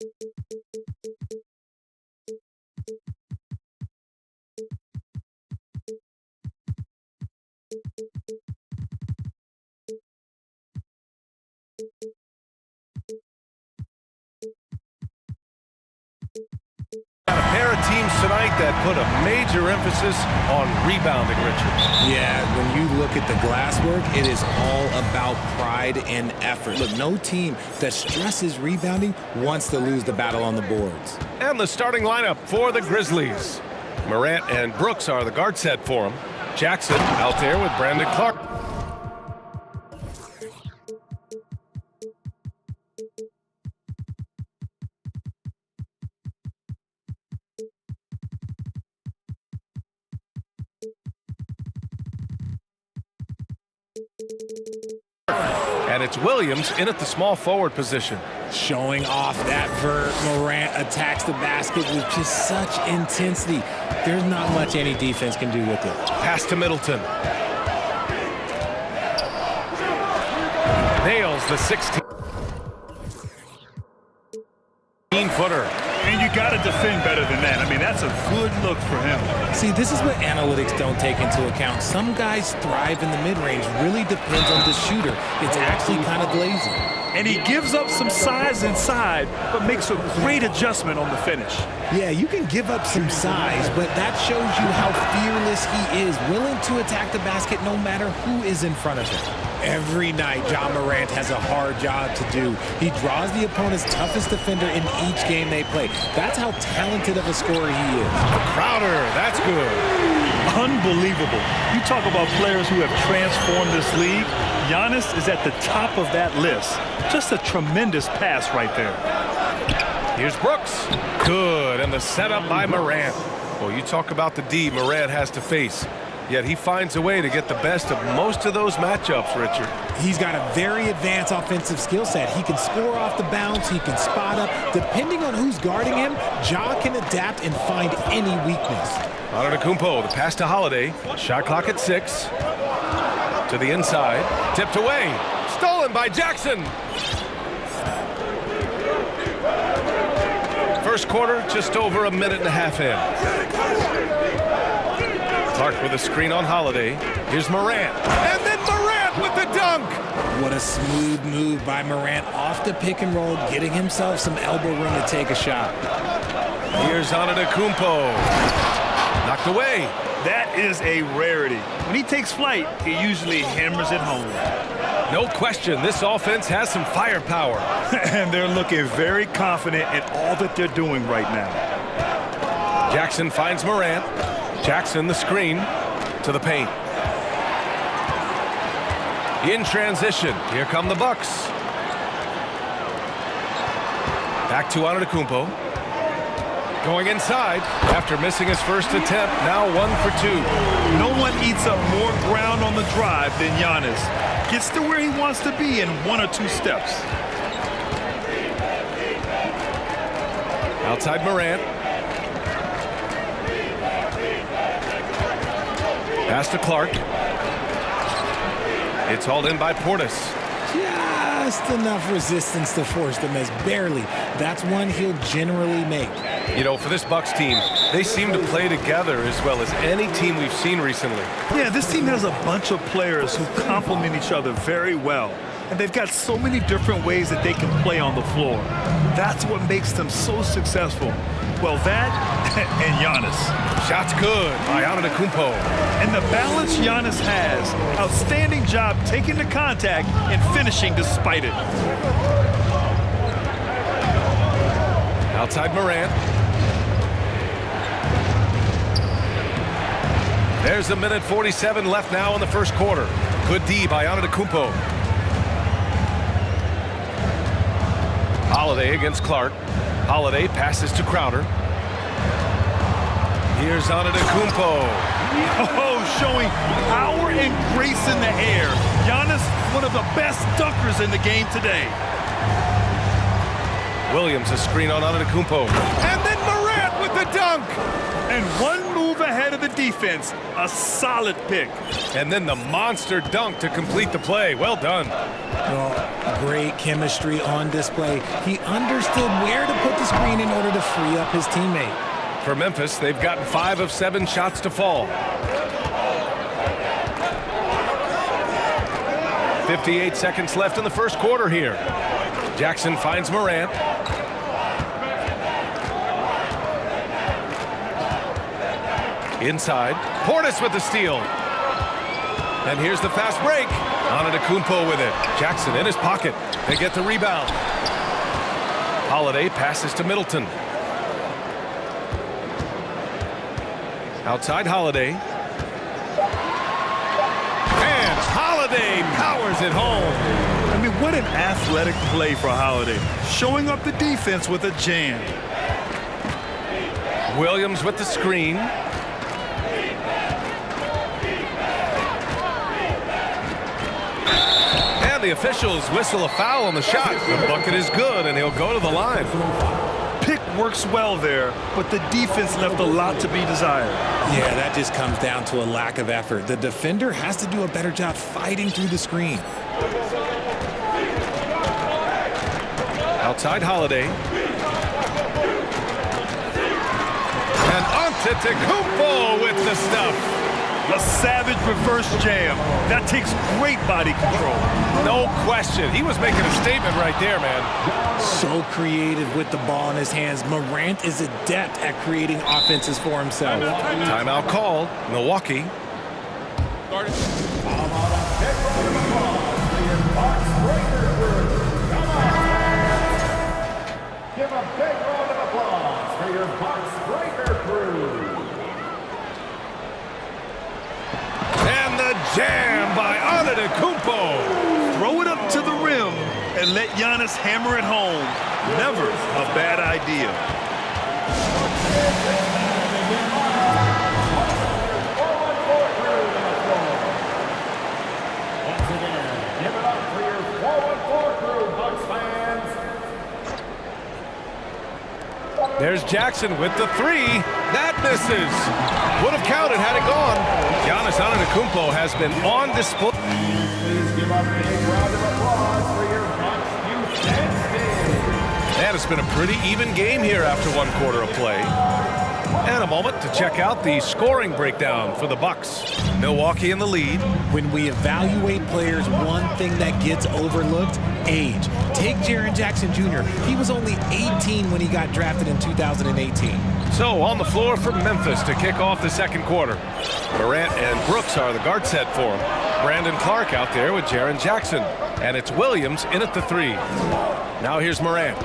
A pair of teams tonight that put a major emphasis on rebounding, Richard. Yeah, when you look at the glass work, it is all about pride and effort. Look, no team that stresses rebounding wants to lose the battle on the boards. And the starting lineup for the Grizzlies. Morant and Brooks are the guard set for him. Jackson out there with Brandon Clark. And it's Williams in at the small forward position. Showing off that vert, Morant attacks the basket with just such intensity. There's not much any defense can do with it. Pass to Middleton. Nails the 16-footer. And you got to defend better than that. I mean, that's a good look for him. See, this is what analytics don't take into account. Some guys thrive in the mid-range. Really depends on the shooter. It's actually kind of lazy. And he gives up some size inside, but makes a great adjustment on the finish. Yeah, you can give up some size, but that shows you how fearless he is, willing to attack the basket no matter who is in front of him. Every night, Ja Morant has a hard job to do. He draws the opponent's toughest defender in each game they play. That's how talented of a scorer he is. Crowder, that's good. Unbelievable. You talk about players who have transformed this league. Giannis is at the top of that list. Just a tremendous pass right there. Here's Brooks. Good, and the setup by Morant. Well, you talk about the D Morant has to face. Yet he finds a way to get the best of most of those matchups, Richard. He's got a very advanced offensive skill set. He can score off the bounce. He can spot up. Depending on who's guarding him, Ja can adapt and find any weakness. Antetokounmpo, the pass to Holiday. Shot clock at 6. To the inside. Tipped away. Stolen by Jackson. First quarter, just over a minute and a half in. Clark with a screen on Holiday. Here's Morant. And then Morant with the dunk. What a smooth move by Morant off the pick and roll, getting himself some elbow room to take a shot. Here's Antetokounmpo. Knocked away. That is a rarity. When he takes flight, he usually hammers it home. No question, this offense has some firepower. And they're looking very confident in all that they're doing right now. Jackson finds Morant. Jackson, the screen, to the paint. In transition, here come the Bucks. Back to Antetokounmpo. Going inside after missing his first attempt, now 1 for 2. No one eats up more ground on the drive than Giannis. Gets to where he wants to be in 1 or 2 steps. Outside Morant. Pass to Clark. It's hauled in by Portis. Just enough resistance to force the miss, barely. That's one he'll generally make. You know, for this Bucks team, they seem to play together as well as any team we've seen recently. Yeah, this team has a bunch of players who complement each other very well. And they've got so many different ways that they can play on the floor. That's what makes them so successful. Well, that and Giannis. Shot's good by Antetokounmpo. And the balance Giannis has, outstanding job taking the contact and finishing despite it. Outside Morant. There's a minute 47 left now in the first quarter. Good D by Antetokounmpo. Holiday against Clark. Holiday passes to Crowder. Here's Antetokounmpo. Oh, showing power and grace in the air. Giannis, one of the best dunkers in the game today. Williams, a screen on Antetokounmpo. And then Morant with the dunk! And one move ahead of the defense. A solid pick. And then the monster dunk to complete the play. Well done. Well, great chemistry on display. He understood where to put the screen in order to free up his teammate. For Memphis, they've gotten 5 of 7 shots to fall. 58 seconds left in the first quarter here. Jackson finds Morant. Inside, Portis with the steal. And here's the fast break. Antetokounmpo with it. Jackson in his pocket. They get the rebound. Holiday passes to Middleton. Outside Holiday. And Holiday powers it home. I mean, what an athletic play for Holiday. Showing up the defense with a jam. Williams with the screen. And the officials whistle a foul on the shot. The bucket is good, and he'll go to the line. Pick works well there, but the defense left a lot to be desired. Yeah, that just comes down to a lack of effort. The defender has to do a better job fighting through the screen. Outside Holiday. And Antetokounmpo with the stuff. A savage reverse jam. That takes great body control. No question. He was making a statement right there, man. So creative with the ball in his hands. Morant is adept at creating offenses for himself. Timeout called. Milwaukee. Give a big round of applause for your box breaker crew. And the jam by Antetokounmpo. Throw it up to the rim and let Giannis hammer it home. Never a bad idea. Once again, give it up for your 414 crew, Bucks fans. There's Jackson with the 3. That misses. Would have counted had it gone. Giannis Antetokounmpo has been on display. Please give a big round of applause for your Bucks youth and And it's been a pretty even game here after 1 quarter of play. And a moment to check out the scoring breakdown for the Bucks. Milwaukee in the lead. When we evaluate players, one thing that gets overlooked, age. Take Jaren Jackson Jr. He was only 18 when he got drafted in 2018. So on the floor for Memphis to kick off the second quarter. Morant and Brooks are the guard set for him. Brandon Clark out there with Jaren Jackson. And it's Williams in at the 3. Now here's Morant.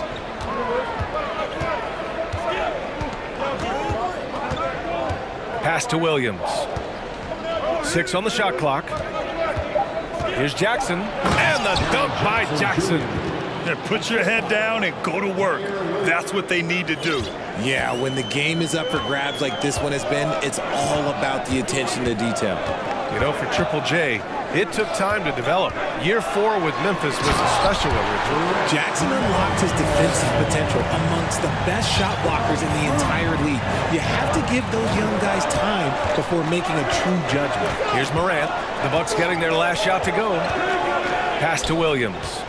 Pass to Williams. 6 on the shot clock. Here's Jackson. And the dunk by Jackson. Yeah, put your head down and go to work. That's what they need to do. Yeah, when the game is up for grabs like this one has been, it's all about the attention to detail. You know, for Triple J, it took time to develop. Year 4 with Memphis was a special one, Richard. Jackson unlocked his defensive potential amongst the best shot blockers in the entire league. You have to give those young guys time before making a true judgment. Here's Morant. The Bucks getting their last shot to go. Pass to Williams.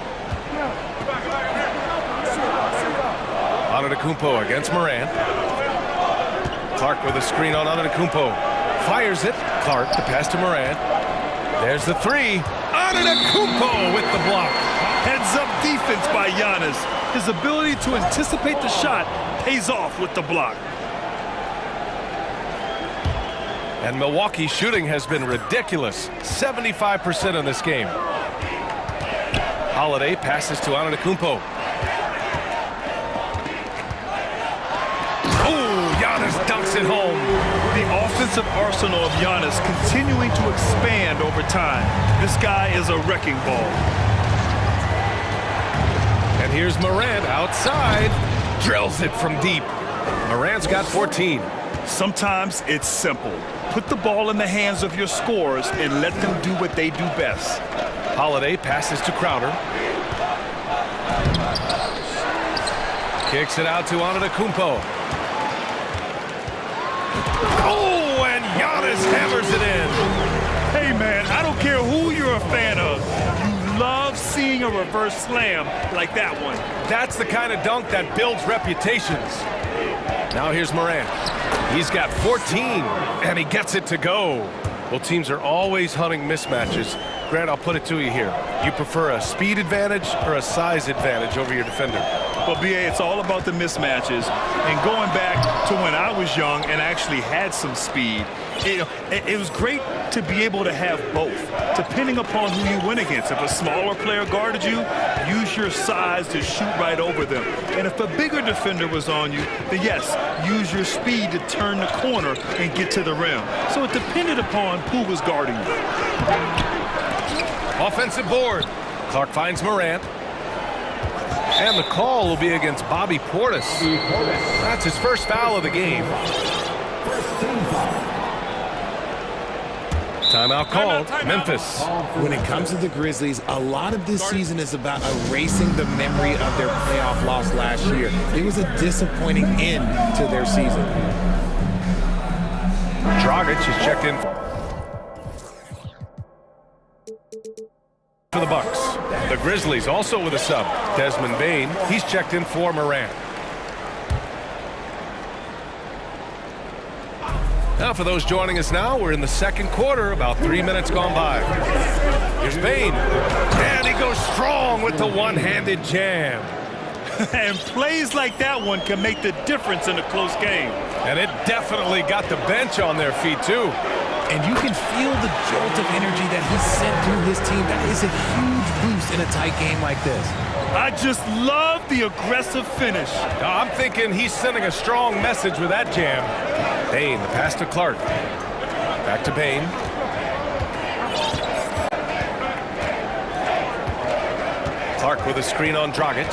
Antetokounmpo against Morant. Clark with a screen on Antetokounmpo. Fires it. Clark, the pass to Morant. There's the 3. Antetokounmpo with the block. Heads-up defense by Giannis. His ability to anticipate the shot pays off with the block. And Milwaukee's shooting has been ridiculous. 75% in this game. Holiday passes to Antetokounmpo. Giannis dunks it home. The offensive arsenal of Giannis continuing to expand over time. This guy is a wrecking ball. And here's Morant outside. Drills it from deep. Morant's got 14. Sometimes it's simple. Put the ball in the hands of your scorers and let them do what they do best. Holiday passes to Crowder. Kicks it out to Antetokounmpo. Oh, and Giannis hammers it in. Hey, man, I don't care who you're a fan of. You love seeing a reverse slam like that one. That's the kind of dunk that builds reputations. Now here's Morant. He's got 14, and he gets it to go. Well, teams are always hunting mismatches. Grant, I'll put it to you here. You prefer a speed advantage or a size advantage over your defender? Well, BA, it's all about the mismatches. And going back to when I was young and actually had some speed, it was great to be able to have both, depending upon who you went against. If a smaller player guarded you, use your size to shoot right over them. And if a bigger defender was on you, then yes, use your speed to turn the corner and get to the rim. So it depended upon who was guarding you. Offensive board. Clark finds Morant. And the call will be against Bobby Portis. That's his first foul of the game. Timeout called. Memphis. When it comes to the Grizzlies, a lot of this season is about erasing the memory of their playoff loss last year. It was a disappointing end to their season. Dragic is checked in for the Bucks. The Grizzlies also with a sub. Desmond Bane, he's checked in for Morant. Now for those joining us now, we're in the second quarter, about 3 minutes gone by. Here's Bane, and he goes strong with the one-handed jam. And plays like that one can make the difference in a close game. And it definitely got the bench on their feet too. And you can feel the jolt of energy that he sent through his team. That is a huge boost in a tight game like this. I just love the aggressive finish. I'm thinking he's sending a strong message with that jam. Bane, the pass to Clark. Back to Bane. Clark with a screen on Dragic.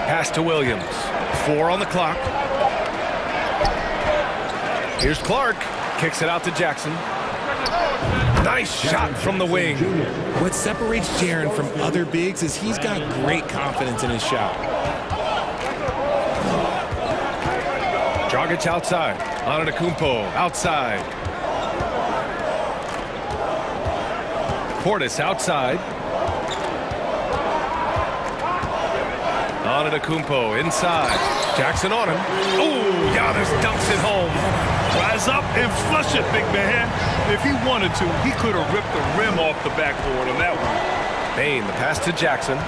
Pass to Williams. 4 on the clock. Here's Clark. Kicks it out to Jackson. Nice shot from the wing. What separates Jaren from other bigs is he's got great confidence in his shot. Dragic outside. Antetokounmpo outside. Portis outside. Antetokounmpo inside. Jackson on him. Ooh, Giannis dunks it home. Rise up and flush it, big man. If he wanted to, he could have ripped the rim off the backboard on that one. Bane, the pass to Jackson.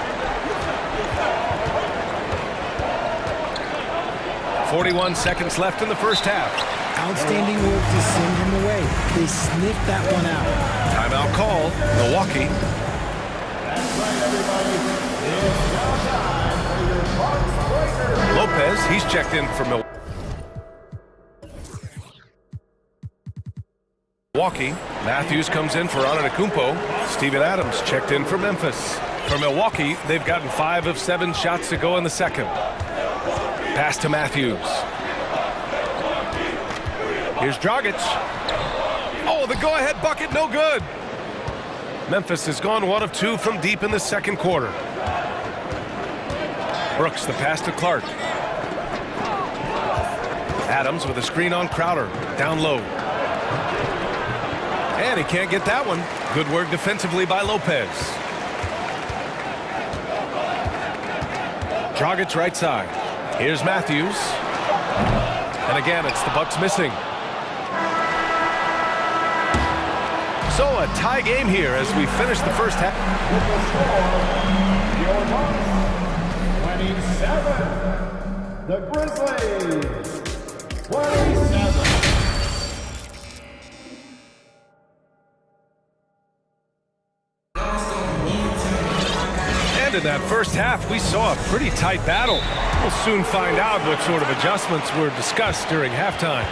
41 seconds left in the first half. Outstanding work to send him away. They sniffed that one out. Timeout call, Milwaukee. That's right, everybody. It's now time for your Bucks Breakers. Lopez, he's checked in for Milwaukee. Matthews comes in for Antetokounmpo. Steven Adams checked in for Memphis. For Milwaukee, they've gotten 5 of 7 shots to go in the second. Pass to Matthews. Here's Dragic. Oh, the go-ahead bucket, no good. Memphis has gone 1 of 2 from deep in the second quarter. Brooks, the pass to Clark. Adams with a screen on Crowder. Down low. And he can't get that one. Good work defensively by Lopez. Dragic right side. Here's Matthews. And again, it's the Bucks missing. So a tie game here as we finish the first half. Your Bucks, 27. The Grizzlies, 27. And in that first half, we saw a pretty tight battle. We'll soon find out what sort of adjustments were discussed during halftime.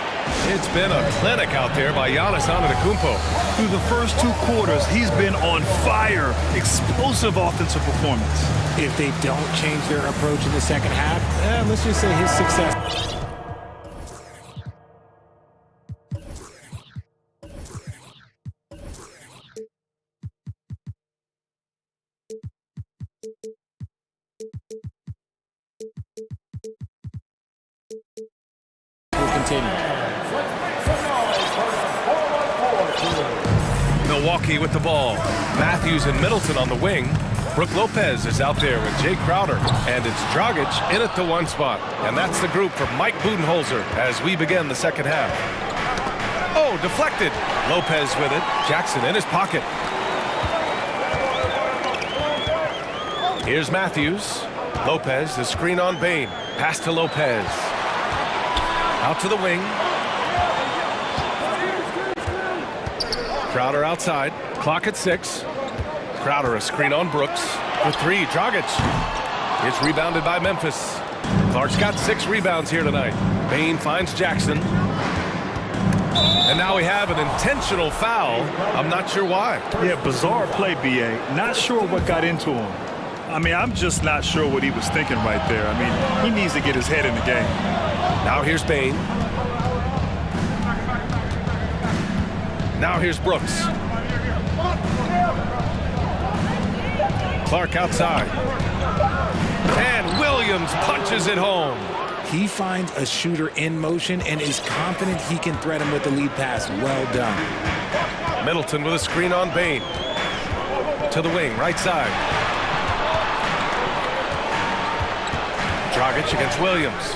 It's been a clinic out there by Giannis Antetokounmpo. Through the first 2 quarters, he's been on fire. Explosive offensive performance. If they don't change their approach in the second half, let's just say his success. Will continue. Milwaukee with the ball. Matthews and Middleton on the wing. Brook Lopez is out there with Jay Crowder. And it's Dragic in at the one spot. And that's the group for Mike Budenholzer as we begin the second half. Oh, deflected. Lopez with it. Jackson in his pocket. Here's Matthews. Lopez, the screen on Bain. Pass to Lopez. Out to the wing. Crowder outside. Clock at 6. Crowder a screen on Brooks. For 3, Dragic. It's rebounded by Memphis. Clark's got 6 rebounds here tonight. Bain finds Jackson. And now we have an intentional foul. I'm not sure why. Yeah, bizarre play, B.A. Not sure what got into him. I mean, I'm just not sure what he was thinking right there. I mean, he needs to get his head in the game. Now here's Bain. Now here's Brooks. Clark outside. And Williams punches it home. He finds a shooter in motion and is confident he can threat him with the lead pass. Well done. Middleton with a screen on Bain. To the wing, right side. Dragic against Williams.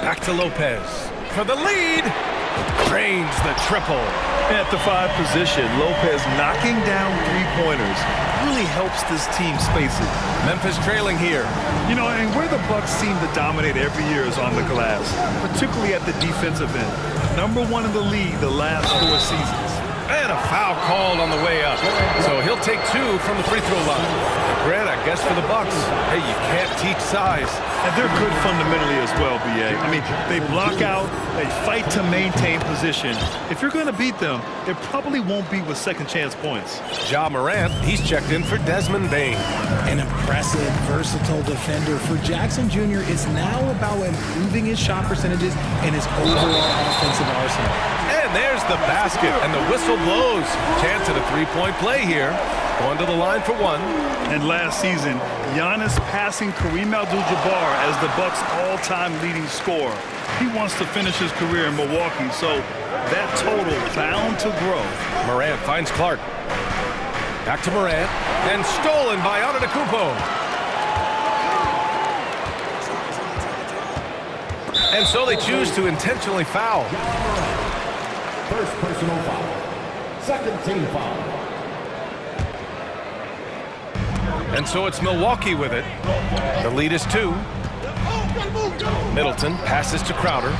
Back to Lopez. For the lead. Drains the triple. At the 5 position, Lopez knocking down 3-pointers really helps this team space it. Memphis trailing here. You know, and where the Bucks seem to dominate every year is on the glass, particularly at the defensive end. #1 in the league the last 4 seasons. And a foul called on the way up. So he'll take 2 from the free throw line. Grant, I guess for the Bucks, hey, you can't teach size. And they're good fundamentally as well, B.A. I mean, they block out, they fight to maintain position. If you're going to beat them, it probably won't be with second chance points. Ja Morant, he's checked in for Desmond Bain. An impressive, versatile defender. For Jackson Jr., it's now about improving his shot percentages and his overall offensive arsenal. And there's the basket, and the whistle blows. Chance at a 3-point play here. Going to the line for 1. And last season, Giannis passing Kareem Abdul-Jabbar as the Bucks' all-time leading scorer. He wants to finish his career in Milwaukee, so that total bound to grow. Morant finds Clark. Back to Morant, and stolen by Antetokounmpo. And so they choose to intentionally foul. First personal foul. Second team foul. And so it's Milwaukee with it. The lead is 2. Middleton passes to Crowder.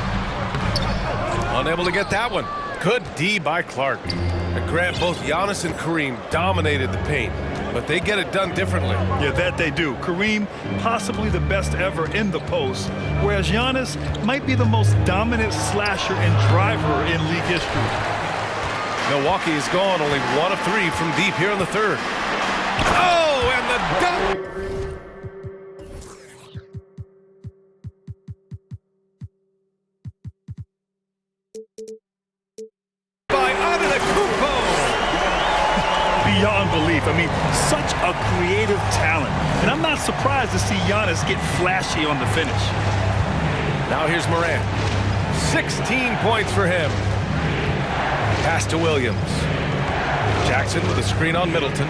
Unable to get that one. Good D by Clark. And Grant, both Giannis and Kareem dominated the paint, but they get it done differently. Yeah, that they do. Kareem, possibly the best ever in the post, whereas Giannis might be the most dominant slasher and driver in league history. Milwaukee is gone only 1 of 3 from deep here in the 3rd. Oh, and the dunk! By Antetokounmpo! Beyond belief. I mean, such a creative talent. And I'm not surprised to see Giannis get flashy on the finish. Now here's Morant. 16 points for him. Pass to Williams. Jackson with a screen on Middleton.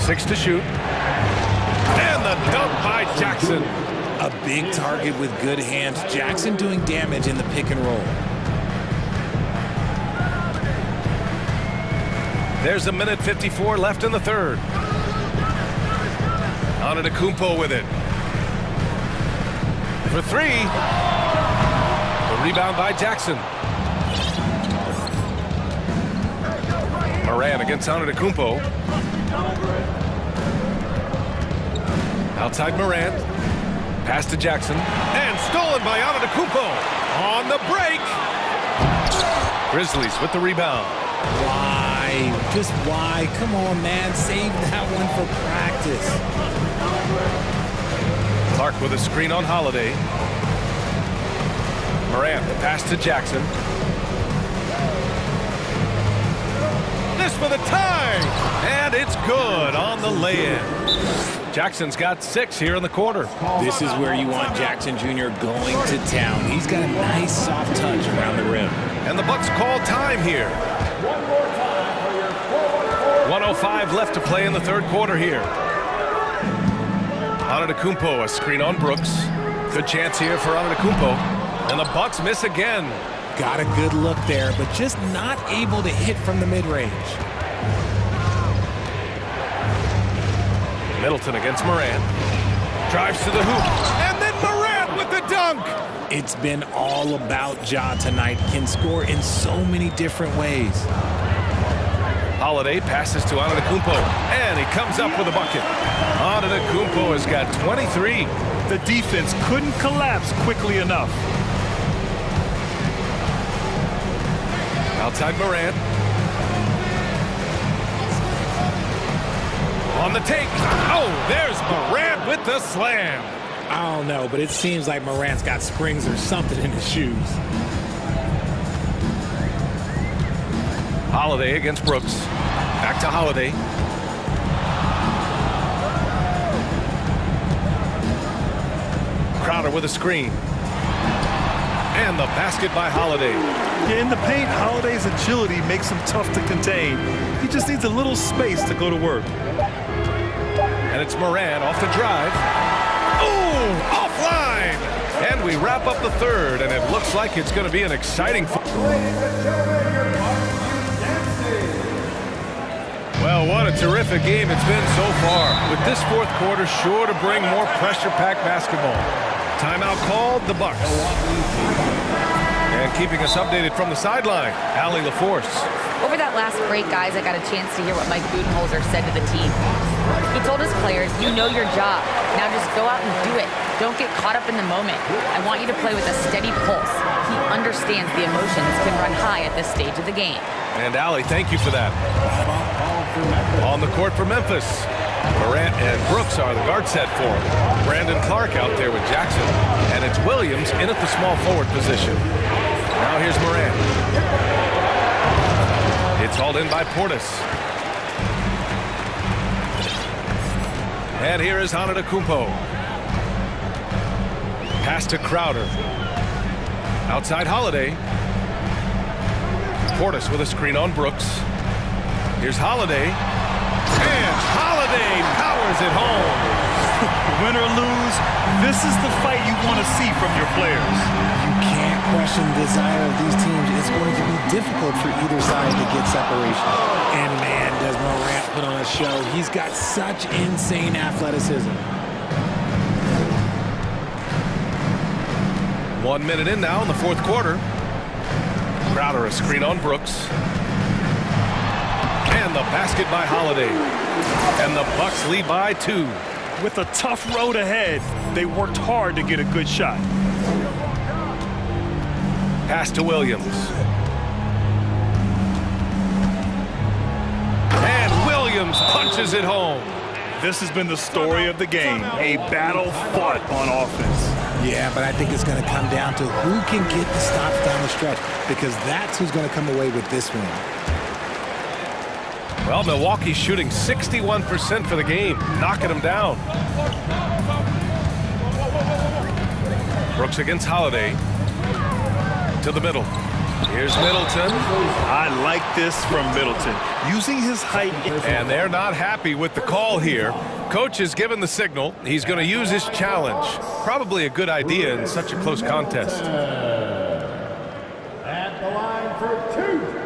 6 to shoot. And the dunk by Jackson. A big target with good hands. Jackson doing damage in the pick and roll. There's 1:54 left in the 3rd. Antetokounmpo with it. For 3. The rebound by Jackson. Morant against Antetokounmpo. Outside Morant. Pass to Jackson. And stolen by Antetokounmpo. On the break. Grizzlies with the rebound. Why? Just why? Come on, man. Save that one for practice. Clark with a screen on Holiday. Morant, the pass to Jackson. This for the tie! And it's good on the lay-in. Jackson's got 6 here in the quarter. This is where you want Jackson Jr. going to town. He's got a nice soft touch around the rim. And the Bucks call time here. One more time. 1:05 left to play in the third quarter here. Antetokounmpo, a screen on Brooks. Good chance here for Antetokounmpo. And the Bucks miss again. Got a good look there, but just not able to hit from the mid-range. Middleton against Morant. Drives to the hoop. And then Morant with the dunk. It's been all about Ja tonight. Can score in so many different ways. Holiday passes to Antetokounmpo. And he comes up with a bucket. Antetokounmpo has got 23. The defense couldn't collapse quickly enough. Outside Morant. On the take. Oh, there's Morant with the slam. I don't know, but it seems like Morant's got springs or something in his shoes. Holiday against Brooks. Back to Holiday. Crowder with a screen. And the basket by Holiday. Yeah, in the paint, Holiday's agility makes him tough to contain. He just needs a little space to go to work. And it's Morant off the drive. Oh, offline! And we wrap up the third, and it looks like it's going to be an exciting... Well, what a terrific game it's been so far, with this fourth quarter sure to bring more pressure-packed basketball. Timeout called, the Bucks. And keeping us updated from the sideline, Allie LaForce. Over that last break, guys, I got a chance to hear what Mike Budenholzer said to the team. He told his players, you know your job. Now just go out and do it. Don't get caught up in the moment. I want you to play with a steady pulse. He understands the emotions can run high at this stage of the game. And Allie, thank you for that. On the court for Memphis, Morant and Brooks are the guard set for him. Brandon Clark out there with Jackson. And it's Williams in at the small forward position. Now here's Morant. It's hauled in by Portis. And here is Antetokounmpo. Pass to Crowder. Outside Holiday. Portis with a screen on Brooks. Here's Holiday. And Holiday powers it home. Win or lose, this is the fight you want to see from your players. You can't question the desire of these teams. It's going to be difficult for either side to get separation. And man, does Morant put on a show. He's got such insane athleticism. 1 minute in now in the fourth quarter. Crowder a screen on Brooks. And the basket by Holiday. And the Bucks lead by 2. With a tough road ahead, they worked hard to get a good shot. Pass to Williams. And Williams punches it home. This has been the story of the game, a battle fought on offense. Yeah, but I think it's going to come down to who can get the stops down the stretch, because that's who's going to come away with this win. Well, Milwaukee's shooting 61% for the game, knocking them down. Brooks against Holiday. To the middle. Here's Middleton. I like this from Middleton, using his height. And they're not happy with the call here. Coach has given the signal. He's going to use his challenge. Probably a good idea in such a close contest. At the line for 2.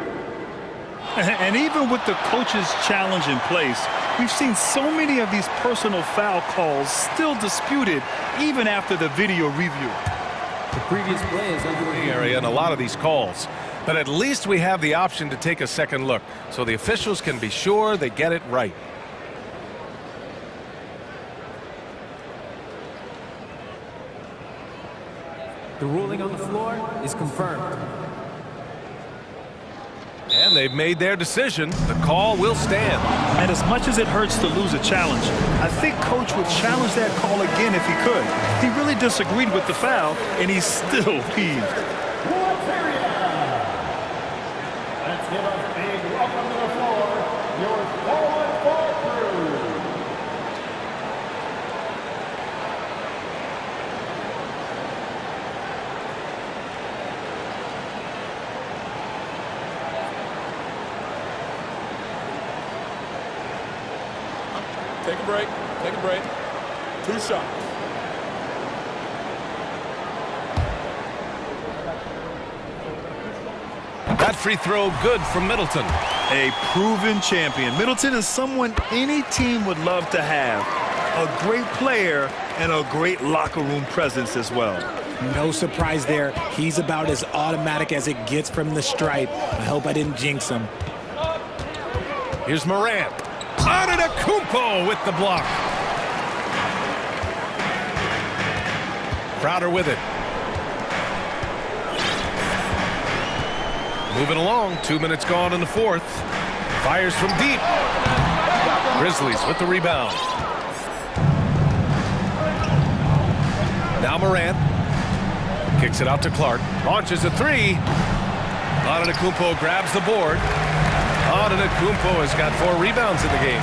And even with the coach's challenge in place, we've seen so many of these personal foul calls still disputed even after the video review. The previous play is under the Area in a lot of these calls. But at least we have the option to take a second look, so the officials can be sure they get it right. The ruling on the floor is confirmed. And they've made their decision. The call will stand. And as much as it hurts to lose a challenge, I think Coach would challenge that call again if he could. He really disagreed with the foul, and he's still peeved. Let's give a big welcome to the floor, your forward ball crew. Take a break. Take a break. 2 shots. That free throw good from Middleton. A proven champion. Middleton is someone any team would love to have. A great player and a great locker room presence as well. No surprise there. He's about as automatic as it gets from the stripe. I hope I didn't jinx him. Here's Morant. Antetokounmpo with the block. Crowder with it. Moving along, 2 minutes gone in the fourth. Fires from deep. Grizzlies with the rebound. Now Morant. Kicks it out to Clark. Launches a three. Antetokounmpo grabs the board. Antetokounmpo has got 4 rebounds in the game.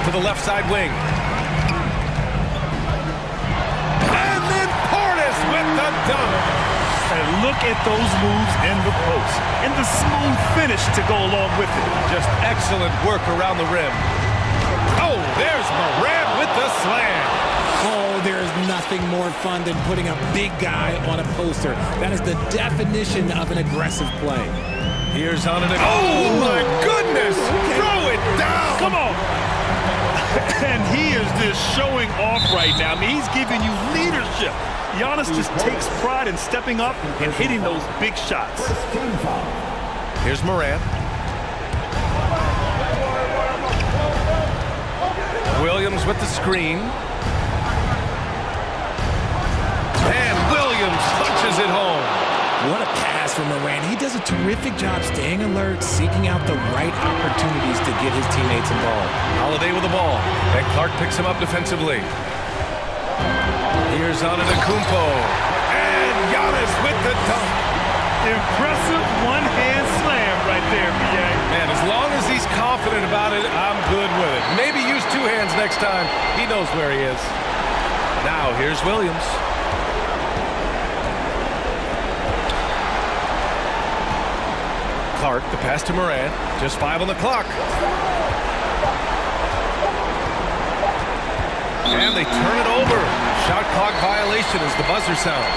To the left side wing. And then Portis with the dunk. And look at those moves in the post. And the smooth finish to go along with it. Just excellent work around the rim. Oh, there's Morant with the slam. Oh, there's nothing more fun than putting a big guy on a poster. That is the definition of an aggressive play. Here's Antetokounmpo. Oh, my goodness. Throw it down. Come on. And he is just showing off right now. I mean, he's giving you leadership. Giannis just takes pride in stepping up and hitting those big shots. Here's Morant. Williams with the screen. And Williams punches it home. What a pass from Morant. He does a terrific job staying alert, seeking out the right opportunities to get his teammates involved. Holiday with the ball. And Clark picks him up defensively. Here's Antetokounmpo. And Giannis with the dunk. Impressive one-hand slam right there, B.A. Man, as long as he's confident about it, I'm good with it. Maybe use 2 hands next time. He knows where he is. Now, here's Williams. Clark, the pass to Morant. Just 5 on the clock. And they turn it over. Shot clock violation as the buzzer sounds.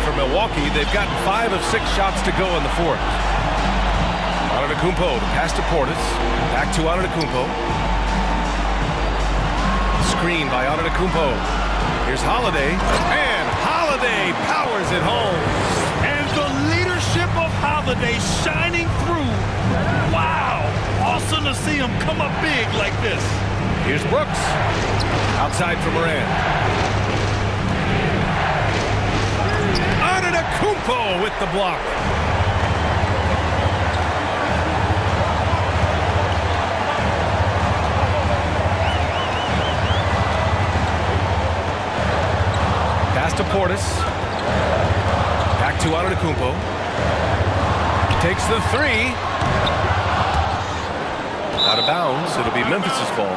For Milwaukee, they've gotten 5 of 6 shots to go in the fourth. Antetokounmpo, the pass to Portis. Back to Antetokounmpo. Screen by Antetokounmpo. Here's Holiday. And Holiday powers it home. And the leadership of Holiday shining through. Wow! Awesome to see him come up big like this. Here's Brooks. Outside for Morant. Antetokounmpo with the block. Pass to Portis. Back to Antetokounmpo. Takes the three. Out of bounds. It'll be Memphis's ball.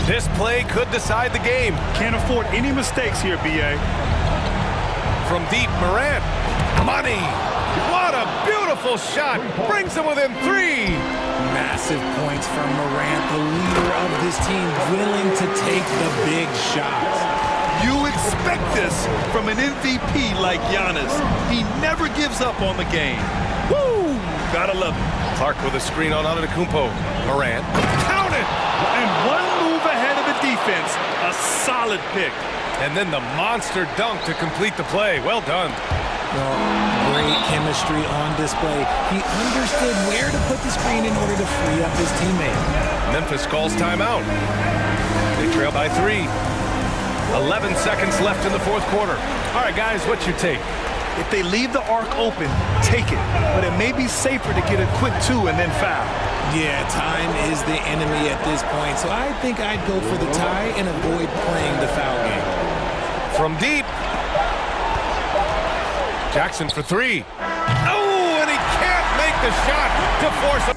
This play could decide the game. Can't afford any mistakes here, B.A. From deep, Morant. Money. What a beautiful shot. Brings them within 3. Massive points from Morant, the leader of this team, willing to take the big shots. You expect this from an MVP like Giannis. He never gives up on the game. Woo! Gotta love it. Clark with a screen on Antetokounmpo. Morant. Count it! And one move ahead of the defense. A solid pick. And then the monster dunk to complete the play. Well done. Well, great chemistry on display. He understood where to put the screen in order to free up his teammate. Memphis calls timeout. They trail by 3. 11 seconds left in the fourth quarter. All right, guys, what's your take? If they leave the arc open, take it. But it may be safer to get a quick 2 and then foul. Yeah, time is the enemy at this point, so I think I'd go for the tie and avoid playing the foul game. From deep. Jackson for 3. Oh, and he can't make the shot to force a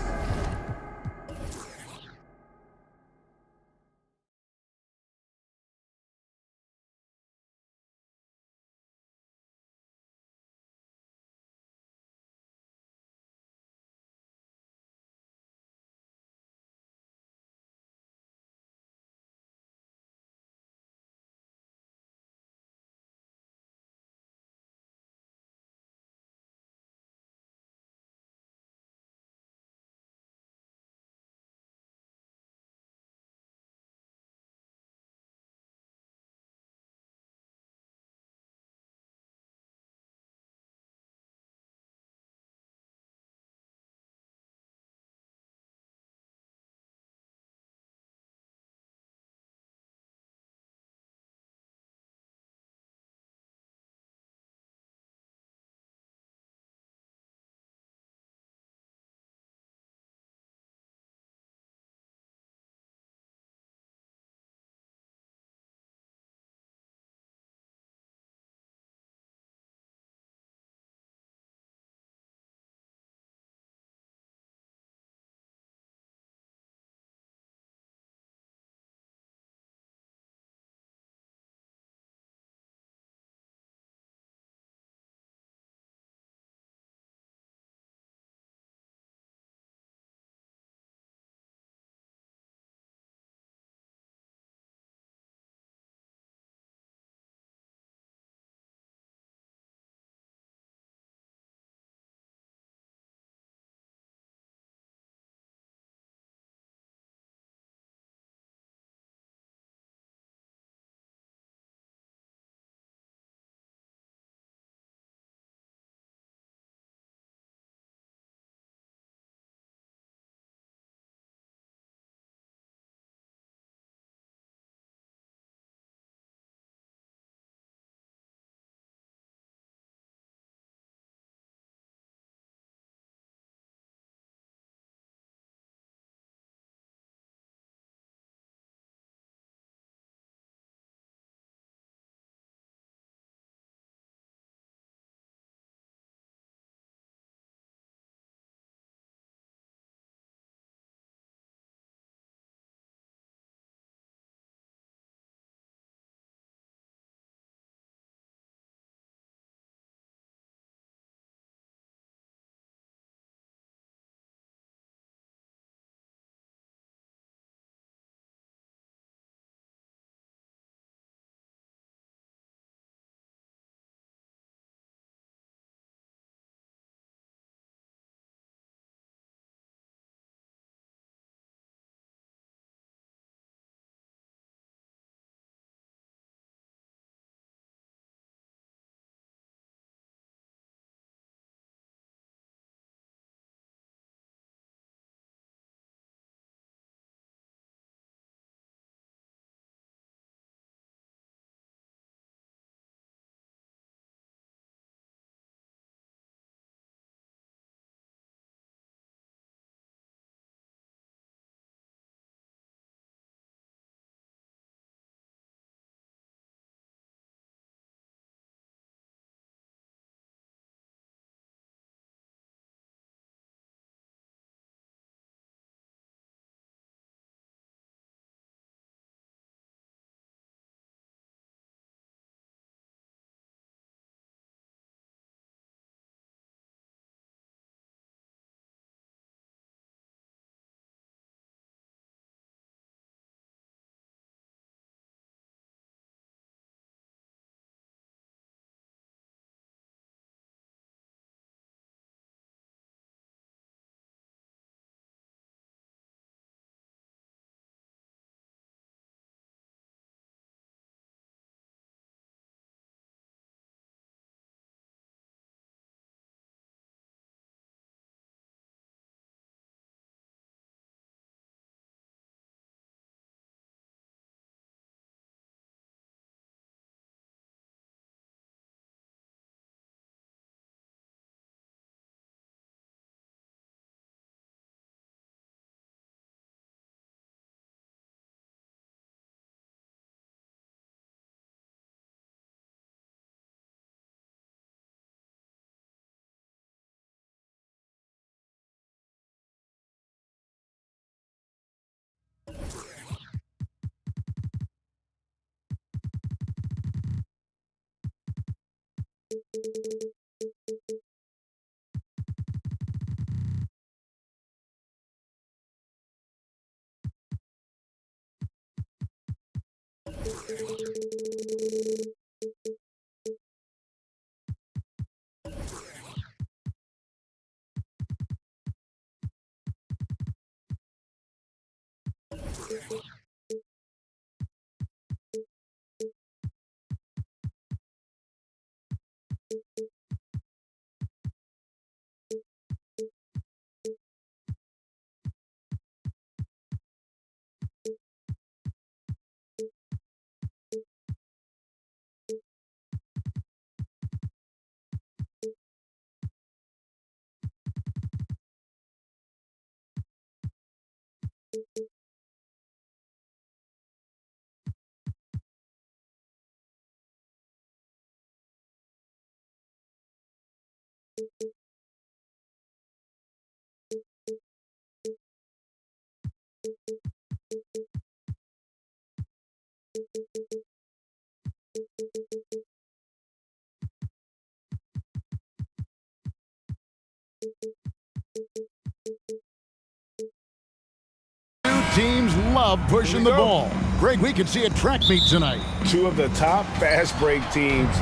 Teams love pushing the ball. Greg, we could see a track meet tonight. Two of the top fast break teams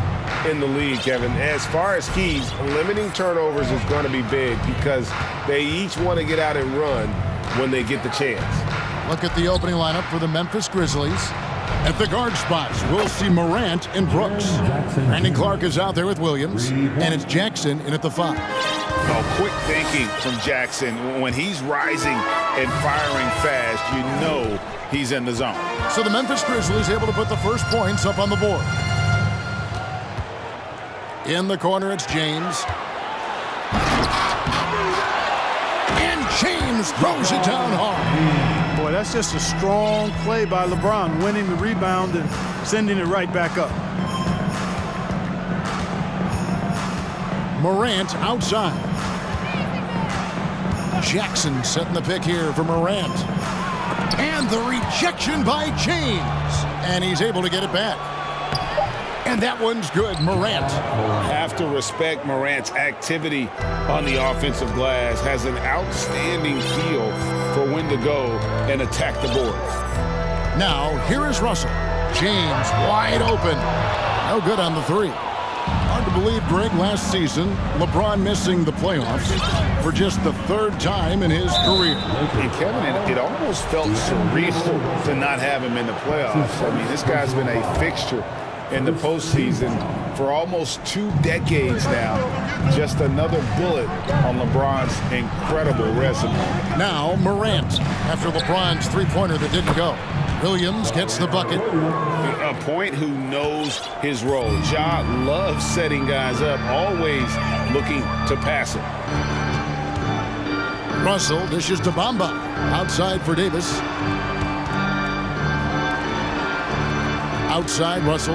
in the league, Kevin. As far as keys, limiting turnovers is going to be big because they each want to get out and run when they get the chance. Look at the opening lineup for the Memphis Grizzlies. At the guard spots, we'll see Morant and Brooks. Brandon Clark is out there with Williams, and it's Jackson in at the 5. Oh, quick thinking from Jackson. When he's rising and firing fast, you know he's in the zone. So the Memphis Grizzlies able to put the first points up on the board. In the corner, it's James. And James throws it down hard. Boy, that's just a strong play by LeBron, winning the rebound and sending it right back up. Morant outside. Jackson setting the pick here for Morant. And the rejection by James. And he's able to get it back. And that one's good, Morant. Have to respect Morant's activity on the offensive glass. Has an outstanding feel for when to go and attack the board. Now, here is Russell. James wide open. No good on the 3. Hard to believe, Greg, last season, LeBron missing the playoffs for just the 3rd time in his career. And Kevin, it almost felt surreal to not have him in the playoffs. I mean, this guy's been a fixture in the postseason for almost 2 decades now. Just another bullet on LeBron's incredible resume. Now Morant, after LeBron's 3-pointer that didn't go. Williams gets the bucket. A point who knows his role. Ja loves setting guys up, always looking to pass it. Russell dishes to Bamba. Outside for Davis. Outside Russell.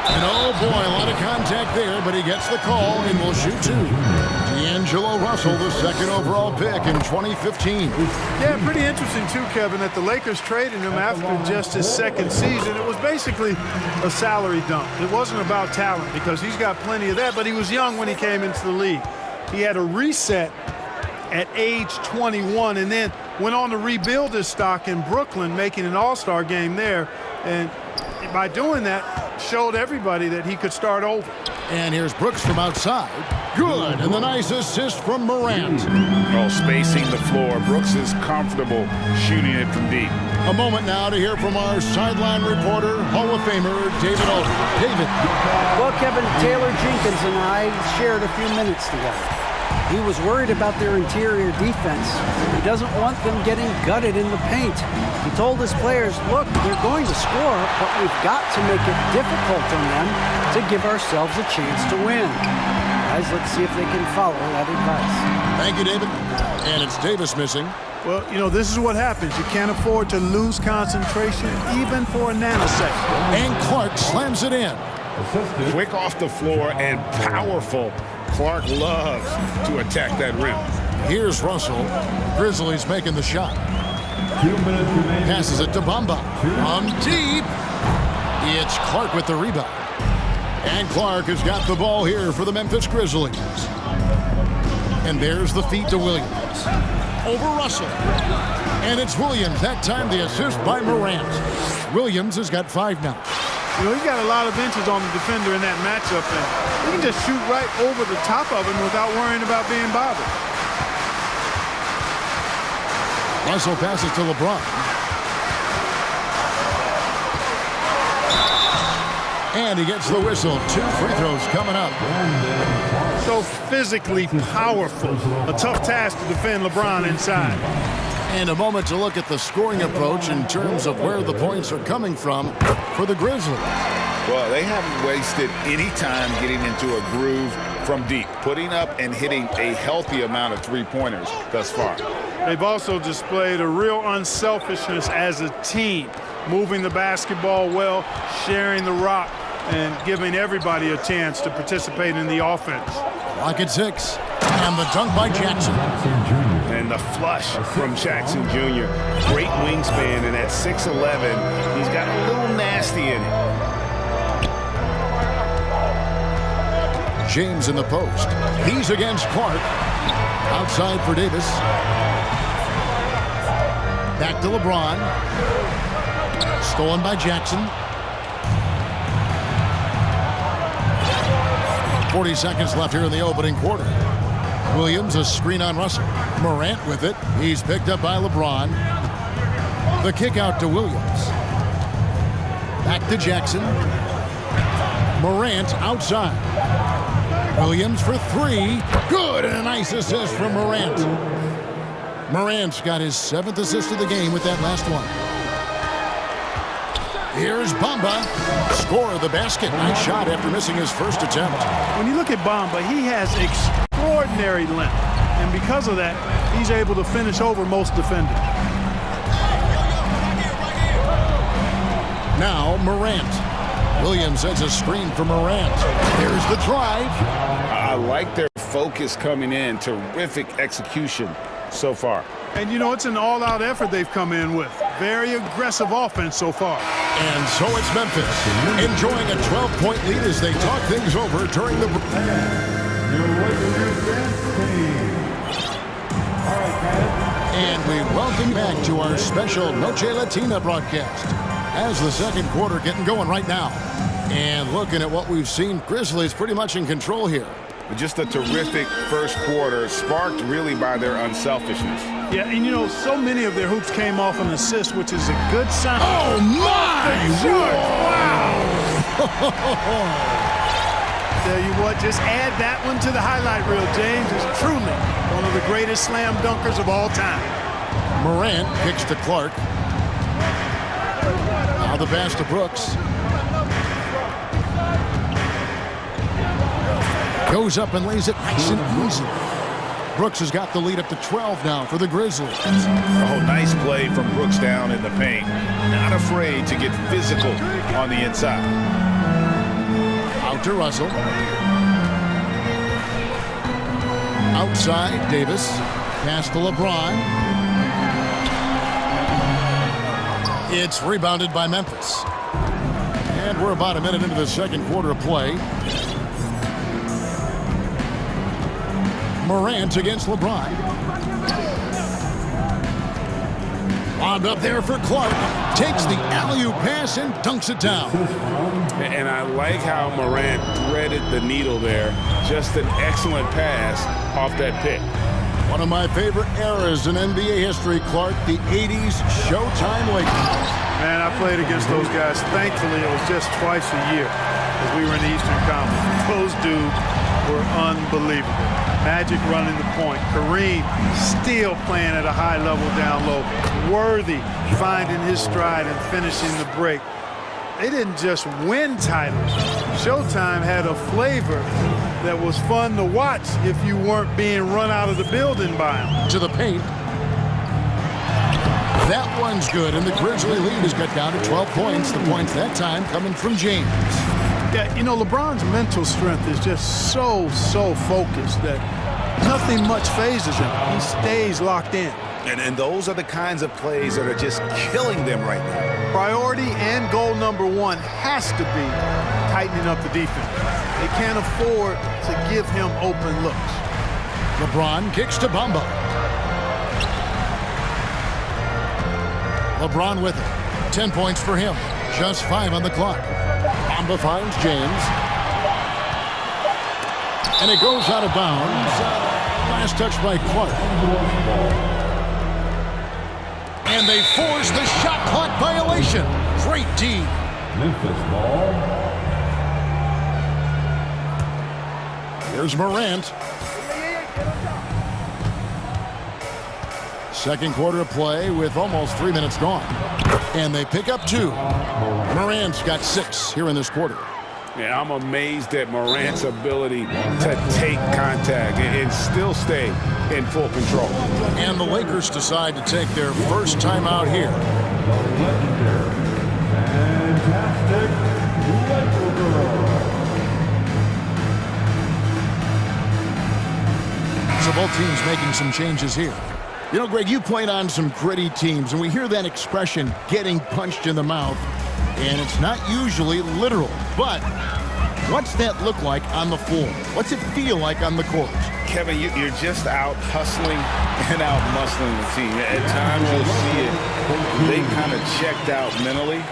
And oh boy, a lot of contact there, but he gets the call and will shoot 2. D'Angelo Russell, the 2nd overall pick in 2015. Yeah, pretty interesting too, Kevin, that the Lakers traded him after just his 2nd season. It was basically a salary dump. It wasn't about talent because he's got plenty of that, but he was young when he came into the league. He had a reset at age 21 and then went on to rebuild his stock in Brooklyn, making an all-star game there. And by doing that, showed everybody that he could start over. And here's Brooks from outside. Good, and the nice assist from Morant. Oh, spacing the floor. Brooks is comfortable shooting it from deep. A moment now to hear from our sideline reporter, Hall of Famer David Alden. David. Well, Kevin, Taylor Jenkins and I shared a few minutes together. He was worried about their interior defense. He doesn't want them getting gutted in the paint. He told his players, look, they're going to score, but we've got to make it difficult on them to give ourselves a chance to win. Guys, let's see if they can follow that advice. Thank you, David. And it's Davis missing. Well, you know, this is what happens. You can't afford to lose concentration even for a nanosecond. And Clark slams it in. Quick off the floor and powerful. Clark loves to attack that rim. Here's Russell. Grizzlies making the shot. Passes it to Bamba. From deep. It's Clark with the rebound. And Clark has got the ball here for the Memphis Grizzlies. And there's the feed to Williams. Over Russell. And it's Williams. That time the assist by Morant. Williams has got 5 now. You know, he got a lot of inches on the defender in that matchup, and he can just shoot right over the top of him without worrying about being bothered. Russell passes to LeBron. And he gets the whistle. 2 free throws coming up. So physically powerful. A tough task to defend LeBron inside. And a moment to look at the scoring approach in terms of where the points are coming from for the Grizzlies. Well, they haven't wasted any time getting into a groove from deep, putting up and hitting a healthy amount of three-pointers thus far. They've also displayed a real unselfishness as a team, moving the basketball well, sharing the rock, and giving everybody a chance to participate in the offense. Lock at 6. And the dunk by Jackson. And the flush from Jackson Jr. Great wingspan, and at 6'11", he's got a little nasty in it. James in the post. He's against Clark. Outside for Davis. Back to LeBron. Stolen by Jackson. 40 seconds left here in the opening quarter. Williams, a screen on Russell. Morant with it. He's picked up by LeBron. The kick out to Williams. Back to Jackson. Morant outside. Williams for 3. Good, and a nice assist from Morant. Morant's got his 7th assist of the game with that last one. Here's Bamba. Score of the basket. Nice shot after missing his first attempt. When you look at Bamba, he has extraordinary length. And because of that, he's able to finish over most defenders. Now Morant. Williams sends a screen for Morant. Here's the drive. I like their focus coming in. Terrific execution so far. And, you know, it's an all-out effort they've come in with. Very aggressive offense so far. And so it's Memphis enjoying a 12-point lead as they talk things over during the... And we welcome back to our special Noche Latina broadcast as the second quarter getting going right now. And looking at what we've seen, Grizzlies pretty much in control here. Just a terrific first quarter, sparked really by their unselfishness. Yeah, and you know, so many of their hoops came off an assist, which is a good sign. Oh, my! Wow! Tell you what, just add that one to the highlight reel, James. Is truly one of the greatest slam dunkers of all time. Morant kicks to Clark. Now the pass to Brooks. Goes up and lays it nice and easy. Brooks has got the lead up to 12 now for the Grizzlies. Oh, nice play from Brooks down in the paint. Not afraid to get physical on the inside. Out to Russell. Outside, Davis. Pass to LeBron. It's rebounded by Memphis. And we're about a minute into the second quarter of play. Morant against LeBron. Wound up there for Clark. Takes the alley-oop pass and dunks it down. And I like how Morant threaded the needle there. Just an excellent pass off that pick. One of my favorite eras in NBA history, Clark, the 80s Showtime Lakers. Man, I played against those guys. Thankfully, it was just twice a year as we were in the Eastern Conference. Those dudes were unbelievable. Magic running the point. Kareem still playing at a high level down low. Worthy finding his stride and finishing the break. They didn't just win titles. Showtime had a flavor that was fun to watch if you weren't being run out of the building by them. To the paint. That one's good, and the Grizzly lead is cut down to 12 points. The points that time coming from James. Yeah, you know, LeBron's mental strength is just so focused that nothing much phases him. He stays locked in. And those are the kinds of plays that are just killing them right now. Priority and goal goal number one has to be tightening up the defense. They can't afford to give him open looks. LeBron kicks to Bamba. LeBron with it. 10 points for him. Just 5 on the clock. Bamba finds James. And it goes out of bounds. Last touch by Clark. And they force the shot clock violation. Great D. Memphis ball. Here's Morant. Second quarter of play with almost 3 minutes gone. And they pick up 2. Morant's got 6 here in this quarter. Yeah, I'm amazed at Morant's ability to take contact and still stay in full control. And the Lakers decide to take their first time out here. Fantastic. So both teams making some changes here. You know, Greg, you played on some gritty teams, and we hear that expression, getting punched in the mouth, and it's not usually literal. But what's that look like on the floor? What's it feel like on the court? Kevin, you're just out hustling and out muscling the team. At times you'll see it. They kind of checked out mentally.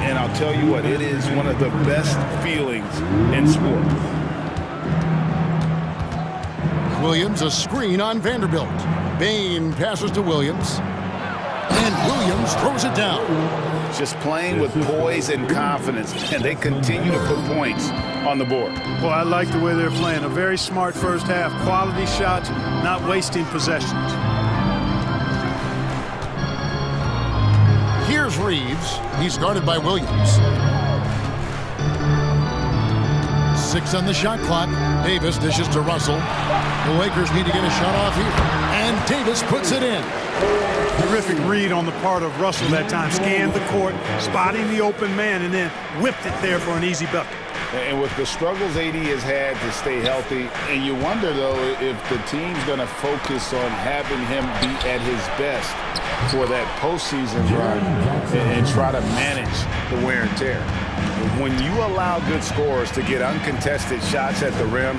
And I'll tell you what, it is one of the best feelings in sport. Williams, a screen on Vanderbilt. Bain passes to Williams. And Williams throws it down. Just playing with poise and confidence. And they continue to put points on the board. Well, I like the way they're playing. A very smart first half. Quality shots, not wasting possessions. Here's Reeves. He's guarded by Williams. 6 on the shot clock. Davis dishes to Russell. The Lakers need to get a shot off here. And Davis puts it in. Terrific read on the part of Russell that time. Scanned the court, spotting the open man, and then whipped it there for an easy bucket. And with the struggles AD has had to stay healthy, and you wonder, though, if the team's going to focus on having him be at his best for that postseason run and try to manage the wear and tear. When you allow good scorers to get uncontested shots at the rim,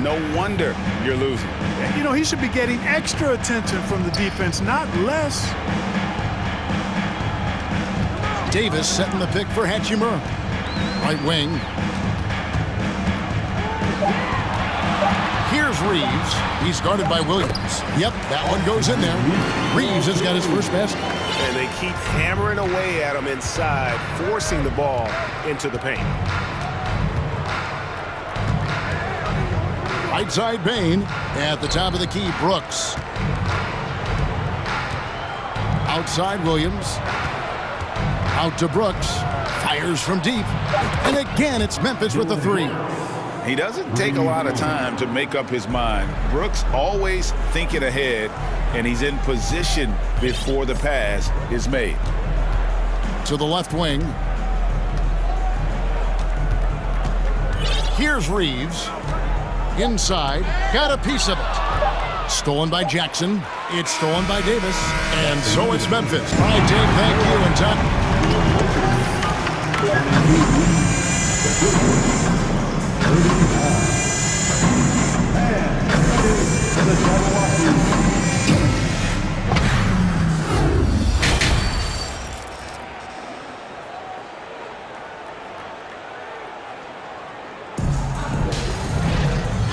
no wonder you're losing. You know, he should be getting extra attention from the defense, not less. Davis setting the pick for Hachimura. Right wing. Here's Reeves. He's guarded by Williams. Yep, that one goes in there. Reeves has got his first basket. And they keep hammering away at him inside, forcing the ball into the paint. Right side Bain. At the top of the key, Brooks. Outside Williams. Out to Brooks. Fires from deep. And again, it's Memphis with the 3. He doesn't take a lot of time to make up his mind. Brooks always thinking ahead, and he's in position before the pass is made. To the left wing. Here's Reeves. Inside. Got a piece of it. Stolen by Jackson. It's stolen by Davis. And so it's Memphis. All right, Dave, thank you. And time.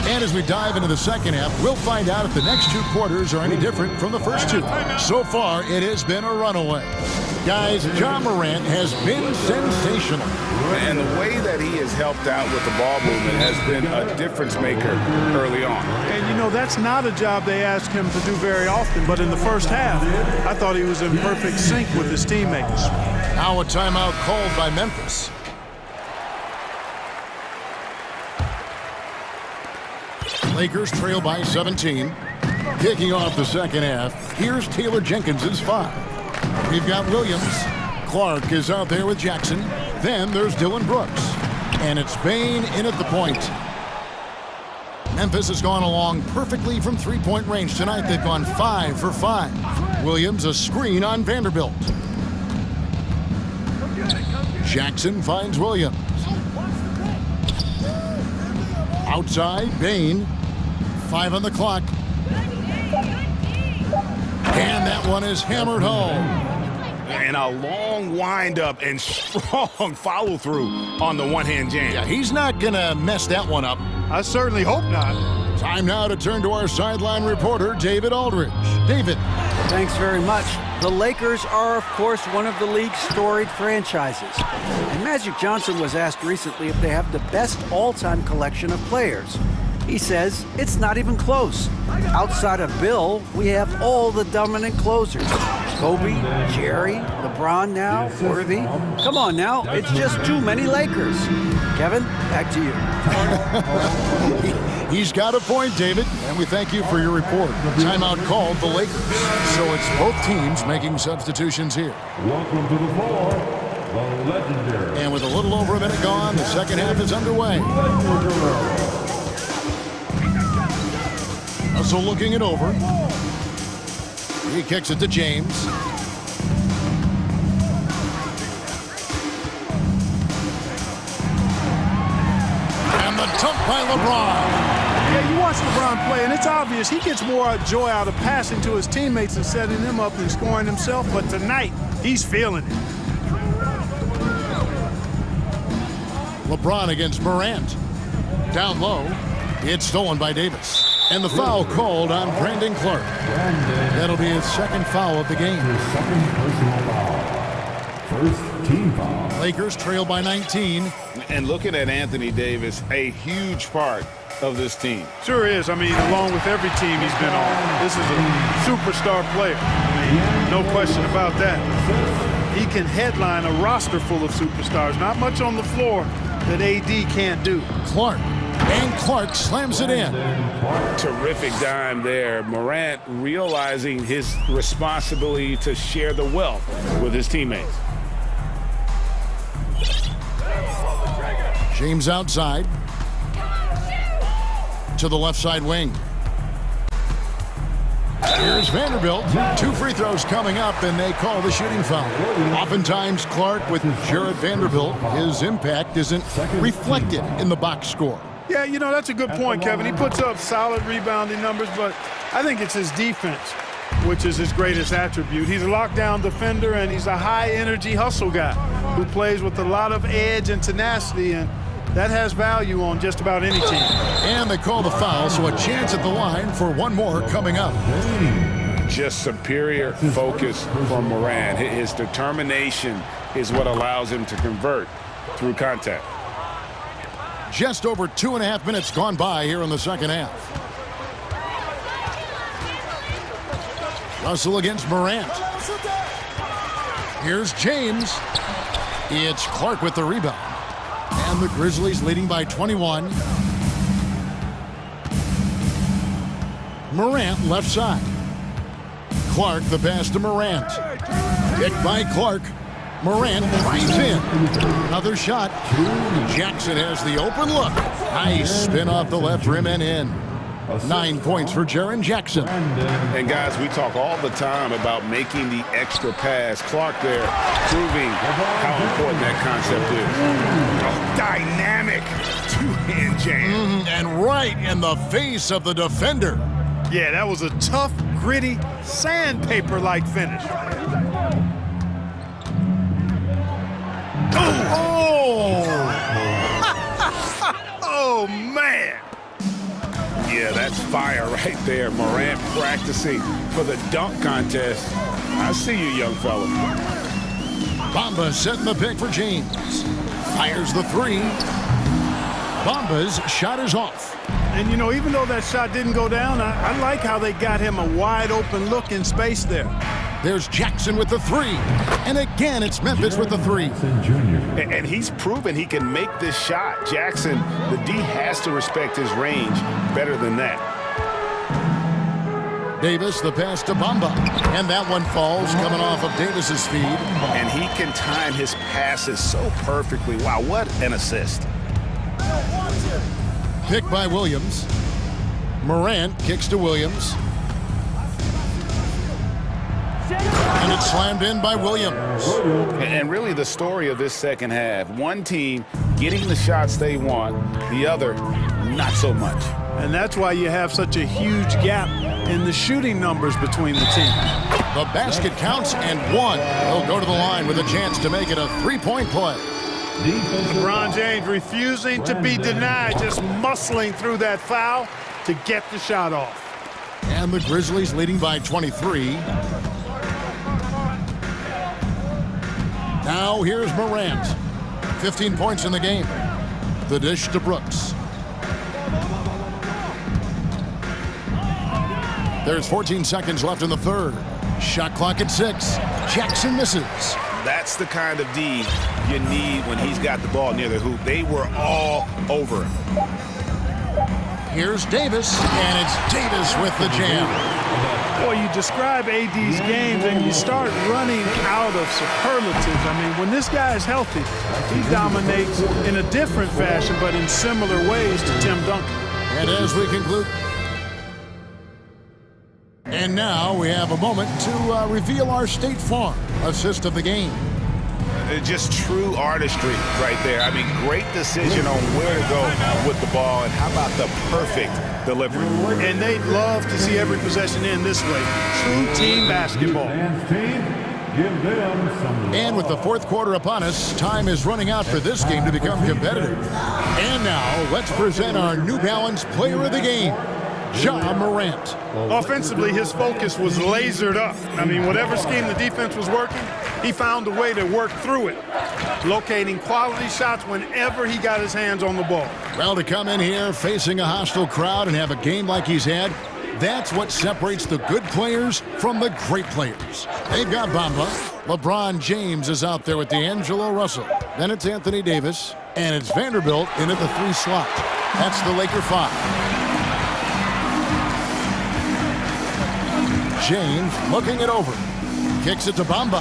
And as we dive into the second half, we'll find out if the next 2 quarters are any different from the first 2. So far, it has been a runaway. Guys, Ja Morant has been sensational. And the way that he has helped out with the ball movement has been a difference maker early on. And, you know, that's not a job they ask him to do very often. But in the first half, I thought he was in perfect sync with his teammates. Now a timeout called by Memphis. Lakers trail by 17. Kicking off the second half, here's Taylor Jenkins's 5. We've got Williams. Clark is out there with Jackson. Then there's Dylan Brooks. And it's Bain in at the point. Memphis has gone along perfectly from three-point range tonight. They've gone 5 for 5. Williams a screen on Vanderbilt. Jackson finds Williams. Outside, Bain. 5 on the clock. And that one is hammered home. And a long windup and strong follow-through on the one-hand jam. Yeah, he's not going to mess that one up. I certainly hope not. Time now to turn to our sideline reporter, David Aldridge. David. Thanks very much. The Lakers are, of course, one of the league's storied franchises. And Magic Johnson was asked recently if they have the best all-time collection of players. He says it's not even close. Outside of Bill, we have all the dominant closers. Kobe, Jerry, LeBron now, Worthy. Come on now, it's just too many Lakers. Kevin, back to you. He's got a point, David, and we thank you for your report. Timeout called the Lakers. So it's both teams making substitutions here. Welcome to the floor, the legendary. And with a little over a minute gone, the second half is underway. Russell looking it over. He kicks it to James. And the dunk by LeBron. Yeah, you watch LeBron play, and it's obvious he gets more joy out of passing to his teammates and setting them up than scoring himself. But tonight, he's feeling it. LeBron against Morant. Down low. It's stolen by Davis. And the foul called on Brandon Clark. That'll be his second foul of the game. Second personal foul. First team foul. Lakers trail by 19. And looking at Anthony Davis, a huge part of this team. Sure is. I mean, along with every team he's been on, this is a superstar player. I mean, no question about that. He can headline a roster full of superstars. Not much on the floor that AD can't do. Clark. And Clark slams it in. Terrific dime there. Morant realizing his responsibility to share the wealth with his teammates. James outside. To the left side wing. Here's Vanderbilt. 2 free throws coming up, and they call the shooting foul. Oftentimes, Clark with Jared Vanderbilt, his impact isn't reflected in the box score. Yeah, you know, that's a good point, Kevin. He puts up solid rebounding numbers, but I think it's his defense, which is his greatest attribute. He's a lockdown defender, and he's a high-energy hustle guy who plays with a lot of edge and tenacity, and that has value on just about any team. And they call the foul, so a chance at the line for one more coming up. Just superior focus from Morant. His determination is what allows him to convert through contact. Just over 2.5 minutes gone by here in the second half. Russell against Morant. Here's James. It's Clark with the rebound. And the Grizzlies leading by 21. Morant left side. Clark the pass to Morant. Picked by Clark. Morant drives in. Another shot. Jackson has the open look. Nice spin off the left rim and in. 9 points for Jaren Jackson. And guys, we talk all the time about making the extra pass. Clark there proving how important that concept is. Oh, dynamic two-hand jam. And right in the face of the defender. Yeah, that was a tough, gritty, sandpaper-like finish. Oh! Oh, man. Yeah, that's fire right there. Morant practicing for the dunk contest. I see you, young fella. Bamba setting the pick for James. Fires the three. Bamba's shot is off. And, you know, even though that shot didn't go down, I like how they got him a wide-open look in space there. There's Jackson with the three. And again, it's Memphis with the three. And he's proven he can make this shot. Jackson, the D has to respect his range better than that. Davis, the pass to Bamba. And that one falls coming off of Davis's feed. And he can time his passes so perfectly. Wow, what an assist. Picked by Williams. Morant kicks to Williams. And it's slammed in by Williams. And really the story of this second half, one team getting the shots they want, the other not so much. And that's why you have such a huge gap in the shooting numbers between the teams. The basket counts and one. He'll go to the line with a chance to make it a three-point play. LeBron James refusing to be denied, just muscling through that foul to get the shot off. And the Grizzlies leading by 23. Now here's Morant. 15 points in the game. The dish to Brooks. There's 14 seconds left in the third. Shot clock at 6. Jackson misses. That's the kind of D you need when he's got the ball near the hoop. They were all over him. Here's Davis, and it's Davis with the jam. Boy, you describe AD's games and you start running out of superlatives. I mean, when this guy is healthy, he dominates in a different fashion, but in similar ways to Tim Duncan. And as we conclude, and now we have a moment to reveal our State Farm assist of the game. Just true artistry right there. I mean, great decision on where to go with the ball, and how about the perfect delivery. And they'd love to see every possession end this way. True team basketball. And with the fourth quarter upon us, time is running out for this game to become competitive. And now, let's present our New Balance Player of the Game, Ja Morant. Offensively, his focus was lasered up. I mean, whatever scheme the defense was working, he found a way to work through it, locating quality shots whenever he got his hands on the ball. Well, to come in here facing a hostile crowd and have a game like he's had, that's what separates the good players from the great players. They've got Bamba. LeBron James is out there with D'Angelo Russell. Then it's Anthony Davis, and it's Vanderbilt in at the 3 slot. That's the Laker 5. James looking it over. Kicks it to Bamba.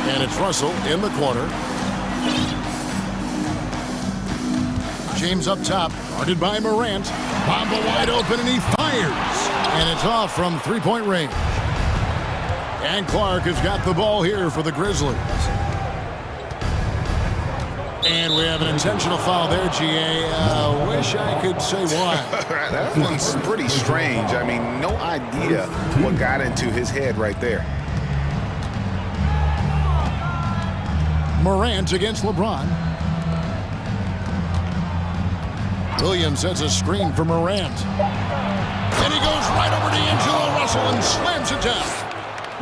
And it's Russell in the corner. James up top, guarded by Morant. Bamba wide open, and he fires. And it's off from three-point range. And Clark has got the ball here for the Grizzlies. And we have an intentional foul there, GA. Wish I could say why. That one's pretty strange. I mean, no idea what got into his head right there. Morant against LeBron. Williams sets a screen for Morant. And he goes right over to D'Angelo Russell and slams it down.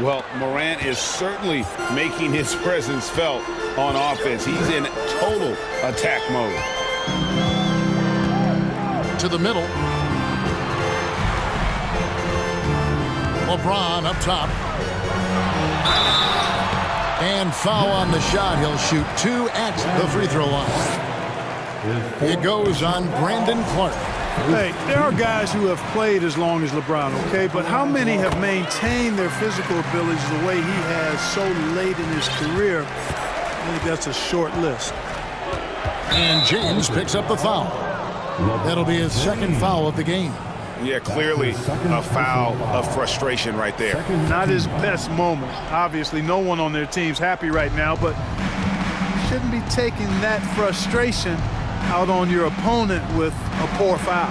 Well, Morant is certainly making his presence felt on offense. He's in total attack mode. To the middle. LeBron up top. And foul on the shot. He'll shoot 2 at the free throw line. It goes on Brandon Clark. Hey, there are guys who have played as long as LeBron, okay? But how many have maintained their physical abilities the way he has so late in his career? I think that's a short list. And James picks up the foul. That'll be his second foul of the game. Yeah, clearly a foul of frustration right there. Not his best moment. Obviously, no one on their team's happy right now, but you shouldn't be taking that frustration out on your opponent with a poor foul.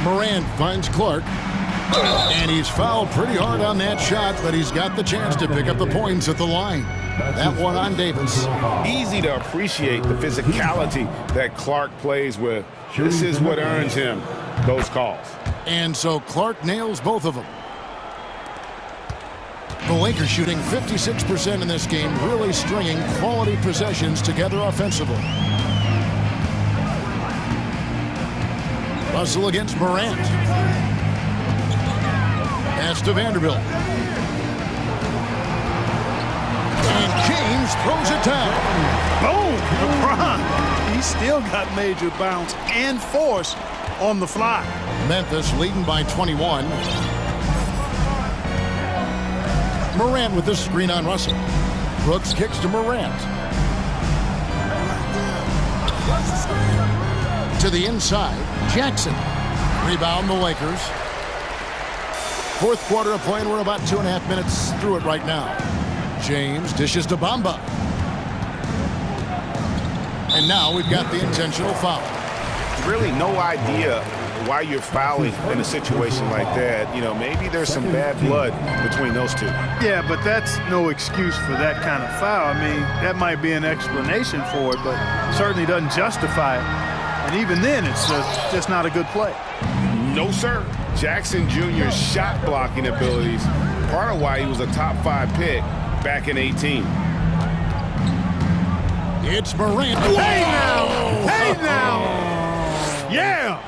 Morant finds Clark. And he's fouled pretty hard on that shot, but he's got the chance to pick up the points at the line. That one on Davis. Easy to appreciate the physicality that Clark plays with. This is what earns him those calls. And so Clark nails both of them. The Lakers shooting 56% in this game, really stringing quality possessions together offensively. Russell against Morant. Pass to Vanderbilt. And James throws it down. Boom! LeBron. He still got major bounce and force on the fly. Memphis leading by 21. Morant with the screen on Russell. Brooks kicks to Morant. To the inside, Jackson. Rebound the Lakers. Fourth quarter of play, and we're about 2.5 minutes through it right now. James dishes to Bamba. And now we've got the intentional foul. Really no idea why you're fouling in a situation like that. You know, maybe there's some bad blood between those two. Yeah, but that's no excuse for that kind of foul. I mean, that might be an explanation for it, but certainly doesn't justify it. And even then, it's just not a good play. No, sir. Jackson Jr.'s shot blocking abilities, part of why he was a top 5 pick back in 18. It's Morant. Hey now! Hey now! Yeah!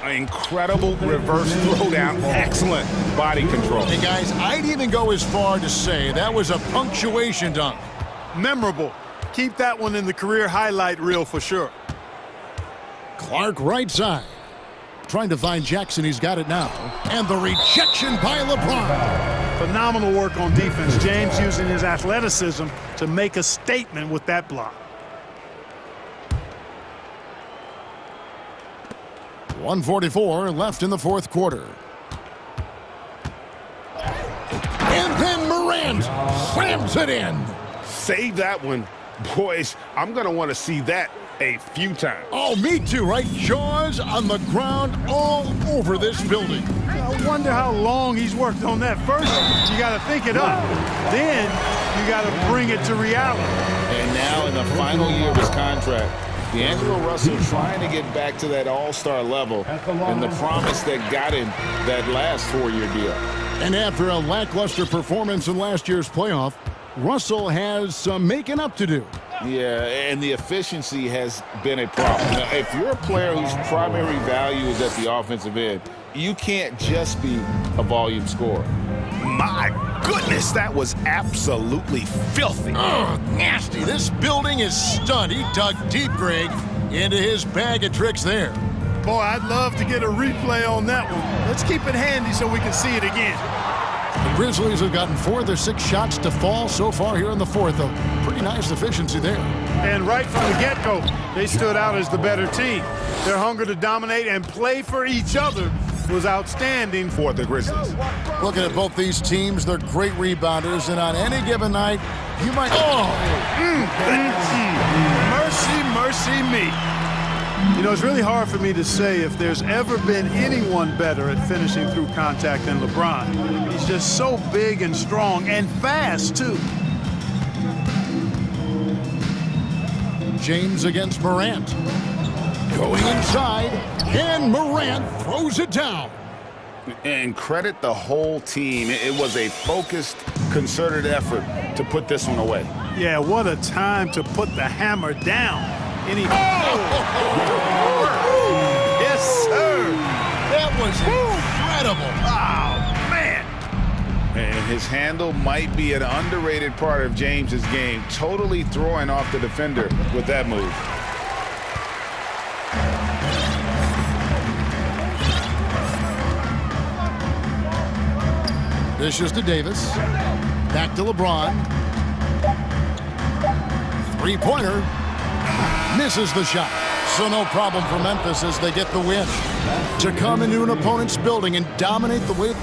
An incredible reverse throwdown. Excellent body control. Hey, guys, I'd even go as far to say that was a punctuation dunk. Memorable. Keep that one in the career highlight reel for sure. Clark right side. Trying to find Jackson. He's got it now. And the rejection by LeBron. Phenomenal work on defense. James using his athleticism to make a statement with that block. 1:44 left in the fourth quarter. And then Morant slams it in. Save that one. Boys, I'm going to want to see that a few times. Oh, me too, right? Jaws on the ground all over this building. I wonder how long he's worked on that. First, you got to think it up. Then, you got to bring it to reality. And now in the final year of his contract, D'Angelo Russell trying to get back to that all-star level and the promise that got him that last 4-year deal. And after a lackluster performance in last year's playoff, Russell has some making up to do. Yeah, and the efficiency has been a problem. Now, if you're a player whose primary value is at the offensive end, you can't just be a volume scorer. My goodness, that was absolutely filthy. Oh, nasty. This building is stunned. He dug deep, Greg, into his bag of tricks there. Boy, I'd love to get a replay on that one. Let's keep it handy so we can see it again. The Grizzlies have gotten 4 of their 6 shots to fall so far here in the fourth. A pretty nice efficiency there. And right from the get-go, they stood out as the better team. Their hunger to dominate and play for each other was outstanding for the Grizzlies. Looking at both these teams, they're great rebounders, and on any given night, you might... Oh! Mercy, mercy me. You know, it's really hard for me to say if there's ever been anyone better at finishing through contact than LeBron. He's just so big and strong and fast, too. James against Morant. Going inside, and Morant throws it down. And credit the whole team. It was a focused, concerted effort to put this one away. Yeah, what a time to put the hammer down. Yes, sir. That was incredible. Oh, man. And his handle might be an underrated part of James's game, totally throwing off the defender with that move. Dishes to Davis. Back to LeBron. Three-pointer. Misses the shot. So no problem for Memphis as they get the win. To come into an opponent's building and dominate the way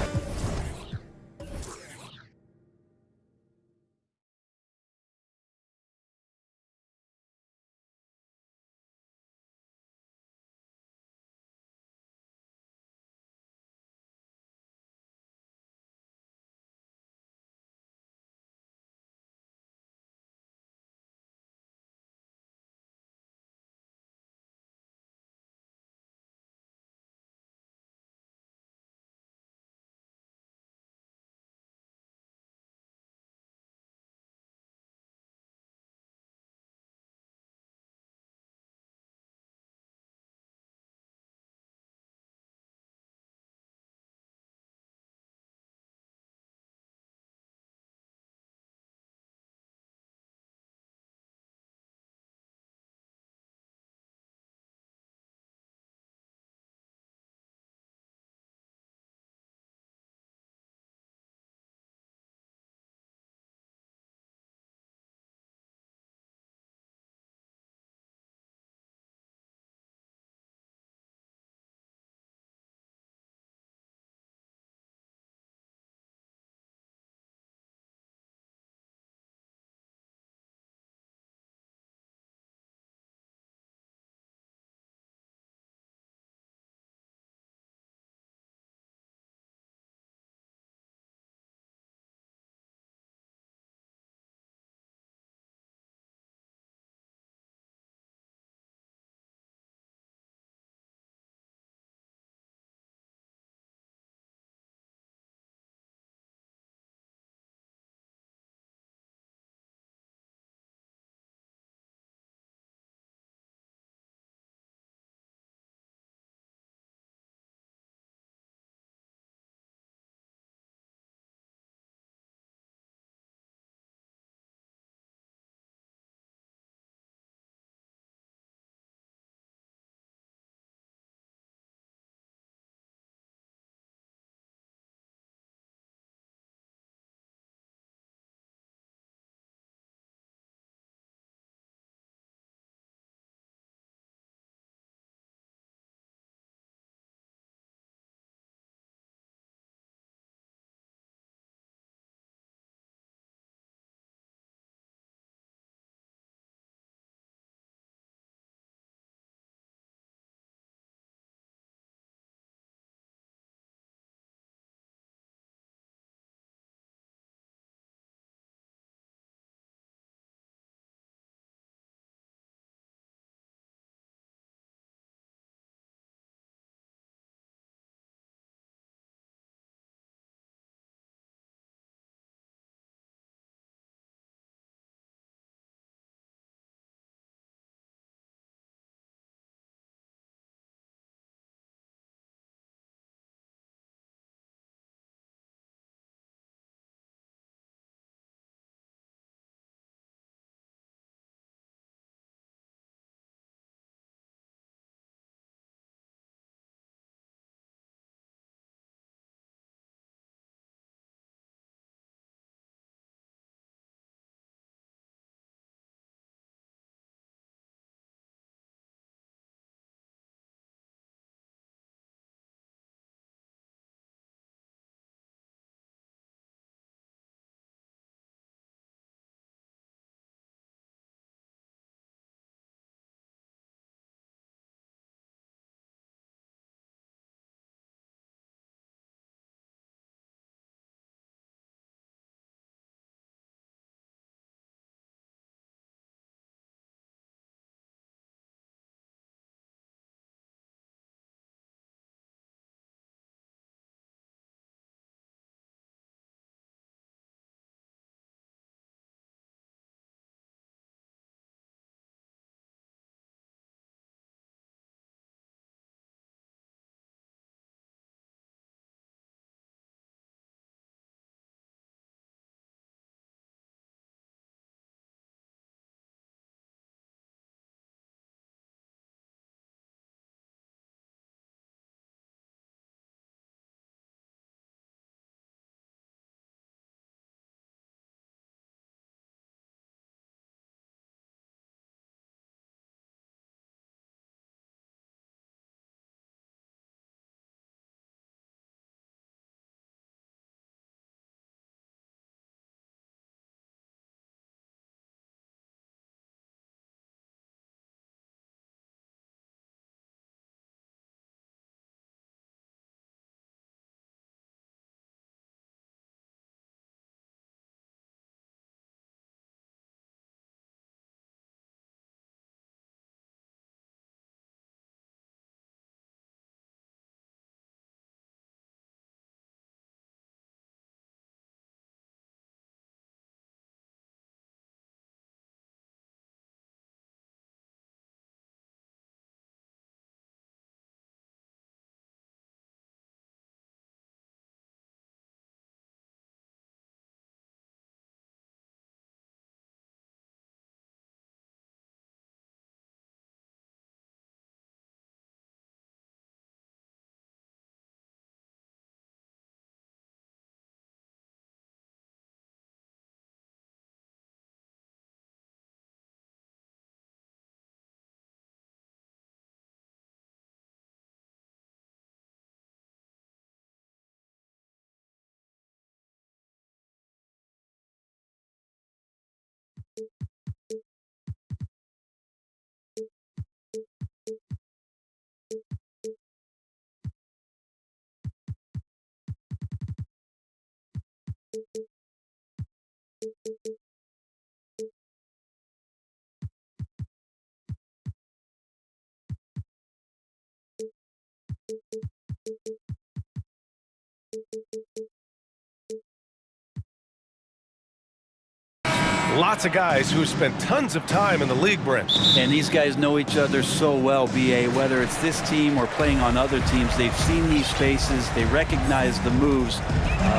Lots of guys who spent tons of time in the league, Brent. And these guys know each other so well, BA. Whether it's this team or playing on other teams, they've seen these faces. They recognize the moves.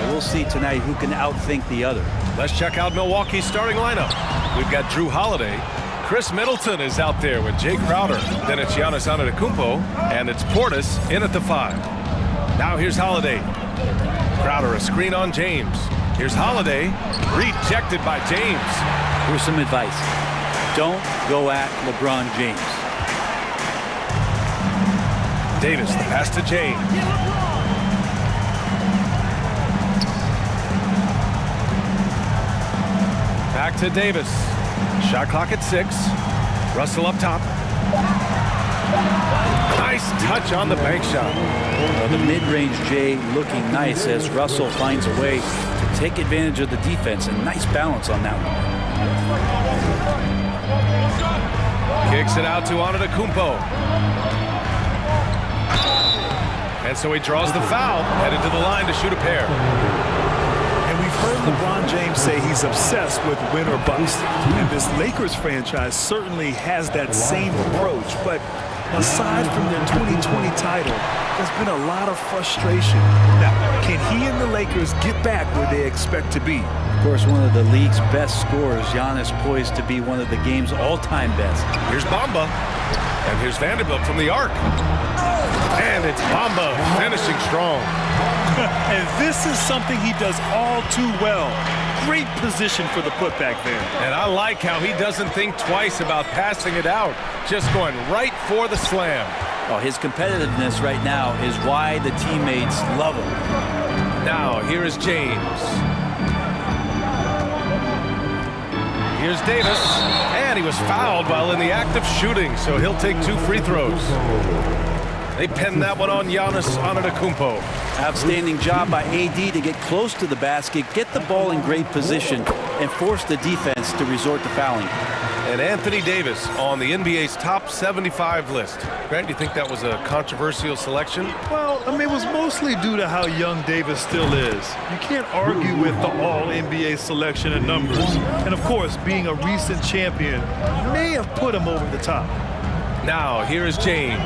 We'll see tonight who can outthink the other. Let's check out Milwaukee's starting lineup. We've got Drew Holiday. Chris Middleton is out there with Jay Crowder. Then it's Giannis Antetokounmpo, and it's Portis in at the 5. Now here's Holiday. Crowder, a screen on James. Here's Holiday, rejected by James. Here's some advice. Don't go at LeBron James. Davis, the pass to James. Back to Davis. Shot clock at 6. Russell up top. Nice touch on the bank shot. Well, the mid-range Jay looking nice as Russell finds a way to take advantage of the defense, and nice balance on that one. Kicks it out to Antetokounmpo. And so he draws the foul, headed to the line to shoot a pair. And we've heard LeBron James say he's obsessed with win or bust. And this Lakers franchise certainly has that same approach. But aside from their 2020 title, there's been a lot of frustration. Now, can he and the Lakers get back where they expect to be? Of course, one of the league's best scorers, Giannis, poised to be one of the game's all-time best. Here's Bamba. And here's Vanderbilt from the arc. And it's Bamba finishing strong. And this is something he does all too well. Great position for the putback there. And I like how he doesn't think twice about passing it out, just going right for the slam. Oh, his competitiveness right now is why the teammates love him. Now, here is James. Here's Davis, and he was fouled while in the act of shooting, so he'll take 2 free throws. They pinned that one on Giannis Antetokounmpo. Outstanding job by AD to get close to the basket, get the ball in great position, and force the defense to resort to fouling. And Anthony Davis on the NBA's top 75 list. Grant, do you think that was a controversial selection? Well, I mean, it was mostly due to how young Davis still is. You can't argue with the all-NBA selection and numbers. And, of course, being a recent champion may have put him over the top. Now, here is James.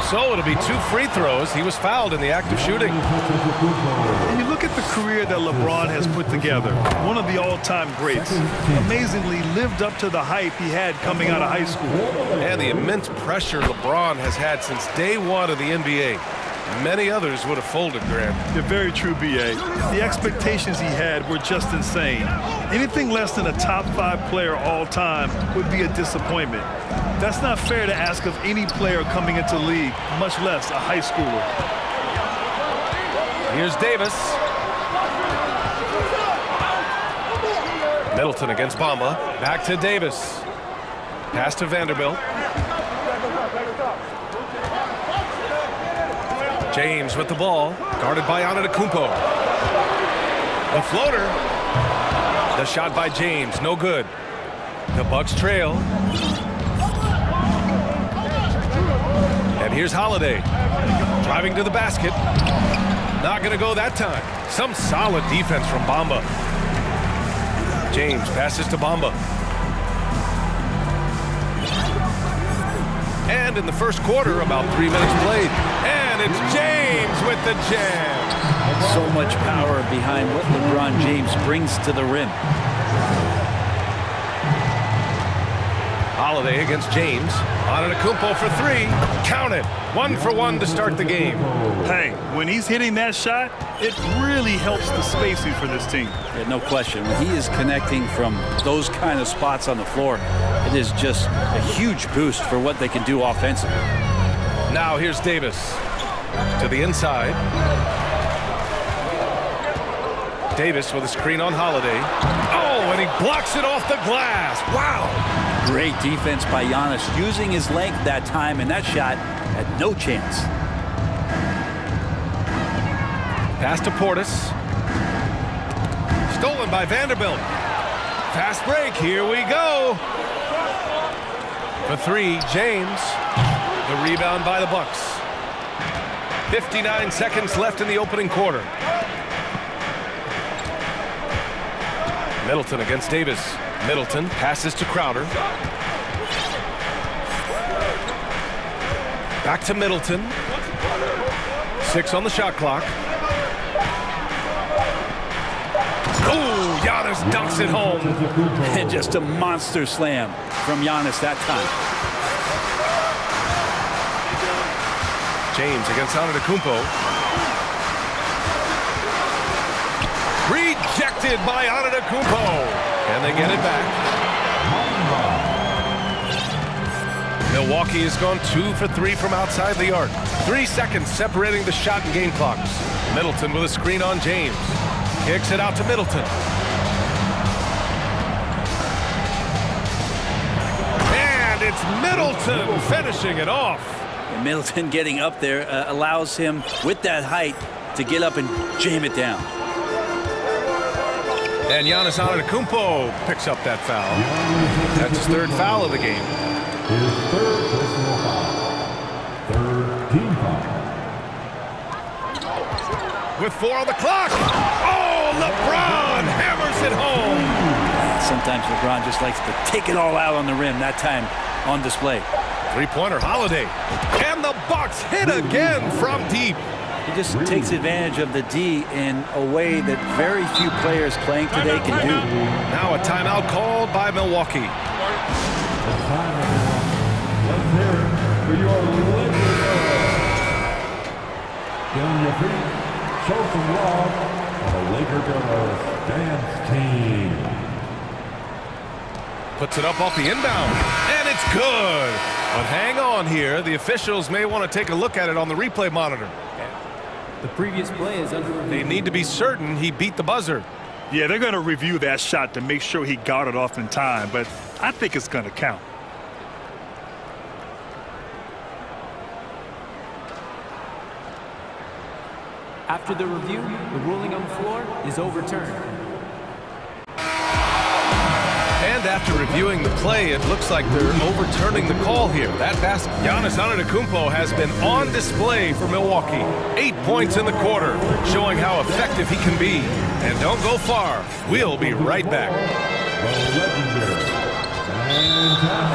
So it'll be 2 free throws. He was fouled in the act of shooting. And you look at the career that LeBron has put together, one of the all-time greats. Amazingly lived up to the hype he had coming out of high school. And the immense pressure LeBron has had since day 1 of the NBA. Many others would have folded, Grant. You're very true, B.A. The expectations he had were just insane. Anything less than a top 5 player all time would be a disappointment. That's not fair to ask of any player coming into the league, much less a high schooler. Here's Davis. Middleton against Bamba. Back to Davis. Pass to Vanderbilt. James with the ball, guarded by Antetokounmpo. The floater. The shot by James, no good. The Bucks trail. And here's Holiday, driving to the basket. Not going to go that time. Some solid defense from Bamba. James passes to Bamba. And in the first quarter, about 3 minutes played. And it's James with the jam. So much power behind what LeBron James brings to the rim. Holiday against James. Antetokounmpo for 3. Count it. 1 for 1 to start the game. Hey, when he's hitting that shot, it really helps the spacing for this team. Yeah, no question. When he is connecting from those kind of spots on the floor, it is just a huge boost for what they can do offensively. Now here's Davis to the inside. Davis with a screen on Holiday. Oh, and he blocks it off the glass. Wow. Great defense by Giannis, using his length that time, and that shot had no chance. Pass to Portis. Stolen by Vanderbilt. Fast break, here we go. For three, James. The rebound by the Bucks. 59 seconds left in the opening quarter. Middleton against Davis. Middleton passes to Crowder. Back to Middleton. 6 on the shot clock. Oh, Giannis dunks it home. And just a monster slam from Giannis that time. James against Antetokounmpo. Rejected by Antetokounmpo. And they get it back. Milwaukee has gone 2 for 3 from outside the arc. 3 seconds separating the shot and game clocks. Middleton with a screen on James. Kicks it out to Middleton. And it's Middleton finishing it off. And Middleton getting up there allows him, with that height, to get up and jam it down. And Giannis Antetokounmpo picks up that foul. That's his 3rd foul of the game. His 3rd personal foul. 3rd team foul. With 4 on the clock. Oh, LeBron hammers it home. Sometimes LeBron just likes to take it all out on the rim. That time on display. 3-pointer Holiday. And the Bucks hit again from deep. He just takes advantage of the D in a way that very few players playing today can do. Now a timeout called by Milwaukee. Let's hear it for your Lakers. Get on your feet. Show some love for the Laker Girls dance team. Puts it up off the inbound. And it's good. But hang on here. The officials may want to take a look at it on the replay monitor. The previous play is under review. They need to be certain he beat the buzzer. Yeah, they're going to review that shot to make sure he got it off in time, but I think it's going to count. After the review, the ruling on the floor is overturned. And after reviewing the play, it looks like they're overturning the call here. That basket, Giannis Antetokounmpo has been on display for Milwaukee. 8 points in the quarter, showing how effective he can be. And don't go far. We'll be right back.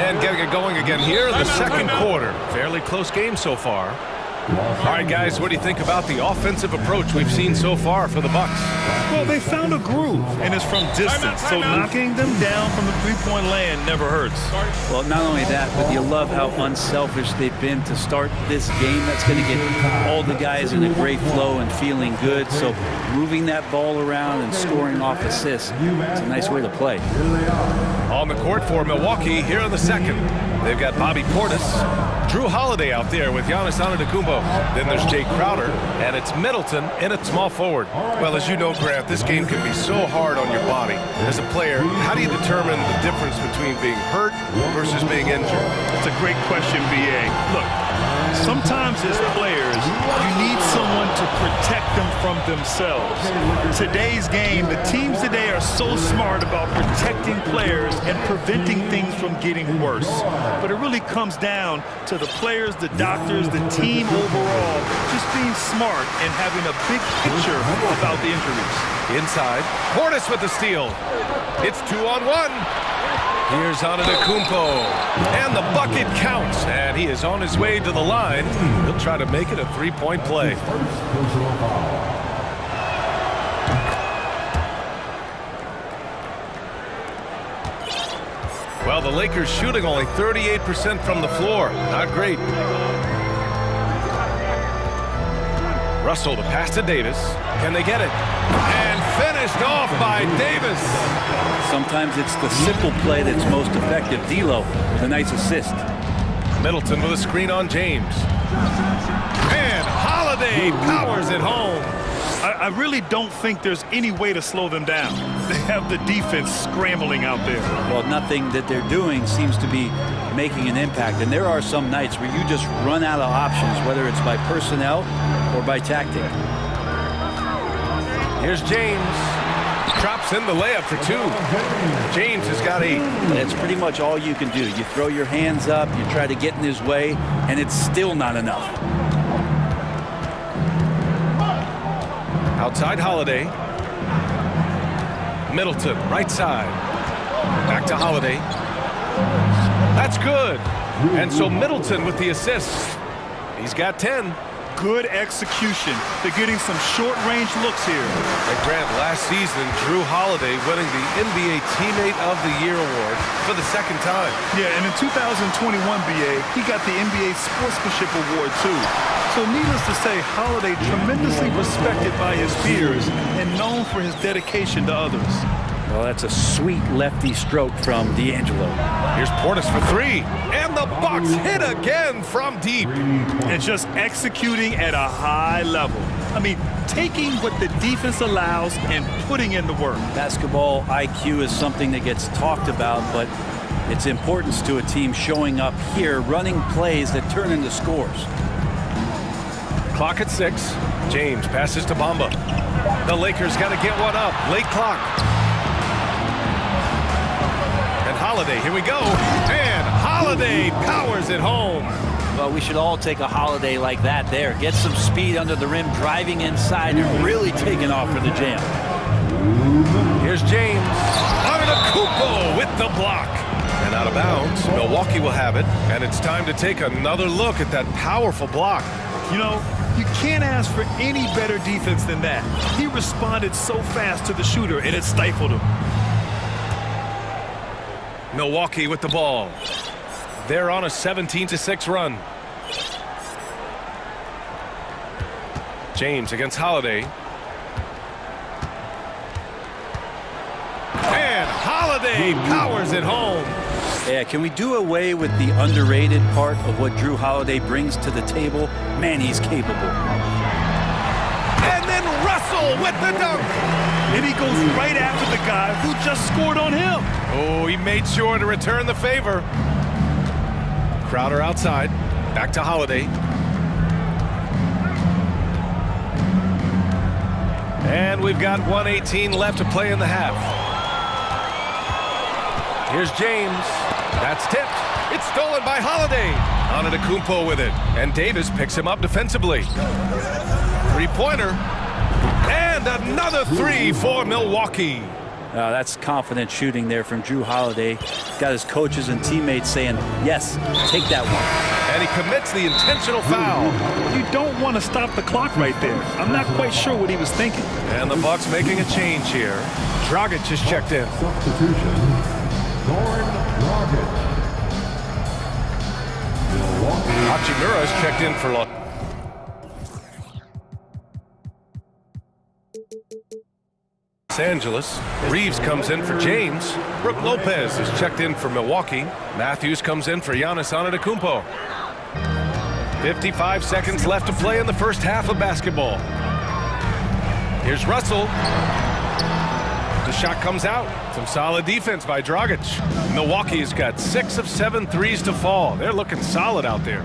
And getting it going again here in the second quarter. Fairly close game so far. All right, guys, what do you think about the offensive approach we've seen so far for the Bucks? Well, they found a groove, and it's from distance, so knocking them down from the three-point land never hurts. Well, not only that, but you love how unselfish they've been to start this game. That's going to get all the guys in a great flow and feeling good. So moving that ball around and scoring off assists, it's a nice way to play. On the court for Milwaukee here in the second. They've got Bobby Portis, Drew Holiday out there with Giannis Antetokounmpo. Then there's Jay Crowder, and it's Middleton in at small forward. Well, as you know, Grant, this game can be so hard on your body. As a player, how do you determine the difference between being hurt versus being injured? That's a great question, B.A. Look, sometimes as players, you need someone to protect them from themselves. Today's game, the teams today are so smart about protecting players and preventing things from getting worse. But it really comes down to the players, the doctors, the team overall, just being smart and having a big picture about the injuries. Inside, Portis with the steal. It's 2-on-1. Here's Antetokounmpo, and the bucket counts, and he is on his way to the line. He'll try to make it a three-point play. Well, the Lakers shooting only 38% from the floor. Not great. Russell, the pass to Davis. Can they get it? And finished off by Davis. Sometimes it's the simple play that's most effective. D'Lo with a nice assist. Middleton with a screen on James. And Holiday powers it home. I really don't think there's any way to slow them down. They have the defense scrambling out there. Well, nothing that they're doing seems to be making an impact. And there are some nights where you just run out of options, whether it's by personnel or by tactic. Here's James. Drops in the layup for 2. James has got 8. That's pretty much all you can do. You throw your hands up, you try to get in his way, and it's still not enough. Outside Holiday. Middleton, right side. Back to Holiday. That's good. And so Middleton with the assist. He's got 10. Good execution. They're getting some short-range looks here. And Grant, last season, Drew Holiday winning the NBA Teammate of the Year award for the second time. Yeah, and in 2021, BA, he got the NBA Sportsmanship Award, too. So needless to say, Holiday tremendously respected by his peers and known for his dedication to others. Well, that's a sweet lefty stroke from D'Angelo. Here's Portis for 3. And the Bucks hit again from deep. And just executing at a high level. I mean, taking what the defense allows and putting in the work. Basketball IQ is something that gets talked about, but its importance to a team showing up here, running plays that turn into scores. Clock at 6. James passes to Bamba. The Lakers got to get one up. Late clock. And Holiday, here we go. And Holiday powers it home. Well, we should all take a Holiday like that there. Get some speed under the rim, driving inside, and really taking off for the jam. Here's James. Antetokounmpo with the block. And out of bounds. Milwaukee will have it. And it's time to take another look at that powerful block. You know, you can't ask for any better defense than that. He responded so fast to the shooter, and it stifled him. Milwaukee with the ball. They're on a 17-6 run. James against Holiday. And Holiday powers it home. Yeah, can we do away with the underrated part of what Drew Holiday brings to the table? Man, he's capable. And then Russell with the dunk. And he goes right after the guy who just scored on him. Oh, he made sure to return the favor. Crowder outside. Back to Holiday. And we've got 1:18 left to play in the half. Here's James. That's tipped. It's stolen by Holiday. Antetokounmpo with it. And Davis picks him up defensively. Three-pointer. And another 3 for Milwaukee. That's confident shooting there from Drew Holiday. Got his coaches and teammates saying, yes, take that one. And he commits the intentional foul. You don't want to stop the clock right there. I'm not quite sure what he was thinking. And the Bucks making a change here. Dragic just checked in. Substitution. Goran Dragic. Hachimura's checked in for Los Angeles. Reeves comes in for James. Brook Lopez is checked in for Milwaukee. Matthews comes in for Giannis Antetokounmpo. 55 seconds left to play in the first half of basketball. Here's Russell. The shot comes out. Some solid defense by Dragic. Milwaukee has got 6 of 7 threes to fall. They're looking solid out there.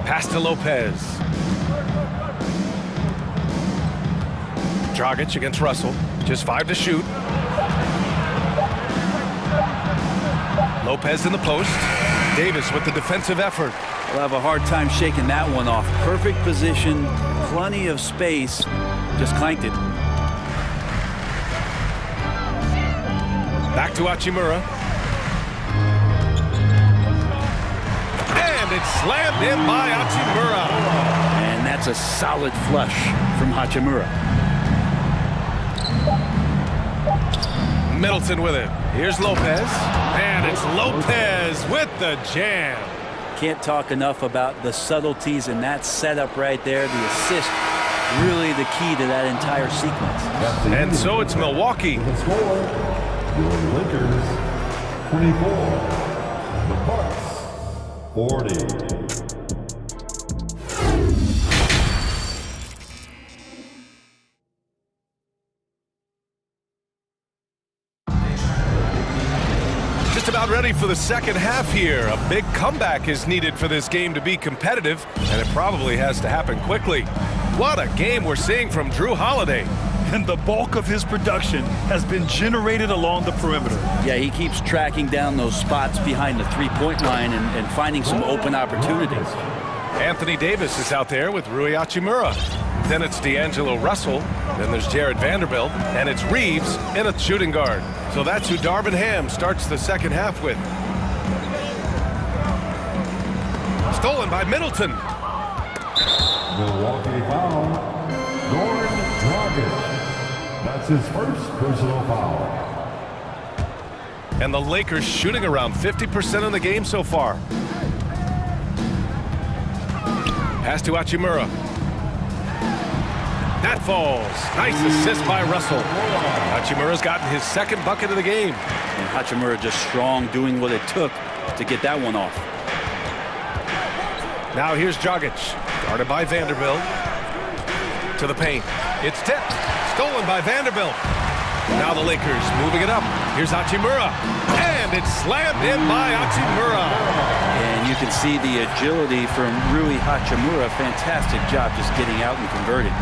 Pass to Lopez. Dragic against Russell. Just 5 to shoot. Lopez in the post. Davis with the defensive effort. We'll have a hard time shaking that one off. Perfect position, plenty of space. Just clanked it. Back to Hachimura. And it's slammed in by Hachimura. And that's a solid flush from Hachimura. Middleton with it. Here's Lopez. And it's Lopez with the jam. Can't talk enough about the subtleties in that setup right there. The assist, really the key to that entire sequence. And so it's Milwaukee. The score, your Lakers 24, the Bucks 40. Just about ready for the second half here. A big comeback is needed for this game to be competitive, and it probably has to happen quickly. What a game we're seeing from Drew Holiday. And the bulk of his production has been generated along the perimeter. Yeah, he keeps tracking down those spots behind the three-point line and finding some open opportunities. Anthony Davis is out there with Rui Hachimura. Then it's D'Angelo Russell. Then there's Jared Vanderbilt. And it's Reeves in a shooting guard. So that's who Darvin Ham starts the second half with. Stolen by Middleton. Milwaukee foul. Goran Dragic. That's his first personal foul. And the Lakers shooting around 50% in the game so far. Pass to Hachimura. That falls. Nice assist by Russell. Hachimura's gotten his second bucket of the game. And Hachimura just strong, doing what it took to get that one off. Now here's Dragic. Guarded by Vanderbilt. To the paint. It's tipped. Stolen by Vanderbilt. Now the Lakers moving it up. Here's Hachimura. And it's slammed in by Hachimura. And you can see the agility from Rui Hachimura. Fantastic job just getting out and converting.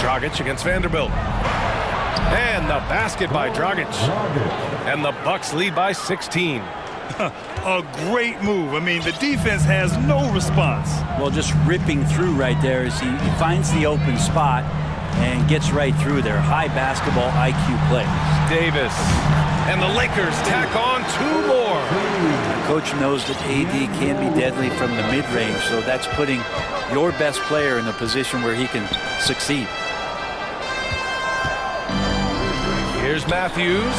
Dragic against Vanderbilt. And the basket by Dragic. And the Bucks lead by 16. A great move. I mean, the defense has no response. Well, just ripping through right there as he finds the open spot and gets right through there. High basketball IQ play. Davis. And the Lakers tack on two more. The coach knows that AD can be deadly from the mid-range, so that's putting your best player in a position where he can succeed. Here's Matthews.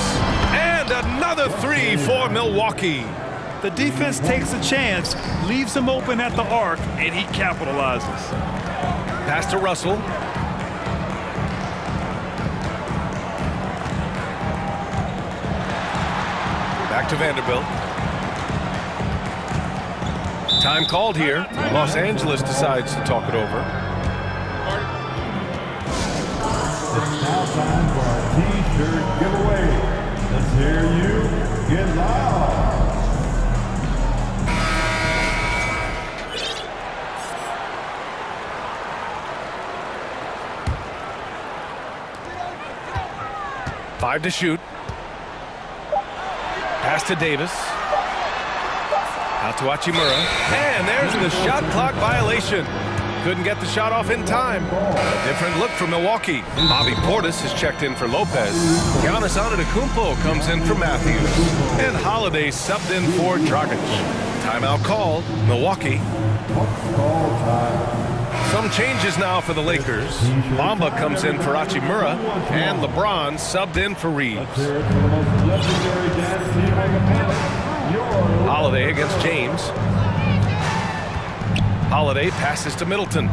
And another three for Milwaukee. The defense takes a chance, leaves him open at the arc, and he capitalizes. Pass to Russell. Back to Vanderbilt. Time called here. Los Angeles decides to talk it over. It's now time for our T-shirt giveaway. Let's hear you get loud. Five to shoot. Pass to Davis. Out to Hachimura. And there's the shot clock violation. Couldn't get the shot off in time. A different look for Milwaukee. Bobby Portis has checked in for Lopez. Giannis Antetokounmpo comes in for Matthews. And Holiday subbed in for Dragic. Timeout called. Milwaukee. Some changes now for the Lakers. Bamba comes in for Hachimura. And LeBron subbed in for Reeves. Holiday against James. Holiday passes to Middleton.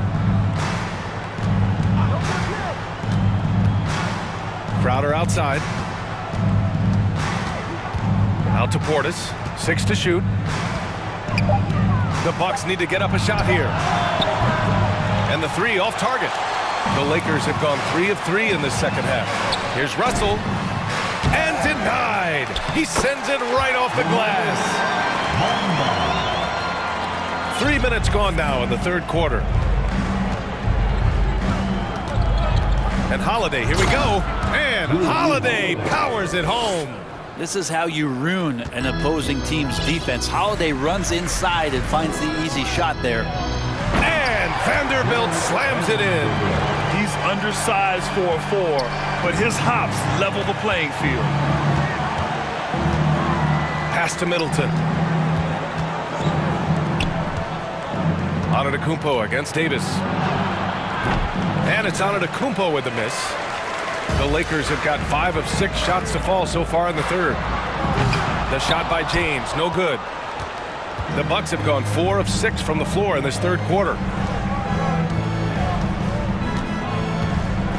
Crowder outside. Out to Portis. 6 to shoot. The Bucks need to get up a shot here. And the three off target. The Lakers have gone 3 of 3 in this second half. Here's Russell. And denied. He sends it right off the glass. 3 minutes gone now in the third quarter. And Holiday, here we go. And Holiday powers it home. This is how you ruin an opposing team's defense. Holiday runs inside and finds the easy shot there. And Vanderbilt slams it in. He's undersized for a 4, but his hops level the playing field. Pass to Middleton. Antetokounmpo against Davis. And it's Antetokounmpo with the miss. The Lakers have got 5 of 6 shots to fall so far in the third. The shot by James, no good. The Bucks have gone 4 of 6 from the floor in this third quarter.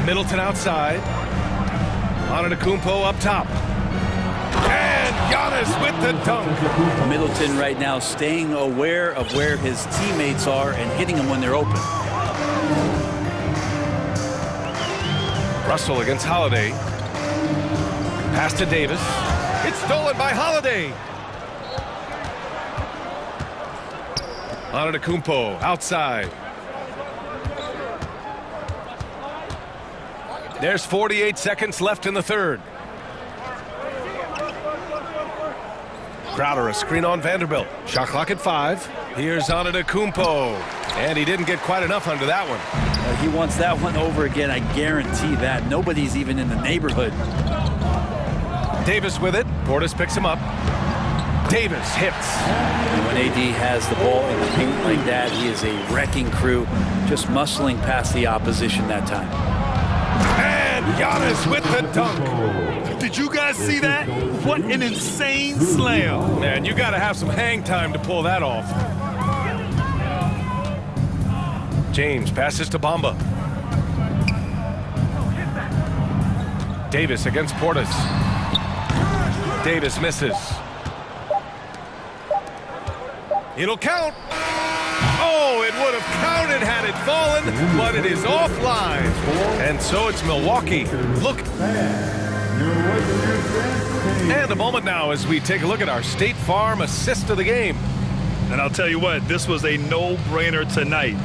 Middleton outside. Antetokounmpo up top. And Giannis with the dunk. Middleton right now staying aware of where his teammates are and hitting them when they're open. Russell against Holiday. Pass to Davis. It's stolen by Holiday. Antetokounmpo outside. There's 48 seconds left in the third. Crowder, a screen on Vanderbilt. Shot clock at 5. Here's Antetokounmpo. And he didn't get quite enough under that one. He wants that one over again, I guarantee that. Nobody's even in the neighborhood. Davis with it. Portis picks him up. Davis hits. And when AD has the ball in the paint like that, he is a wrecking crew, just muscling past the opposition that time. And Giannis with the dunk. Did you guys see that? What an insane slam. Man, you got to have some hang time to pull that off. James passes to Bamba. Davis against Portis. Davis misses. It'll count. Oh, it would have counted had it fallen, but it is offline. And so it's Milwaukee. Look. And a moment now as we take a look at our State Farm assist of the game. And I'll tell you what, this was a no-brainer tonight.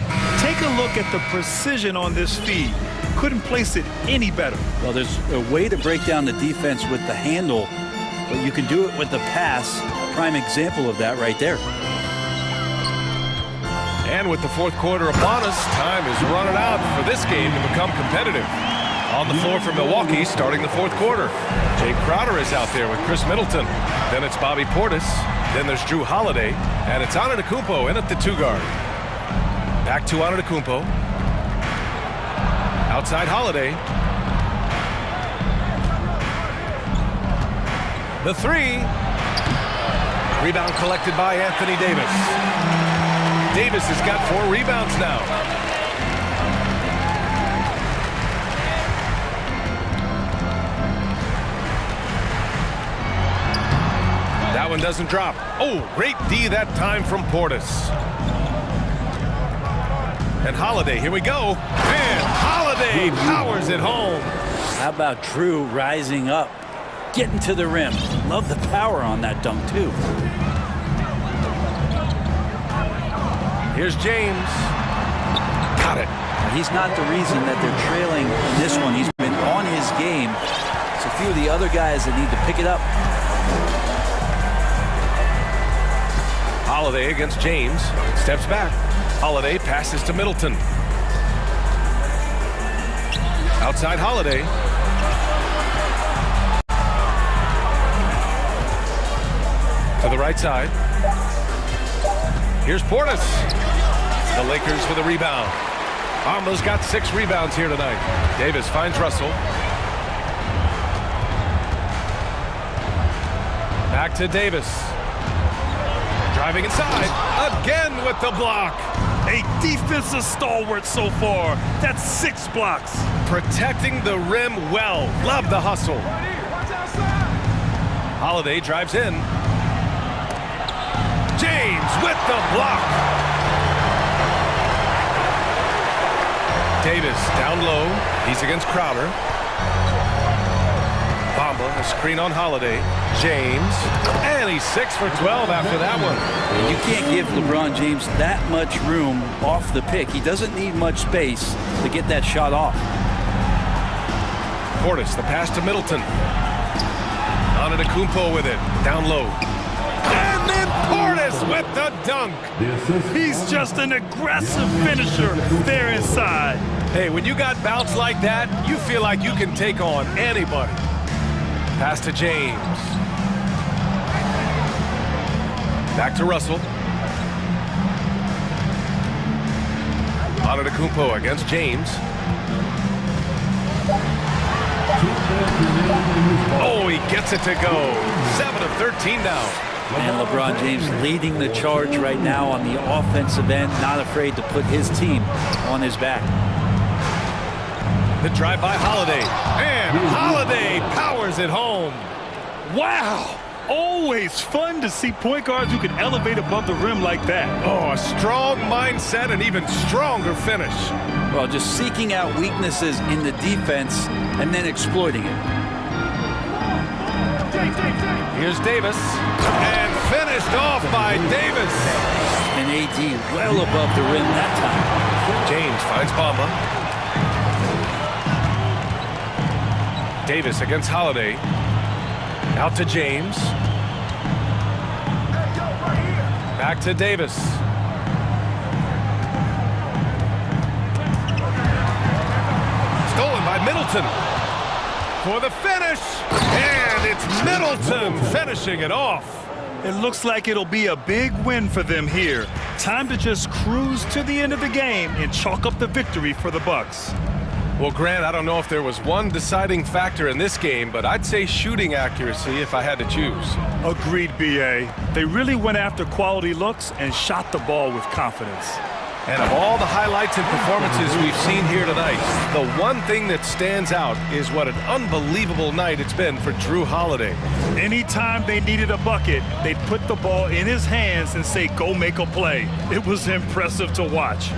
Take a look at the precision on this feed. Couldn't place it any better. Well, there's a way to break down the defense with the handle, but you can do it with the pass. Prime example of that right there. And with the fourth quarter upon us, time is running out for this game to become competitive. On the floor for Milwaukee, starting the fourth quarter. Jay Crowder is out there with Chris Middleton. Then it's Bobby Portis. Then there's Drew Holiday. And it's Antetokounmpo in at the 2-guard. Back to Antetokounmpo. Outside Holiday. The 3. Rebound collected by Anthony Davis. Davis has got 4 rebounds now. That one doesn't drop. Oh, great D that time from Portis. And Holiday, here we go. And Holiday powers it home. How about Drew rising up, getting to the rim? Love the power on that dunk, too. Here's James. Got it. He's not the reason that they're trailing in this one. He's been on his game. It's a few of the other guys that need to pick it up. Holiday against James. Steps back. Holiday passes to Middleton. Outside Holiday. To the right side. Here's Portis. The Lakers with a rebound. Bamba's got 6 rebounds here tonight. Davis finds Russell. Back to Davis. Driving inside. Again with the block. A defensive stalwart so far. That's 6 blocks. Protecting the rim well. Love the hustle. Holiday drives in. James with the block. Davis down low. He's against Crowder. Bamba, a screen on Holiday. James. And he's 6 for 12 after that one. You can't give LeBron James that much room off the pick. He doesn't need much space to get that shot off. Portis, the pass to Middleton. Antetokounmpo with it. Down low. And then Portis with the dunk. He's just an aggressive finisher there inside. Hey, when you got bounce like that, you feel like you can take on anybody. Pass to James. Back to Russell. Antetokounmpo against James. Oh, he gets it to go. 7 of 13 now. And LeBron James leading the charge right now on the offensive end, not afraid to put his team on his back. The drive by Holiday. And Holiday powers it home. Wow. Always fun to see point guards who can elevate above the rim like that. Oh, a strong mindset and even stronger finish. Well, just seeking out weaknesses in the defense and then exploiting it. Here's Davis, and finished off by Davis. And AD well above the rim that time. James finds Bamba. Davis against Holiday. Out to James. Back to Davis. Stolen by Middleton. For the finish. And it's Middleton finishing it off. It looks like it'll be a big win for them here. Time to just cruise to the end of the game and chalk up the victory for the Bucks. Well, Grant, I don't know if there was one deciding factor in this game, but I'd say shooting accuracy if I had to choose. Agreed, BA. They really went after quality looks and shot the ball with confidence. And of all the highlights and performances we've seen here tonight, the one thing that stands out is what an unbelievable night it's been for Drew Holiday. Anytime they needed a bucket, they'd put the ball in his hands and say, go make a play. It was impressive to watch.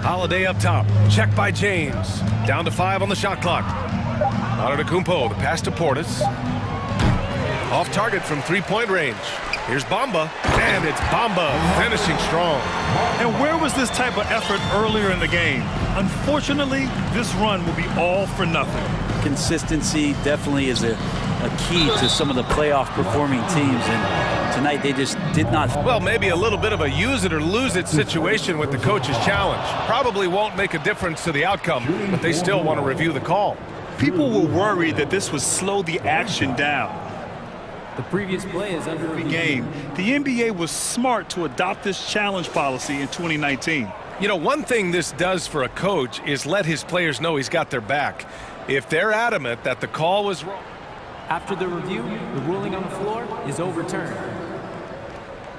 Holiday up top, checked by James. Down to 5 on the shot clock. Antetokounmpo, the pass to Portis. Off target from three-point range. Here's Bamba, and it's Bamba finishing strong. And where was this type of effort earlier in the game? Unfortunately, this run will be all for nothing. Consistency definitely is a key to some of the playoff performing teams, and tonight they just did not. Well, maybe a little bit of a use it or lose it situation with the coach's challenge. Probably won't make a difference to the outcome, but they still want to review the call. People were worried that this would slow the action down. The previous play is under review. Game. The NBA was smart to adopt this challenge policy in 2019. You know, one thing this does for a coach is let his players know he's got their back. If they're adamant that the call was wrong. After the review, the ruling on the floor is overturned.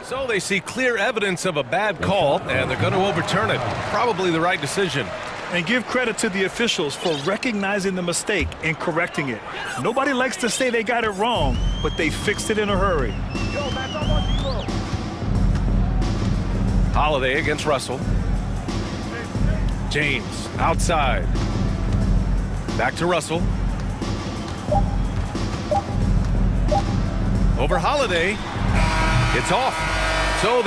So they see clear evidence of a bad call, and they're going to overturn it. Probably the right decision. And give credit to the officials for recognizing the mistake and correcting it. Nobody likes to say they got it wrong, but they fixed it in a hurry. Holiday against Russell. James outside. Back to Russell. Over Holiday. It's off. So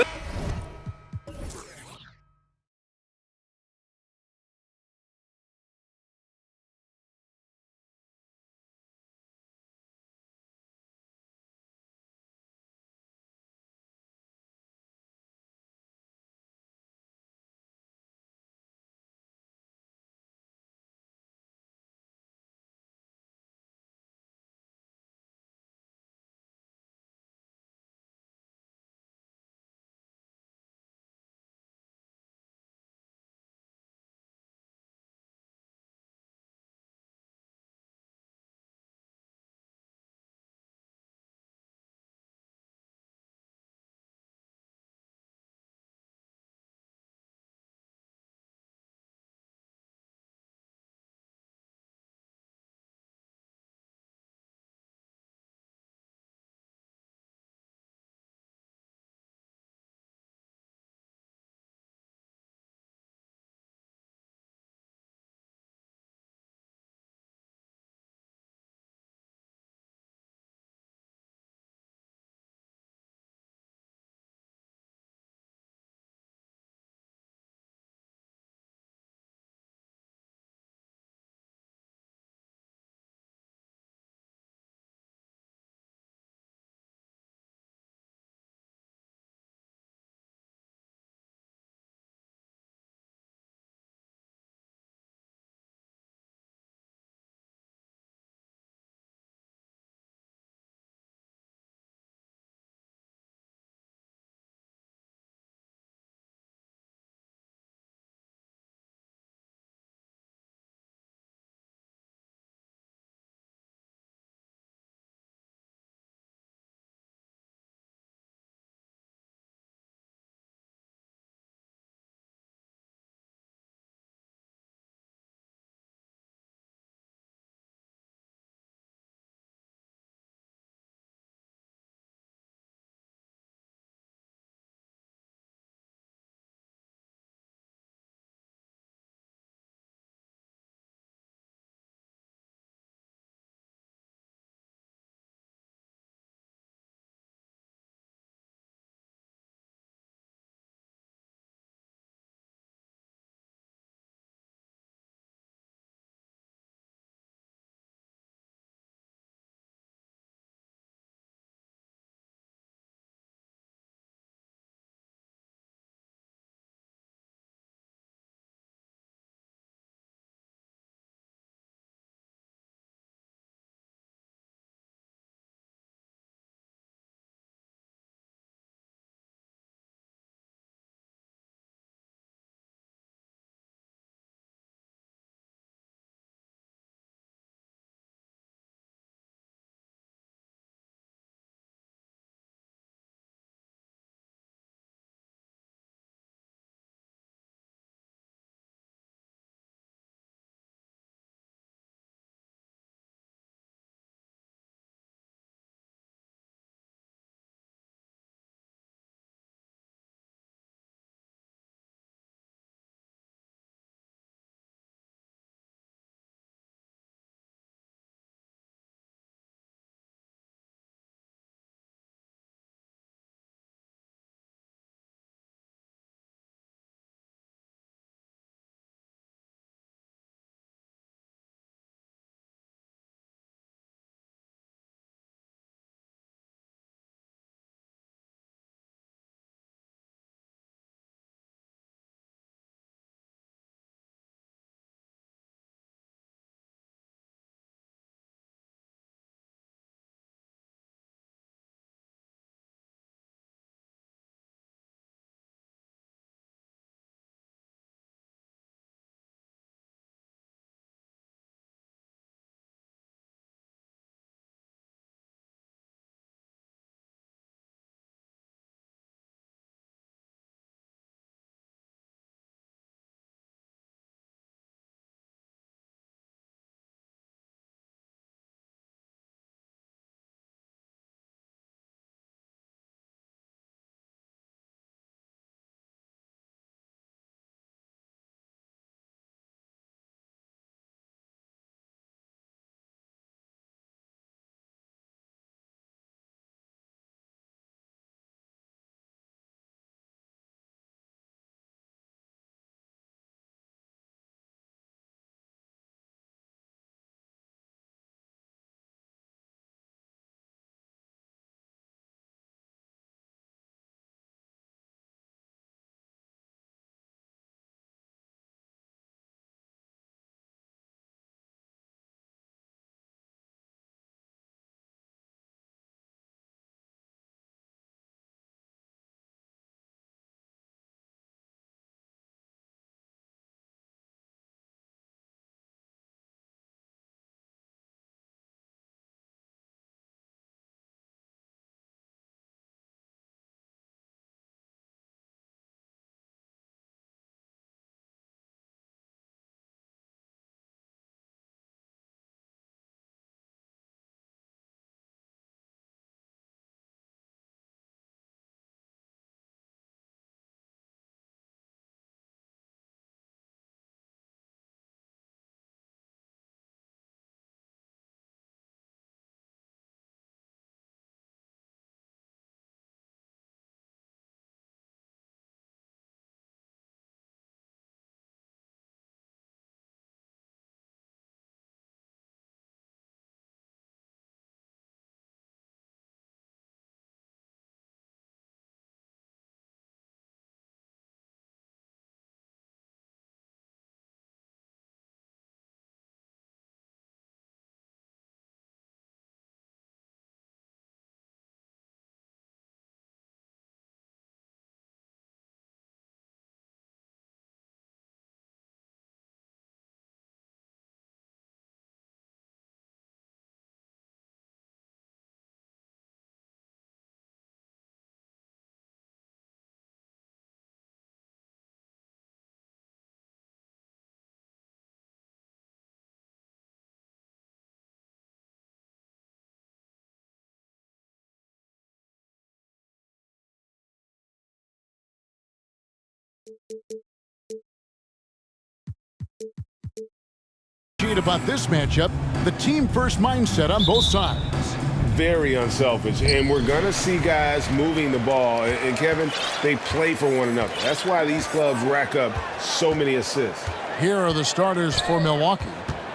About this matchup, the team-first mindset on both sides. Very unselfish, and we're going to see guys moving the ball. And Kevin, they play for one another. That's why these clubs rack up so many assists. Here are the starters for Milwaukee.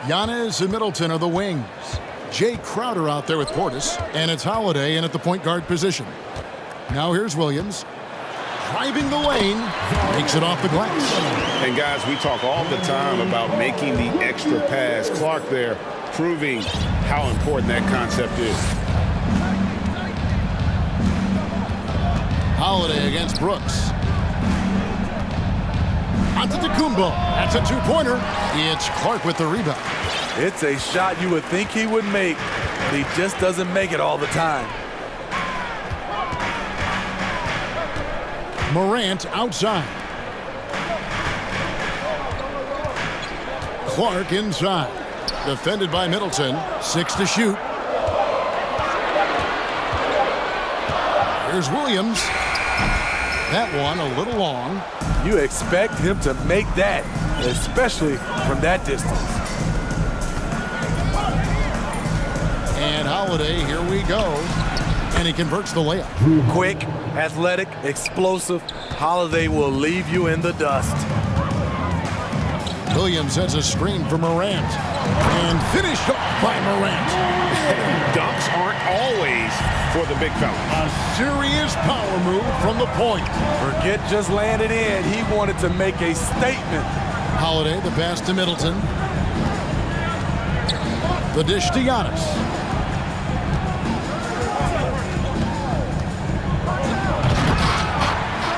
Giannis and Middleton are the wings. Jay Crowder out there with Portis, and it's Holiday in at the point guard position. Now here's Williams. Driving the lane, makes it off the glass. And guys, we talk all the time about making the extra pass. Clark there proving how important that concept is. Holiday against Brooks. Antetokounmpo. That's a two-pointer. It's Clark with the rebound. It's a shot you would think he would make, but he just doesn't make it all the time. Morant outside. Clark inside. Defended by Middleton. 6 to shoot. Here's Williams. That one a little long. You expect him to make that, especially from that distance. And Holiday, here we go. And he converts the layup. Quick, athletic, explosive. Holiday will leave you in the dust. Williams sets a screen for Morant. And finished off by Morant. Dunks aren't always for the big fella. A serious power move from the point. Forget just laying it in. He wanted to make a statement. Holiday, the pass to Middleton. The dish to Giannis.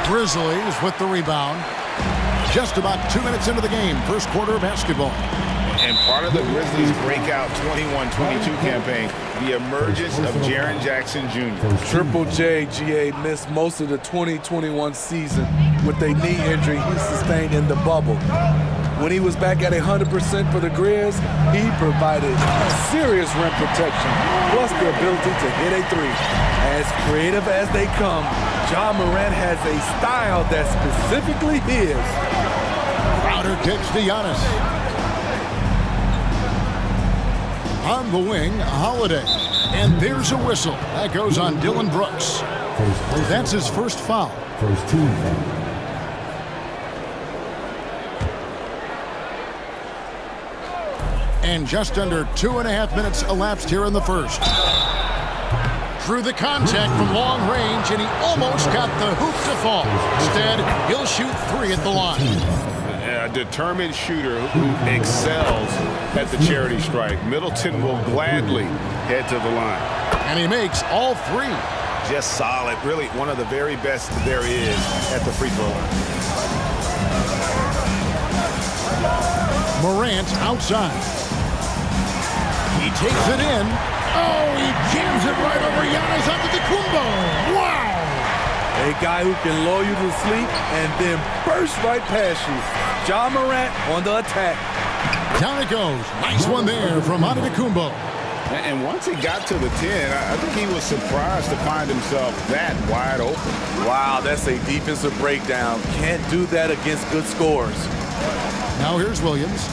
Grizzlies with the rebound. Just about 2 minutes into the game. First quarter of basketball. And part of the Grizzlies' breakout 21-22 campaign, the emergence of Jaren Jackson Jr. Triple J, GA, missed most of the 2021 season with a knee injury he sustained in the bubble. When he was back at 100% for the Grizz, he provided serious rim protection, plus the ability to hit a three. As creative as they come, Ja Morant has a style that's specifically his. Crowder kicks to Giannis. On the wing, Holiday. And there's a whistle. That goes on Dylan Brooks. That's his first foul. First team foul. And just under 2.5 minutes elapsed here in the first. Through the contact from long range, and he almost got the hoop to fall. Instead, he'll shoot 3 at the line. A determined shooter who excels at the charity strike. Middleton will gladly head to the line. And he makes all 3. Just solid. Really one of the very best there is at the free throw line. Morant outside. He takes it in. Oh, he jams it right over Giannis Antetokounmpo. Wow! A guy who can lull you to sleep and then burst right past you. Ja Morant on the attack. Down it goes. Nice one there from Antetokounmpo. And once he got to the 10, I think he was surprised to find himself that wide open. Wow, that's a defensive breakdown. Can't do that against good scores. Now here's Williams.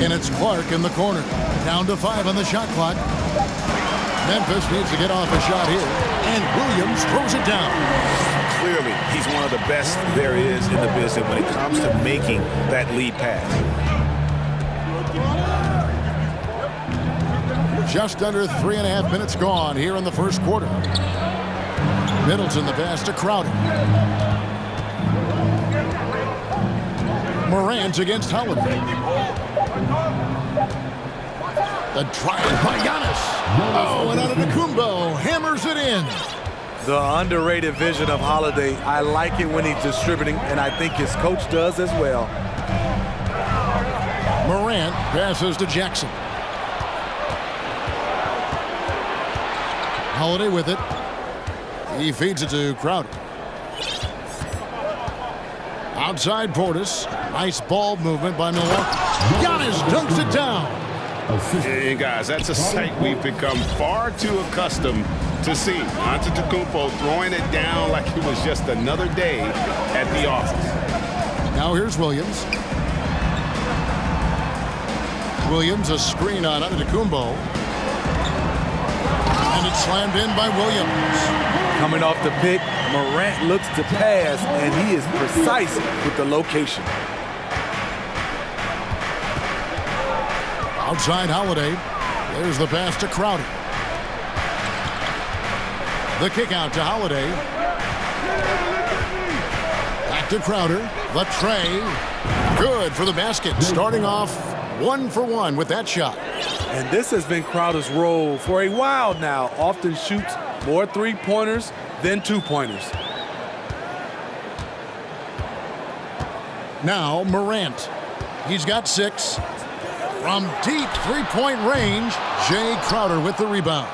And it's Clark in the corner. Down to 5 on the shot clock. Memphis needs to get off a shot here. And Williams throws it down. Clearly, he's one of the best there is in the business when it comes to making that lead pass. Just under 3.5 minutes gone here in the first quarter. Middleton the pass to Crowder. Morant against Holiday. The drive by Giannis. Oh, and Antetokounmpo hammers it in. The underrated vision of Holiday. I like it when he's distributing, and I think his coach does as well. Morant passes to Jackson. Holiday with it. He feeds it to Crowder. Outside Portis. Nice ball movement by Milwaukee. Giannis dunks it down. And guys, that's a sight we've become far too accustomed to see. Antetokounmpo throwing it down like it was just another day at the office. Now here's Williams. Williams, a screen on Antetokounmpo. And it's slammed in by Williams. Coming off the pick, Morant looks to pass, and he is precise with the location. Outside Holiday. There's the pass to Crowder. The kick out to Holiday. Back to Crowder. The tray. Good for the basket. Starting off 1 for 1 with that shot. And this has been Crowder's role for a while now. Often shoots more three-pointers than two-pointers. Now Morant. He's got 6. From deep three-point range, Jay Crowder with the rebound.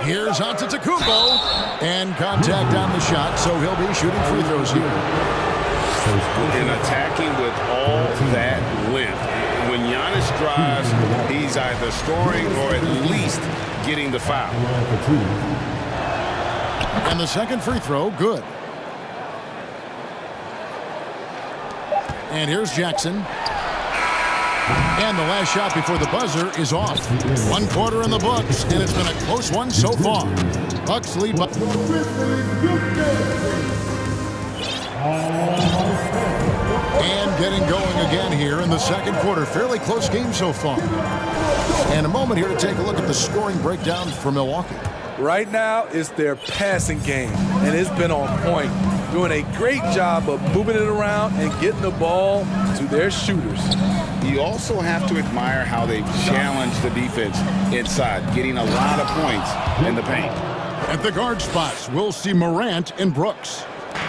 Here's Antetokounmpo, and contact on the shot, so he'll be shooting free throws here. And attacking with all that length. When Giannis drives, he's either scoring or at least getting the foul. And the second free throw, good. And here's Jackson. And the last shot before the buzzer is off. 1 quarter in the books, and it's been a close one so far. Bucks lead by... And getting going again here in the second quarter. Fairly close game so far. And a moment here to take a look at the scoring breakdown for Milwaukee. Right now, it's their passing game, and it's been on point. Doing a great job of moving it around and getting the ball to their shooters. You also have to admire how they've challenged the defense inside, getting a lot of points in the paint. At the guard spots, we'll see Morant and Brooks.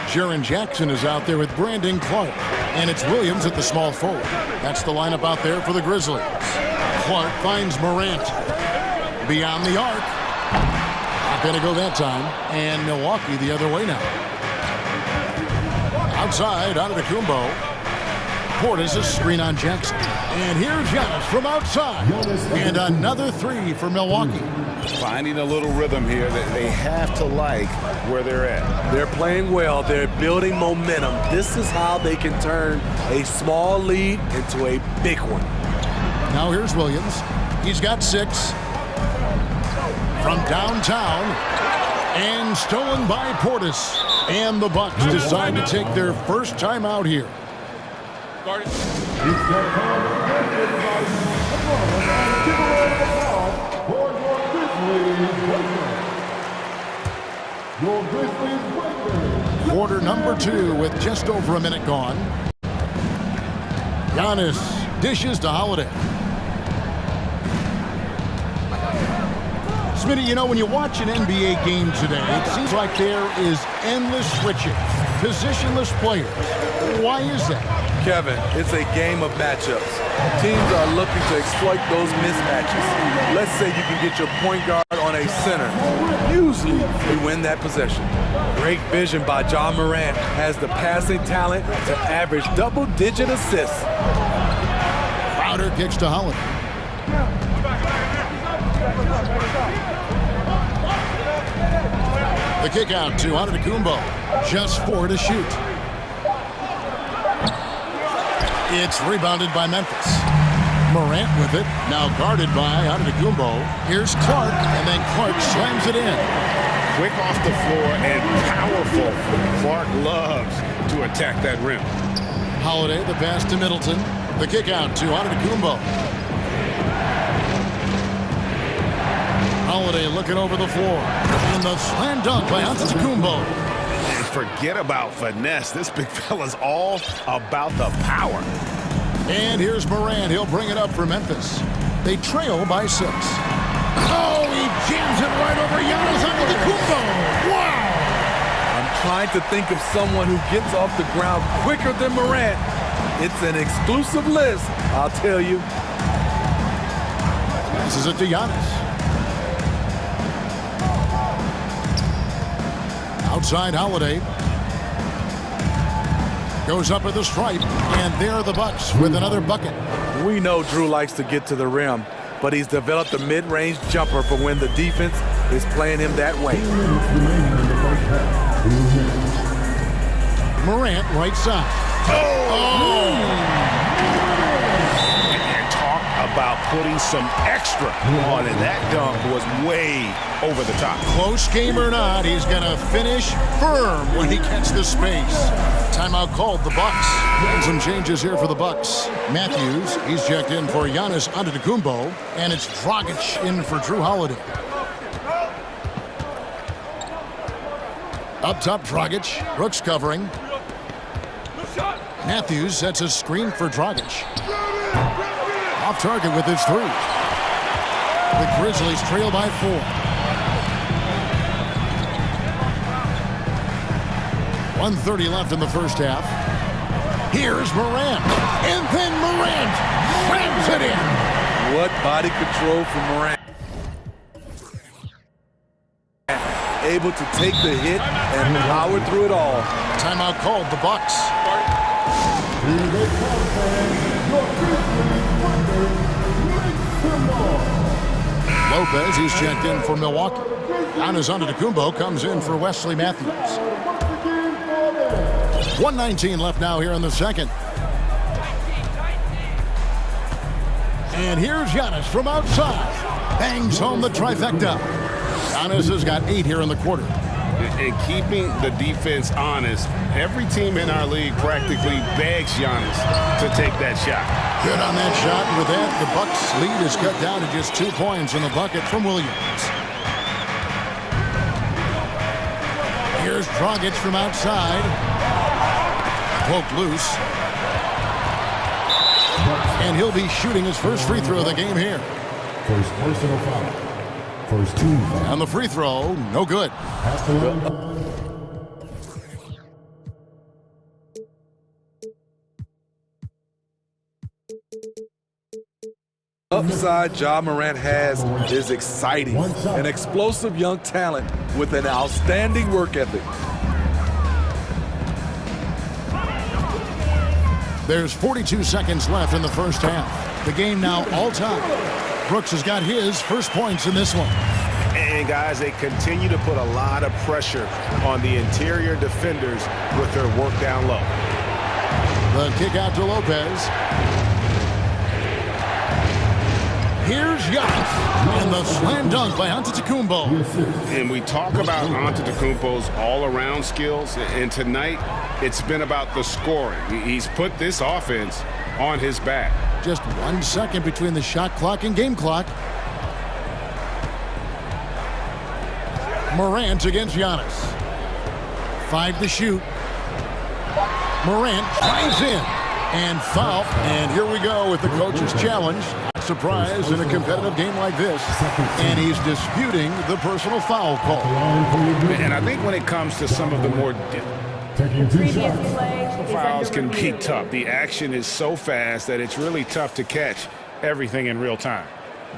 Jaren Jackson is out there with Brandon Clark. And it's Williams at the small forward. That's the lineup out there for the Grizzlies. Clark finds Morant. Beyond the arc. Not going to go that time. And Milwaukee the other way now. Outside, Antetokounmpo. Portis' screen on Jackson. And here's Giannis from outside. And another 3 for Milwaukee. Finding a little rhythm here that they have to like where they're at. They're playing well. They're building momentum. This is how they can turn a small lead into a big one. Now here's Williams. He's got 6. From downtown. And stolen by Portis. And the Bucks decide to take their first time out here. Quarter number 2 with just over a minute gone. Giannis dishes to Holiday. Smitty, you know, when you watch an NBA game today, it seems like there is endless switching, positionless players. Why is that? Kevin, it's a game of matchups. Teams are looking to exploit those mismatches. Let's say you can get your point guard on a center. Usually, you win that possession. Great vision by John Morant has the passing talent to average double-digit assists. Crowder kicks to Holiday. The kick out to Antetokounmpo. Just 4 to shoot. It's rebounded by Memphis. Morant with it. Now guarded by Antetokounmpo. Here's Clark, and then Clark slams it in. Quick off the floor and powerful. Clark loves to attack that rim. Holiday, the pass to Middleton. The kick out to Antetokounmpo. Holiday looking over the floor. And the slam dunk by Antetokounmpo. And forget about finesse. This big fella's all about the power. And here's Morant. He'll bring it up for Memphis. They trail by 6. Oh, he jams it right over Giannis Antetokounmpo. Wow! I'm trying to think of someone who gets off the ground quicker than Morant. It's an exclusive list, I'll tell you. This is it to Giannis. Outside Holiday. Goes up at the stripe, and there are the Bucks with another bucket. We know Drew likes to get to the rim, but he's developed a mid-range jumper for when the defense is playing him that way. Morant, right side. And talk about putting some extra on it. That dunk was way over the top. Close game or not, he's going to finish firm when he gets the space. Timeout called, the Bucks. And some changes here for the Bucks. Matthews, he's checked in for Giannis Antetokounmpo, and it's Dragic in for Drew Holiday. Up top, Dragic. Brooks covering. Matthews sets a screen for Dragic. Off target with his three. The Grizzlies trail by 4. .130 left in the first half. Here's Morant. And then Morant slams it in. What body control from Morant. Able to take the hit and power through it all. Timeout called, the Bucks. Lopez, he's checked in for Milwaukee. Giannis Antetokounmpo comes in for Wesley Matthews. 1:19 left now here in the second. And here's Giannis from outside. Bangs home the trifecta. Giannis has got 8 here in the quarter. And keeping the defense honest, every team in our league practically begs Giannis to take that shot. Good on that shot, and with that, the Bucks' lead is cut down to just 2 points in the bucket from Williams. Here's Dragic from outside. Poked loose. And he'll be shooting his first free throw of the game here. First personal foul. First team foul. And the free throw, no good. Upside Ja Morant has is exciting. An explosive young talent with an outstanding work ethic. There's 42 seconds left in the first half. The game now all time. Brooks has got his first points in this one. And guys, they continue to put a lot of pressure on the interior defenders with their work down low. The kick out to Lopez. Here's Giannis. And the slam dunk by Antetokounmpo. And we talk about Antetokounmpo's all-around skills, and tonight it's been about the scoring. He's put this offense on his back. Just 1 second between the shot clock and game clock. Morant against Giannis. 5 to shoot. Morant drives in and foul. And here we go with the coach's challenge. Surprise in a competitive game like this. And he's disputing the personal foul call. And I think when it comes to some of the more fouls can be tough. The action is so fast that it's really tough to catch everything in real time.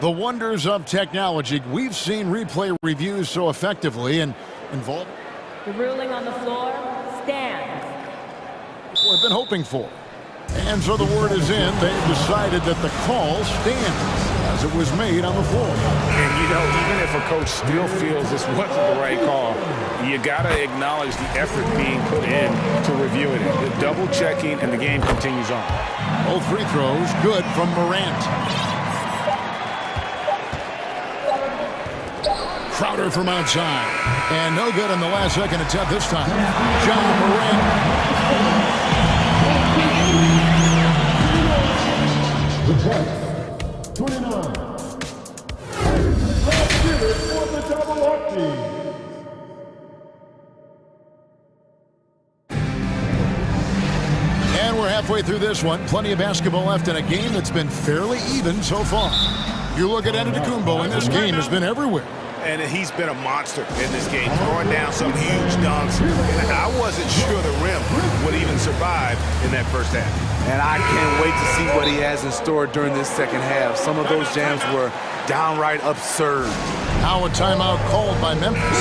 The wonders of technology. We've seen replay reviews so effectively and involved. The ruling on the floor stands. We've been hoping for. And so the word is in. They've decided that the call stands as it was made on the floor. And, you know, even if a coach still feels this wasn't the right call, you got to acknowledge the effort being put in to reviewing it. The double checking, and the game continues on. Both free throws good from Morant. Crowder from outside. And no good on the last second attempt this time. John Morant. The Bucks, 29. Let's give it for the double up team. And we're halfway through this one. Plenty of basketball left in a game that's been fairly even so far. You look at Antetokounmpo, and this game has been everywhere. And he's been a monster in this game, throwing down some huge dunks. And I wasn't sure the rim would even survive in that first half. And I can't wait to see what he has in store during this second half. Some of those jams were downright absurd. Now a timeout called by Memphis.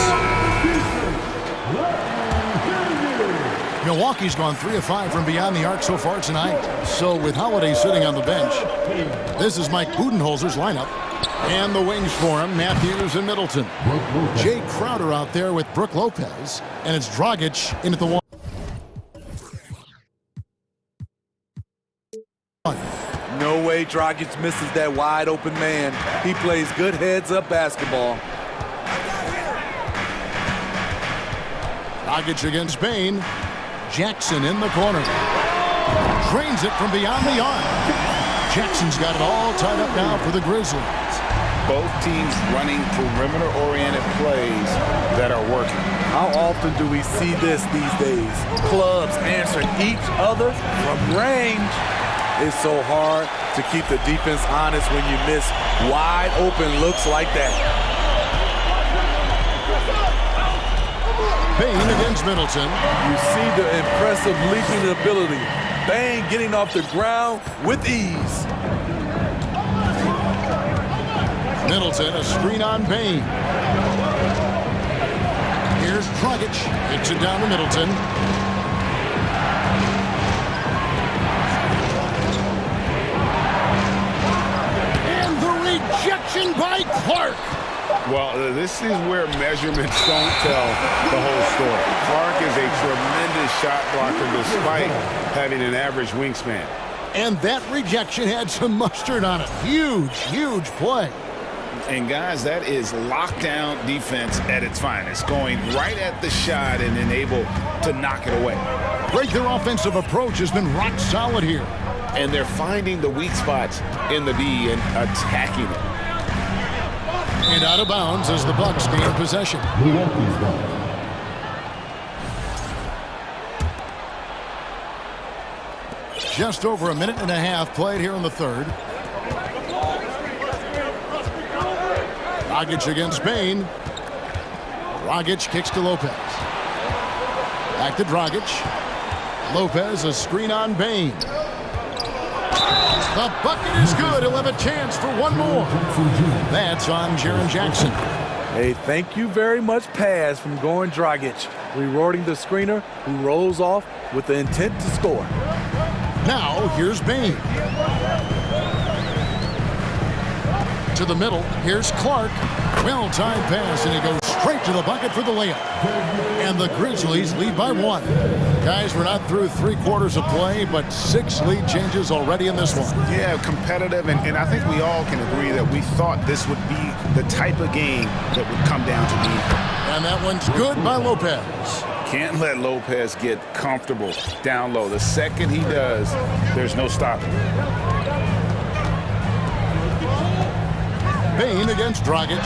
Milwaukee's gone 3 of 5 from beyond the arc so far tonight. So with Holiday sitting on the bench, this is Mike Budenholzer's lineup. And the wings for him, Matthews and Middleton. Jay Crowder out there with Brook Lopez. And it's Dragic in at the one. No way Dragic misses that wide open man. He plays good heads-up basketball. Dragic against Bain. Jackson in the corner. Drains it from beyond the arc. Jackson's got it all tied up now for the Grizzlies. Both teams running perimeter-oriented plays that are working. How often do we see this these days? Clubs answering each other from range. It's so hard to keep the defense honest when you miss wide open looks like that. Bain against Middleton. You see the impressive leaping ability. Bain getting off the ground with ease. Middleton, a screen on Bain. Here's Dragic. Kicks it down to Middleton. And the rejection by Clark. Well, this is where measurements don't tell the whole story. Clark is a tremendous shot blocker despite having an average wingspan. And that rejection had some mustard on it. Huge, huge play. And guys, that is lockdown defense at its finest, going right at the shot and then able to knock it away. Great, their offensive approach has been rock solid here. And they're finding the weak spots in the D and attacking it. And out of bounds as the Bucks gain possession. Just over a minute and a half played here in the third. Dragic against Bain. Dragic kicks to Lopez. Back to Dragic. Lopez, a screen on Bain. The bucket is good. He'll have a chance for one more. That's on Jaren Jackson. A thank you very much pass from Goran Dragic, rewarding the screener who rolls off with the intent to score. Now, here's Bain. To the middle, here's Clark. Well-timed pass, and he goes straight to the bucket for the layup. And the Grizzlies lead by 1. Guys, we're not through 3 quarters of play, but 6 lead changes already in this one. Yeah, competitive, and I think we all can agree that we thought this would be the type of game that would come down to the end. And that one's good by Lopez. Can't let Lopez get comfortable down low. The second he does, there's no stopping. Bain against Dragic.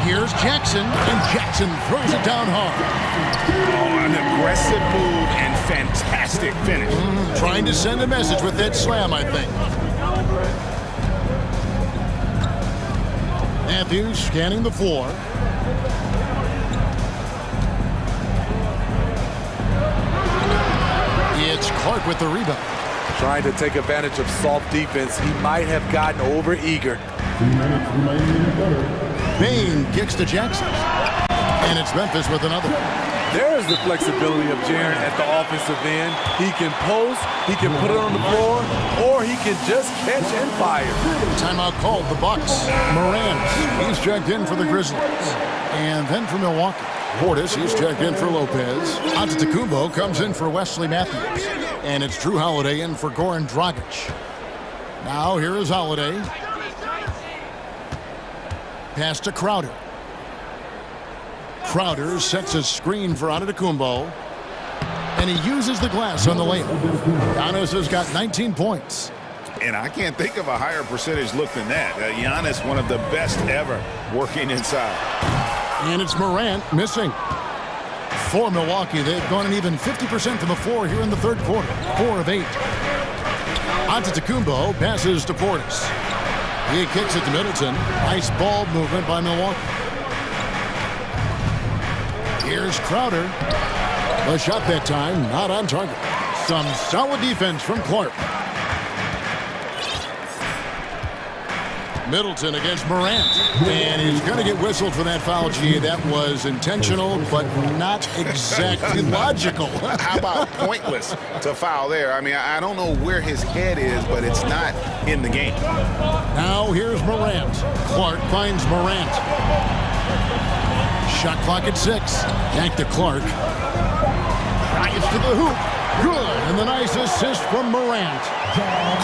Here's Jackson, and Jackson throws it down hard. Oh, an aggressive move and fantastic finish. Trying to send a message with that slam, I think. Matthews scanning the floor. It's Clark with the rebound. Trying to take advantage of soft defense, he might have gotten over-eager. 2 minutes remaining in the third. Bain kicks to Jackson. And it's Memphis with another. There's the flexibility of Jaren at the offensive end. He can post, he can put it on the floor, or he can just catch and fire. Timeout called, the Bucks. Morant, he's checked in for the Grizzlies. And then for Milwaukee. Portis, he's checked in for Lopez. Antetokounmpo comes in for Wesley Matthews. And it's Drew Holiday in for Goran Dragic. Now here is Holiday. Pass to Crowder. Crowder sets a screen for Antetokounmpo. And he uses the glass on the layup. Giannis has got 19 points. And I can't think of a higher percentage look than that. Giannis, one of the best ever working inside. And it's Morant missing. For Milwaukee, they've gone an even 50% from the floor here in the third quarter. 4 of 8. Antetokounmpo passes to Portis. He kicks it to Middleton. Nice ball movement by Milwaukee. Here's Crowder. The shot that time, not on target. Some solid defense from Clark. Middleton against Morant. And he's going to get whistled for that foul, G. That was intentional, but not exactly logical. How about pointless to foul there? I mean, I don't know where his head is, but it's not in the game. Now here's Morant. Clark finds Morant. Shot clock at 6. Back to Clark. Drives to the hoop. Good. And the nice assist from Morant.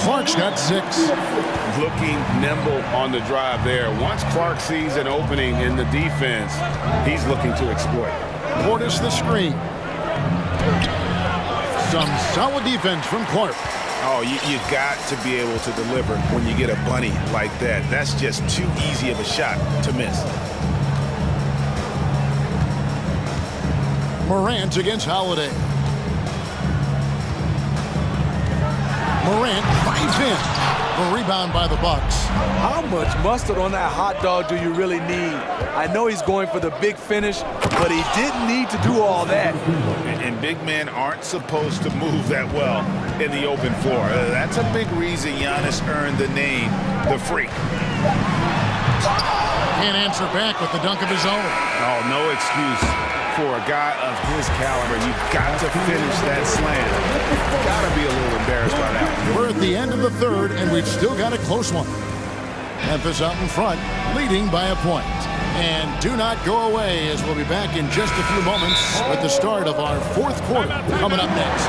Clark's got 6. Looking nimble on the drive there. Once Clark sees an opening in the defense, he's looking to exploit. Portis the screen. Some solid defense from Clark. Oh, you got to be able to deliver when you get a bunny like that. That's just too easy of a shot to miss. Morant against Holiday. Morant drives in. The rebound by the Bucks. How much mustard on that hot dog do you really need? I know he's going for the big finish, but he didn't need to do all that. And big men aren't supposed to move that well in the open floor. That's a big reason Giannis earned the name, the Freak. Can't answer back with the dunk of his own. Oh, no excuse for a guy of his caliber. You've got to finish that slam. Got to be a little embarrassed by that. We're at the end of the third, and we've still got a close one. Memphis out in front, leading by a point. And do not go away, as we'll be back in just a few moments with the start of our fourth quarter coming up next.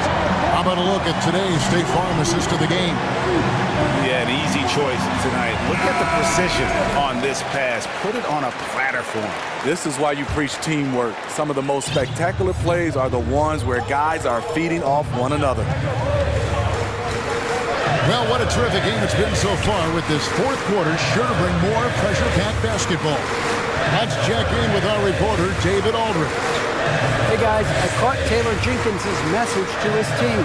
How about a look at today's State Farm assist of the game? Yeah, an easy choice tonight. Look at the precision on this pass. Put it on a platter for him. This is why you preach teamwork. Some of the most spectacular plays are the ones where guys are feeding off one another. Well, what a terrific game it's been so far, with this fourth quarter sure to bring more pressure-packed basketball. Let's check in with our reporter, David Aldridge. Hey guys, I caught Taylor Jenkins' message to his team.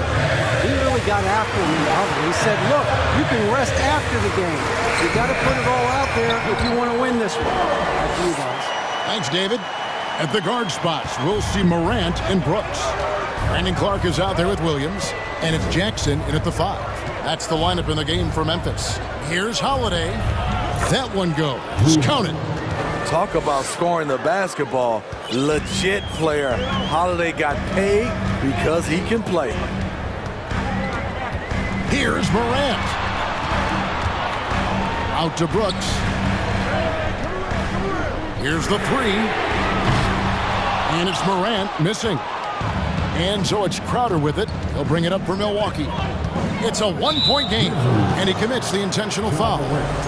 He really got after me out. He said, look, you can rest after the game. You got to put it all out there if you want to win this one. Back to you guys. Thanks, David. At the guard spots, we'll see Morant and Brooks. Brandon Clark is out there with Williams, and it's Jackson in at the 5. That's the lineup in the game for Memphis. Here's Holiday. That one goes. Count it. Talk about scoring the basketball. Legit player. Holiday got paid because he can play. Here's Morant. Out to Brooks. Here's the 3. And it's Morant missing. And so it's Crowder with it. He'll bring it up for Milwaukee. It's a one-point game, and he commits the intentional foul.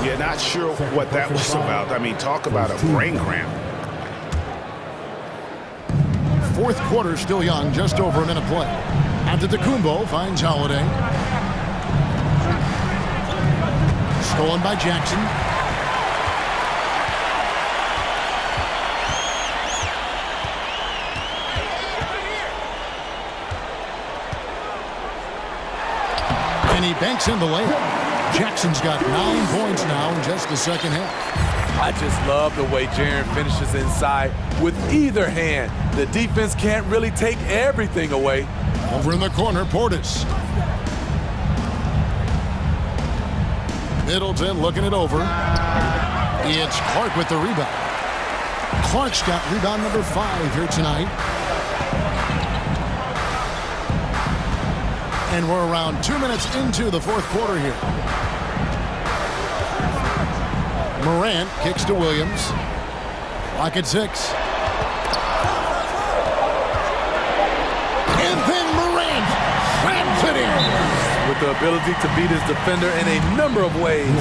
Yeah, not sure what that was about. I mean, talk about a brain cramp. Fourth quarter still young, just over a minute play. Antetokounmpo finds Holiday. Stolen by Jackson. And he banks in the layup. Jackson's got 9 points now in just the second half. I just love the way Jaren finishes inside with either hand. The defense can't really take everything away. Over in the corner, Portis. Middleton looking it over. It's Clark with the rebound. Clark's got rebound number 5 here tonight. And we're around 2 minutes into the fourth quarter here. Morant kicks to Williams. Clock at 6. And then Morant slams it in. With the ability to beat his defender in a number of ways,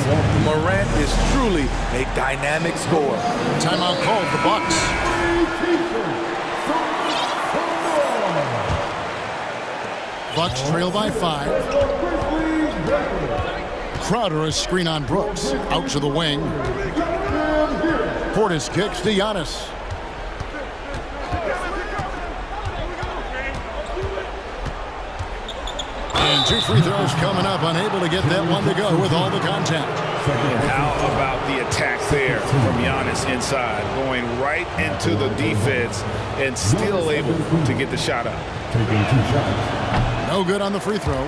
Morant is truly a dynamic scorer. Timeout called, the Bucks. Bucks trail by 5. Crowder a screen on Brooks. Out to the wing. Portis kicks to Giannis. And 2 free throws coming up. Unable to get that one to go with all the contact. And how about the attack there from Giannis inside, going right into the defense and still able to get the shot up. No good on the free throw.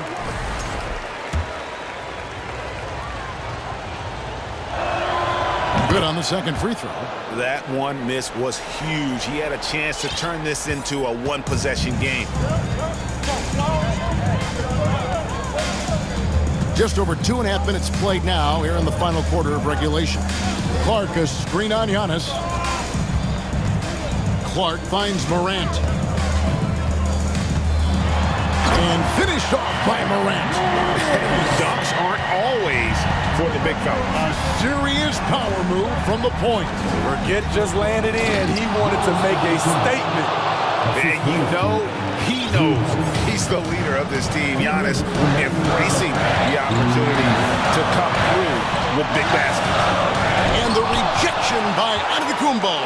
Good on the second free throw. That one miss was huge. He had a chance to turn this into a one-possession game. Just over 2.5 minutes played now here in the final quarter of regulation. Clark, a screen on Giannis. Clark finds Morant. And finished off by Morant. Dunks aren't always for the big fella. A serious power move from the point. Forget just laying it in. He wanted to make a statement. And you know, he knows he's the leader of this team. Giannis embracing the opportunity to come through with big baskets. And the rejection by Antetokounmpo.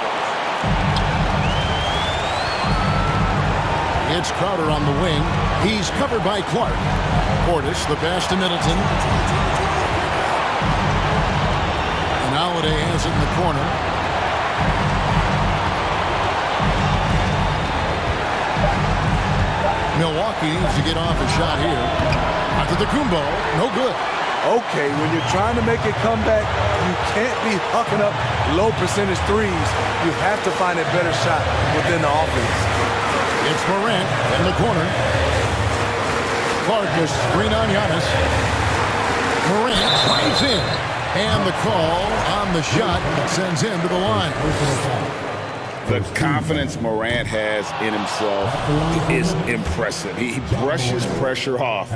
It's Crowder on the wing. He's covered by Clark. Portis, the pass to Middleton. And Holiday has it in the corner. Milwaukee needs to get off a shot here. Antetokounmpo, no good. Okay, when you're trying to make a comeback, you can't be hucking up low percentage threes. You have to find a better shot within the offense. It's Morant in the corner. Clark, a screen on Giannis. Morant drives in. And the call on the shot sends him to the line. The confidence Morant has in himself is impressive. He brushes pressure off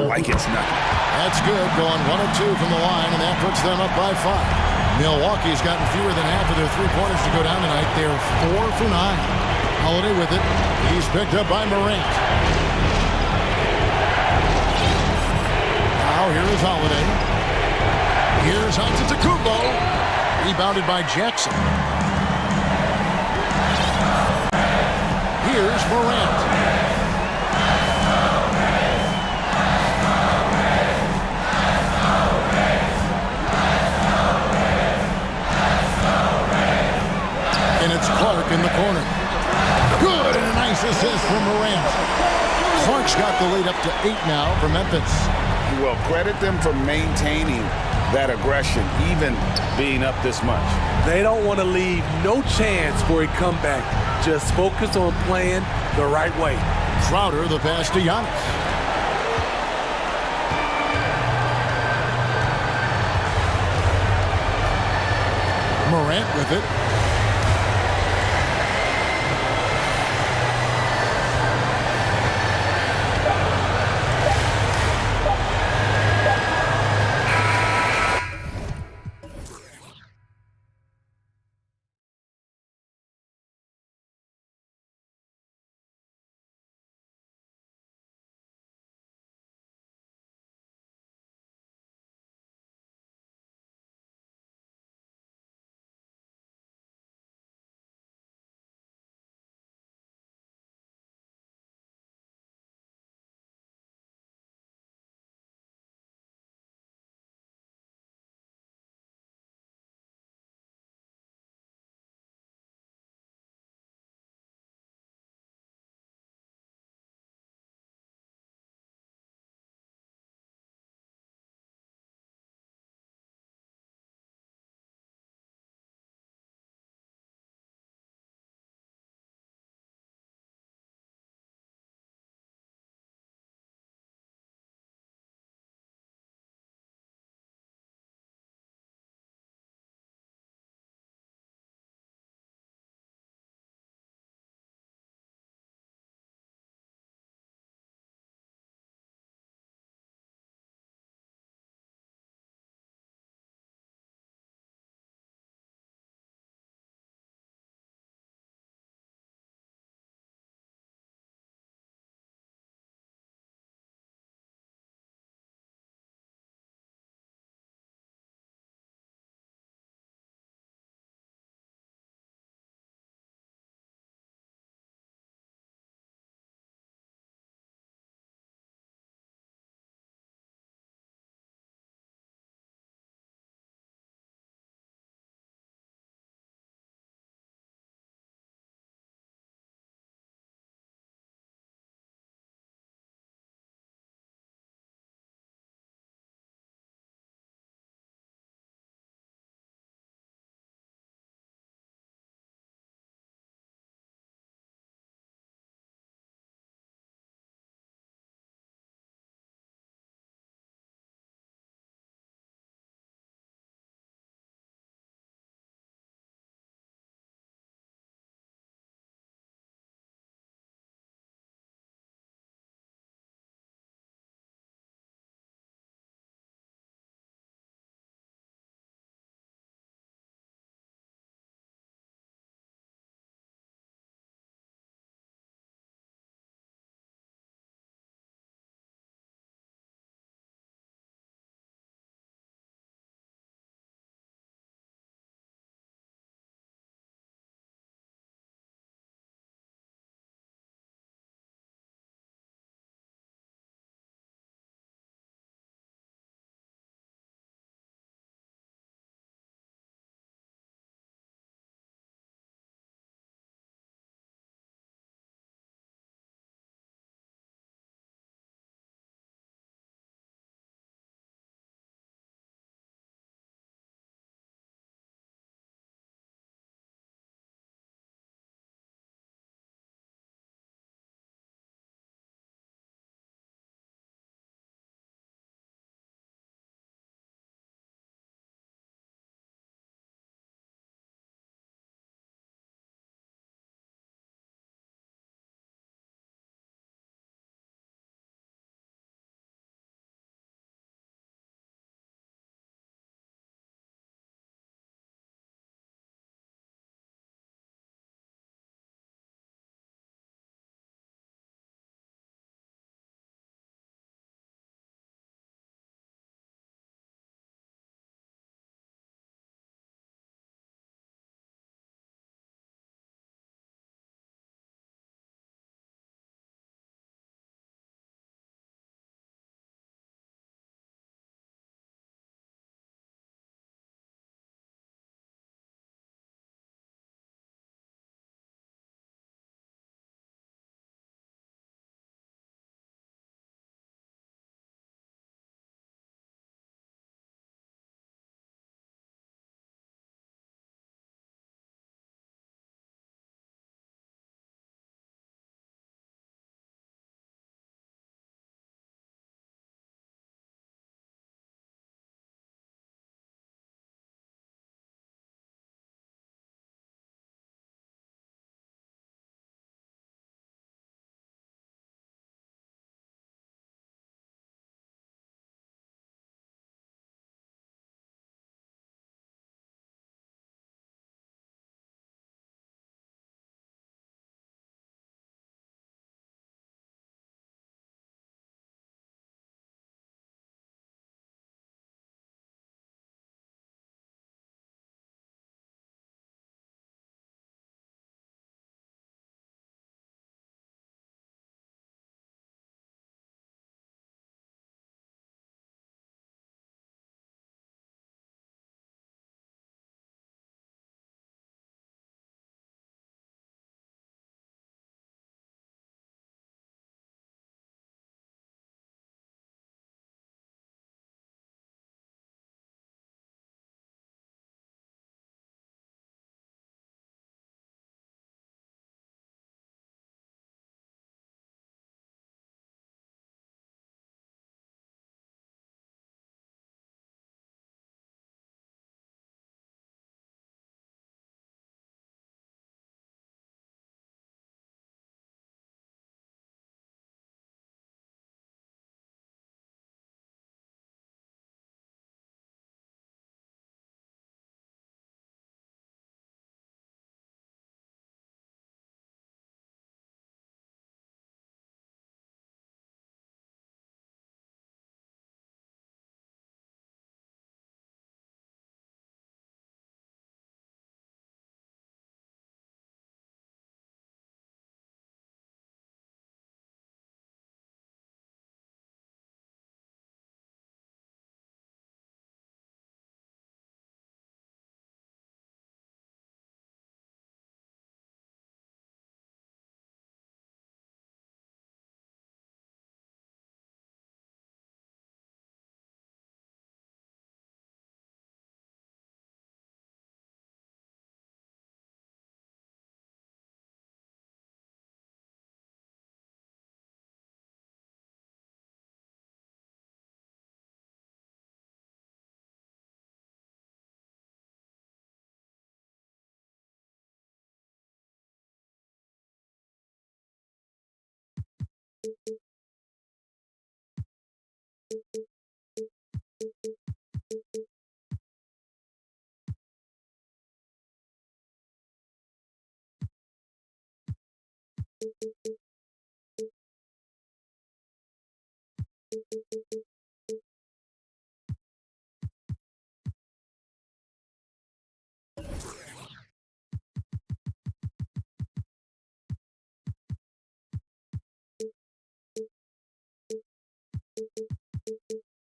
like it's nothing. That's good, going 1 of 2 from the line, and that puts them up by 5. Milwaukee's gotten fewer than half of their three-pointers to go down tonight. They're 4 for 9. Holiday with it. He's picked up by Morant. Now here is Holiday. Here's Antetokounmpo. Rebounded by Jackson. Here's Morant. And it's Clark in the corner. Good, and a nice assist from Morant. Clark's got the lead up to 8 now for Memphis. Well, credit them for maintaining that aggression, even being up this much. They don't want to leave no chance for a comeback. Just focus on playing the right way. Crowder, the pass to Giannis. Morant with it.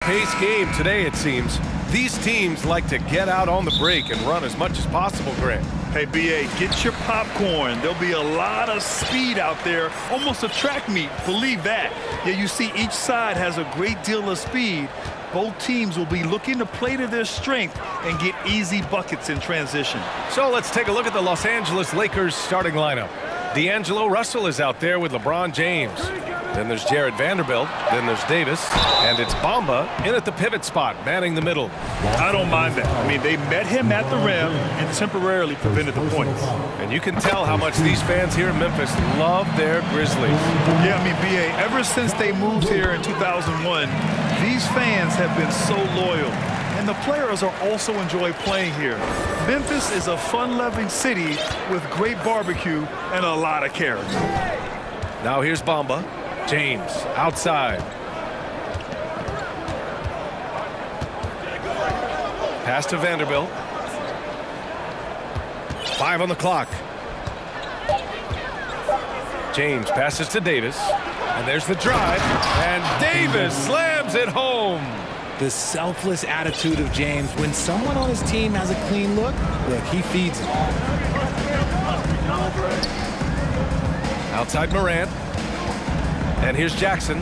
Pace game today, it seems. These teams like to get out on the break and run as much as possible, Grant. Hey, BA, get your popcorn. There'll be a lot of speed out there, almost a track meet, believe that. Yeah, you see each side has a great deal of speed. Both teams will be looking to play to their strength and get easy buckets in transition. So let's take a look at the Los Angeles Lakers starting lineup. D'Angelo Russell is out there with LeBron James. Then there's Jared Vanderbilt. Then there's Davis. And it's Bamba in at the pivot spot, manning the middle. I don't mind that. I mean, they met him at the rim and temporarily prevented the points. And you can tell how much these fans here in Memphis love their Grizzlies. Yeah, I mean, BA, ever since they moved here in 2001, these fans have been so loyal. And the players are also enjoy playing here. Memphis is a fun-loving city with great barbecue and a lot of character. Now here's Bamba. James outside. Pass to Vanderbilt. 5 on the clock. James passes to Davis. And there's the drive. And Davis slams it home. The selfless attitude of James. When someone on his team has a clean look, he feeds it. Outside Morant. And here's Jackson.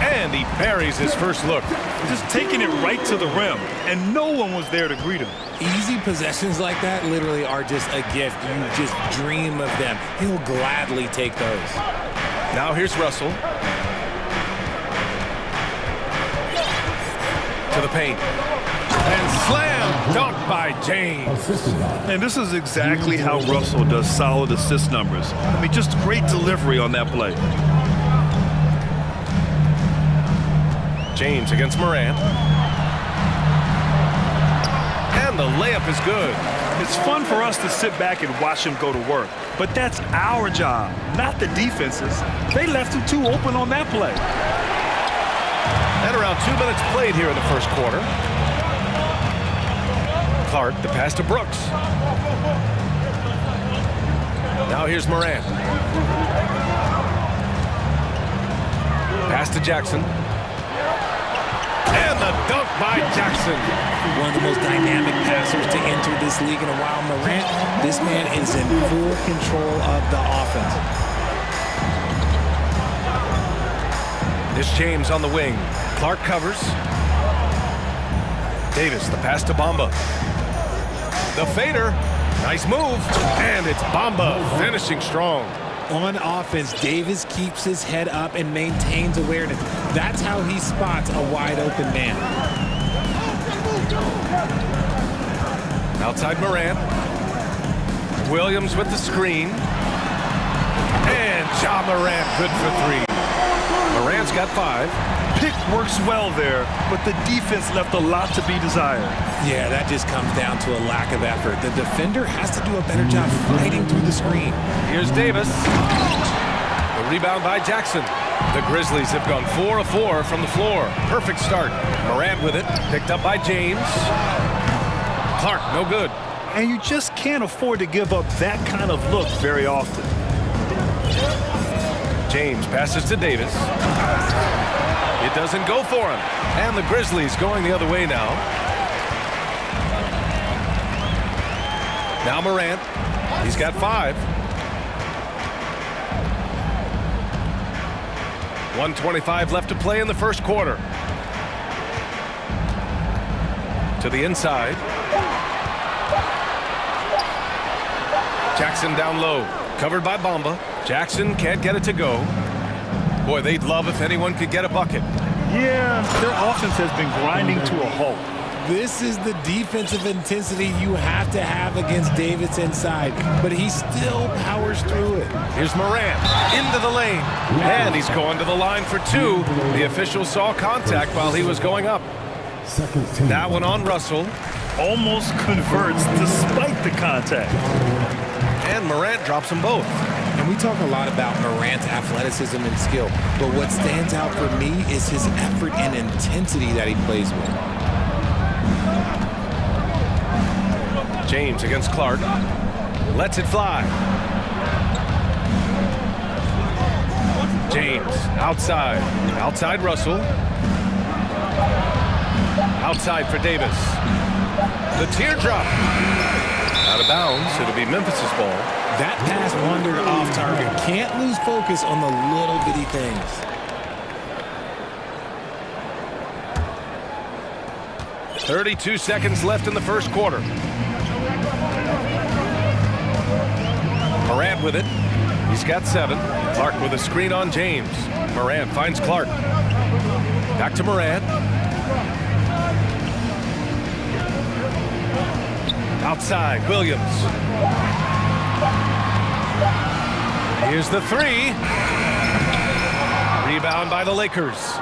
And he buries his first look. Just taking it right to the rim, and no one was there to greet him. Easy possessions like that literally are just a gift. You just dream of them. He'll gladly take those. Now here's Russell. To the paint. And slam dunk by James. And this is exactly how Russell does solid assist numbers. I mean, just great delivery on that play. James against Morant. And the layup is good. It's fun for us to sit back and watch him go to work. But that's our job, not the defense's. They left him too open on that play. And around 2 minutes played here in the first quarter. Clark, the pass to Brooks. Now here's Morant. Pass to Jackson. And the dunk by Jackson. One of the most dynamic passers to enter this league in a while. Morant, this man is in full control of the offense. This James on the wing. Clark covers. Davis, the pass to Bamba. The fader. Nice move. And it's Bamba finishing strong. On offense, Davis keeps his head up and maintains awareness. That's how he spots a wide open man. Outside Morant. Williams with the screen. And Ja Morant good for 3. Morant's got 5. Pick works well there, but the defense left a lot to be desired. Yeah, that just comes down to a lack of effort. The defender has to do a better job fighting through the screen. Here's Davis. The rebound by Jackson. The Grizzlies have gone 4 of 4 from the floor. Perfect start. Morant with it. Picked up by James. Clark, no good. And you just can't afford to give up that kind of look very often. James passes to Davis. It doesn't go for him. And the Grizzlies going the other way now. Now Morant. He's got 5. 1:25 left to play in the first quarter. To the inside. Jackson down low. Covered by Bamba. Jackson can't get it to go. Boy, they'd love if anyone could get a bucket. Yeah, their offense has been grinding to a halt. This is the defensive intensity you have to have against Davis inside, but he still powers through it. Here's Morant into the lane, and he's going to the line for two. The official saw contact while he was going up. That one on Russell. Almost converts despite the contact. And Morant drops them both. And we talk a lot about Morant's athleticism and skill, but what stands out for me is his effort and intensity that he plays with. James against Clark. Lets it fly. James outside. Outside Russell. Outside for Davis. The teardrop. Out of bounds. It'll be Memphis's ball. That pass wandered off target. Can't lose focus on the little bitty things. .32 seconds left in the first quarter. Morant with it. He's got 7. Clark with a screen on James. Morant finds Clark. Back to Morant. Outside, Williams. Here's the 3. Rebound by the Lakers.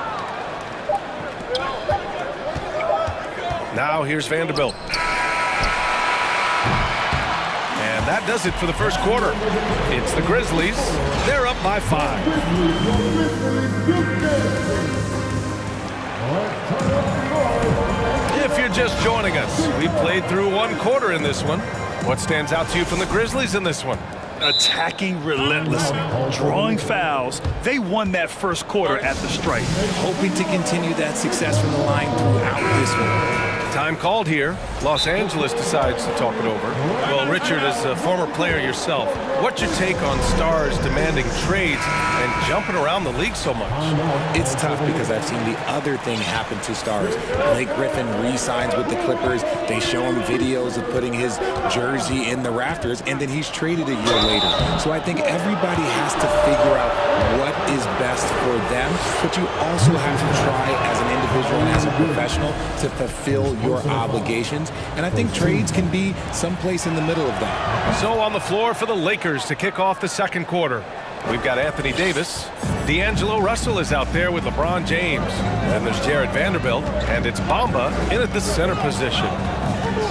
Now here's Vanderbilt. And that does it for the first quarter. It's the Grizzlies. They're up by 5. If you're just joining us, we played through one quarter in this one. What stands out to you from the Grizzlies in this one? Attacking relentlessly, drawing fouls. They won that first quarter at the stripe. Hoping to continue that success from the line throughout this one. Time called here. Los Angeles decides to talk it over. Well, Richard, as a former player yourself, what's your take on stars demanding trades and jumping around the league so much? It's tough because I've seen the other thing happen to stars. Blake Griffin re-signs with the Clippers. They show him videos of putting his jersey in the rafters, and then he's traded a year later. So I think everybody has to figure out what is best for them, but you also have to try as an individual and as a professional to fulfill your obligations, and I think trades can be someplace in the middle of that. So on the floor for the Lakers to kick off the second quarter, we've got Anthony Davis. D'Angelo Russell is out there with LeBron James. Then there's Jared Vanderbilt, and it's Bamba in at the center position.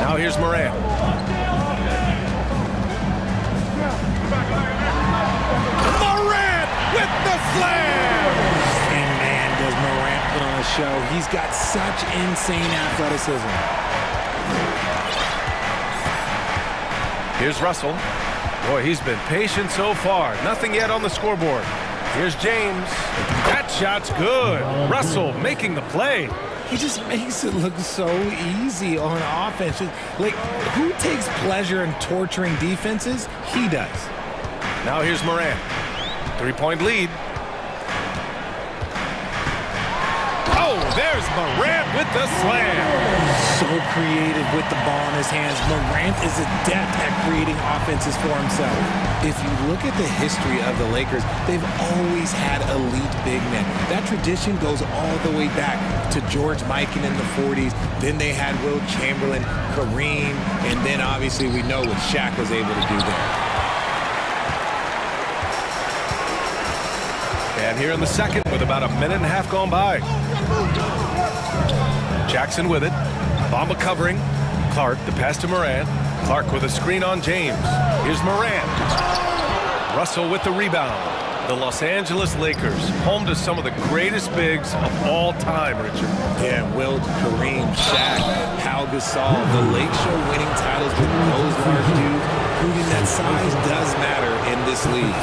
Now here's Morant. Morant with the slam! And man, does Morant put on a show. He's got such insane athleticism. Here's Russell. Boy, he's been patient so far. Nothing yet on the scoreboard. Here's James. That shot's good. Russell making the play. He just makes it look so easy on offense. Like, who takes pleasure in torturing defenses? He does. Now here's Morant. 3-point lead. Oh, there's Morant with the slam. So creative with the ball in his hands. Morant is adept at creating offenses for himself. If you look at the history of the Lakers, they've always had elite big men. That tradition goes all the way back to George Mikan in the 40s. Then they had Wilt Chamberlain, Kareem, and then obviously we know what Shaq was able to do there. And here in the second with about a minute and a half gone by. Jackson with it. Bamba covering. Clark, the pass to Morant. Clark with a screen on James. Here's Morant. Russell with the rebound. The Los Angeles Lakers, home to some of the greatest bigs of all time, Richard. Yeah, Wilt, Kareem, Shaq, Pau Gasol, the Lake Show winning titles with those large dudes, proving that size does matter in this league.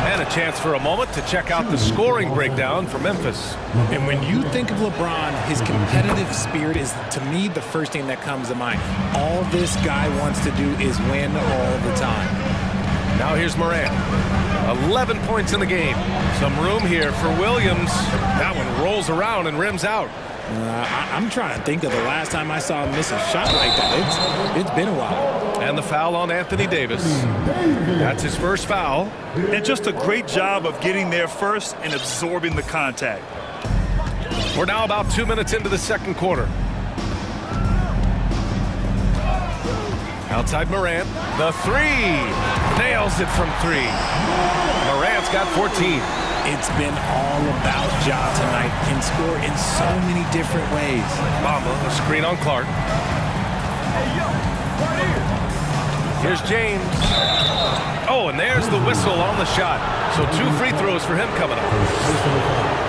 And a chance for a moment to check out the scoring breakdown for Memphis. And when you think of LeBron, his competitive spirit is, to me, the first thing that comes to mind. All this guy wants to do is win all the time. Now here's Morant. 11 points in the game. Some room here for Williams. That one rolls around and rims out. I'm trying to think of the last time I saw him miss a shot like that. It's been a while. And the foul on Anthony Davis. That's his first foul. And just a great job of getting there first and absorbing the contact. We're now about 2 minutes into the second quarter. Outside Morant, the three. Nails it from three. Morant's got 14. It's been all about Ja tonight. Can score in so many different ways. Bamba, a screen on Clark. Here's James. Oh, and there's the whistle on the shot. So 2 free throws for him coming up.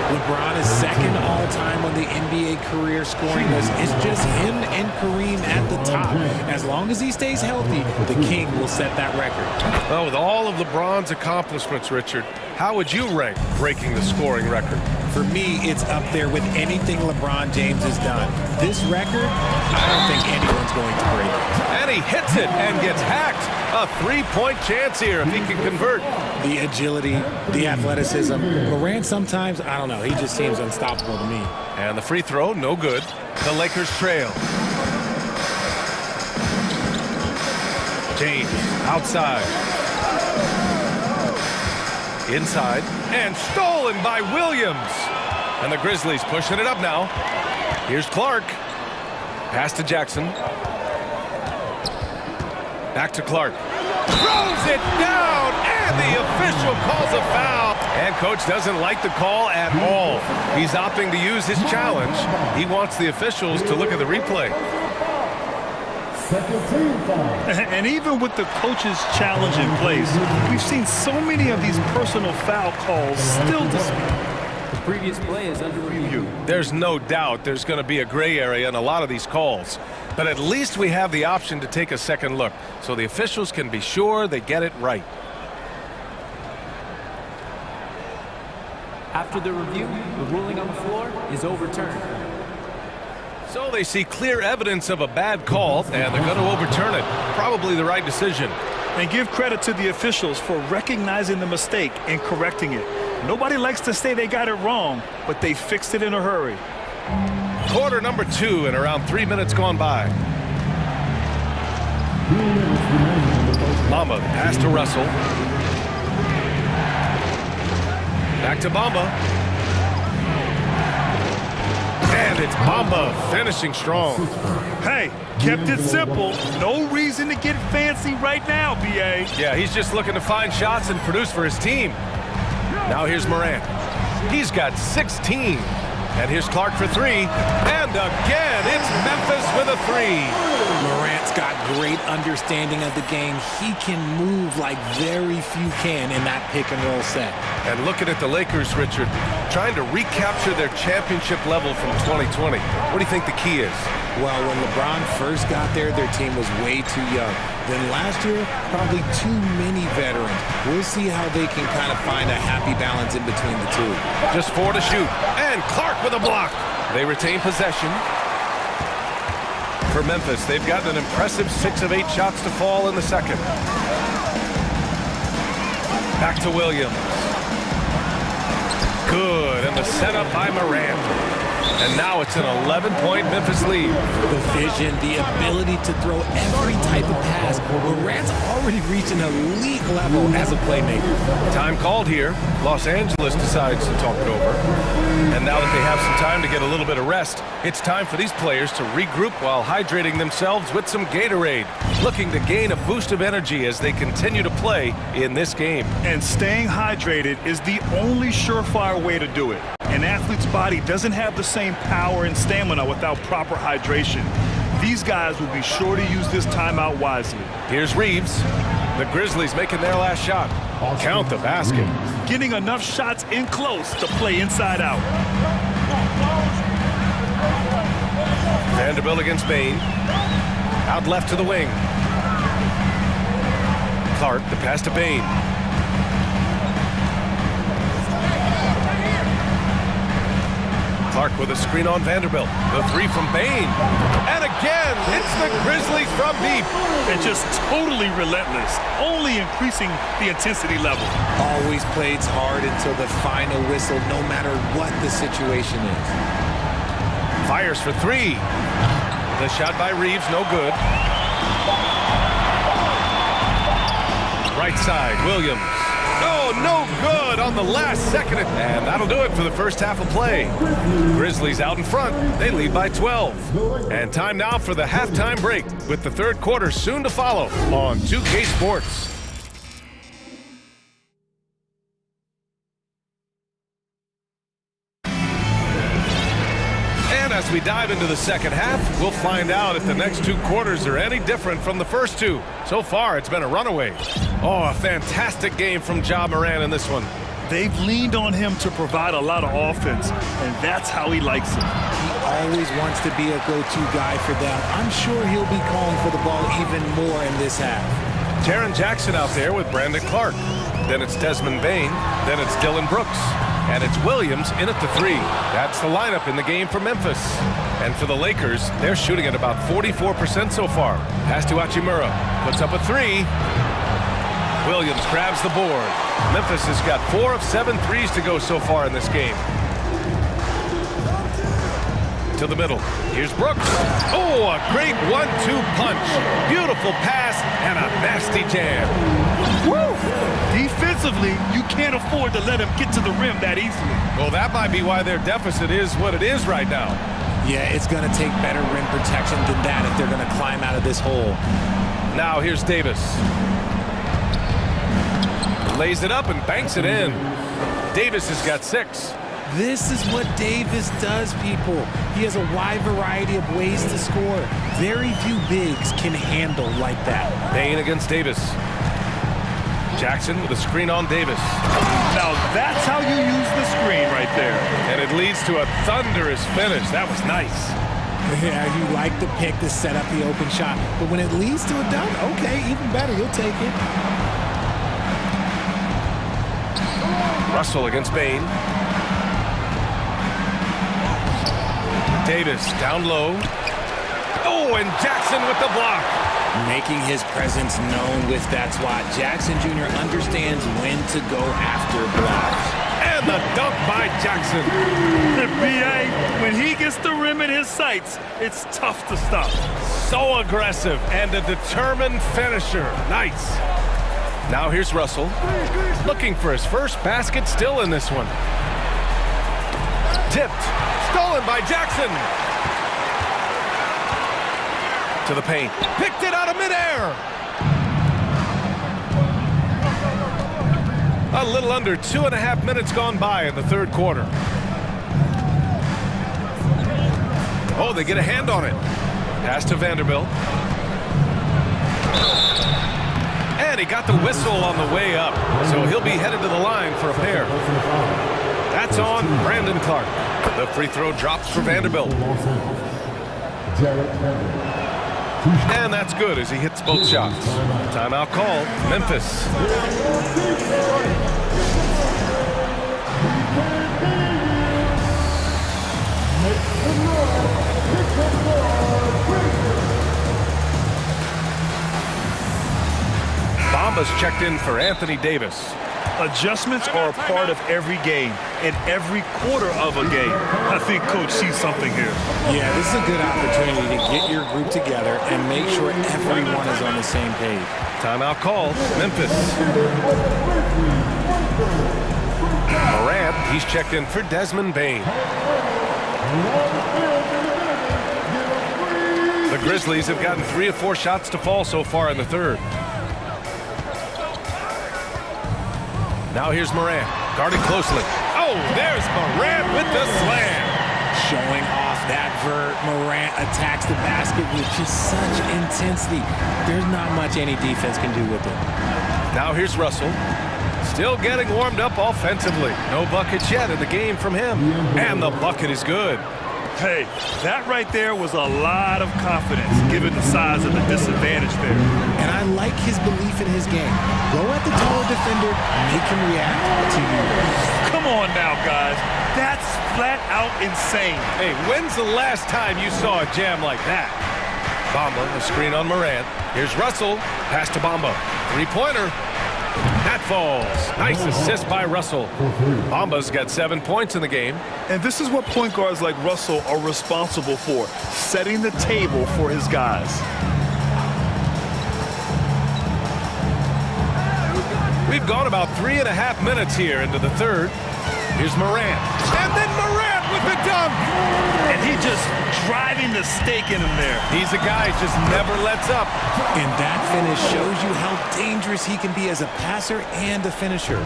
LeBron is second all-time on the NBA career scoring list. It's just him and Kareem at the top. As long as he stays healthy, the King will set that record. Well, with all of LeBron's accomplishments, Richard, how would you rank breaking the scoring record? For me, it's up there with anything LeBron James has done. This record, I don't think anyone's going to break it. And he hits it and gets hacked. A 3-point chance here if he can convert. The agility, the athleticism. Morant sometimes, I don't know, he just seems unstoppable to me. And the free throw, no good. The Lakers trail. James, outside. Inside, and stolen by Williams. And the Grizzlies pushing it up now. Here's Clark. Pass to Jackson. Back to Clark. Throws it down, and the official calls a foul. And coach doesn't like the call at all. He's opting to use his challenge. He wants the officials to look at the replay. And even with the coach's challenge in place, we've seen so many of these personal foul calls still disputed. The previous play is under review. There's no doubt there's going to be a gray area in a lot of these calls. But at least we have the option to take a second look, so the officials can be sure they get it right. After the review, the ruling on the floor is overturned. So they see clear evidence of a bad call, and they're going to overturn it. Probably the right decision. And give credit to the officials for recognizing the mistake and correcting it. Nobody likes to say they got it wrong, but they fixed it in a hurry. Quarter number 2 and around 3 minutes gone by. Bamba, pass to Russell. Back to Bamba. And it's Bamba finishing strong. Hey, kept it simple. No reason to get fancy right now, B.A. Yeah, he's just looking to find shots and produce for his team. Now here's Morant. He's got 16. And here's Clark for 3. And again, it's Memphis with a 3. Morant's got great understanding of the game. He can move like very few can in that pick-and-roll set. And looking at the Lakers, Richard, trying to recapture their championship level from 2020. What do you think the key is? Well, when LeBron first got there, their team was way too young. Then last year, probably too many veterans. We'll see how they can kind of find a happy balance in between the two. Just 4 to shoot. And Clark with a block. They retain possession. For Memphis, they've gotten an impressive 6 of 8 shots to fall in the second. Back to Williams. Good, and the setup by Morant. And now it's an 11-point Memphis lead. The vision, the ability to throw every type of pass. Morant's already reached an elite level as a playmaker. Time called here. Los Angeles decides to talk it over. And now that they have some time to get a little bit of rest, it's time for these players to regroup while hydrating themselves with some Gatorade, looking to gain a boost of energy as they continue to play in this game. And staying hydrated is the only surefire way to do it. An athlete's body doesn't have the same power and stamina without proper hydration. These guys will be sure to use this timeout wisely. Here's Reeves. The Grizzlies making their last shot. Count the basket. Getting enough shots in close to play inside out. Vanderbilt against Bain. Out left to the wing. Clark, the pass to Bain. Clark with a screen on Vanderbilt. The 3 from Bain. And again, it's the Grizzlies from deep. And just totally relentless, only increasing the intensity level. Always plays hard until the final whistle, no matter what the situation is. Fires for 3. The shot by Reeves, no good. Right side, Williams. Oh, no good on the last second. And that'll do it for the first half of play. Grizzlies out in front. They lead by 12. And time now for the halftime break, with the third quarter soon to follow on 2K Sports. As we dive into the second half, we'll find out if the next two quarters are any different from the first two. So far, it's been a runaway. Oh, a fantastic game from Ja Morant in this one. They've leaned on him to provide a lot of offense, and that's how he likes it. He always wants to be a go-to guy for them. I'm sure he'll be calling for the ball even more in this half. Jaren Jackson out there with Brandon Clark. Then it's Desmond Bane. Then it's Dylan Brooks. And it's Williams in at the three. That's the lineup in the game for Memphis. And for the Lakers, they're shooting at about 44% so far. Pass to Hachimura. Puts up a three. Williams grabs the board. Memphis has got 4 of 7 threes to go so far in this game. To the middle. Here's Brooks. Oh, a great 1-2 punch. Beautiful pass and a nasty jam. Woo! Defensively, you can't afford to let him get to the rim that easily. Well, that might be why their deficit is what it is right now. Yeah, it's going to take better rim protection than that if they're going to climb out of this hole. Now here's Davis. Lays it up and banks it in. Davis has got 6. This is what Davis does, people. He has a wide variety of ways to score. Very few bigs can handle like that. Bane against Davis. Jackson with a screen on Davis. Now that's how you use the screen right there. And it leads to a thunderous finish. That was nice. Yeah, you like the pick to set up the open shot. But when it leads to a dunk, okay, even better. You'll take it. Russell against Bane. Davis down low. Oh, and Jackson with the block. Making his presence known with that swat. Jackson Jr. understands when to go after blocks. And the dunk by Jackson. The BA, when he gets the rim in his sights, it's tough to stop. So aggressive and a determined finisher. Nice. Now here's Russell. Looking for his first basket still in this one. Tipped. Stolen by Jackson. To the paint. Picked it out of midair. A little under 2.5 minutes gone by in the third quarter. Oh, they get a hand on it. Pass to Vanderbilt. And he got the whistle on the way up, so he'll be headed to the line for a pair. That's on Brandon Clark. The free throw drops for Vanderbilt. And that's good as he hits both shots. Timeout call, Memphis. Bamba's checked in for Anthony Davis. Adjustments are a part of every game and every quarter of a game. I think Coach sees something here. Yeah, this is a good opportunity to get your group together and make sure everyone is on the same page. Timeout call, Memphis. Morant, he's checked in for Desmond Bane. The Grizzlies have gotten 3 of 4 shots to fall so far in the third. Now here's Morant, guarded closely. Oh, there's Morant with the slam. Showing off that vert. Morant attacks the basket with just such intensity. There's not much any defense can do with it. Now here's Russell. Still getting warmed up offensively. No buckets yet in the game from him. And the bucket is good. Hey, that right there was a lot of confidence given the size of the disadvantage there. And I like his belief in his game. Go at the taller defender, make him react to you. Come on now, guys. That's flat out insane. Hey, when's the last time you saw a jam like that? Bamba, a screen on Morant. Here's Russell. Pass to Bamba. Three-pointer. That falls. Nice assist by Russell. Bamba's got 7 points in the game. And this is what point guards like Russell are responsible for, setting the table for his guys. We've We've gone about 3.5 minutes here into the third. Here's Morant. And then Morant with the dunk. And he just driving the stake in him there. He's a guy who just never lets up. And that finish shows you how dangerous he can be as a passer and a finisher.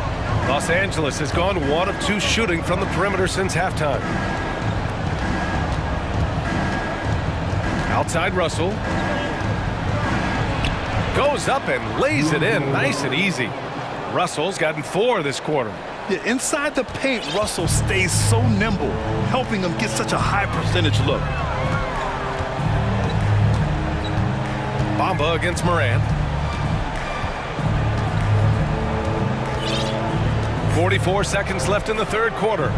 Los Angeles has gone 1 of 2 shooting from the perimeter since halftime. Outside Russell. Goes up and lays it in nice and easy. Russell's gotten 4 this quarter. Yeah, inside the paint, Russell stays so nimble, helping him get such a high percentage look. Bamba against Morant. 44 seconds left in the third quarter.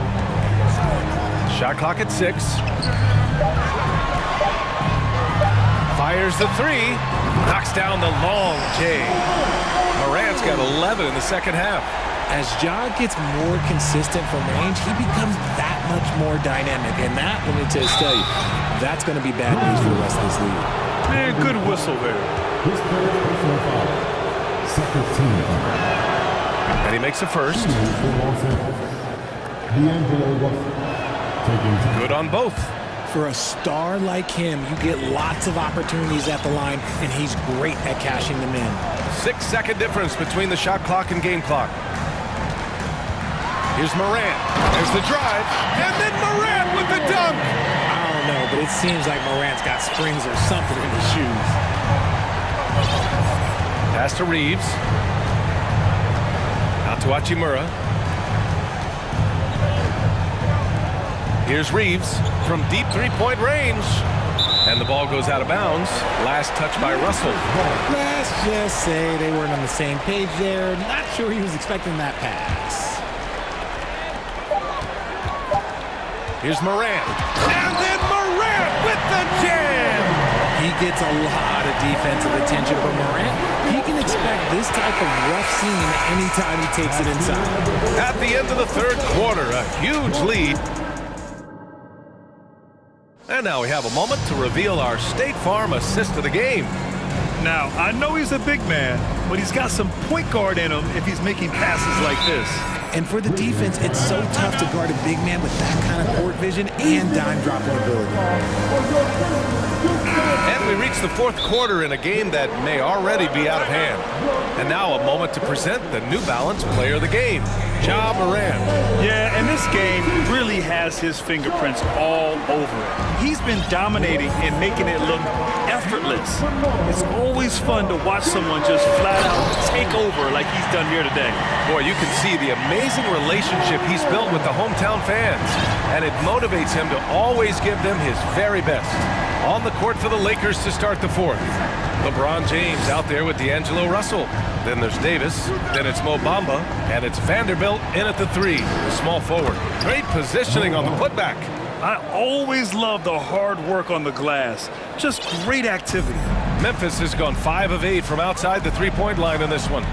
Shot clock at 6. Fires the 3. Knocks down the long J. Morant's got 11 in the second half. As Ja gets more consistent from range, he becomes that much more dynamic. And that, let me just tell you, that's going to be bad news for the rest of this league. Man, good whistle there. And he makes a first. Good on both. For a star like him, you get lots of opportunities at the line, and he's great at cashing them in. 6-second difference between the shot clock and game clock. Here's Morant. There's the drive. And then Morant with the dunk. I don't know, but it seems like Morant's got springs or something in his shoes. Pass to Reeves. Out to Hachimura. Here's Reeves from deep three-point range. And the ball goes out of bounds. Last touch by Russell. Let's just say they weren't on the same page there. Not sure he was expecting that pass. Here's Morant. And then Morant with the jam! He gets a lot of defensive attention from Morant. He can expect this type of rough scene anytime he takes it inside. At the end of the third quarter, a huge lead. And now we have a moment to reveal our State Farm assist of the game. Now, I know he's a big man, but he's got some point guard in him if he's making passes like this. And for the defense, it's so tough to guard a big man with that kind of court vision and dime-dropping ability. And we reach the fourth quarter in a game that may already be out of hand. And now a moment to present the New Balance Player of the Game, Ja Morant. Yeah, and this game really has his fingerprints all over it. He's been dominating and making it look effortless. It's always fun to watch someone just flat out take over like he's done here today. Boy, you can see the amazing relationship he's built with the hometown fans, and it motivates him to always give them his very best. On the court for the Lakers to start the fourth. LeBron James out there with D'Angelo Russell. Then there's Davis, then it's Mo Bamba, and it's Vanderbilt in at the 3, the small forward. Great positioning on the putback. I always love the hard work on the glass. Just great activity. Memphis has gone 5 of 8 from outside the three-point line in this one.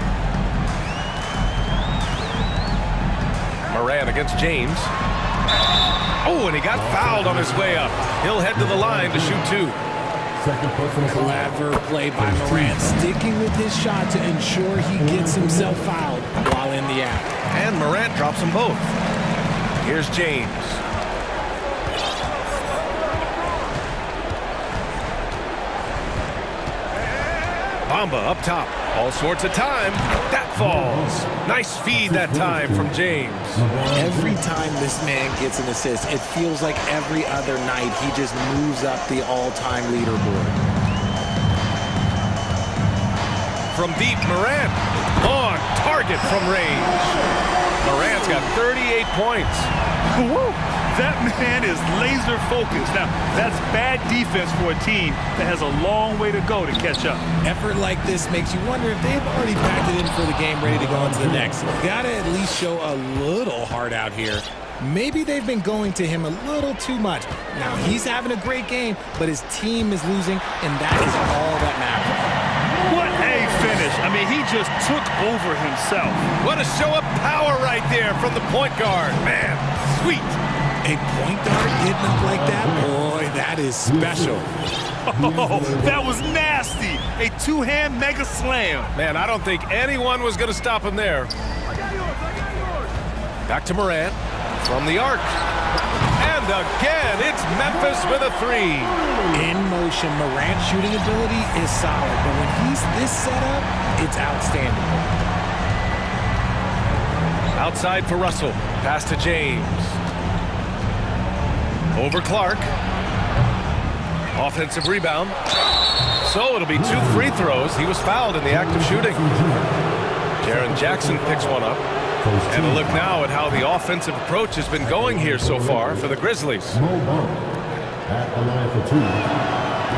Morant against James. Oh, and he got fouled on his way up. He'll head to the line to shoot 2. Clever play by Morant, sticking with his shot to ensure he gets himself fouled while in the act. And Morant drops them both. Here's James. Bamba up top. All sorts of time. That falls. Nice feed that time from James. Every time this man gets an assist, it feels like every other night he just moves up the all-time leaderboard. From deep, Morant. On target from range. Morant's got 38 points. Woo! That man is laser focused. Now, that's bad defense for a team that has a long way to go to catch up. Effort like this makes you wonder if they've already packed it in for the game, ready to go into the next. Gotta at least show a little heart out here. Maybe they've been going to him a little too much. Now, he's having a great game, but his team is losing, and that is all that matters. What a finish. I mean, he just took over himself. What a show of power right there from the point guard. Man, sweet. A point guard getting up like that? Boy, that is special. Oh, that was nasty. A two-hand mega slam. Man, I don't think anyone was going to stop him there. Back to Morant from the arc. And again, it's Memphis with a three. In motion, Morant's shooting ability is solid, but when he's this set up, it's outstanding. Outside for Russell. Pass to James. Over Clark. Offensive rebound. So it'll be 2 free throws. He was fouled in the act of shooting. Jaren Jackson picks one up. And a look now at how the offensive approach has been going here so far for the Grizzlies.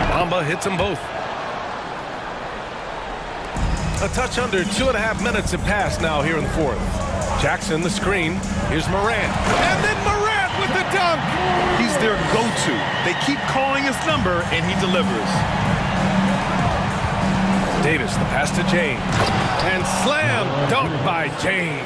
Bamba hits them both. A touch under 2.5 minutes have passed now here in the fourth. Jackson the screen. Here's Morant. And then Morant with the dunk. He's their go-to. They keep calling his number, and he delivers. Davis, the pass to James. And slam dunk by James.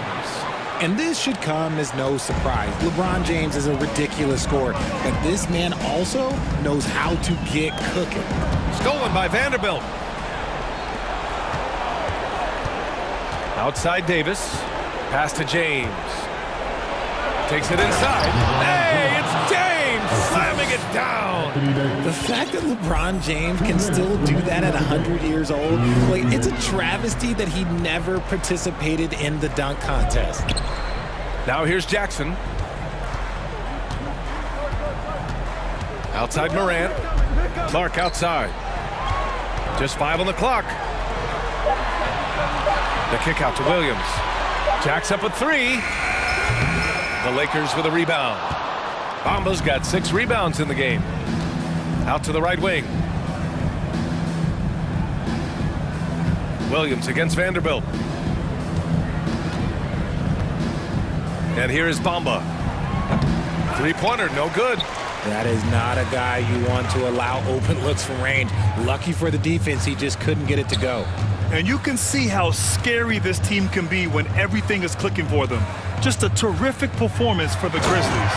And this should come as no surprise. LeBron James is a ridiculous scorer, but this man also knows how to get cooking. Stolen by Vanderbilt. Outside Davis. Pass to James. Takes it inside. Hey, it's James slamming it down. The fact that LeBron James can still do that at 100 years old, like, it's a travesty that he never participated in the dunk contest. Now here's Jackson. Outside Morant. Clark outside. Just 5 on the clock. The kick out to Williams. Jack's up at 3. The Lakers with a rebound. Bamba's got 6 rebounds in the game. Out to the right wing. Williams against Vanderbilt. And here is Bamba. 3-pointer, no good. That is not a guy you want to allow open looks from range. Lucky for the defense, he just couldn't get it to go. And you can see how scary this team can be when everything is clicking for them. Just a terrific performance for the Grizzlies.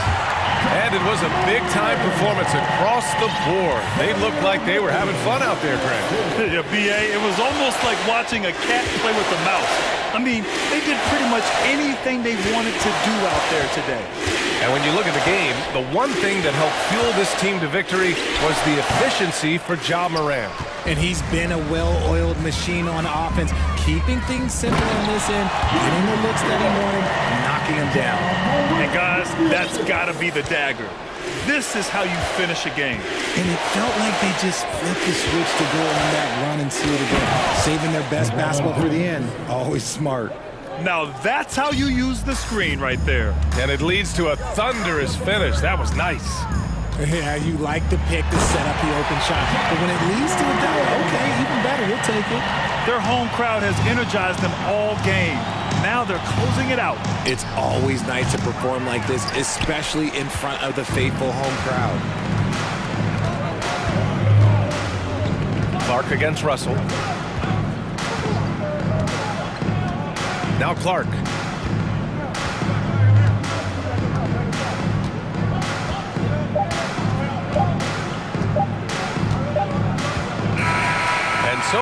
And it was a big-time performance across the board. They looked like they were having fun out there, Grant. Yeah, B.A., it was almost like watching a cat play with a mouse. I mean, they did pretty much anything they wanted to do out there today. And when you look at the game, the one thing that helped fuel this team to victory was the efficiency for Ja Morant. And he's been a well-oiled machine on offense, keeping things simple on this end, getting the looks that he wanted, knocking him down. And guys, that's got to be the dagger. This is how you finish a game. And it felt like they just flipped the switch to go on that run and seal it again, saving their best basketball for the end. Always smart. Now that's how you use the screen right there. And it leads to a thunderous finish. That was nice. Yeah, you like the pick to set up the open shot. But when it leads to a dunk, okay, even better, we'll take it. Their home crowd has energized them all game. Now they're closing it out. It's always nice to perform like this, especially in front of the faithful home crowd. Clark against Russell. Now Clark. And so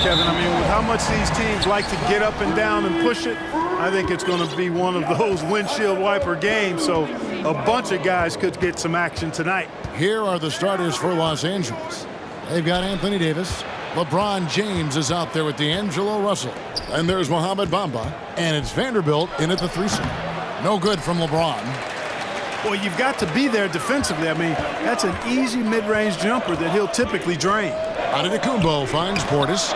Kevin. I mean, with how much these teams like to get up and down and push it, I think it's going to be one of those windshield wiper games. So a bunch of guys could get some action tonight. Here are the starters for Los Angeles. They've got Anthony Davis. LeBron James is out there with D'Angelo Russell. And there's Mohamed Bamba. And it's Vanderbilt in at the 3-some. No good from LeBron. Well, you've got to be there defensively. I mean, that's an easy mid-range jumper that he'll typically drain. Antetokounmpo finds Portis.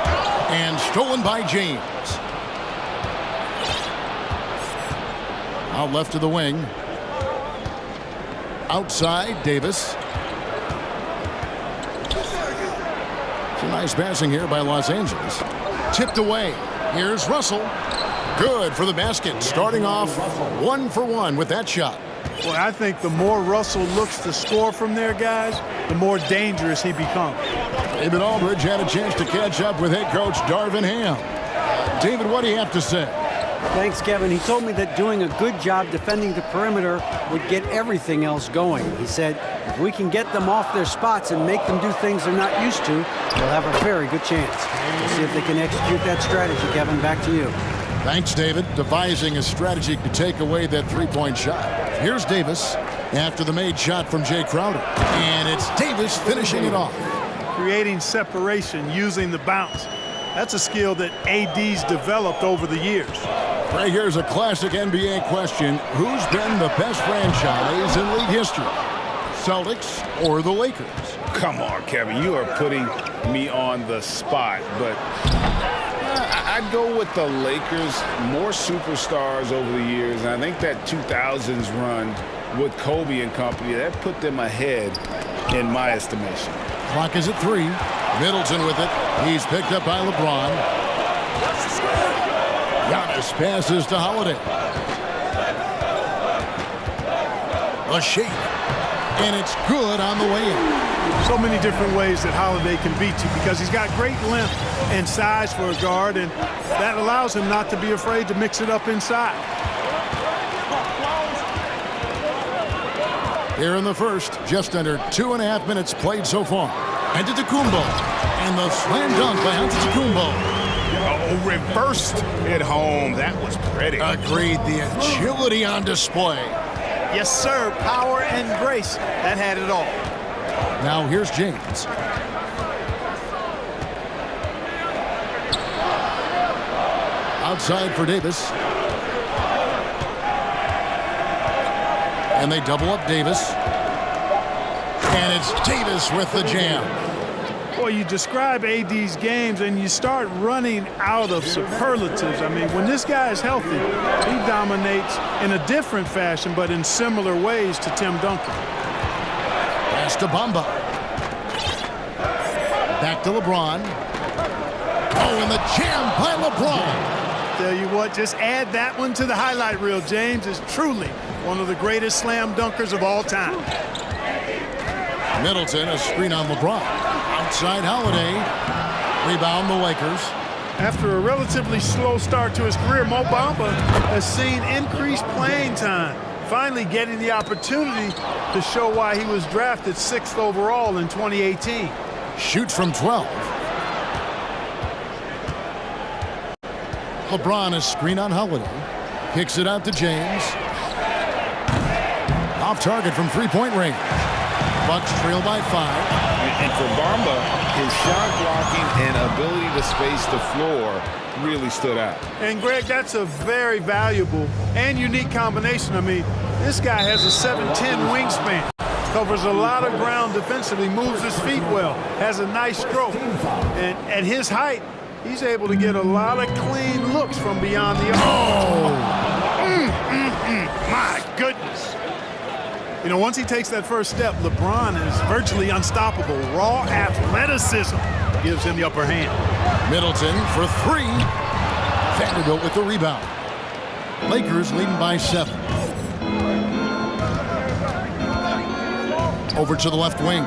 And stolen by James. Out left to the wing. Outside, Davis. Some nice passing here by Los Angeles. Tipped away. Here's Russell. Good for the basket. Starting off 1 for 1 with that shot. Well, I think the more Russell looks to score from there, guys, the more dangerous he becomes. David Aldridge had a chance to catch up with head coach Darvin Ham. David, what do you have to say? Thanks, Kevin. He told me that doing a good job defending the perimeter would get everything else going. He said, if we can get them off their spots and make them do things they're not used to, we'll have a very good chance. We'll see if they can execute that strategy, Kevin. Back to you. Thanks, David. Devising a strategy to take away that three-point shot. Here's Davis after the made shot from Jay Crowder. And it's Davis finishing it off. Creating separation using the bounce. That's a skill that AD's developed over the years. Right, here's a classic NBA question. Who's been the best franchise in league history? Celtics or the Lakers? Come on, Kevin. You are putting me on the spot, but I'd go with the Lakers. More superstars over the years, and I think that 2000s run with Kobe and company, that put them ahead in my estimation. Clock is at 3. Middleton with it. He's picked up by LeBron. Giannis passes to Holiday. A shake. And it's good on the way in. So many different ways that Holiday can beat you because he's got great length and size for a guard, and that allows him not to be afraid to mix it up inside. Here in the first, just under 2.5 minutes played so far. Antetokounmpo. And the slam dunk by Antetokounmpo. Oh, reversed at home. That was pretty. Agreed. The agility on display. Yes, sir. Power and grace. That had it all. Now here's James. Outside for Davis. And they double up Davis. And it's Davis with the jam. Well, you describe AD's games and you start running out of superlatives. I mean, when this guy is healthy, he dominates in a different fashion, but in similar ways to Tim Duncan. Pass to Bamba. Back to LeBron. Oh, and the jam by LeBron. Tell you what, just add that one to the highlight reel. James is truly one of the greatest slam dunkers of all time. Middleton, a screen on LeBron. Outside Holiday. Rebound the Lakers. After a relatively slow start to his career, Mo Bamba has seen increased playing time, finally getting the opportunity to show why he was drafted 6th overall in 2018. Shoots from 12. LeBron is screen on Holiday. Kicks it out to James. Off target from three-point range. Bucks trail by 5. And for Bamba, his shot blocking and ability to space the floor really stood out. And Greg, that's a very valuable and unique combination. I mean, this guy has a 7'10" wingspan, covers a lot of ground defensively, moves his feet well, has a nice stroke. And at his height, he's able to get a lot of clean looks from beyond the arc. My goodness. You know, once he takes that first step, LeBron is virtually unstoppable. Raw athleticism gives him the upper hand. Middleton for 3. Vanderbilt with the rebound. Lakers leading by 7. Over to the left wing.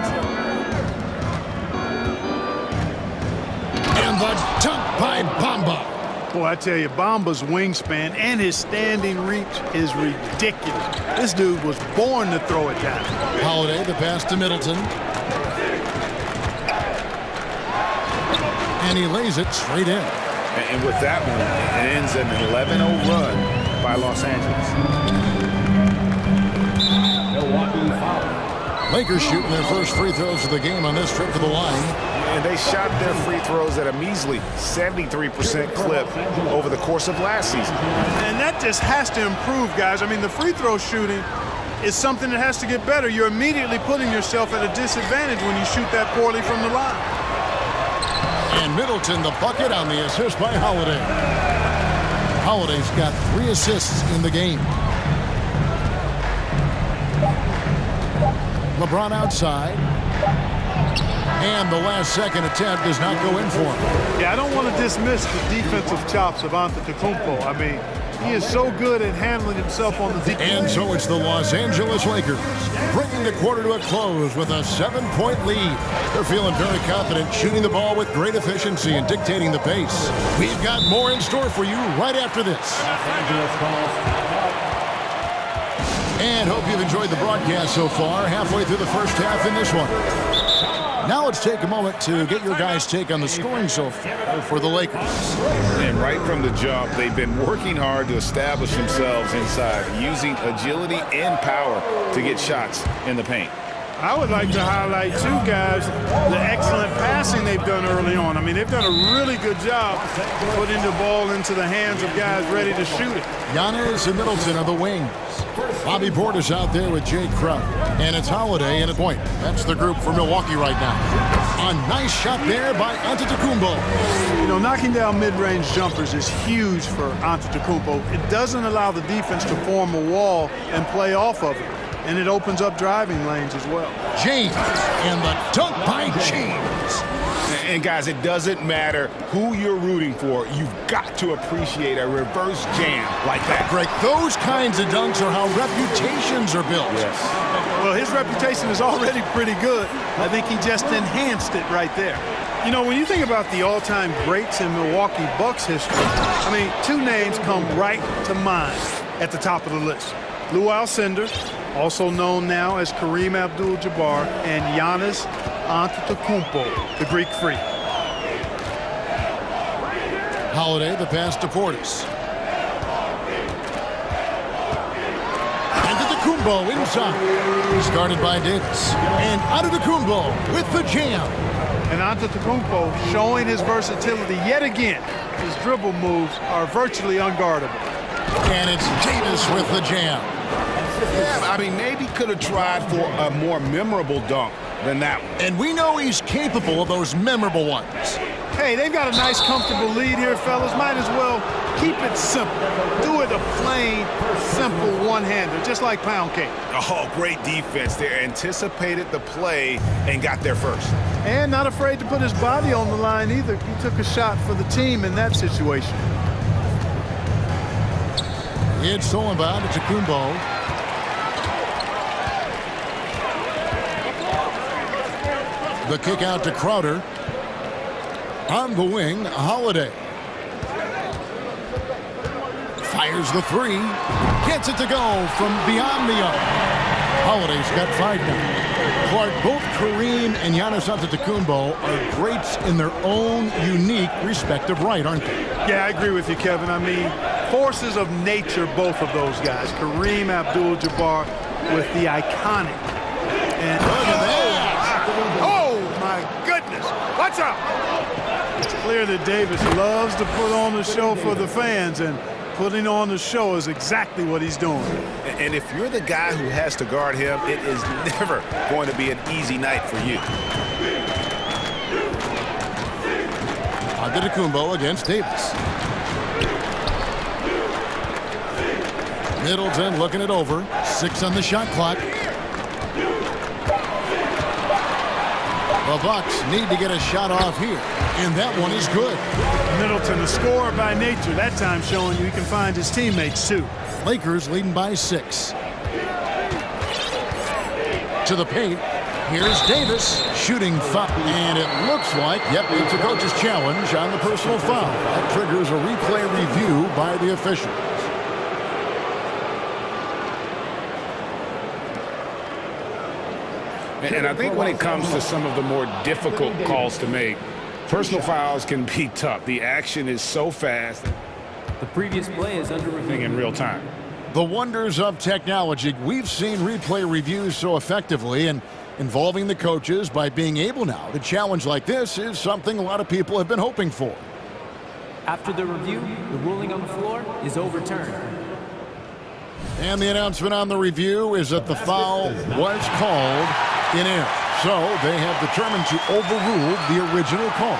And the dunk by Bamba. Boy, I tell you, Bamba's wingspan and his standing reach is ridiculous. This dude was born to throw it down. Holiday, the pass to Middleton. And he lays it straight in. And with that one, it ends an 11-0 run by Los Angeles. Lakers shooting their first free throws of the game on this trip to the line. And they shot their free throws at a measly 73% clip over the course of last season. And that just has to improve, guys. I mean, the free throw shooting is something that has to get better. You're immediately putting yourself at a disadvantage when you shoot that poorly from the line. And Middleton, the bucket on the assist by Holiday. Holiday's got 3 assists in the game. LeBron outside. And the last second attempt does not go in for him. Yeah, I don't want to dismiss the defensive chops of Antetokounmpo. I mean, he is so good at handling himself on the defense. And so it's the Los Angeles Lakers bringing the quarter to a close with a 7-point lead. They're feeling very confident, shooting the ball with great efficiency and dictating the pace. We've got more in store for you right after this. And hope you've enjoyed the broadcast so far, halfway through the first half in this one. Now let's take a moment to get your guys' take on the scoring so far for the Lakers. And right from the jump, they've been working hard to establish themselves inside, using agility and power to get shots in the paint. I would like to highlight, too, guys, the excellent passing they've done early on. I mean, they've done a really good job putting the ball into the hands of guys ready to shoot it. Giannis and Middleton are the wings. Bobby Portis out there with Jay Crowder. And it's Holiday in a point. That's the group for Milwaukee right now. A nice shot there by Antetokounmpo. You know, knocking down mid-range jumpers is huge for Antetokounmpo. It doesn't allow the defense to form a wall and play off of it. And it opens up driving lanes as well. James, and the dunk by James. And guys, it doesn't matter who you're rooting for. You've got to appreciate a reverse jam like that. Greg, those kinds of dunks are how reputations are built. Yes. Well, his reputation is already pretty good. I think he just enhanced it right there. You know, when you think about the all-time greats in Milwaukee Bucks history, I mean, 2 names come right to mind at the top of the list. Lou Alcindor, also known now as Kareem Abdul-Jabbar, and Giannis Antetokounmpo, the Greek Freak. Holiday, the pass to Portis. Antetokounmpo inside. Started by Davis. And Antetokounmpo with the jam. And Antetokounmpo showing his versatility yet again. His dribble moves are virtually unguardable. And it's Davis with the jam. Yeah, I mean, maybe could have tried for a more memorable dunk than that one. And we know he's capable of those memorable ones. Hey, they've got a nice, comfortable lead here, fellas. Might as well keep it simple. Do it a plain, simple one-hander, just like pound cake. Oh, great defense there. Anticipated the play and got there first. And not afraid to put his body on the line either. He took a shot for the team in that situation. It's stolen by Antetokounmpo. The kick out to Crowder. On the wing, Holiday. Fires the 3. Gets it to go from beyond the arc. Holiday's got 5 now. Clark, both Kareem and Giannis Antetokounmpo are greats in their own unique respective right, aren't they? Yeah, I agree with you, Kevin. I mean, forces of nature, both of those guys. Kareem Abdul-Jabbar with the iconic. And look at that. Oh, my goodness. Watch out. It's clear that Davis loves to put on the show for the fans, and putting on the show is exactly what he's doing. And if you're the guy who has to guard him, it is never going to be an easy night for you. Antetokounmpo against Davis. Middleton looking it over. 6 on the shot clock. The Bucks need to get a shot off here, and that one is good. Middleton, a scorer by nature, that time showing you he can find his teammates too. Lakers leading by 6. To the paint. Here's Davis shooting foul. And it looks like, yep, it's a coach's challenge on the personal foul. That triggers a replay review by the officials. And I think when it comes to some of the more difficult calls to make, Personal fouls can be tough. The action is so fast. The previous play is under review in real time. The wonders of technology. We've seen replay reviews so effectively, and involving the coaches by being able now to challenge like this is something a lot of people have been hoping for. After the review, the ruling on the floor is overturned. And the announcement on the review is that the foul was called in error. So they have determined to overrule the original call.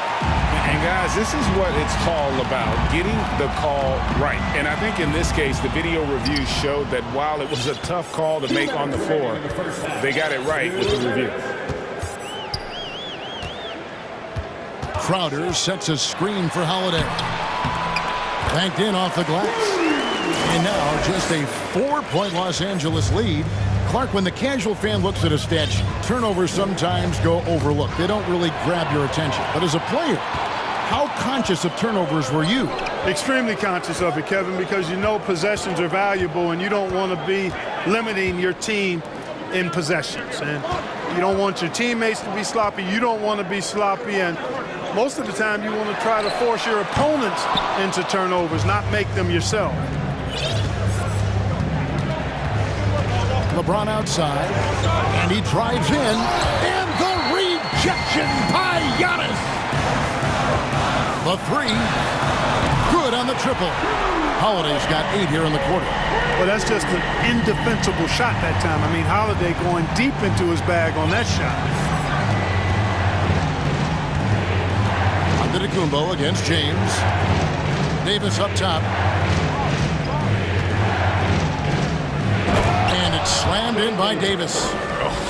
And guys, this is what it's all about, getting the call right. And I think in this case, the video review showed that while it was a tough call to make on the floor, they got it right with the review. Crowder sets a screen for Holiday. Banked in off the glass. And now just a 4-point Los Angeles lead. Clark, when the casual fan looks at a stat sheet, turnovers sometimes go overlooked. They don't really grab your attention. But as a player, how conscious of turnovers were you? Extremely conscious of it, Kevin, because you know possessions are valuable and you don't want to be limiting your team in possessions. And you don't want your teammates to be sloppy. You don't want to be sloppy. And most of the time you want to try to force your opponents into turnovers, not make them yourself. LeBron outside, and he drives in, and the rejection by Giannis. The three, good on the triple. Holiday's got 8 here in the quarter. Well, that's just an indefensible shot that time. I mean, Holiday going deep into his bag on that shot. Antetokounmpo against James. Davis up top. And it's slammed in by Davis.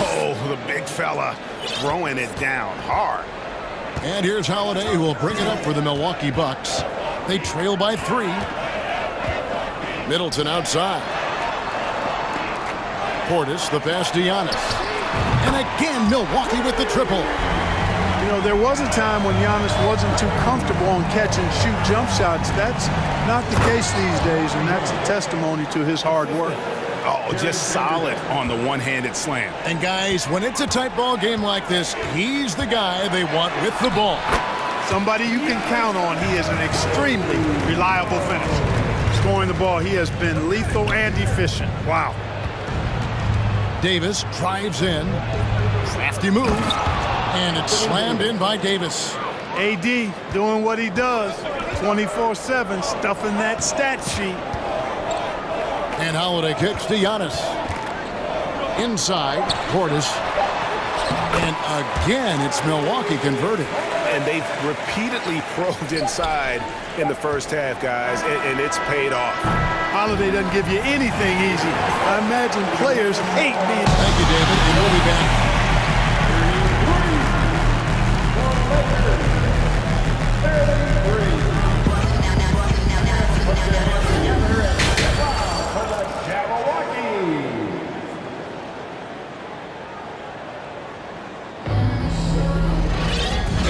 Oh, the big fella throwing it down hard. And here's Holiday, who will bring it up for the Milwaukee Bucks. They trail by 3. Middleton outside. Portis, the pass to Giannis. And again, Milwaukee with the triple. You know, there was a time when Giannis wasn't too comfortable on catch and shoot jump shots. That's not the case these days, and that's a testimony to his hard work. Oh, just solid on the one-handed slam. And guys, when it's a tight ball game like this, he's the guy they want with the ball. Somebody you can count on. He is an extremely reliable finisher. Scoring the ball, he has been lethal and efficient. Wow. Davis drives in. Crafty move. And it's slammed in by Davis. AD doing what he does. 24/7, stuffing that stat sheet. And Holiday kicks to Giannis. Inside, Portis. And again, it's Milwaukee converted. And they've repeatedly probed inside in the first half, guys, and it's paid off. Holiday doesn't give you anything easy. I imagine players hate being... Thank you, David. And we'll be back.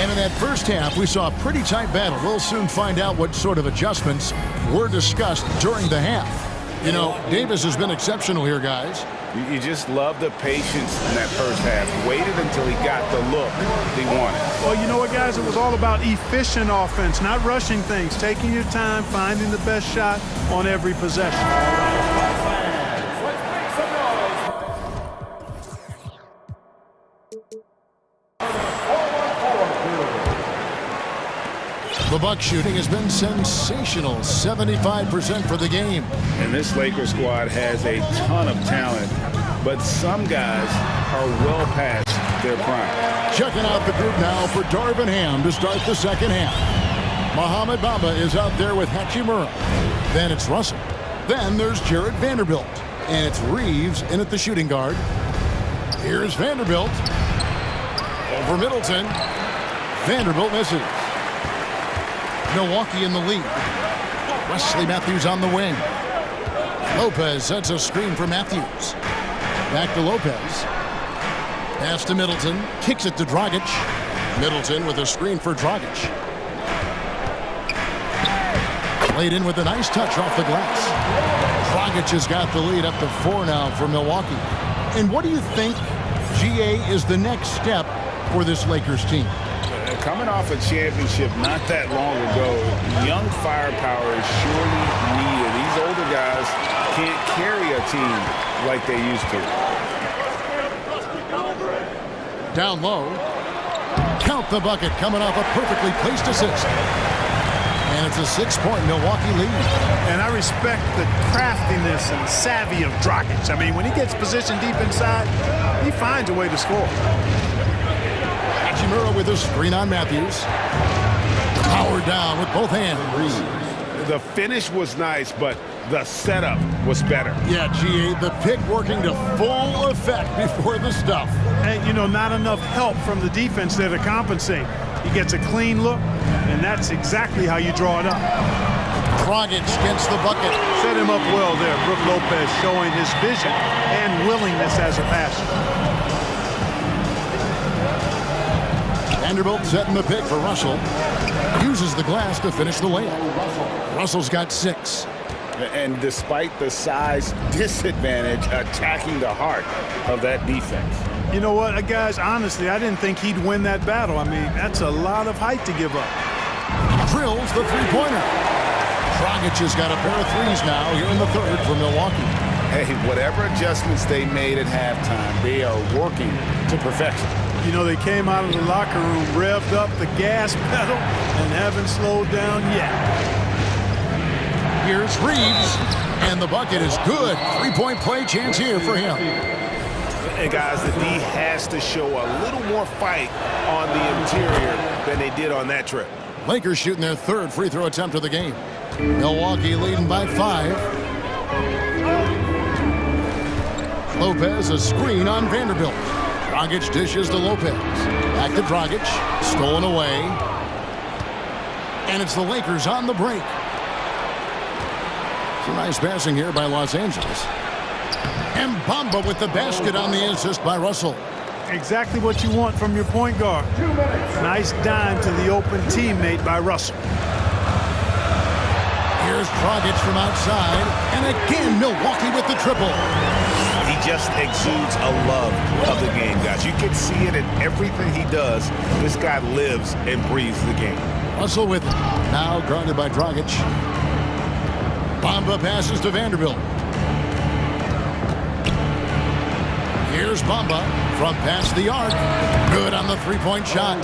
And in that first half, we saw a pretty tight battle. We'll soon find out what sort of adjustments were discussed during the half. You know, Davis has been exceptional here, guys. You just love the patience in that first half. Waited until he got the look he wanted. Well, you know what, guys? It was all about efficient offense, not rushing things, taking your time, finding the best shot on every possession. The Bucks shooting has been sensational, 75% for the game. And this Lakers squad has a ton of talent, but some guys are well past their prime. Checking out the group now for Darvin Ham to start the second half. Mohamed Bamba is out there with Hachimura. Then it's Russell. Then there's Jarrett Vanderbilt. And it's Reeves in at the shooting guard. Here's Vanderbilt. Over Middleton. Vanderbilt misses. Milwaukee in the lead. Wesley Matthews on the wing. Lopez sets a screen for Matthews. Back to Lopez. Pass to Middleton. Kicks it to Dragic. Middleton with a screen for Dragic. Played in with a nice touch off the glass. Dragic has got the lead up to 4 now for Milwaukee. And what do you think, GA, is the next step for this Lakers team? coming off a championship not that long ago, young firepower is surely needed. These older guys can't carry a team like they used to. Down low. Count the bucket coming off a perfectly placed assist. And it's a 6-point Milwaukee lead. And I respect the craftiness and savvy of Dragic. I mean, when he gets positioned deep inside, he finds a way to score. Hachimura with a screen on Matthews. Powered down with both hands. The finish was nice, but the setup was better. Yeah, GA, the pick working to full effect before the stuff. And, you know, not enough help from the defense there to compensate. He gets a clean look, and that's exactly how you draw it up. Dragic gets the bucket. Set him up well there. Brook Lopez showing his vision and willingness as a passer. Vanderbilt setting the pick for Russell. Uses the glass to finish the layup. Russell's got 6. And despite the size disadvantage, attacking the heart of that defense. You know what, guys, honestly, I didn't think he'd win that battle. I mean, that's a lot of height to give up. Drills the three-pointer. Dragic has got a pair of threes now here in the third for Milwaukee. Hey, whatever adjustments they made at halftime, they are working to perfection. You know, they came out of the locker room, revved up the gas pedal, and haven't slowed down yet. Here's Reeves, and the bucket is good. 3-point play chance here for him. And guys, the D has to show a little more fight on the interior than they did on that trip. Lakers shooting their third free throw attempt of the game. Milwaukee leading by 5. Lopez, a screen on Vanderbilt. Dragic dishes to Lopez. Back to Dragic. Stolen away. And it's the Lakers on the break. Some nice passing here by Los Angeles. And Bamba with the basket on the assist by Russell. Exactly what you want from your point guard. Nice dime to the open teammate by Russell. Here's Dragic from outside. And again, Milwaukee with the triple. He just exudes a love of the game, guys. You can see it in everything he does. This guy lives and breathes the game. Russell with it. Now guarded by Dragic. Bamba passes to Vanderbilt. Here's Bamba from past the arc. Good on the three-point shot.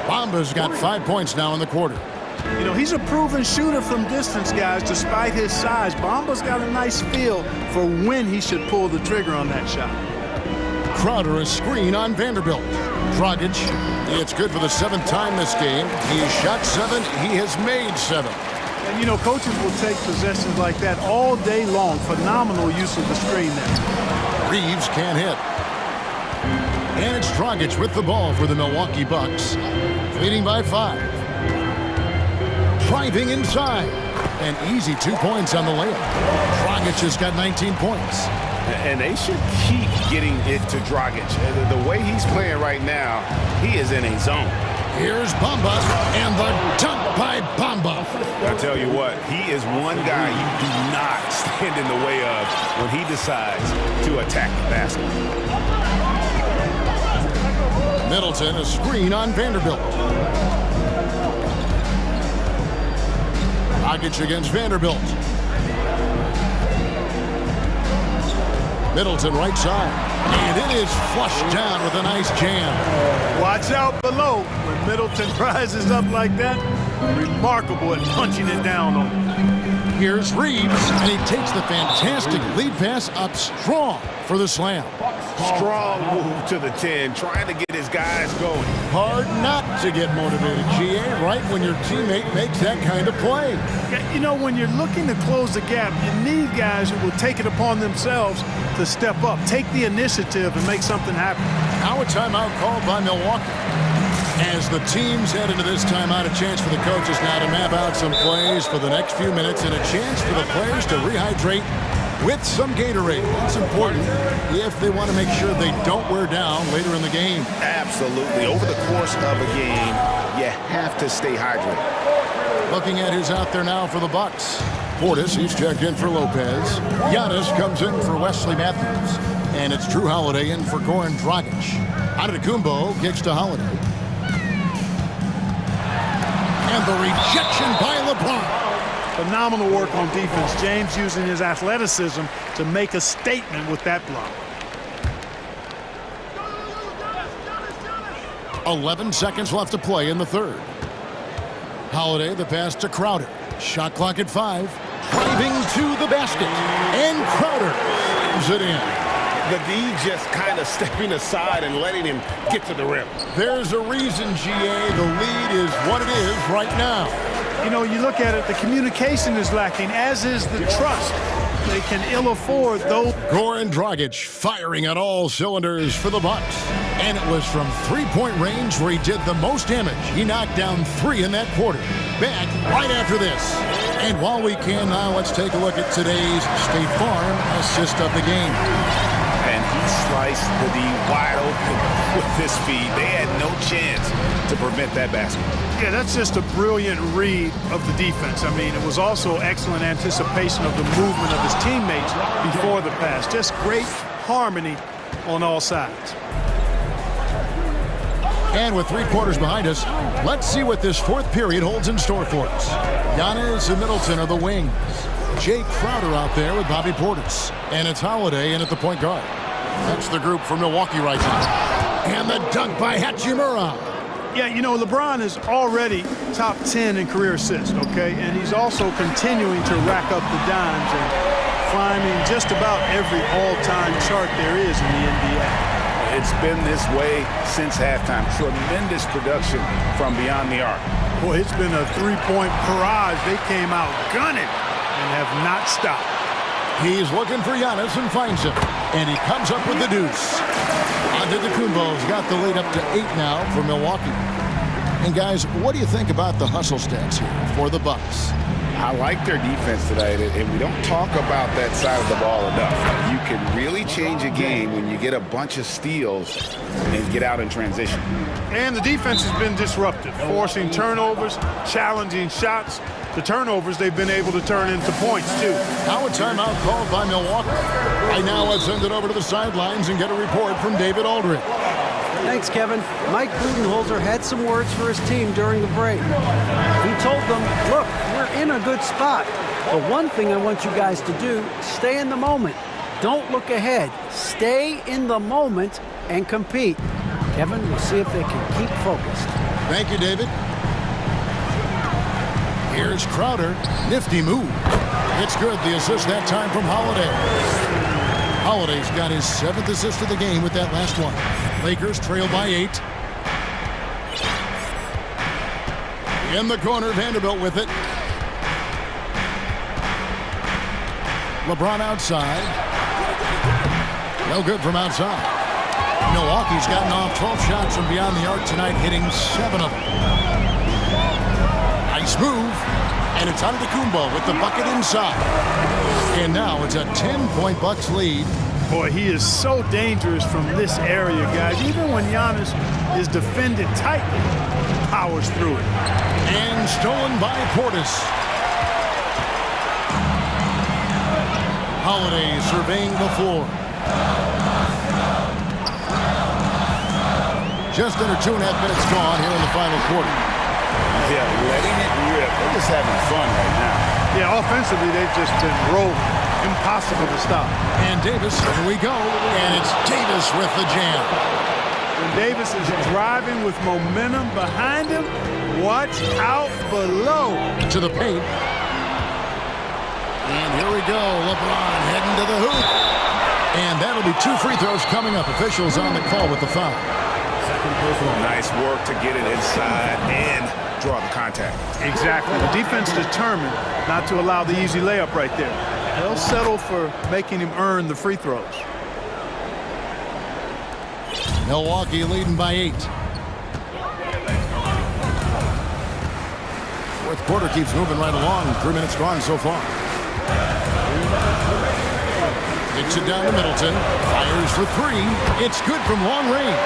Bamba's got 5 points now in the quarter. You know, he's a proven shooter from distance, guys, despite his size. Bamba's got a nice feel for when he should pull the trigger on that shot. Crowder, a screen on Vanderbilt. Dragic, it's good for the 7th time this game. He has shot 7. He has made 7. And, you know, coaches will take possessions like that all day long. Phenomenal use of the screen there. Reeves can't hit. And it's Dragic with the ball for the Milwaukee Bucks. Leading by 5. Driving inside. An easy 2 points on the layup. Dragic has got 19 points. And they should keep getting it to Dragic. The way he's playing right now, he is in a zone. Here's Bamba, and the dunk by Bamba. I tell you what, he is one guy you do not stand in the way of when he decides to attack the basket. Middleton, a screen on Vanderbilt. Dragic against Vanderbilt. Middleton right side. And it is flushed down with a nice jam. Watch out below. When Middleton rises up like that, remarkable at punching it down on him. Here's Reeves, and he takes the fantastic lead pass up strong for the slam. Strong move to the 10, trying to get his guys going. Hard not to get motivated, GA, right when your teammate makes that kind of play. Yeah, you know, when you're looking to close the gap, you need guys who will take it upon themselves to step up, take the initiative, and make something happen. Now a timeout called by Milwaukee. As the teams head into this timeout, a chance for the coaches now to map out some plays for the next few minutes and a chance for the players to rehydrate with some Gatorade. It's important if they want to make sure they don't wear down later in the game. Absolutely. Over the course of a game, you have to stay hydrated. Looking at who's out there now for the Bucks. Portis, he's checked in for Lopez. Giannis comes in for Wesley Matthews. And it's Drew Holiday in for Goran Dragic. Antetokounmpo kicks to Holiday. And the rejection by LeBron. Phenomenal work on defense. James using his athleticism to make a statement with that block. 11 seconds left to play in the third. Holiday, the pass to Crowder. Shot clock at 5. Driving to the basket. And Crowder moves it in. The D just kind of stepping aside and letting him get to the rim. There's a reason, GA, the lead is what it is right now. You know, you look at it, the communication is lacking, as is the trust. They can ill afford those. Goran Dragic firing on all cylinders for the Bucks. And it was from three-point range where he did the most damage. He knocked down 3 in that quarter. Back right after this. And while we can now, let's take a look at today's State Farm assist of the game. And he sliced the D wide open with his feed. They had no chance to prevent that basket. Yeah, that's just a brilliant read of the defense. I mean, it was also excellent anticipation of the movement of his teammates before the pass. Just great harmony on all sides. And with 3 quarters behind us, let's see what this fourth period holds in store for us. Giannis and Middleton are the wings. Jay Crowder out there with Bobby Portis. And it's Holiday in at the point guard. That's the group for Milwaukee right now. And the dunk by Hachimura. Yeah, you know, LeBron is already top 10 in career assists, okay? And he's also continuing to rack up the dimes and climbing just about every all-time chart there is in the NBA. It's been this way since halftime. Tremendous production from beyond the arc. Boy, it's been a three-point barrage. They came out gunning and have not stopped. He's looking for Giannis and finds him. And he comes up with the deuce. Antetokounmpo's got the lead up to 8 now for Milwaukee. And guys, what do you think about the hustle stats here for the Bucks? I like their defense today, and we don't talk about that side of the ball enough. You can really change a game when you get a bunch of steals and get out in transition. And the defense has been disruptive, forcing turnovers, challenging shots. The turnovers they've been able to turn into points, too. Now a timeout called by Milwaukee. Right now, let's send it over to the sidelines and get a report from David Aldridge. Thanks, Kevin. Mike Budenholzer had some words for his team during the break. He told them, look, we're in a good spot. But one thing I want you guys to do, stay in the moment. Don't look ahead. Stay in the moment and compete. Kevin, we'll see if they can keep focused. Thank you, David. Here's Crowder. Nifty move. It's good. The assist that time from Holiday. Holiday's got his 7th assist of the game with that last one. Lakers trail by 8. In the corner, Vanderbilt with it. LeBron outside. No good from outside. Milwaukee's gotten off 12 shots from beyond the arc tonight, hitting 7 of them. Nice move. And it's Antetokounmpo with the bucket inside. And now it's a 10-point Bucks lead. Boy, he is so dangerous from this area, guys. Even when Giannis is defended tightly, he powers through it. And stolen by Portis. Holiday surveying the floor. Just under 2.5 minutes gone here in the final quarter. Yeah, letting it rip. They're just having fun right now. Yeah, offensively, they've just been rolling. Impossible to stop. And Davis, here we go. And it's Davis with the jam. When Davis is driving with momentum behind him, watch out below. To the paint. And here we go. LeBron heading to the hoop. And that'll be 2 free throws coming up. Officials on the call with the foul. Nice work to get it inside and draw the contact. Exactly. The defense determined not to allow the easy layup right there. They'll settle for making him earn the free throws. Milwaukee leading by 8. Fourth quarter keeps moving right along. 3 minutes gone so far. Kicks it down to Middleton. Fires for 3. It's good from long range.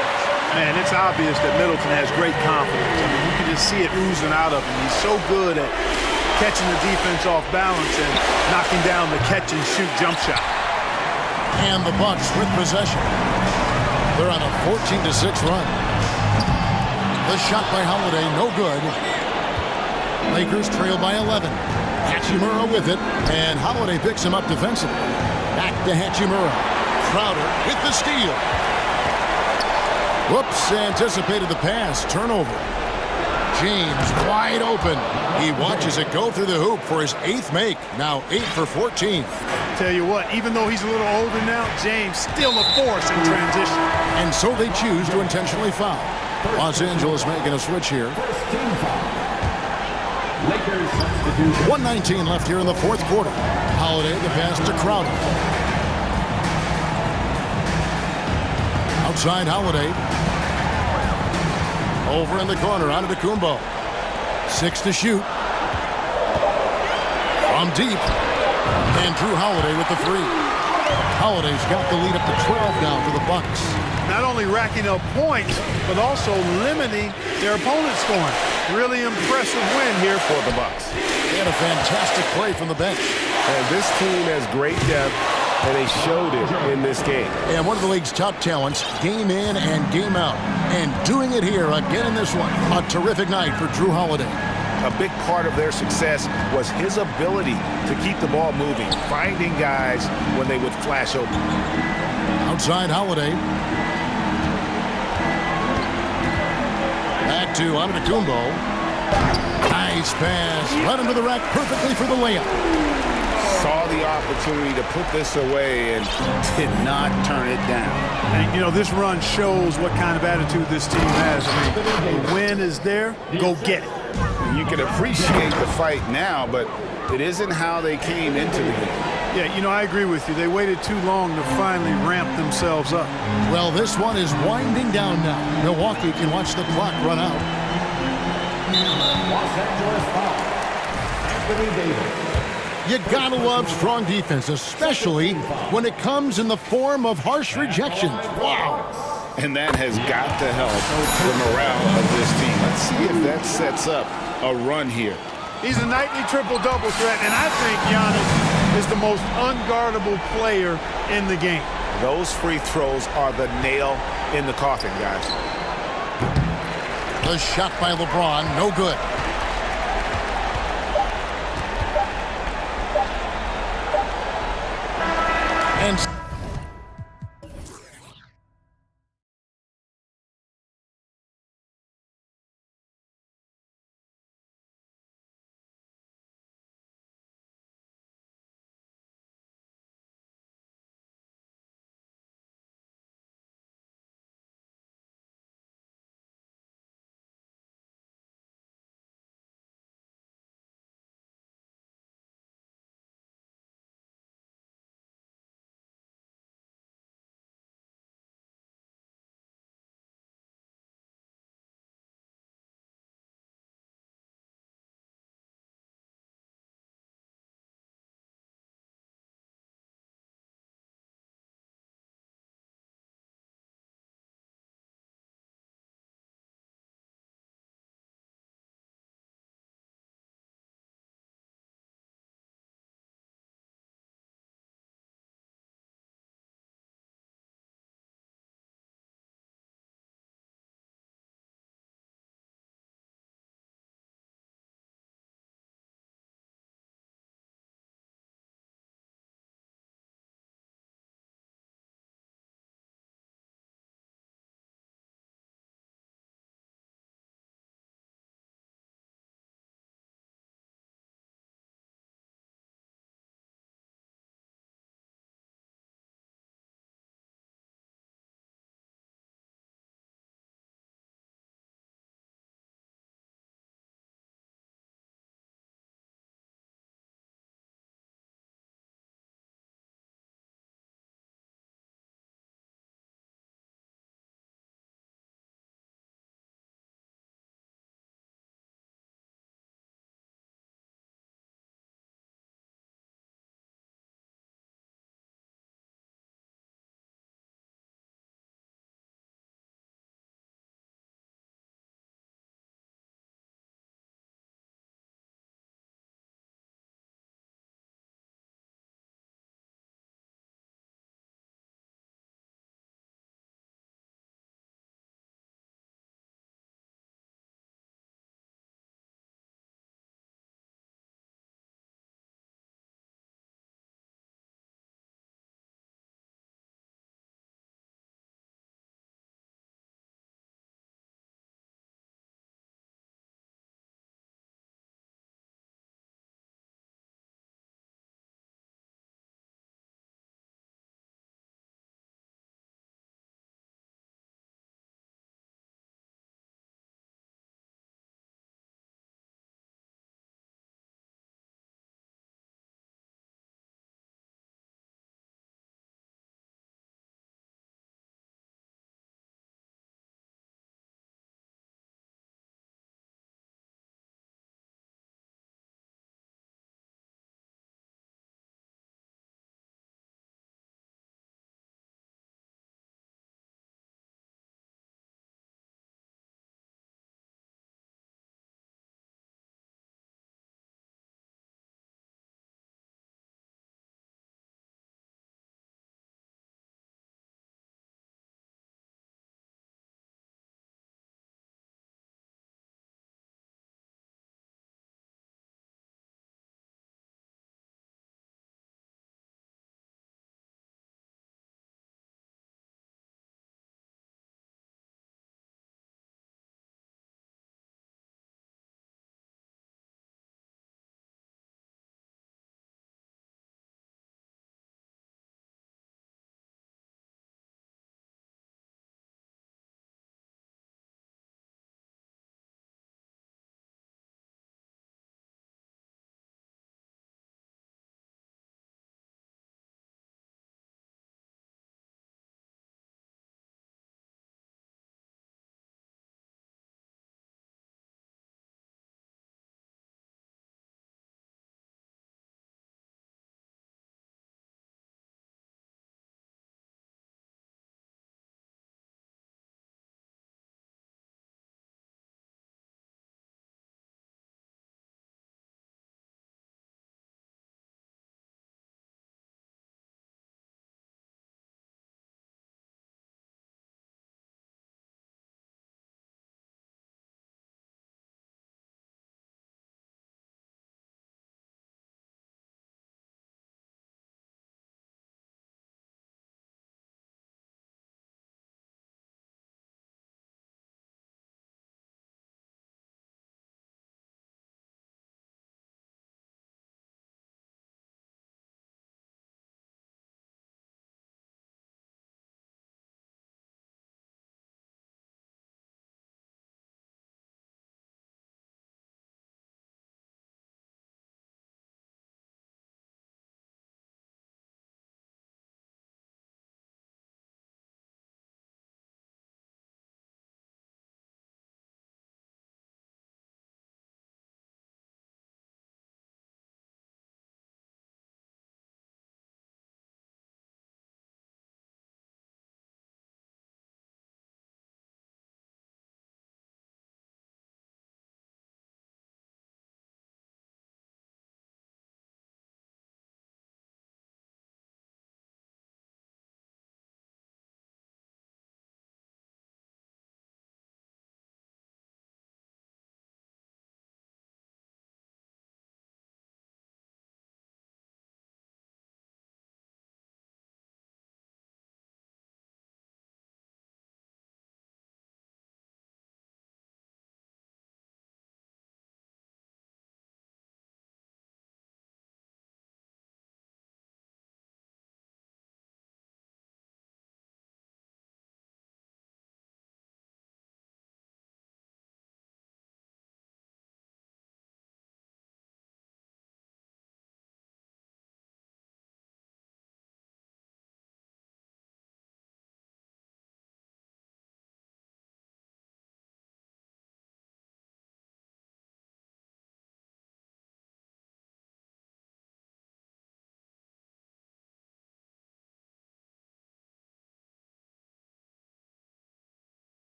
Man, it's obvious that Middleton has great confidence. I mean, you can just see it oozing out of him. He's so good at catching the defense off balance and knocking down the catch-and-shoot jump shot. And the Bucks with possession. They're on a 14-6 run. The shot by Holiday, no good. Lakers trail by 11. Hachimura with it, and Holiday picks him up defensively. Back to Hachimura. Crowder with the steal. Whoops, anticipated the pass. Turnover. James wide open. He watches it go through the hoop for his 8th make. Now 8 for 14. Tell you what, even though he's a little older now, James still a force in transition. And so they choose to intentionally foul. Los Angeles making a switch here. 1:19 left here in the 4th quarter. Holiday the pass to Crowder. Outside Holiday. Over in the corner, onto the Kumbo. 6 to shoot. From deep. And Drew Holiday with the 3. Holiday's got the lead up to 12 now for the Bucks. Not only racking up points, but also limiting their opponent's scoring. Really impressive win here for the Bucks. They had a fantastic play from the bench. And this team has great depth, and they showed it in this game. And one of the league's top talents, game in and game out. And doing it here again in this one. A terrific night for Drew Holiday. A big part of their success was his ability to keep the ball moving, finding guys when they would flash open. Outside Holiday. Back to Antetokounmpo. Nice pass. Led him to the rack perfectly for the layup. Saw the opportunity to put this away and did not turn it down. And, you know, this run shows what kind of attitude this team has. I mean, the win is there, go get it. You can appreciate the fight now, but it isn't how they came into the game. Yeah, you know, I agree with you. They waited too long to finally ramp themselves up. Well, this one is winding down now. Milwaukee can watch the clock run out. Los Angeles foul. Anthony Davis. You gotta love strong defense, especially when it comes in the form of harsh rejections. Wow. And that has got to help the morale of this team. Let's see if that sets up a run here. He's a nightly triple-double threat, and I think Giannis is the most unguardable player in the game. Those free throws are the nail in the coffin, guys. The shot by LeBron, no good. And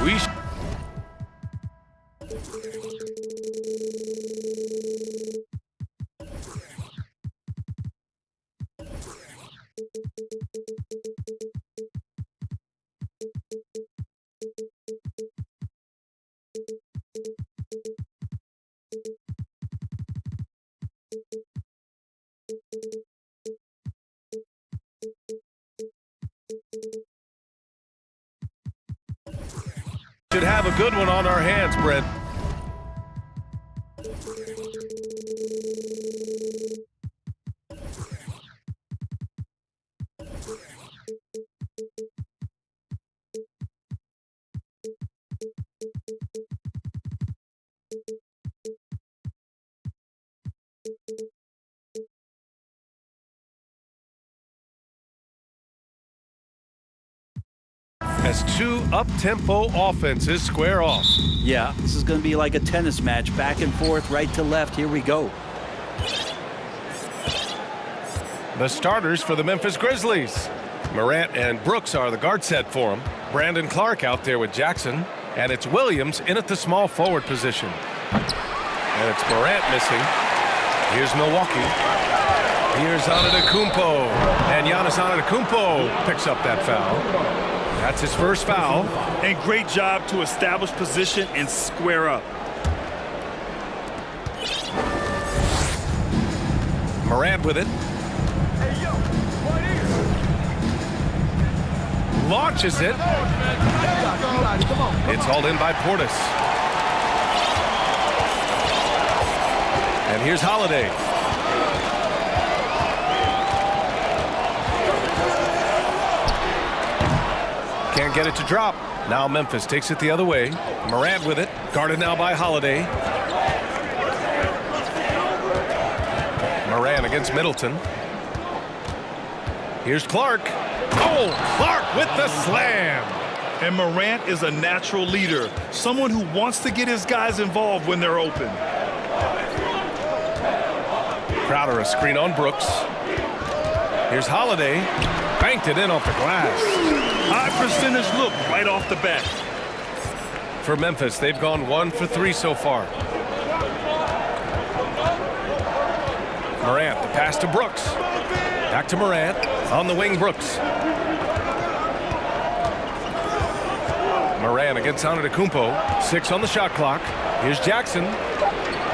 We should have a good one on our hands, Brent. As two up-tempo offenses square off. Yeah, this is going to be like a tennis match, back and forth, right to left. Here we go. The starters for the Memphis Grizzlies. Morant and Brooks are the guard set for him. Brandon Clark out there with Jackson. And it's Williams in at the small forward position. And it's Morant missing. Here's Milwaukee. Here's Antetokounmpo. And Giannis Antetokounmpo picks up that foul. That's his first foul. And great job to establish position and square up. Morant with it. Launches it. It's hauled in by Portis. And here's Holiday. Can't get it to drop. Now Memphis takes it the other way. Morant with it. Guarded now by Holiday. Morant against Middleton. Here's Clark. Oh, Clark with the slam. And Morant is a natural leader. Someone who wants to get his guys involved when they're open. Crowder a screen on Brooks. Here's Holiday. Banked it in off the glass. High percentage look right off the bat. For Memphis, they've gone 1 for 3 so far. Morant, the pass to Brooks. Back to Morant. On the wing, Brooks. Morant against Antetokounmpo. 6 on the shot clock. Here's Jackson.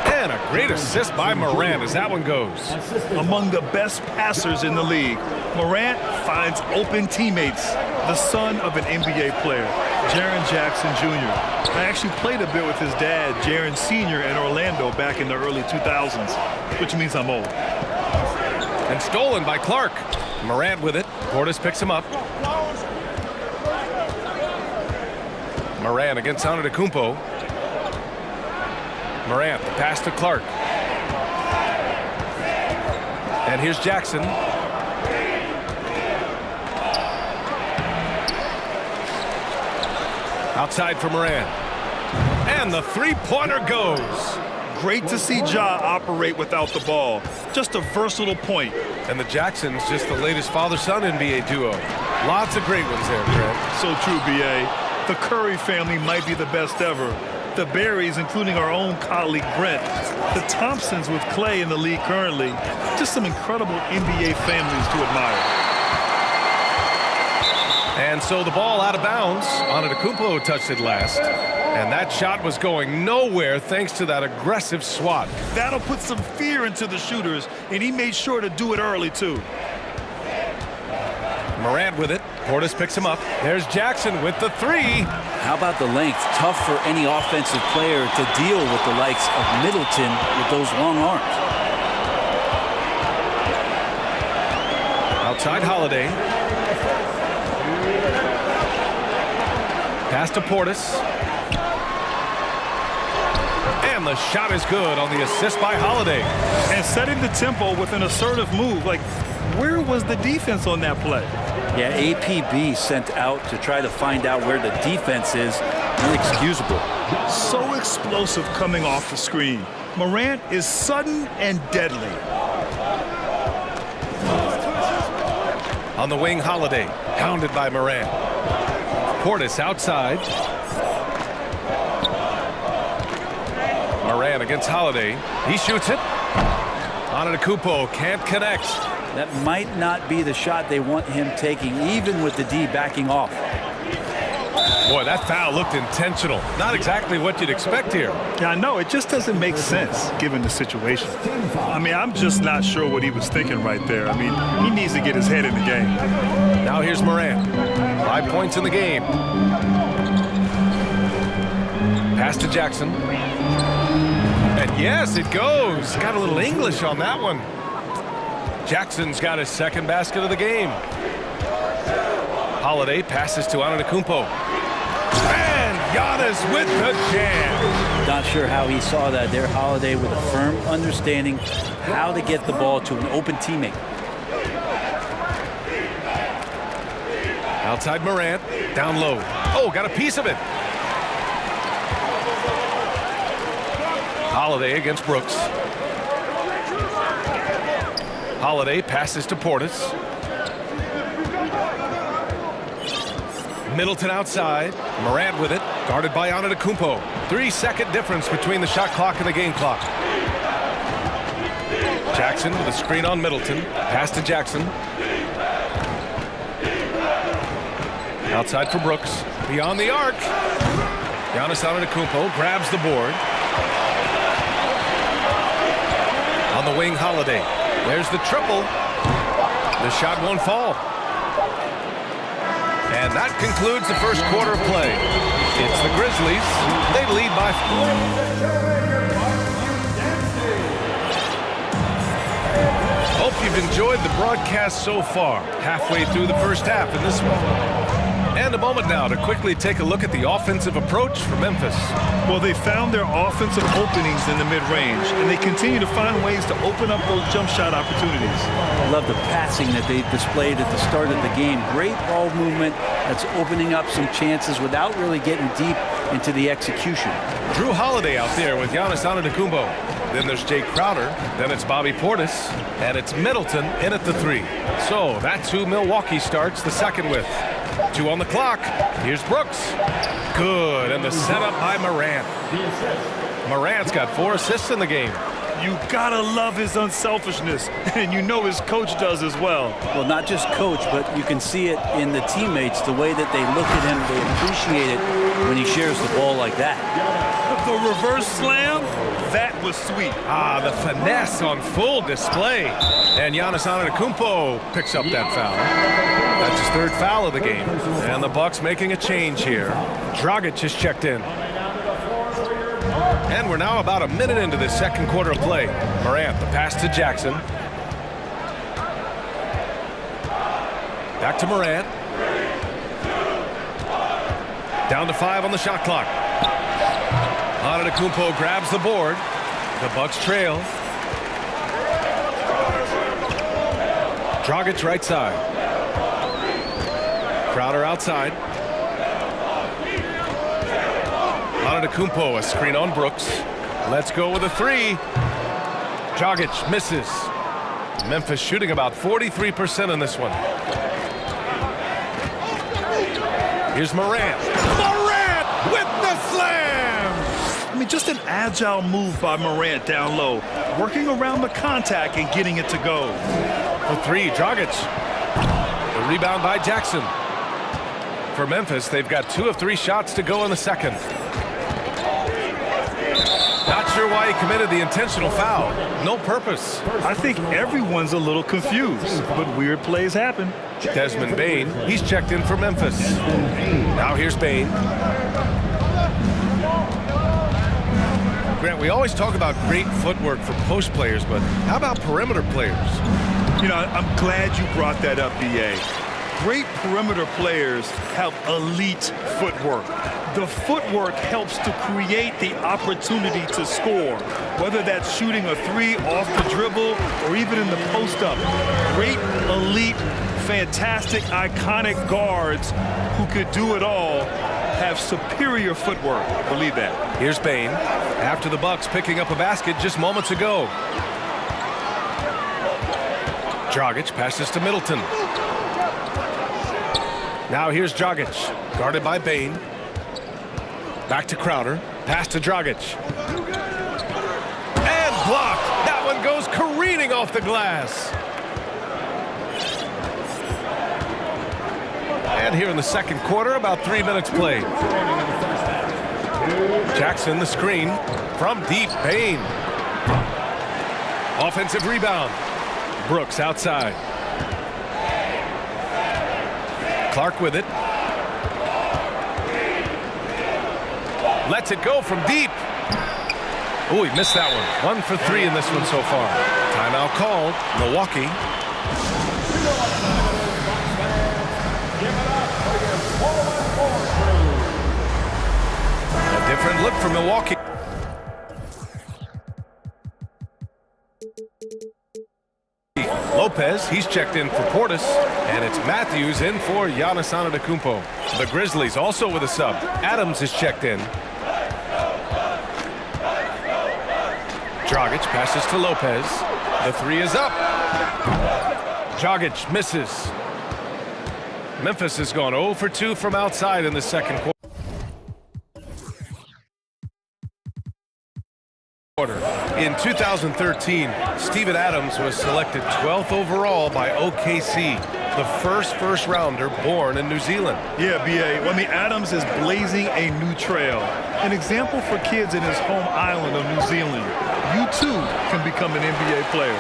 And a great assist by Morant as that one goes. Among the best passers in the league, Morant finds open teammates. The son of an NBA player, Jaren Jackson Jr. I actually played a bit with his dad, Jaren Sr. in Orlando back in the early 2000s, which means I'm old. And stolen by Clark. Morant with it. Portis picks him up. Morant against Antetokounmpo. Morant, the pass to Clark. And here's Jackson. Outside for Morant. And the three-pointer goes. Great to see Ja operate without the ball. Just a versatile point. And the Jacksons, just the latest father-son NBA duo. Lots of great ones there, Brent. So true, B.A. The Curry family might be the best ever. The Berries, including our own colleague Brent. The Thompsons with Clay in the league currently. Just some incredible NBA families to admire. And so the ball out of bounds. Antetokounmpo touched it last. And that shot was going nowhere thanks to that aggressive swat. That'll put some fear into the shooters, and he made sure to do it early, too. Morant with it. Portis picks him up. There's Jackson with the three. How about the length? Tough for any offensive player to deal with the likes of Middleton with those long arms. Outside Holiday. Pass to Portis. And the shot is good on the assist by Holiday. And setting the tempo with an assertive move. Like, where was the defense on that play? Yeah, APB sent out to try to find out where the defense is. Inexcusable. So explosive coming off the screen. Morant is sudden and deadly. On the wing, Holiday. Pounded by Morant. Portis outside. against Holiday. He shoots it. Antetokounmpo can't connect. That might not be the shot they want him taking, even with the D backing off. Boy, that foul looked intentional. Not exactly what you'd expect here. Yeah, I know. It just doesn't make sense given the situation. I mean, I'm just not sure what he was thinking right there. I mean, he needs to get his head in the game. Now here's Morant. 5 points in the game. Pass to Jackson. And yes, it goes. Got a little English on that one. Jackson's got his second basket of the game. Holiday passes to Antetokounmpo. And Giannis with the jam. Not sure how he saw that there. Holiday with a firm understanding how to get the ball to an open teammate. Outside Morant, down low. Oh, got a piece of it. Holiday against Brooks. Holiday passes to Portis. Middleton outside. Morant with it. Guarded by Antetokounmpo. 3-second difference between the shot clock and the game clock. Jackson with a screen on Middleton. Pass to Jackson. Outside for Brooks. Beyond the arc. Giannis Antetokounmpo grabs the board. On the wing, Holiday. There's the triple. The shot won't fall. And that concludes the first quarter of play. It's the Grizzlies. They lead by 4. Hope you've enjoyed the broadcast so far. Halfway through the first half in this one. And a moment now to quickly take a look at the offensive approach for Memphis. Well, they found their offensive openings in the mid-range, and they continue to find ways to open up those jump shot opportunities. I love the passing that they displayed at the start of the game. Great ball movement that's opening up some chances without really getting deep into the execution. Drew Holiday out there with Giannis Antetokounmpo. Then there's Jay Crowder. Then it's Bobby Portis. And it's Middleton in at the 3. So that's who Milwaukee starts the second with. 2 on the clock. Here's Brooks. Good. And the setup by Morant. Morant's got 4 assists in the game. You gotta love his unselfishness, and you know his coach does as well. Well, not just coach, but you can see it in the teammates, the way that they look at him, they appreciate it when he shares the ball like that. The reverse slam, that was sweet. Ah, the finesse on full display. And Giannis Antetokounmpo picks up that foul. That's his 3rd foul of the game. And the Bucks making a change here. Dragic is checked in. And we're now about a minute into the second quarter of play. Morant, the pass to Jackson. Back to Morant. Down to 5 on the shot clock. Antetokounmpo grabs the board. The Bucks trail. Dragic right side. Crowder outside. Antetokounmpo, a screen on Brooks. Let's go with a 3. Dragic misses. Memphis shooting about 43% in this one. Here's Morant. Morant with the slam! I mean, just an agile move by Morant down low, working around the contact and getting it to go. For 3, Dragic. The rebound by Jackson. For Memphis, they've got 2 of 3 shots to go in the second. Not sure why he committed the intentional foul. No purpose. I think everyone's a little confused, but weird plays happen. Desmond Bane, he's checked in for Memphis. Now here's Bane. Grant, we always talk about great footwork for post players, but how about perimeter players? You know, I'm glad you brought that up, B.A. Great perimeter players have elite footwork. The footwork helps to create the opportunity to score, whether that's shooting a 3 off the dribble or even in the post-up. Great, elite, fantastic, iconic guards who could do it all have superior footwork. Believe that. Here's Bane after the Bucks picking up a basket just moments ago. Dragic passes to Middleton. Now here's Dragic, guarded by Bane. Back to Crowder, pass to Dragic. goes careening off the glass. And here in the second quarter, about 3 minutes played. Jackson, the screen from deep. Payne. Offensive rebound. Brooks outside. Clark with it. Lets it go from deep. Oh, he missed that one. 1 for 3 in this one so far. Timeout called. Milwaukee. A different look for Milwaukee. Lopez, he's checked in for Portis, and it's Matthews in for Giannis Antetokounmpo. The Grizzlies also with a sub. Adams is checked in. Dragic passes to Lopez. The 3 is up. Dragic misses. Memphis has gone 0 for 2 from outside in the second quarter. In 2013, Steven Adams was selected 12th overall by OKC, the first rounder born in New Zealand. Yeah, B.A. I mean, Adams is blazing a new trail. An example for kids in his home island of New Zealand. You too can become an NBA player.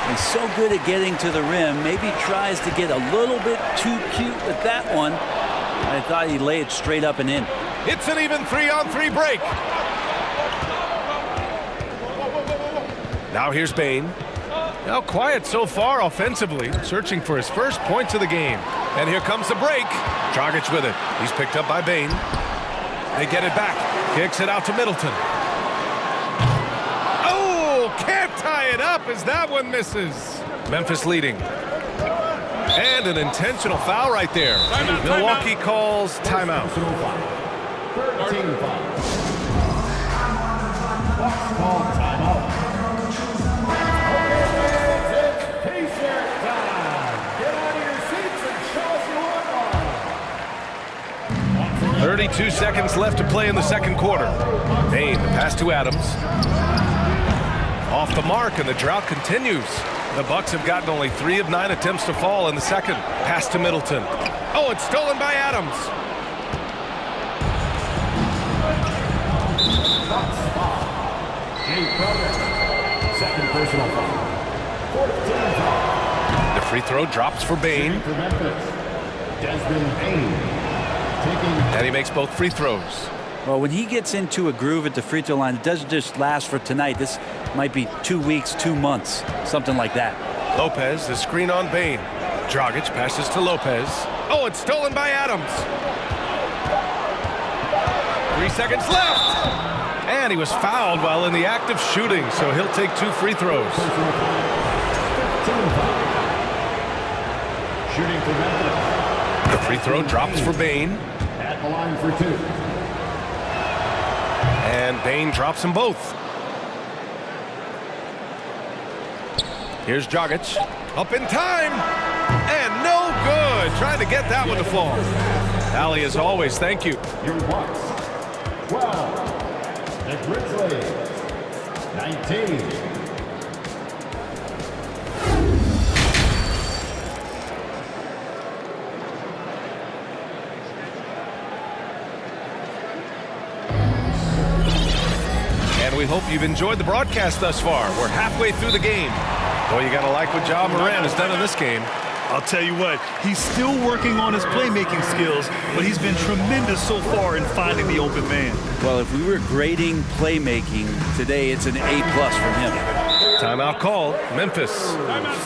He's so good at getting to the rim. Maybe tries to get a little bit too cute with that one. I thought he'd lay it straight up and in. It's an even 3-on-3 break. Now here's Bane. Now quiet so far offensively, searching for his first points of the game. And here comes the break. Dragic with it. He's picked up by Bane. They get it back. Kicks it out to Middleton. Oh, can't tie it up as that one misses. Memphis leading. And an intentional foul right there. Milwaukee calls timeout. 13 fouls. Bucks call timeout. 32 seconds left to play in the second quarter. Bane, the pass to Adams. Off the mark, and the drought continues. The Bucks have gotten only 3 of 9 attempts to fall in the second. Pass to Middleton. Oh, it's stolen by Adams. Second personal foul. 14 foul. The free throw drops for Bane. Desmond Bane. And he makes both free throws. Well, when he gets into a groove at the free throw line, it doesn't just last for tonight. This might be 2 weeks, 2 months, something like that. Lopez, the screen on Bane. Dragic passes to Lopez. Oh, it's stolen by Adams. 3 seconds left. And he was fouled while in the act of shooting, so he'll take 2 free throws. Shooting for Memphis. The free throw drops for Bane. At the line for 2. And Bane drops them both. Here's Dragic. Up in time. And no good. Trying to get that one to fall. Allie, as always, thank you. Your Bucks. 12. The Grizzlies. 19. We hope you've enjoyed the broadcast thus far. We're halfway through the game. Boy, you got to like what Ja Morant has done in this game. I'll tell you what, he's still working on his playmaking skills, but he's been tremendous so far in finding the open man. Well, if we were grading playmaking today, it's an A+ from him. Timeout called. Memphis.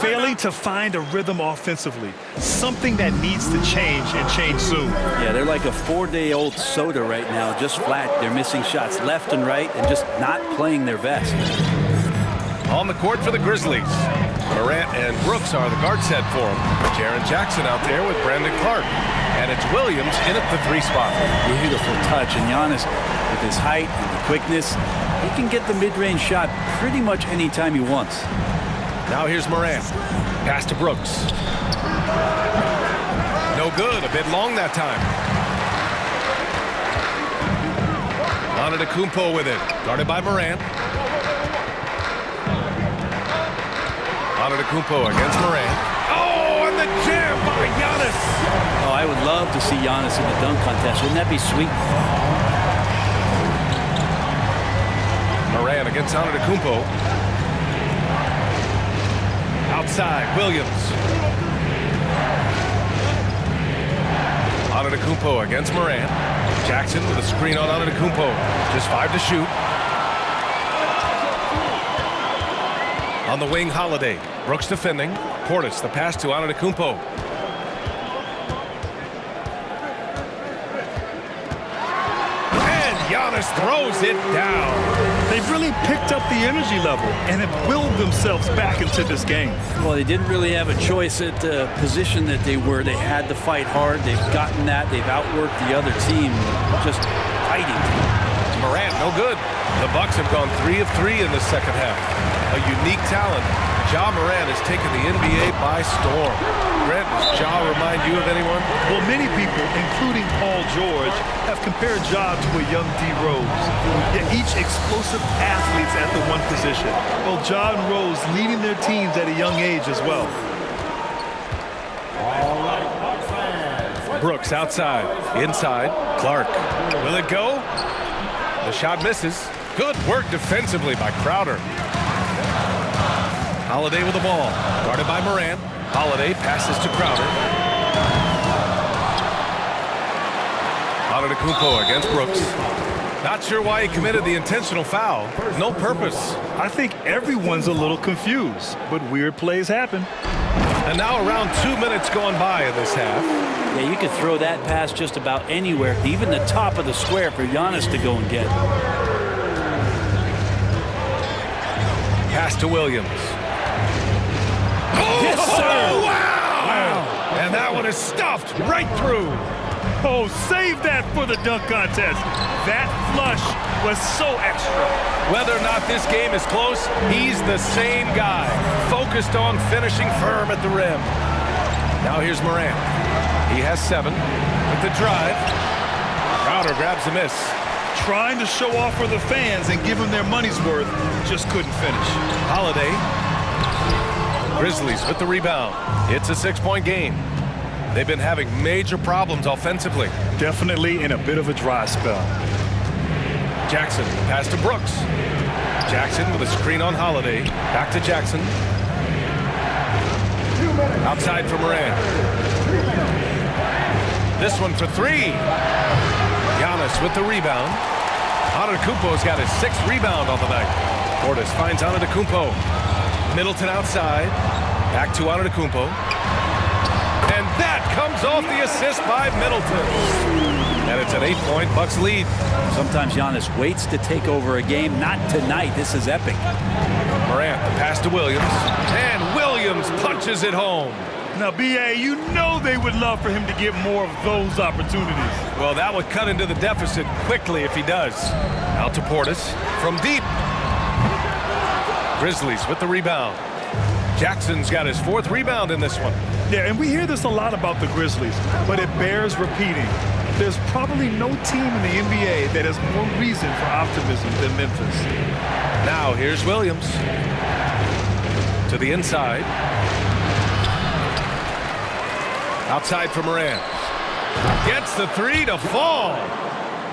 Failing to find a rhythm offensively. Something that needs to change and change soon. Yeah, they're like a 4-day-old soda right now, just flat. They're missing shots left and right and just not playing their best. On the court for the Grizzlies. Morant and Brooks are the guard set for him. Jaren Jackson out there with Brandon Clark. And it's Williams in at the 3 spot. Beautiful touch. And Giannis, with his height and the quickness, he can get the mid-range shot pretty much any time he wants. Now here's Morant. Pass to Brooks. No good. A bit long that time. Antetokounmpo with it. Guarded by Morant. Antetokounmpo against Morant. Oh, and the jam by Giannis. Oh, I would love to see Giannis in the dunk contest. Wouldn't that be sweet? Morant against Antetokounmpo. Outside, Williams. Antetokounmpo against Morant. Jackson with a screen on Antetokounmpo. Just 5 to shoot. On the wing, Holiday. Brooks defending. Portis, the pass to Antetokounmpo. And Giannis throws it down. They've really picked up the energy level and have willed themselves back into this game. Well, they didn't really have a choice at the position that they were. They had to fight hard. They've gotten that. They've outworked the other team, just fighting. Morant, no good. The Bucks have gone 3 of 3 in the second half. A unique talent. Ja Morant has taken the NBA by storm. Grant, does Ja remind you of anyone? Well, many people, including Paul George, have compared Ja to a young D. Rose. Yet each explosive athletes at the one position. Well, Ja and Rose leading their teams at a young age as well. Brooks outside. Inside. Clark. Will it go? The shot misses. Good work defensively by Crowder. Holiday with the ball. Guarded by Morant. Holiday passes to Crowder. Antetokounmpo against Brooks. Not sure why he committed the intentional foul. No purpose. I think everyone's a little confused, but weird plays happen. And now around 2 minutes gone by in this half. Yeah, you could throw that pass just about anywhere, even the top of the square for Giannis to go and get. Pass to Williams. Oh, yes, sir! Wow! And that one is stuffed right through. Oh, save that for the dunk contest. That flush was so extra. Whether or not this game is close, he's the same guy, focused on finishing firm at the rim. Now here's Morant. He has 7 with the drive. Crowder grabs a miss. Trying to show off for the fans and give them their money's worth, just couldn't finish. Holiday. Grizzlies with the rebound. It's a 6-point game. They've been having major problems offensively. Definitely in a bit of a dry spell. Jackson, pass to Brooks. Jackson with a screen on Holiday. Back to Jackson. Outside for Morant. This one for 3. Giannis with the rebound. Antetokounmpo's got his 6th rebound on the night. Portis finds Antetokounmpo. Middleton outside. Back to Antetokounmpo. And that comes off the assist by Middleton. And it's an 8-point Bucks lead. Sometimes Giannis waits to take over a game. Not tonight. This is epic. Morant, the pass to Williams. And Williams punches it home. Now, B.A., you know they would love for him to get more of those opportunities. Well, that would cut into the deficit quickly if he does. Out to Portis from deep. Grizzlies with the rebound. Jackson's got his 4th rebound in this one. Yeah, and we hear this a lot about the Grizzlies, but it bears repeating. There's probably no team in the NBA that has more reason for optimism than Memphis. Now here's Williams. To the inside. Outside for Morant. Gets the 3 to fall.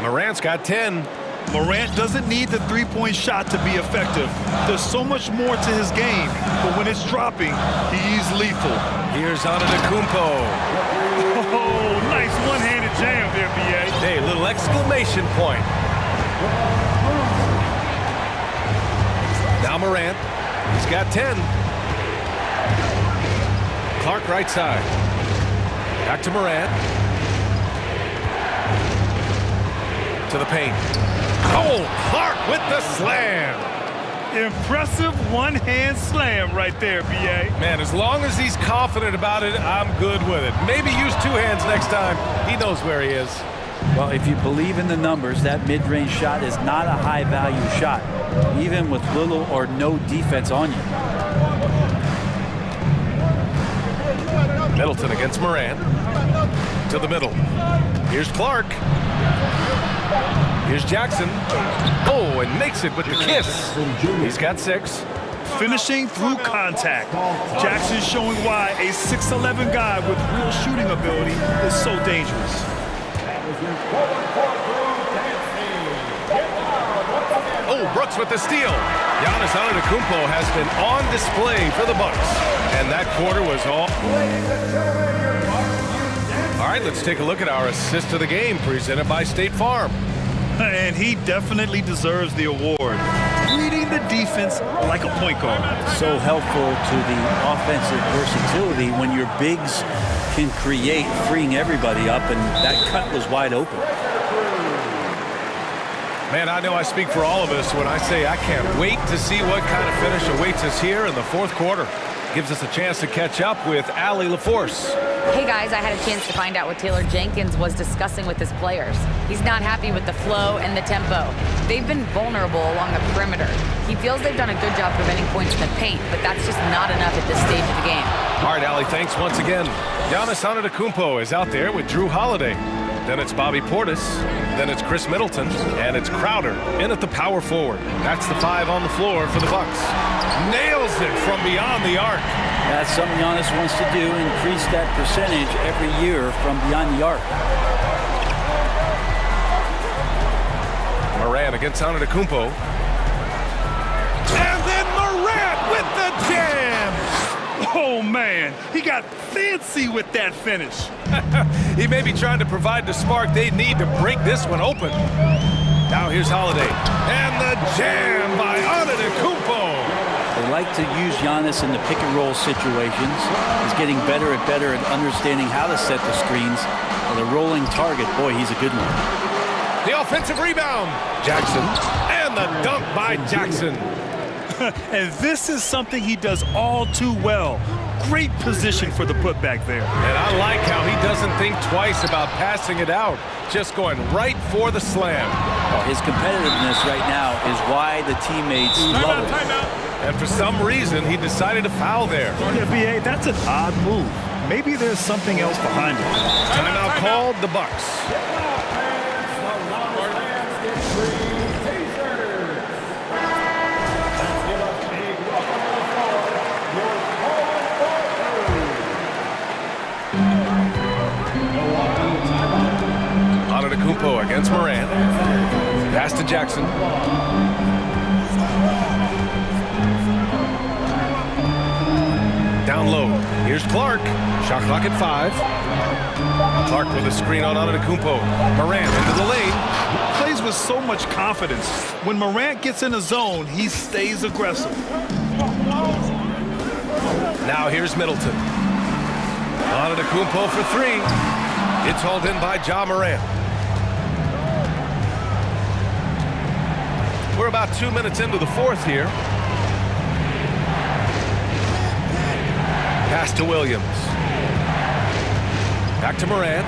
Morant's got 10. Morant doesn't need the three-point shot to be effective. There's so much more to his game, but when it's dropping, he's lethal. Here's Antetokounmpo. Oh, nice one-handed jam there, B.A. Hey, little exclamation point. Now Morant. He's got 10. Clark right side. Back to Morant. To the paint. Oh, Clark with the slam. Impressive one-hand slam right there, B.A. Man, as long as he's confident about it, I'm good with it. Maybe use 2 hands next time. He knows where he is. Well, if you believe in the numbers, that mid-range shot is not a high-value shot, even with little or no defense on you. Middleton against Morant. To the middle. Here's Clark. Here's Jackson. Oh, and makes it with the kiss. He's got 6. finishing through contact. Jackson's showing why a 6'11" guy with real shooting ability is so dangerous. Oh, Brooks with the steal. Giannis Antetokounmpo has been on display for the Bucks. And that quarter was all... All right, let's take a look at our assist of the game presented by State Farm. And he definitely deserves the award. Reading the defense like a point guard. So helpful to the offensive versatility when your bigs can create, freeing everybody up, and that cut was wide open. Man, I know I speak for all of us when I say I can't wait to see what kind of finish awaits us here in the fourth quarter. Gives us a chance to catch up with Allie LaForce. Hey guys, I had a chance to find out what Taylor Jenkins was discussing with his players. He's not happy with the flow and the tempo. They've been vulnerable along the perimeter. He feels they've done a good job preventing points in the paint, but that's just not enough at this stage of the game. All right, Allie, thanks once again. Giannis Antetokounmpo is out there with Drew Holiday. Then it's Bobby Portis. Then it's Chris Middleton. And it's Crowder in at the power forward. That's the 5 on the floor for the Bucks. Nails it from beyond the arc. That's something Giannis wants to do, increase that percentage every year from beyond the arc. Morant against Antetokounmpo. And then Morant with the jam! Oh man, he got fancy with that finish. He may be trying to provide the spark they need to break this one open. Now here's Holiday. And the jam by Antetokounmpo. They like to use Giannis in the pick-and-roll situations. He's getting better at understanding how to set the screens. And a rolling target, boy, he's a good one. The offensive rebound. Jackson. And the dunk by Jackson. And this is something he does all too well. Great position for the putback there. And I like how he doesn't think twice about passing it out. Just going right for the slam. Well, his competitiveness right now is why the teammates love it. Timeout. And for some reason, he decided to foul there. Yeah, B.A., that's an odd move. Maybe there's something else behind it. Timeout called, the Bucks. Antetokounmpo against Morant. Pass to Jackson. Down low. Here's Clark. Shot clock at 5. Clark with a screen on Antetokounmpo. Morant into the lane. Plays with so much confidence. When Morant gets in a zone, he stays aggressive. Now here's Middleton. Antetokounmpo for 3. It's hauled in by Ja Morant. We're about 2 minutes into the fourth here. Pass to Williams. Back to Morant.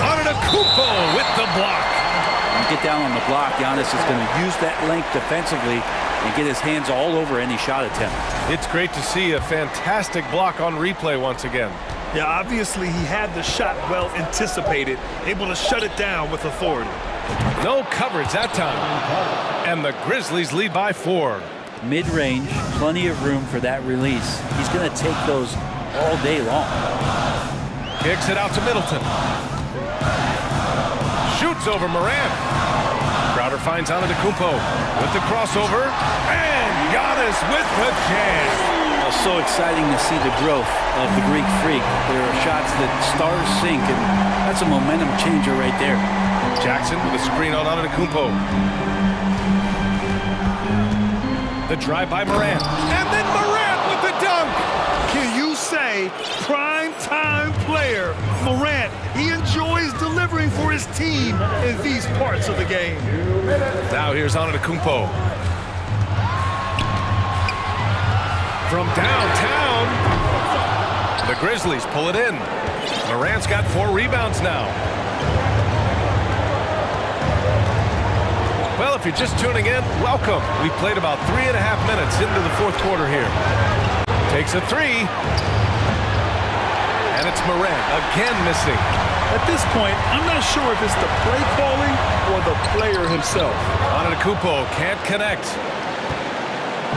Antetokounmpo with the block. When you get down on the block, Giannis is going to use that length defensively and get his hands all over any shot attempt. It's great to see a fantastic block on replay once again. Yeah, obviously he had the shot well anticipated, able to shut it down with authority. No coverage that time. And the Grizzlies lead by 4. Mid-range, plenty of room for that release. He's going to take those all day long. Kicks it out to Middleton. Shoots over Morant. Crowder finds Antetokounmpo with the crossover. And Giannis with the jam. So exciting to see the growth of the Greek Freak. There are shots that stars sink, and that's a momentum changer right there. Jackson with a screen on Antetokounmpo. The drive by Morant. And then Morant with the dunk. Can you say prime time player Morant? He enjoys delivering for his team in these parts of the game. Now here's Antetokounmpo. From downtown, the Grizzlies pull it in. Morant's got 4 rebounds now. Well, if you're just tuning in, welcome. We played about 3.5 minutes into the fourth quarter here. Takes a 3. And it's Morant again missing. At this point, I'm not sure if it's the play calling or the player himself. Antetokounmpo can't connect.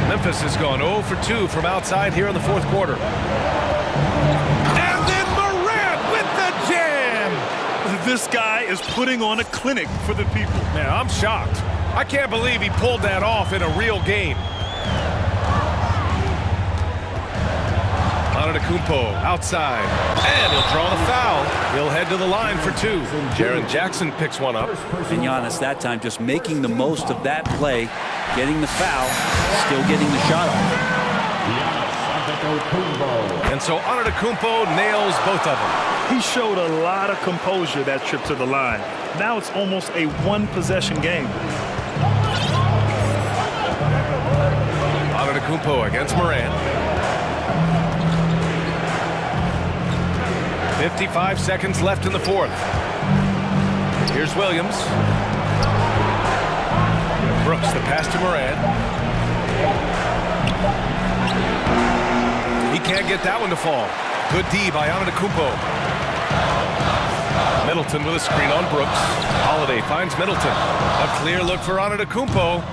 Memphis has gone 0 for 2 from outside here in the fourth quarter. And then Morant with the jam. This guy is putting on a clinic for the people. Man, I'm shocked. I can't believe he pulled that off in a real game. Antetokounmpo outside, and he'll draw the foul. He'll head to the line for 2. Jaren Jackson picks one up. And Giannis that time just making the most of that play, getting the foul, still getting the shot off. And so Antetokounmpo nails both of them. He showed a lot of composure that trip to the line. Now it's almost a one-possession game. Antetokounmpo against Morant. 55 seconds left in the fourth. Here's Williams. Brooks, the pass to Morant. He can't get that one to fall. Good D by Antetokounmpo. Middleton with a screen on Brooks. Holiday finds Middleton. A clear look for Antetokounmpo.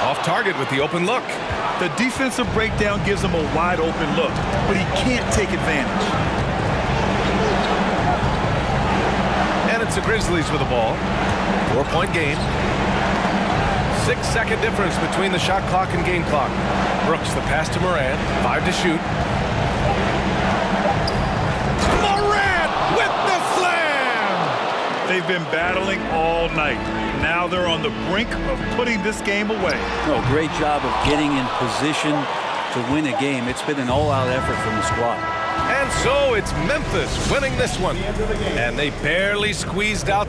Off target with the open look. The defensive breakdown gives him a wide open look, but he can't take advantage. And it's the Grizzlies with the ball. 4-point game. 6-second difference between the shot clock and game clock. Brooks, the pass to Morant. 5 to shoot. Morant with the slam! They've been battling all night. Now they're on the brink of putting this game away. Oh, great job of getting in position to win a game. It's been an all-out effort from the squad. And so it's Memphis winning this one. And they barely squeezed out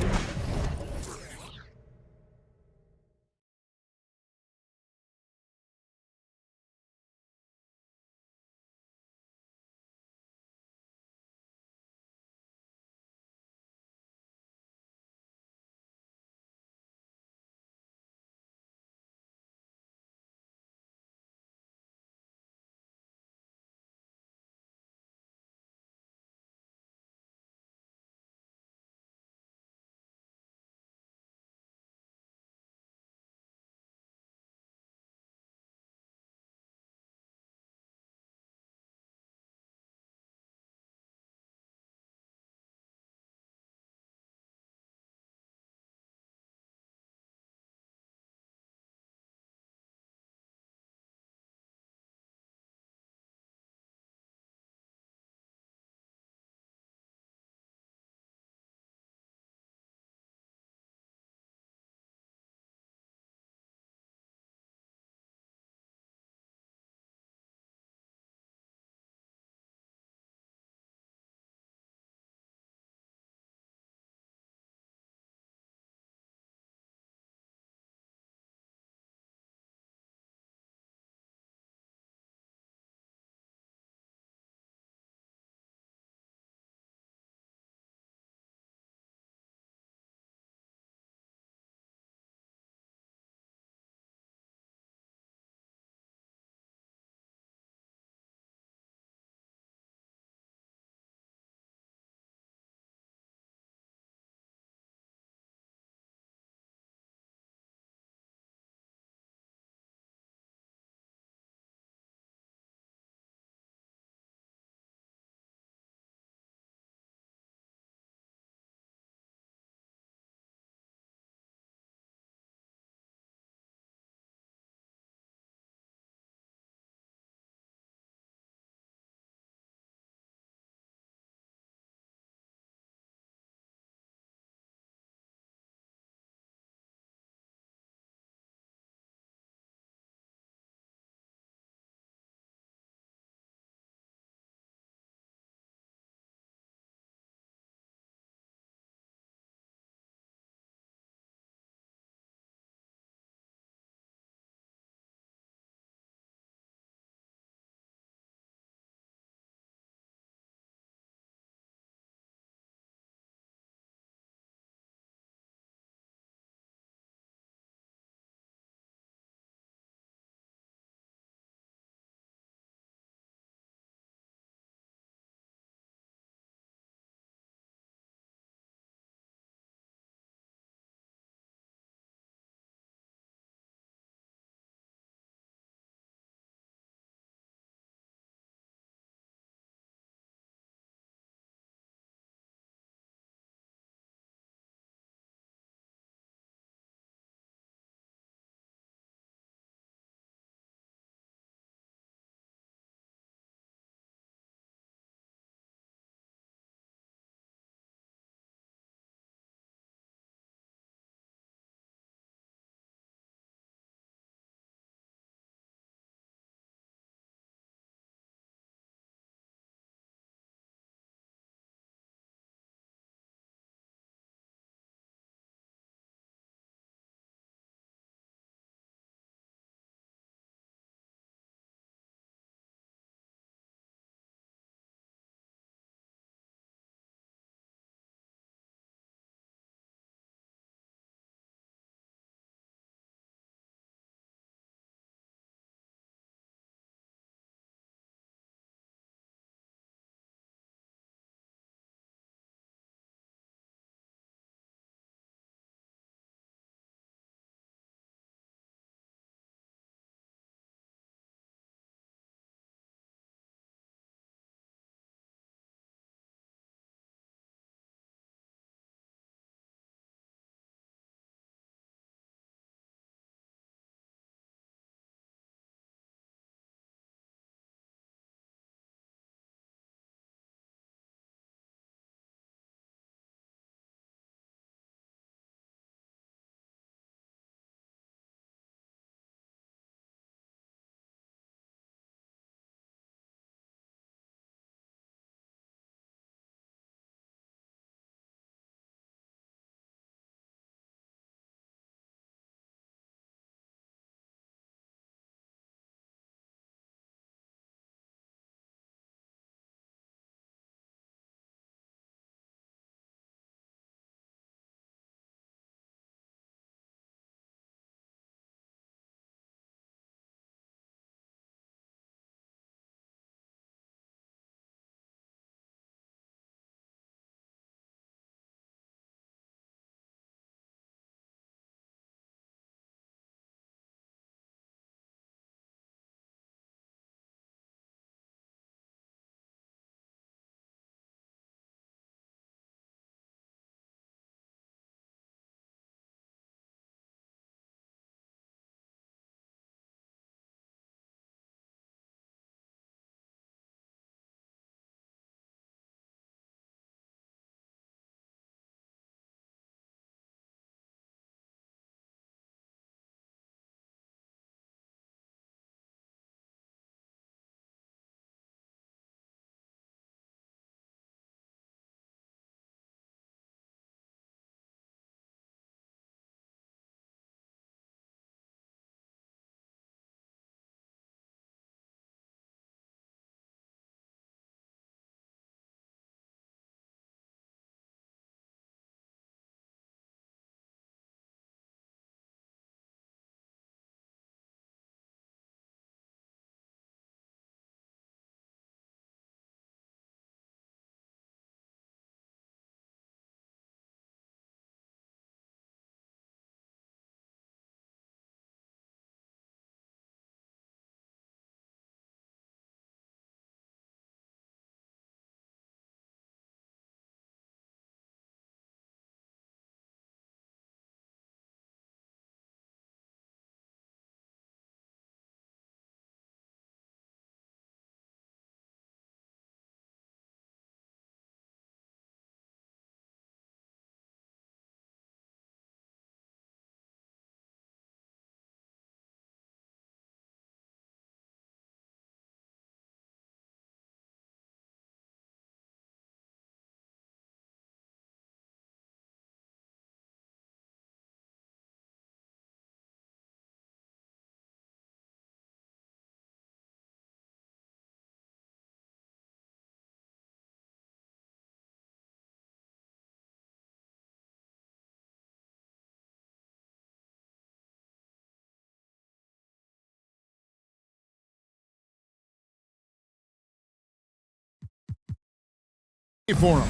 For him.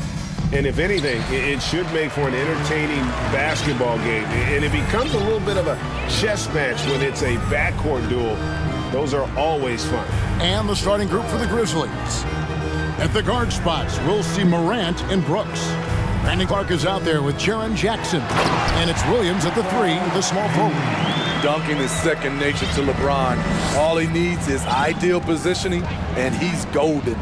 And if anything, it should make for an entertaining basketball game. And it becomes a little bit of a chess match when it's a backcourt duel. Those are always fun. And the starting group for the Grizzlies. At the guard spots, we'll see Morant and Brooks. Brandon Clark is out there with Jaren Jackson. And it's Williams at the 3, the small forward. Dunking is second nature to LeBron. All he needs is ideal positioning, and he's golden.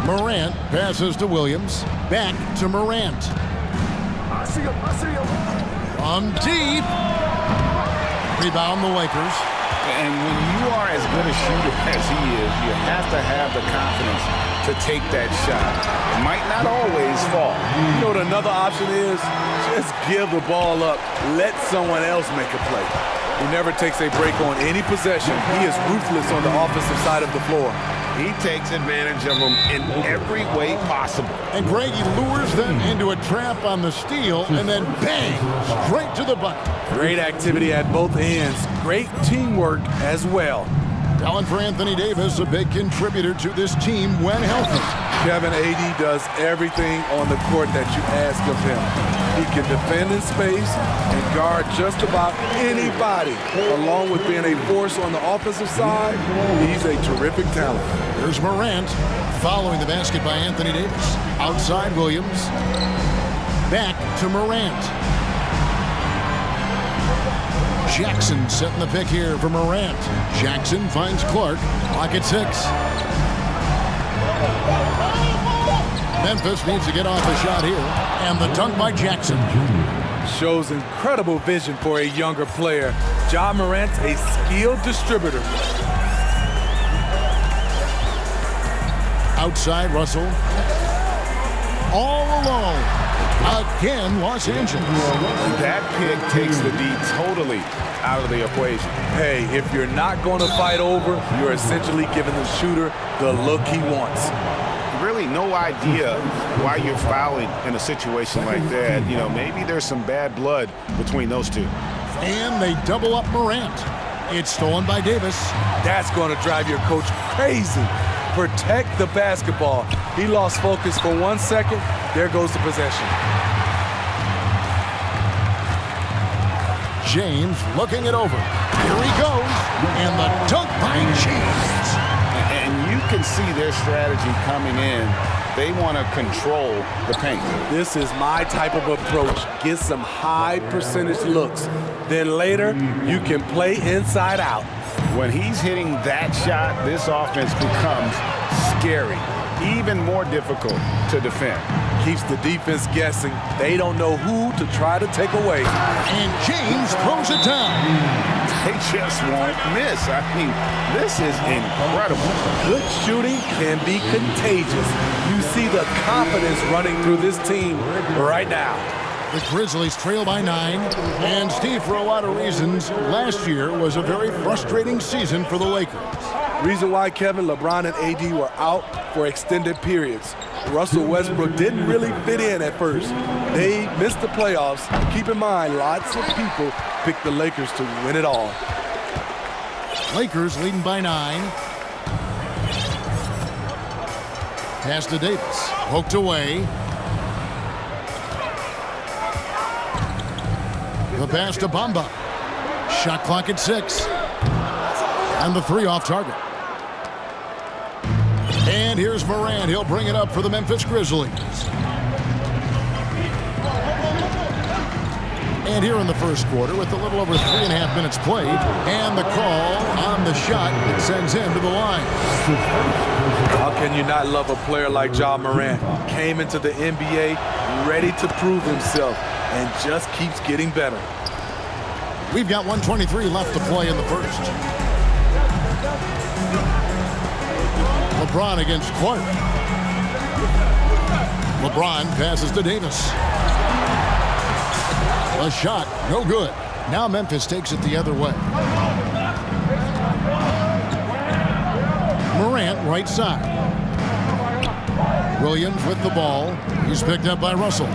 Morant passes to Williams. Back to Morant. From deep. Rebound the Lakers. And when you are as good a shooter as he is, you have to have the confidence to take that shot. It might not always fall. You know what another option is? Just give the ball up. Let someone else make a play. He never takes a break on any possession. He is ruthless on the offensive side of the floor. He takes advantage of them in every way possible. And Greg, he lures them into a trap on the steal, and then bang, straight to the bucket. Great activity at both ends. Great teamwork as well. Talent for Anthony Davis, a big contributor to this team when healthy. Kevin, AD does everything on the court that you ask of him. He can defend in space and guard just about anybody. Along with being a force on the offensive side, he's a terrific talent. Here's Morant following the basket by Anthony Davis. Outside Williams. Back to Morant. Jackson setting the pick here for Morant. Jackson finds Clark. Clock at 6. Memphis needs to get off a shot here. And the dunk by Jackson. Shows incredible vision for a younger player. Ja Morant's a skilled distributor. Outside Russell. All alone. Again, Los Angeles. That pick takes the D totally out of the equation. Hey, if you're not going to fight over, you're essentially giving the shooter the look he wants. Really no idea why you're fouling in a situation like that. You know, maybe there's some bad blood between those two. And they double up Morant. It's stolen by Davis. That's going to drive your coach crazy. Protect the basketball. He lost focus for 1 second. There goes the possession. James looking it over. Here he goes. And the dunk by James. And you can see their strategy coming in. They want to control the paint. This is my type of approach. Get some high percentage looks. Then later, you can play inside out. When he's hitting that shot, this offense becomes scary, even more difficult to defend. Keeps the defense guessing. They don't know who to try to take away. And James throws it down. They just won't miss. I mean, this is incredible. Good shooting can be contagious. You see the confidence running through this team right now. The Grizzlies trail by 9. And Steve, for a lot of reasons, last year was a very frustrating season for the Lakers. Reason why Kevin, LeBron, and AD were out for extended periods. Russell Westbrook didn't really fit in at first. They missed the playoffs. Keep in mind, lots of people picked the Lakers to win it all. Lakers leading by 9. Pass to Davis. Poked away. The pass to Bamba. Shot clock at 6. And the 3 off target. And here's Morant. He'll bring it up for the Memphis Grizzlies. And here in the first quarter, with a little over 3.5 minutes played, and the call on the shot that sends him to the line. How can you not love a player like Ja Morant? Came into the NBA ready to prove himself and just keeps getting better. We've got 1:23 left to play in the first. LeBron against Clark. LeBron passes to Davis. A shot, no good. Now Memphis takes it the other way. Morant, right side. Williams with the ball. He's picked up by Russell.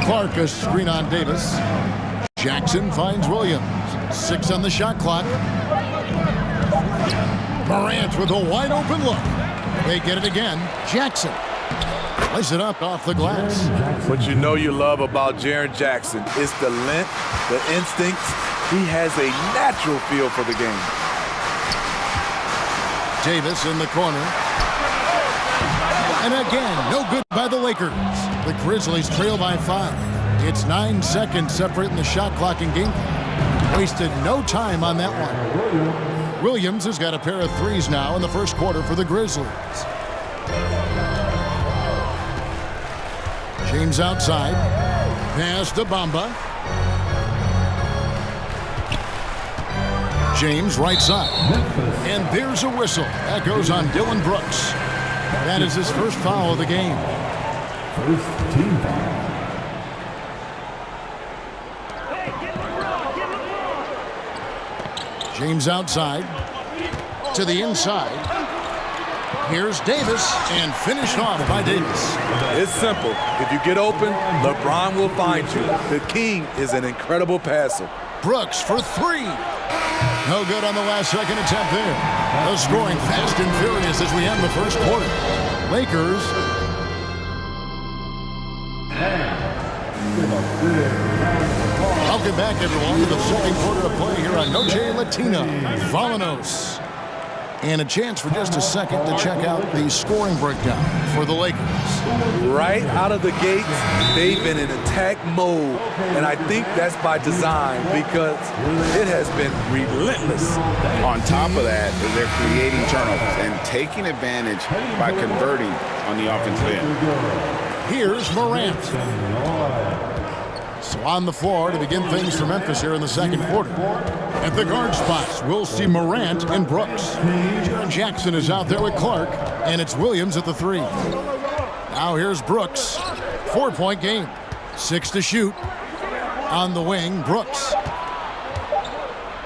Clark, a screen on Davis. Jackson finds Williams. 6 on the shot clock. Morant with a wide open look. They get it again. Jackson plays it up off the glass. What you know you love about Jaren Jackson is the length, the instincts. He has a natural feel for the game. Davis in the corner. And again, no good by the Lakers. The Grizzlies trail by 5. It's 9 seconds separating the shot clock and game clock. Wasted no time on that one. Williams has got a pair of threes now in the first quarter for the Grizzlies. James outside. Pass to Bamba. James right side. And there's a whistle. That goes on Dylan Brooks. That is his first foul of the game. First team foul. James outside to the inside. Here's Davis, and finished off by Davis. It's simple. If you get open, LeBron will find you. The king is an incredible passer. Brooks for 3. No good on the last second attempt there. The scoring fast and furious as we end the first quarter. Lakers. Welcome back, everyone, to the second quarter of play here on Noche Latina. Vámonos. And a chance for just a second to check out the scoring breakdown for the Lakers. Right out of the gates, they've been in attack mode. And I think that's by design because it has been relentless. On top of that, they're creating turnovers and taking advantage by converting on the offensive end. Here's Morant. So on the floor to begin things for Memphis here in the second quarter. At the guard spots, we'll see Morant and Brooks. Jaren Jackson is out there with Clark, and it's Williams at the 3. Now here's Brooks. 4-point game. 6 to shoot. On the wing, Brooks.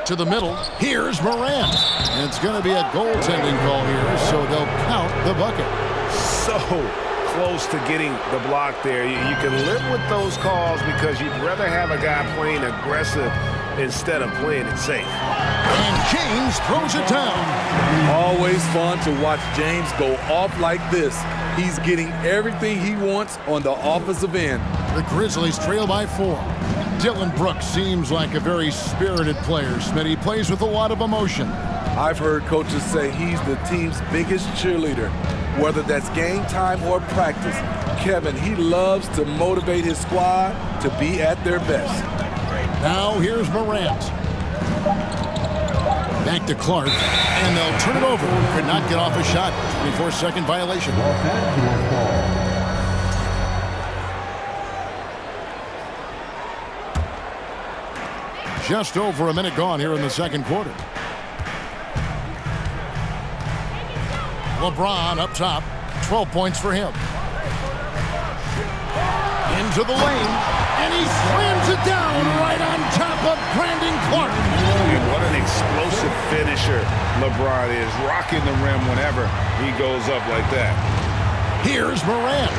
To the middle, here's Morant. And it's going to be a goaltending call here, so they'll count the bucket. So close to getting the block there. You can live with those calls because you'd rather have a guy playing aggressive instead of playing it safe. And James throws it down. Always fun to watch James go off like this. He's getting everything he wants on the offensive end. The Grizzlies trail by 4. Dylan Brooks seems like a very spirited player, Smitty. He plays with a lot of emotion. I've heard coaches say he's the team's biggest cheerleader, whether that's game time or practice. Kevin, he loves to motivate his squad to be at their best. Now here's Morant. Back to Clark, and they'll turn it over. Could not get off a shot. 24-second violation. Just over a minute gone here in the second quarter. LeBron up top. 12 points for him. Into the lane, and he slams it down right on top of Brandon Clark. What an explosive finisher LeBron is, rocking the rim whenever he goes up like that. Here's Morant.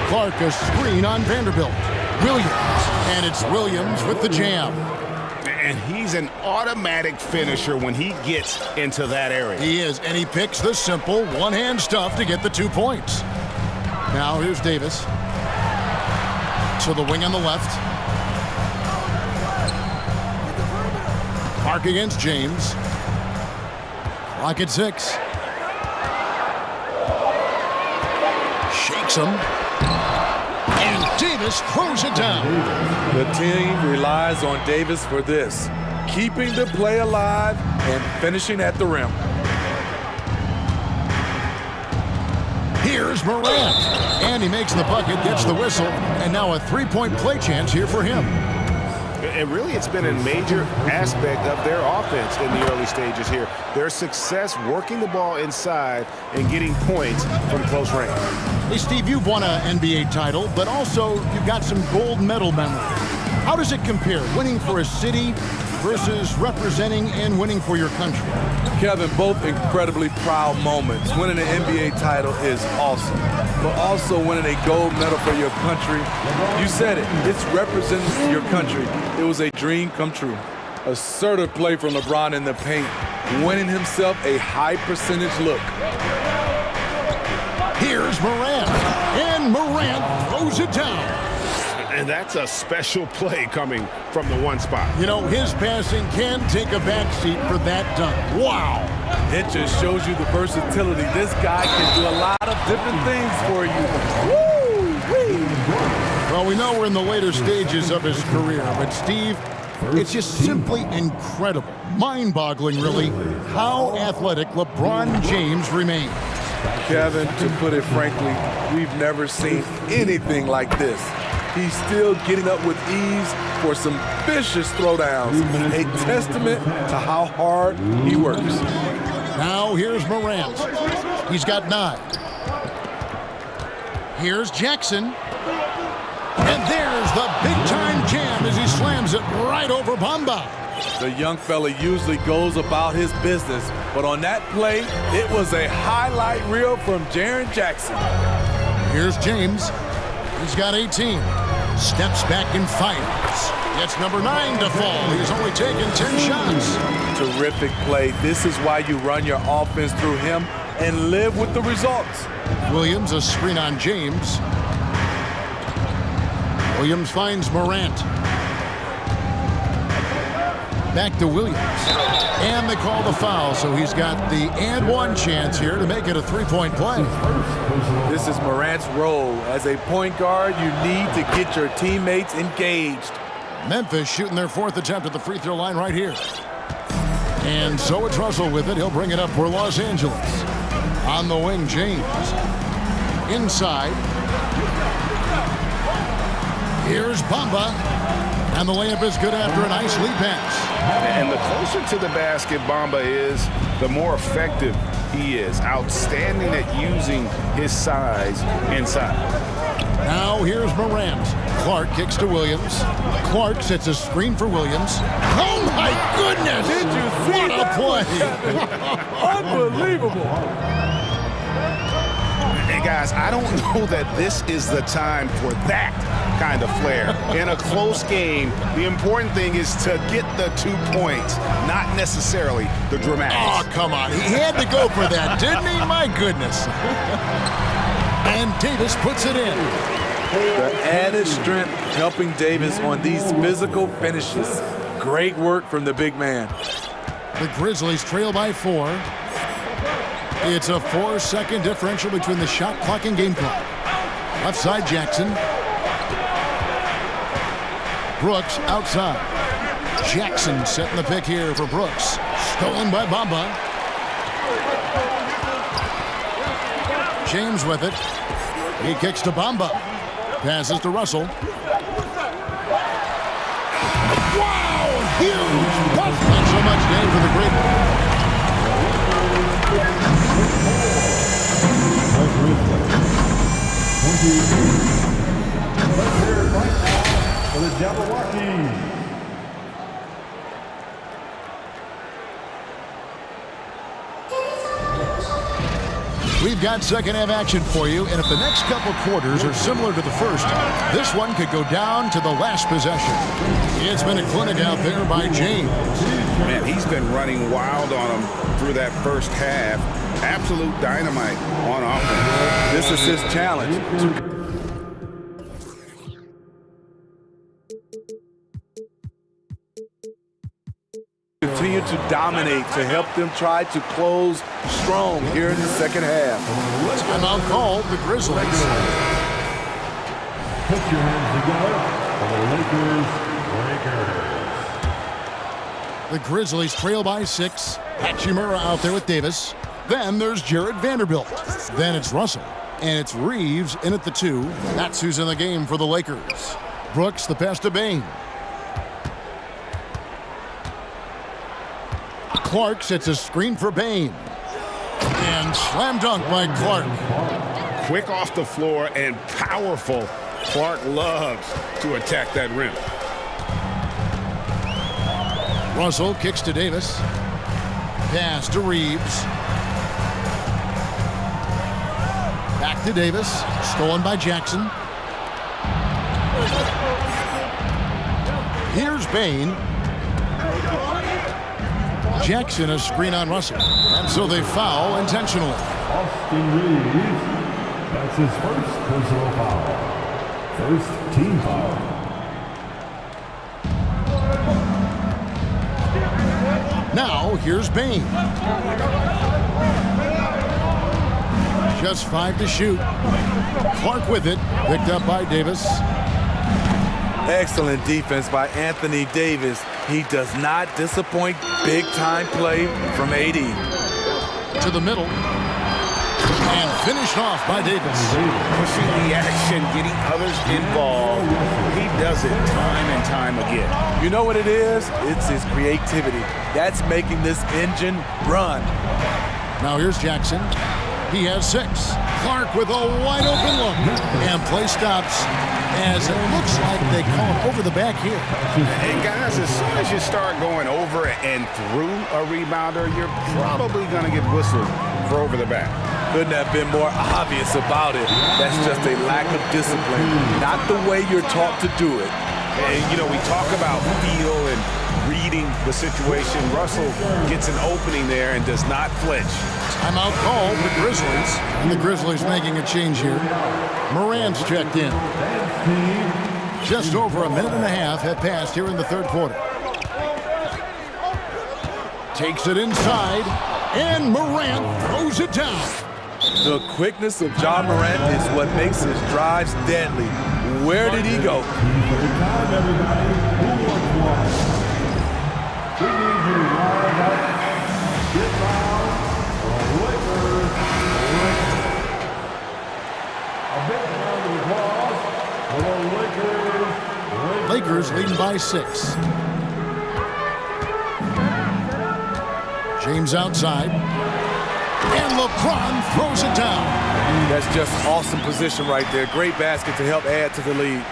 Clark a screen on Vanderbilt. Williams, and it's Williams with the jam. And he's an automatic finisher when he gets into that area. He is, and he picks the simple one-hand stuff to get the 2 points. Now here's Davis. To the wing on the left. Clark against James. Clock at 6. Shakes him. And Davis throws it down. The team relies on Davis for this, keeping the play alive and finishing at the rim. Here's Morant. And he makes the bucket, gets the whistle, and now a 3-point play chance here for him. And really, it's been a major aspect of their offense in the early stages here. Their success working the ball inside and getting points from close range. Hey, Steve, you've won an NBA title, but also you've got some gold medal memory. How does it compare, winning for a city versus representing and winning for your country? Kevin, both incredibly proud moments. Winning an NBA title is awesome, but also winning a gold medal for your country, you said it, it's representing your country. It was a dream come true. Assertive play from LeBron in the paint, winning himself a high percentage look. Here's Morant, and Morant throws it down. And that's a special play coming from the one spot. You know, his passing can take a backseat for that dunk. Wow. It just shows you the versatility. This guy can do a lot of different things for you. Woo-wee. Well, we know we're in the later stages of his career, but Steve, it's just simply incredible, mind-boggling really, how athletic LeBron James remains. Kevin, to put it frankly, we've never seen anything like this. He's still getting up with ease for some vicious throwdowns, a testament to how hard he works. Now here's Morant. He's got 9. Here's Jackson. And there's the big-time jam as he slams it right over Bamba. The young fella usually goes about his business, but on that play, it was a highlight reel from Jaren Jackson. Here's James. He's got 18. Steps back and fires. Gets number 9 to fall. He's only taken 10 shots. Terrific play. This is why you run your offense through him and live with the results. Williams, a screen on James. Williams finds Morant. Back to Williams. And they call the foul, so he's got the and one chance here to make it a three-point play. This is Morant's role. As a point guard, you need to get your teammates engaged. Memphis shooting their 4th attempt at the free throw line right here. And so it's Russell with it. He'll bring it up for Los Angeles. On the wing, James. Inside. Here's Bamba. And the layup is good after a nice lead pass. And the closer to the basket Bamba is, the more effective he is. Outstanding at using his size inside. Now here's Morant. Clark kicks to Williams. Clark sets a screen for Williams. Oh my goodness! Did you see what a play? Unbelievable. Hey guys, I don't know that this is the time for that kind of flair. In a close game, the important thing is to get the 2 points, not necessarily the dramatics. Oh, come on. He had to go for that, didn't he? My goodness. And Davis puts it in. The added strength helping Davis on these physical finishes. Great work from the big man. The Grizzlies trail by 4. It's a 4-second differential between the shot clock and game clock. Left side, Jackson. Brooks outside. Jackson setting the pick here for Brooks. Stolen by Bamba. James with it. He kicks to Bamba. Passes to Russell. Wow! Huge buff! Not so much game for the Grizzlies. Let's hear it right now for the Jabberwockies. We've got second half action for you, and if the next couple quarters are similar to the first, this one could go down to the last possession. It's been a clinic out there by James. Man, he's been running wild on him through that first half. Absolute dynamite on offense. This is his challenge. Continue to dominate to help them try to close strong here in the second half. Timeout called the Grizzlies. Put your hands together for the Lakers. The Grizzlies trail by 6. Hachimura out there with Davis. Then there's Jared Vanderbilt. Then it's Russell. And it's Reeves in at the 2. That's who's in the game for the Lakers. Brooks, the pass to Bain. Clark sets a screen for Bain. And slam dunk by Clark. Quick off the floor and powerful. Clark loves to attack that rim. Russell kicks to Davis. Pass to Reeves. Back to Davis. Stolen by Jackson. Here's Bain. Jackson a screen on Russell. And so they foul intentionally. Austin Reeves, that's his first personal foul. First team foul. Now, here's Bain. Just 5 to shoot. Clark with it, picked up by Davis. Excellent defense by Anthony Davis. He does not disappoint. Big-time play from AD. To the middle. And finished off by Davis. Pushing the action, getting others involved. He does it time and time again. You know what it is? It's his creativity. That's making this engine run. Now here's Jackson. He has 6. Clark with a wide open look. And play stops as it looks like they call it over the back here. And guys, as soon as you start going over and through a rebounder, you're probably going to get whistled for over the back. Couldn't have been more obvious about it. That's just a lack of discipline, not the way you're taught to do it. And, you know, we talk about feel and reading the situation. Russell gets an opening there and does not flinch. Timeout called the Grizzlies. And the Grizzlies making a change here. Morant's checked in. Just over a minute and a half have passed here in the third quarter. Takes it inside, and Morant throws it down. The quickness of Ja Morant is what makes his drives deadly. Where did he go? Lakers leading by 6. James outside. And LeBron throws it down. That's just awesome position right there. Great basket to help add to the lead.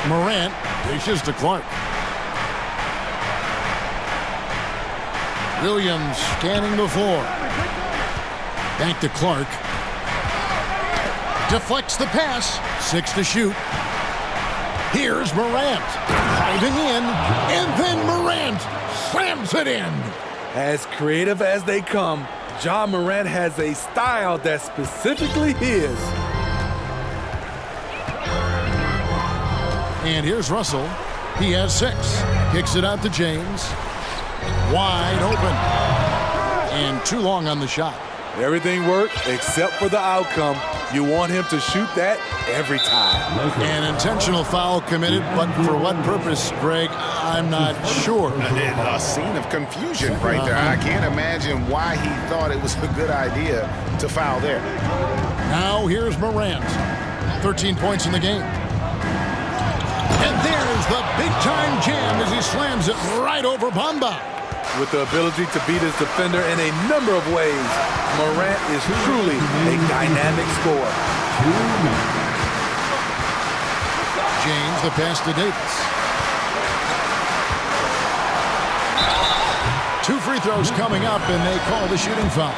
Morant dishes to Clark. Williams scanning the floor. Back to Clark. Deflects the pass. 6 to shoot. Here's Morant. Driving in. And then Morant slams it in. As creative as they come, Ja Morant has a style that's specifically his. And here's Russell. He has 6. Kicks it out to James. Wide open. And too long on the shot. Everything worked except for the outcome. You want him to shoot that every time. An intentional foul committed, but for what purpose, Greg? I'm not sure. A scene of confusion right there. I can't imagine why he thought it was a good idea to foul there. Now here's Morant. 13 points in the game. And there's the big-time jam as he slams it right over Bamba. With the ability to beat his defender in a number of ways, Morant is truly a dynamic scorer. James, the pass to Davis. 2 free throws coming up, and they call the shooting foul.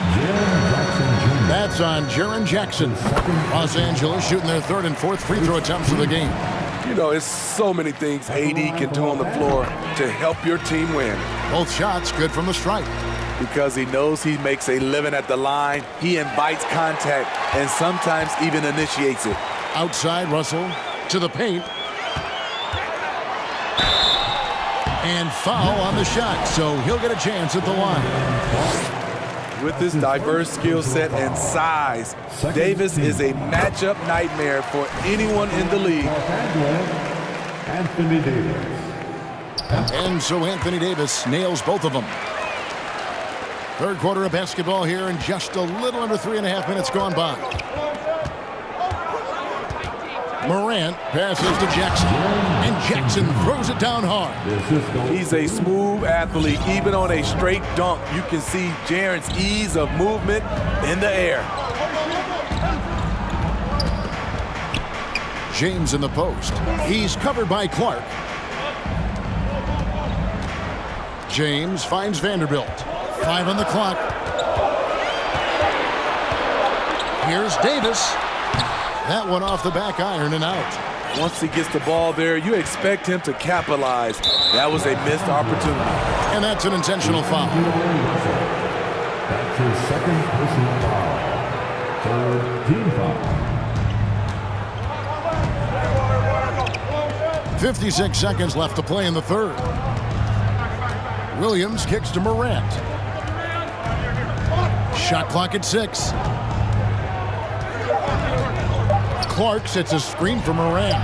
That's on Jaren Jackson. Los Angeles shooting their 3rd and 4th free throw attempts of the game. You know, it's so many things AD can do on the floor to help your team win. Both shots good from the stripe. Because he knows he makes a living at the line, he invites contact and sometimes even initiates it. Outside, Russell to the paint. And foul on the shot, so he'll get a chance at the line. With his diverse skill set and size, Davis is a matchup nightmare for anyone in the league. Anthony Davis. And so Anthony Davis nails both of them. Third quarter of basketball here, and just a little under 3.5 minutes gone by. Morant passes to Jackson, and Jackson throws it down hard. He's a smooth athlete. Even on a straight dunk, you can see Jaren's ease of movement in the air. James in the post. He's covered by Clark. James finds Vanderbilt. 5 on the clock. Here's Davis. That one off the back iron and out. Once he gets the ball there, you expect him to capitalize. That was a missed opportunity. And that's an intentional foul. That's his second personal foul. Third team foul. 56 seconds left to play in the third. Williams kicks to Morant. Shot clock at 6. Clark sets a screen for Morant.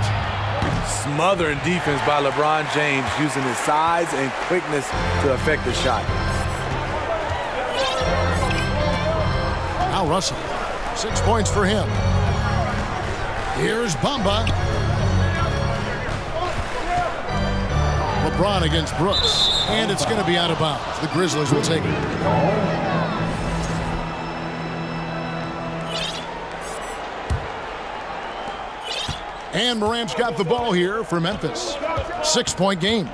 Smothering defense by LeBron James, using his size and quickness to affect the shot. Now Russell, 6 points for him. Here's Bamba. LeBron against Brooks, and it's going to be out of bounds. The Grizzlies will take it. And Morant's got the ball here for Memphis. 6-point game.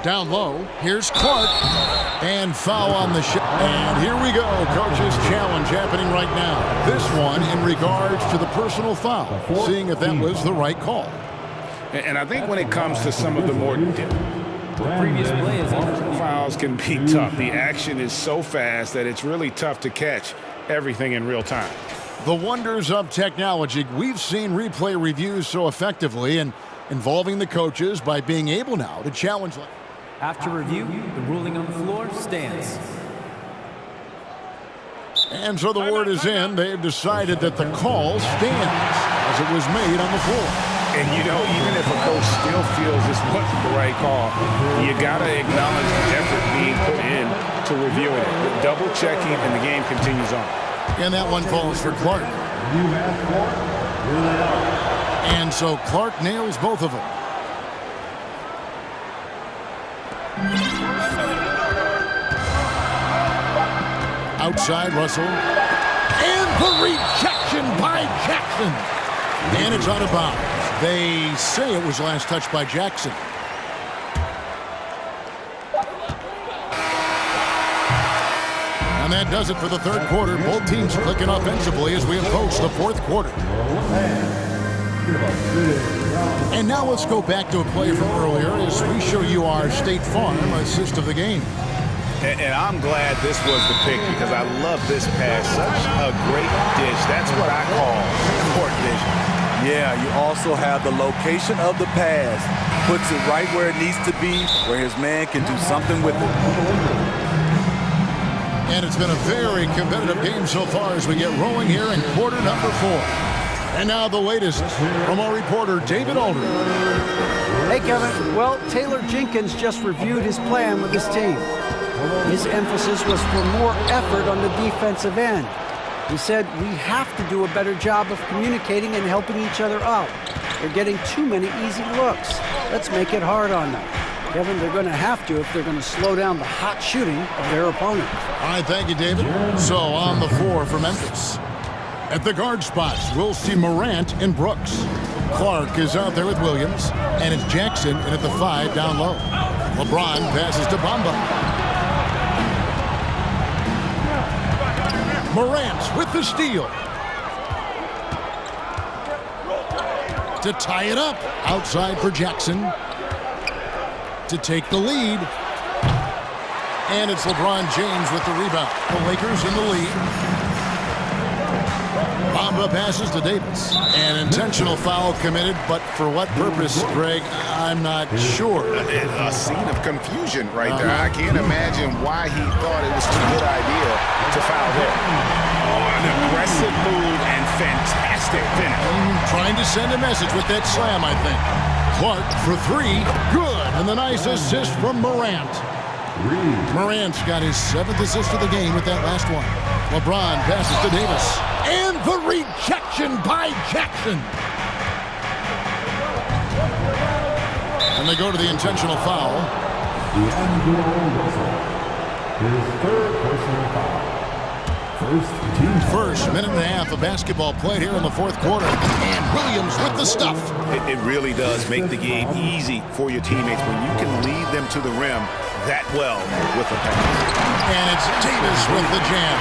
Down low, here's Clark. And foul on the shot. And here we go, coach's challenge happening right now. This one in regards to the personal foul, seeing if that was the right call. And I think when it comes to some of the more previous players, fouls can be tough. The action is so fast that it's really tough to catch everything in real time. The wonders of technology. We've seen replay reviews so effectively and involving the coaches by being able now to challenge. After review, the ruling on the floor stands. And so the word is in. They've decided that the call stands as it was made on the floor. And, you know, even if a coach still feels this wasn't the right call, you got to acknowledge the effort being put in to reviewing it. Double checking, and the game continues on. And that one falls for Clark. And so Clark nails both of them. Outside, Russell. And the rejection by Jackson. And it's out of bounds. They say it was last touched by Jackson. And that does it for the third quarter. Both teams clicking offensively as we approach the fourth quarter. And now let's go back to a play from earlier as we show you our State Farm assist of the game. And I'm glad this was the pick because I love this pass. Such a great dish. That's what I call court vision. Yeah, you also have the location of the pass. Puts it right where it needs to be, where his man can do something with it. And it's been a very competitive game so far as we get rolling here in quarter number 4. And now the latest from our reporter, David Aldridge. Hey, Kevin. Well, Taylor Jenkins just reviewed his plan with his team. His emphasis was for more effort on the defensive end. He said, we have to do a better job of communicating and helping each other out. They're getting too many easy looks. Let's make it hard on them. Kevin, they're going to have to if they're going to slow down the hot shooting of their opponent. All right, thank you, David. So on the floor for Memphis. At the guard spots, we'll see Morant and Brooks. Clark is out there with Williams, and it's Jackson in at the 5 down low. LeBron passes to Bamba. Morant with the steal. To tie it up. Outside for Jackson. To take the lead. And it's LeBron James with the rebound. The Lakers in the lead. Bamba passes to Davis. An intentional foul committed, but for what purpose, Greg, I'm not sure. A scene of confusion right there. I can't imagine why he thought it was a good idea to foul there. Oh, an aggressive move and fantastic finish. Trying to send a message with that slam, I think. Clark for 3. Good. And the nice assist from Morant. Morant's got his 7th assist of the game with that last one. LeBron passes to Davis. And the rejection by Jackson. And they go to the intentional foul. His third personal foul. First minute and a half of basketball played here in the fourth quarter. And Williams with the stuff. It really does make the game easy for your teammates when you can lead them to the rim that well with a pass. And it's Davis with the jam.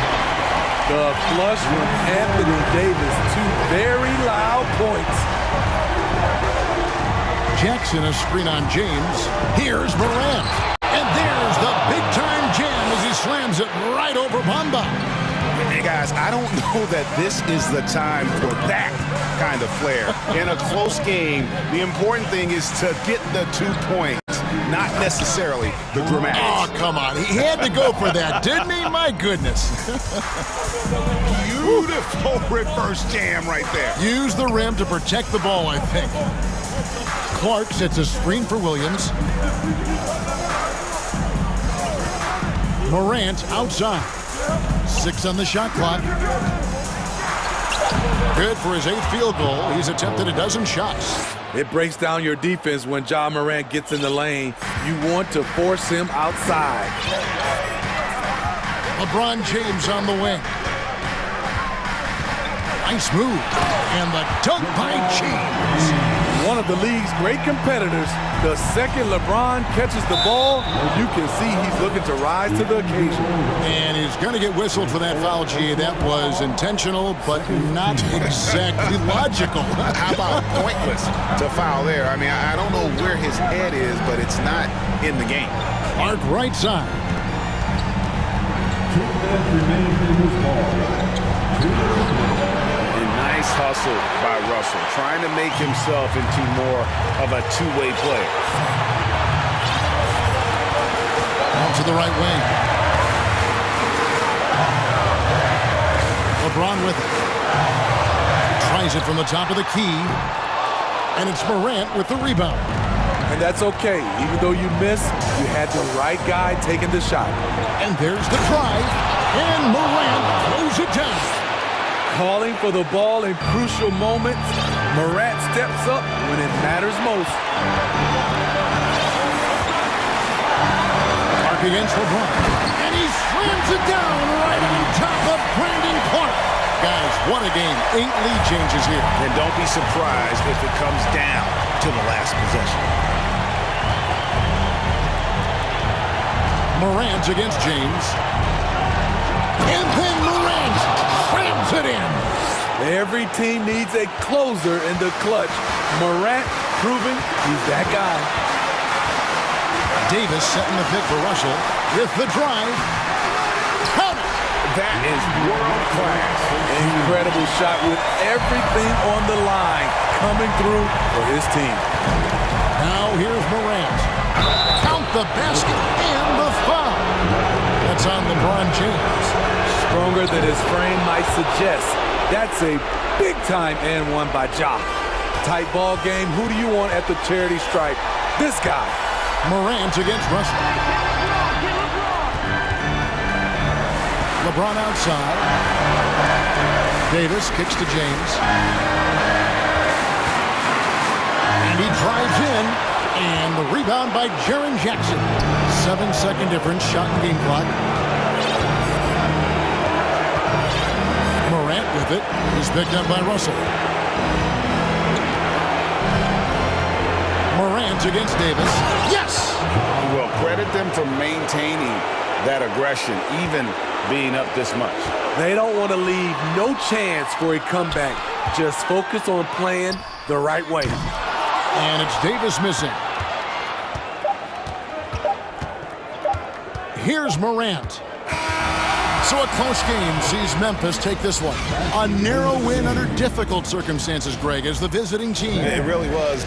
The flush from Anthony Davis, 2 very loud points. Jackson, a screen on James. Here's Morant. And there's the big-time jam as he slams it right over Bamba. Hey, guys, I don't know that this is the time for that kind of flair. In a close game, the important thing is to get the 2 points, not necessarily the dramatics. Oh, come on. He had to go for that, didn't he? My goodness. Beautiful reverse jam right there. Use the rim to protect the ball, I think. Clark sets a screen for Williams. Morant outside. 6 on the shot clock. Good for his 8th field goal. He's attempted a dozen shots. It breaks down your defense when Ja Morant gets in the lane. You want to force him outside. LeBron James on the wing. Nice move. And the dunk by James. One of the league's great competitors. The second LeBron catches the ball, you can see he's looking to rise to the occasion. And he's going to get whistled for that foul, G. That was intentional, but not exactly logical. How about pointless to foul there? I mean, I don't know where his head is, but it's not in the game. Clark right side. 2 minutes remaining in this ball. Nice hustle by Russell, trying to make himself into more of a two-way player. Out to the right wing. LeBron with it. Tries it from the top of the key. And it's Morant with the rebound. And that's okay. Even though you missed, you had the right guy taking the shot. And there's the drive. And Morant throws it down. Calling for the ball in crucial moments. Morant steps up when it matters most. Clark against LeBron. And he slams it down right on top of Brandon Clark. Guys, what a game. 8 lead changes here. And don't be surprised if it comes down to the last possession. Morant against James. And then Morant slams it in. Every team needs a closer in the clutch. Morant proving he's that guy. Davis setting the pick for Russell with the drive. Count it. That is world class. Incredible shot with everything on the line coming through for his team. Now here's Morant. Count the basket and the foul. That's on LeBron James. Stronger than his frame might suggest. That's a big-time and one by Ja. Tight ball game. Who do you want at the charity stripe? This guy. Morant against Russell. LeBron outside. Davis kicks to James. And he drives in. And the rebound by Jaren Jackson. 7-second difference, shot and game clock. Morant with it. He's picked up by Russell. Morant against Davis. Yes! Well, credit them for maintaining that aggression, even being up this much. They don't want to leave no chance for a comeback. Just focus on playing the right way. And it's Davis missing. Here's Morant. So a close game sees Memphis take this one. A narrow win under difficult circumstances, Greg, as the visiting team. It really was.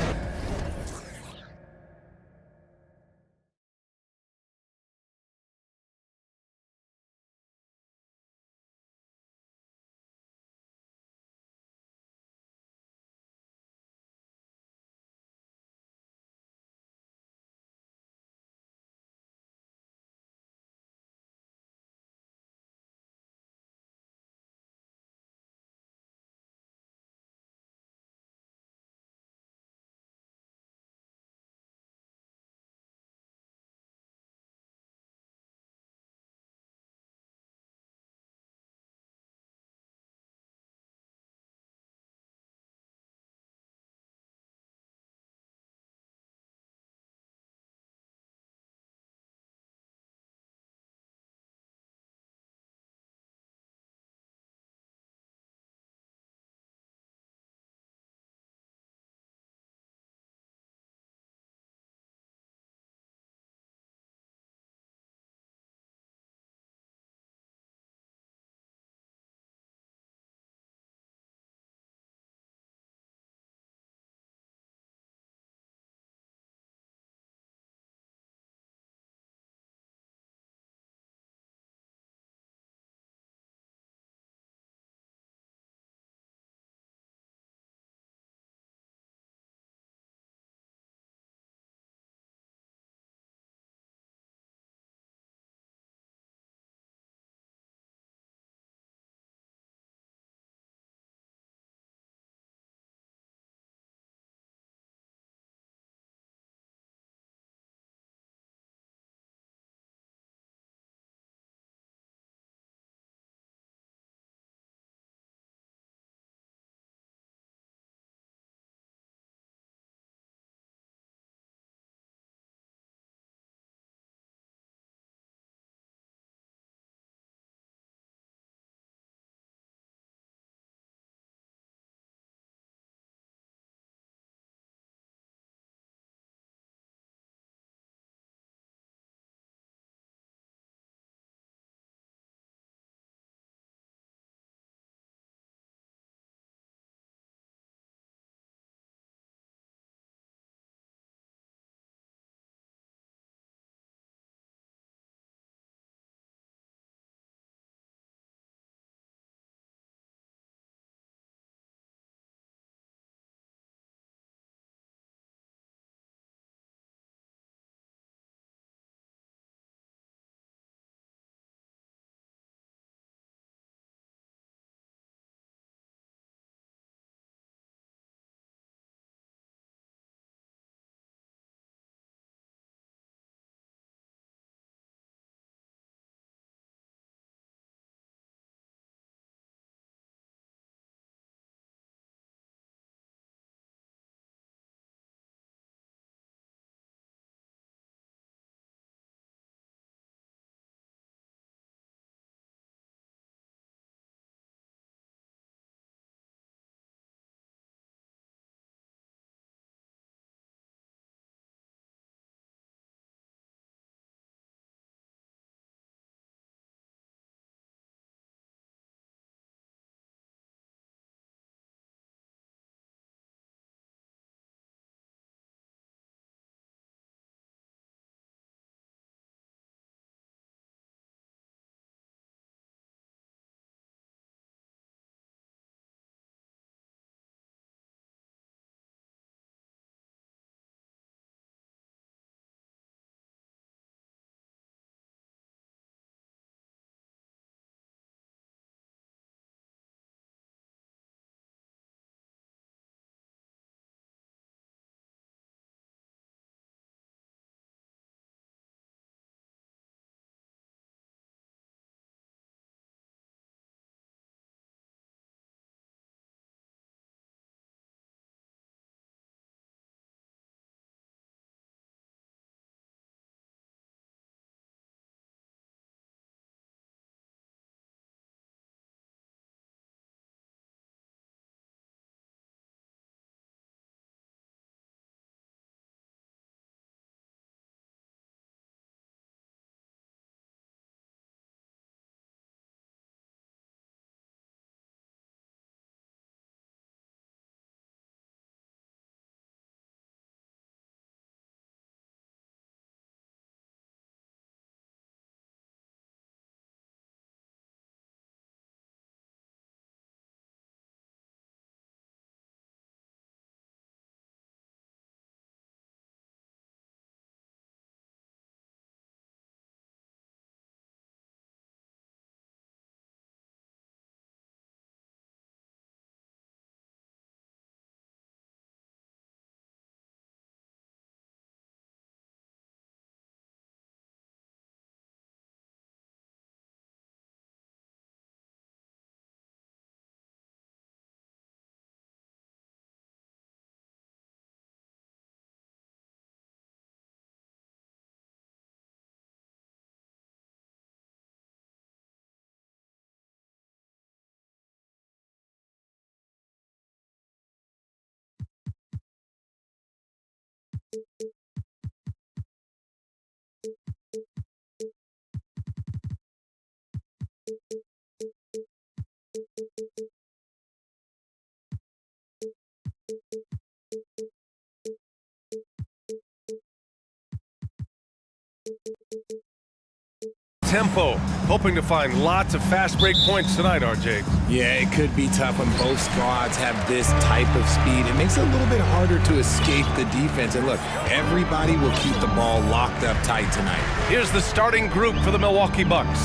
Tempo, hoping to find lots of fast break points tonight, RJ. Yeah, it could be tough when both squads have this type of speed. It makes it a little bit harder to escape the defense. And look, everybody will keep the ball locked up tight tonight. Here's the starting group for the Milwaukee Bucks.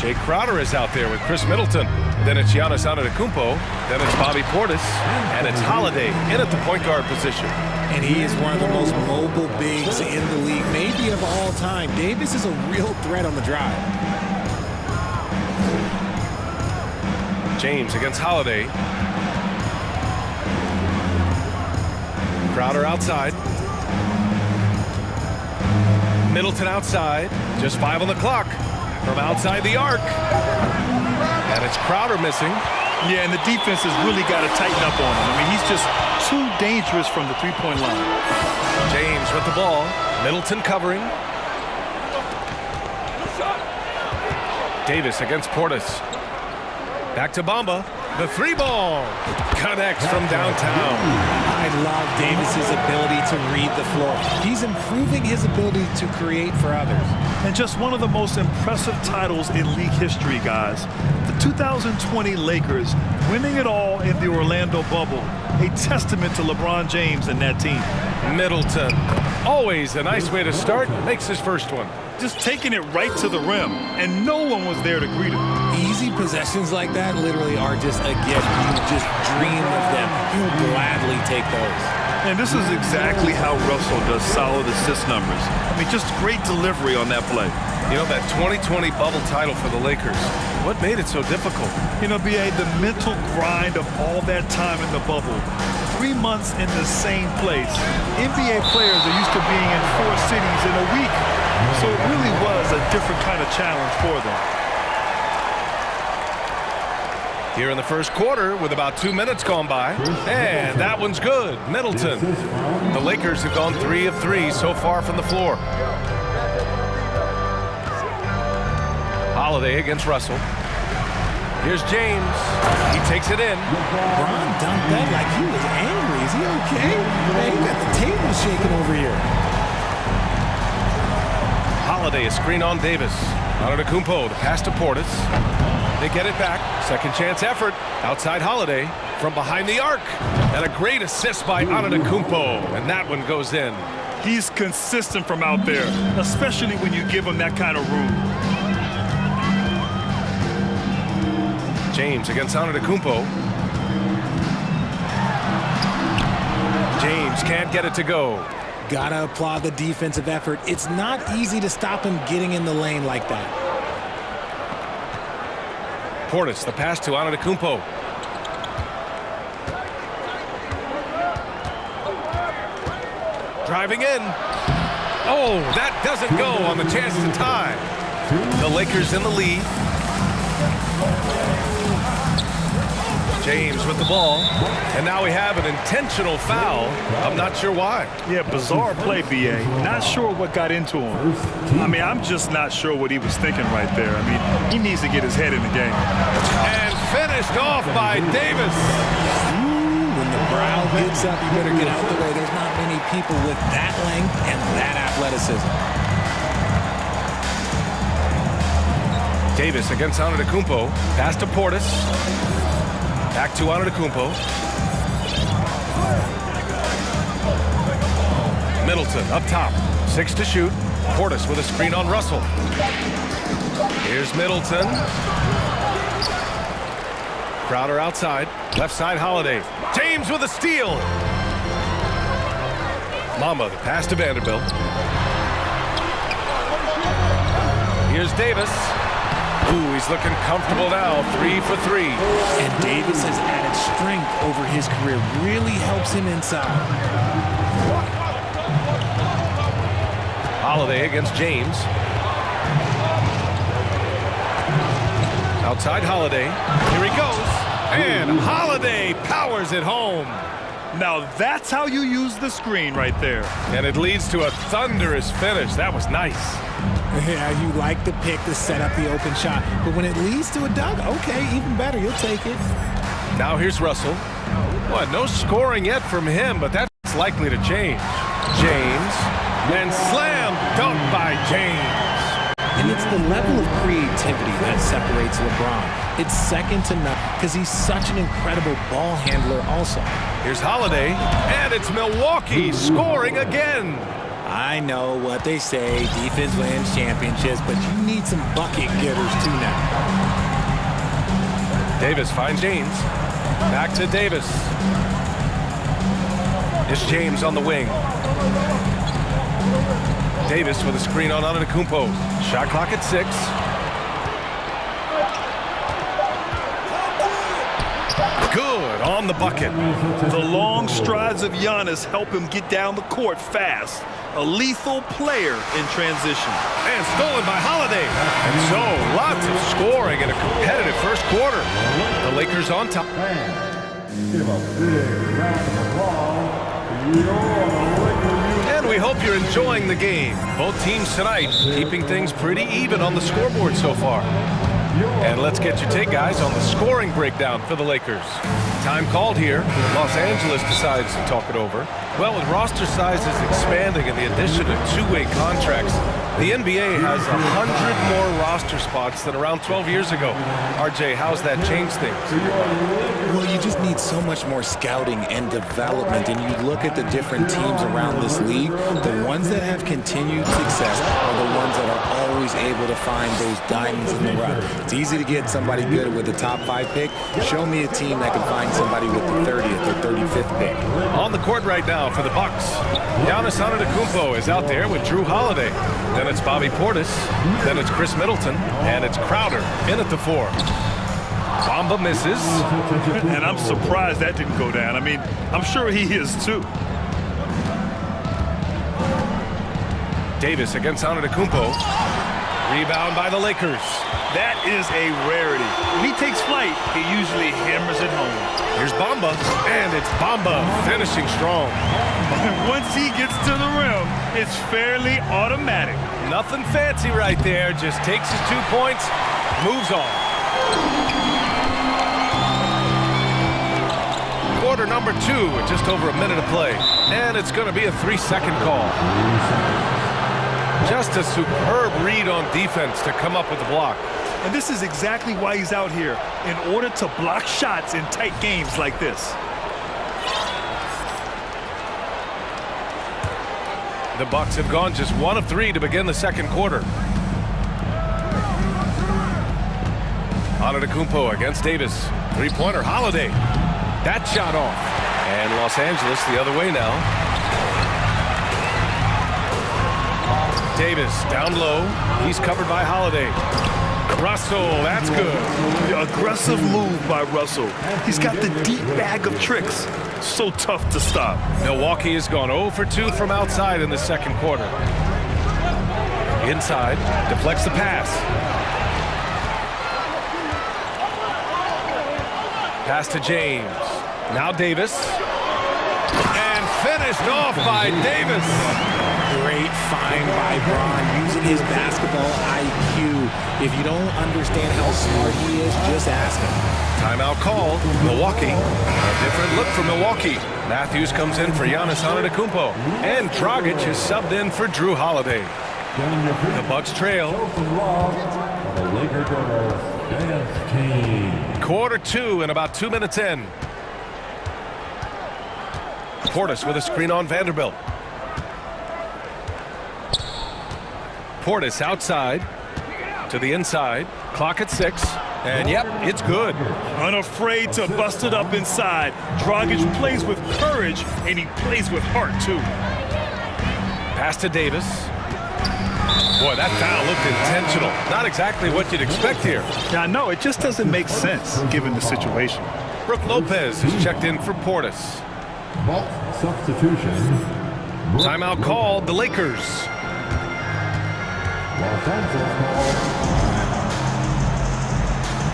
Jay Crowder is out there with Chris Middleton. Then it's Giannis Antetokounmpo. Then it's Bobby Portis. And it's Holiday in at the point guard position. And he is one of the most mobile bigs in the league, maybe of all time. Davis is a real threat on the drive. James against Holiday. Crowder outside. Middleton outside. Just 5 on the clock. From outside the arc. And it's Crowder missing. Yeah, and the defense has really got to tighten up on him. I mean, he's just too dangerous from the three-point line. James with the ball. Middleton covering. Davis against Portis. Back to Bamba. The three ball connects from downtown. I love Davis's ability to read the floor. He's improving his ability to create for others. And just one of the most impressive titles in league history, guys. The 2020 Lakers winning it all in the Orlando bubble. A testament to LeBron James and that team. Middleton, always a nice way to start, makes his first one. Just taking it right to the rim, and no one was there to greet him. Easy possessions like that literally are just a gift. You just dream of them. He'll gladly take those. And this is exactly how Russell does solid assist numbers. I mean, just great delivery on that play. You know, that 2020 bubble title for the Lakers, what made it so difficult? You know, B.A., the mental grind of all that time in the bubble. 3 months in the same place. NBA players are used to being in 4 cities in a week. So it really was a different kind of challenge for them. Here in the first quarter with about 2 minutes gone by. And that one's good. Middleton. The Lakers have gone 3 of 3 so far from the floor. Holiday against Russell. Here's James. He takes it in. Bron dunked that like he was angry. Is he okay? Man, he got the table shaking over here. Holiday, a screen on Davis. Antetokounmpo, the pass to Portis. They get it back. Second chance effort. Outside Holiday from behind the arc. And a great assist by Antetokounmpo. And that one goes in. He's consistent from out there, especially when you give him that kind of room. James against Antetokounmpo. James can't get it to go. Gotta applaud the defensive effort. It's not easy to stop him getting in the lane like that. Portis, the pass to Antetokounmpo. Driving in. Oh, that doesn't go on the chance to tie. The Lakers in the lead. James with the ball, and now we have an intentional foul. I'm not sure why. Yeah, bizarre play, B.A. Not sure what got into him. I mean, I'm just not sure what he was thinking right there. I mean, he needs to get his head in the game. And finished off by Davis. When the brow gets up, you better get out the way. There's not many people with that length and that athleticism. Davis against Antetokounmpo. Pass to Portis. Back to Antetokounmpo. Middleton up top. 6 to shoot. Portis with a screen on Russell. Here's Middleton. Crowder outside. Left side Holiday. James with a steal. Mamba, the pass to Vanderbilt. Here's Davis. Ooh, he's looking comfortable now. 3 for 3. And Davis has added strength over his career. Really helps him inside. Holiday against James. Outside Holiday. Here he goes. And Holiday powers it home. Now that's how you use the screen right there. And it leads to a thunderous finish. That was nice. Yeah, you like the pick to set up the open shot. But when it leads to a dunk, okay, even better. You'll take it. Now here's Russell. What, no scoring yet from him, but that's likely to change. James, and slam dunk by James. And it's the level of creativity that separates LeBron. It's second to none because he's such an incredible ball handler also. Here's Holiday, and it's Milwaukee scoring again. I know what they say, defense wins championships, but you need some bucket getters too now. Davis finds James. Back to Davis. It's James on the wing. Davis with a screen on Antetokounmpo. Shot clock at 6. Good on the bucket. The long strides of Giannis help him get down the court fast. A lethal player in transition. And stolen by Holiday. And so, lots of scoring in a competitive first quarter. The Lakers on top. Give a big round of applause to your Lakers. And we hope you're enjoying the game. Both teams tonight keeping things pretty even on the scoreboard so far. And let's get your take, guys, on the scoring breakdown for the Lakers. Time called here. Los Angeles decides to talk it over. Well, with roster sizes expanding and the addition of two-way contracts, the NBA has 100 more roster spots than around 12 years ago. RJ, how's that changed things? Well, you just need so much more scouting and development, and you look at the different teams around this league, the ones that have continued success are the ones that are always able to find those diamonds in the rough. It's easy to get somebody good with the top 5 pick. Show me a team that can find somebody with the 30th or 35th pick. On the court right now for the Bucks, Giannis Antetokounmpo is out there with Drew Holiday. Then it's Bobby Portis. Then it's Chris Middleton. And it's Crowder in at the 4. Bamba misses. And I'm surprised that didn't go down. I mean, I'm sure he is too. Davis against Antetokounmpo. Rebound by the Lakers. That is a rarity. When he takes flight, he usually hammers it home. Here's Bamba, and it's Bamba finishing strong. Once he gets to the rim, it's fairly automatic. Nothing fancy right there. Just takes his 2 points, moves on. Quarter number 2 with just over a minute to play. And it's going to be a 3-second call. Just a superb read on defense to come up with the block. And this is exactly why he's out here, in order to block shots in tight games like this. The Bucks have gone just 1 of 3 to begin the second quarter. Antetokounmpo against Davis. 3-pointer, Holiday. That shot off. And Los Angeles the other way now. Davis down low. He's covered by Holiday. Russell, that's good. The aggressive move by Russell. He's got the deep bag of tricks. So tough to stop. Milwaukee has gone 0 for 2 from outside in the second quarter. Inside, deflects the pass. Pass to James. Now Davis. And finished off by Davis. Great find by Bron, using his basketball IQ. If you don't understand how smart he is, just ask him. Timeout called. Milwaukee. A different look for Milwaukee. Matthews comes in for Giannis Antetokounmpo. And Dragic is subbed in for Drew Holiday. The Bucks trail. Quarter 2 and about 2 minutes in. Portis with a screen on Vanderbilt. Portis outside to the inside. Clock at 6. And yep, it's good. Unafraid to bust it up inside. Dragic plays with courage, and he plays with heart, too. Pass to Davis. Boy, that foul looked intentional. Not exactly what you'd expect here. Yeah, no, it just doesn't make sense, given the situation. Brooke Lopez is checked in for Portis. Substitution. Timeout called. The Lakers. Los Angeles call.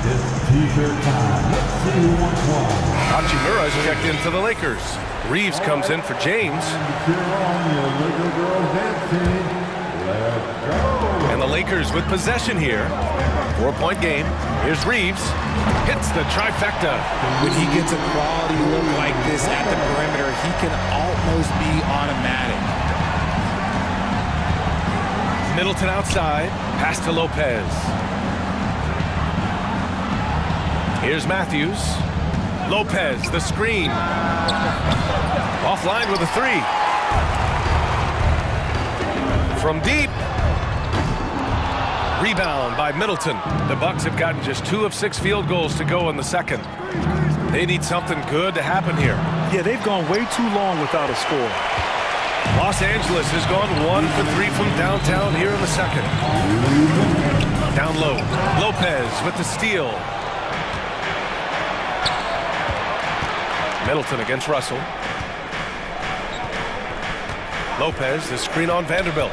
It's t-shirt time. Let's see who wants one. Hachimura's checked into the Lakers. Reeves comes in for James. And the Lakers with possession here. 4-point game. Here's Reeves. Hits the trifecta. When he gets a quality look like this at the perimeter, he can almost be automatic. Middleton outside. Pass to Lopez. Here's Matthews. Lopez, the screen. Offline with a three. From deep. Rebound by Middleton. The Bucks have gotten just 2 of 6 field goals to go in the second. They need something good to happen here. Yeah, they've gone way too long without a score. Los Angeles has gone 1 for 3 from downtown here in the second. Down low. Lopez with the steal. Middleton against Russell. Lopez, the screen on Vanderbilt.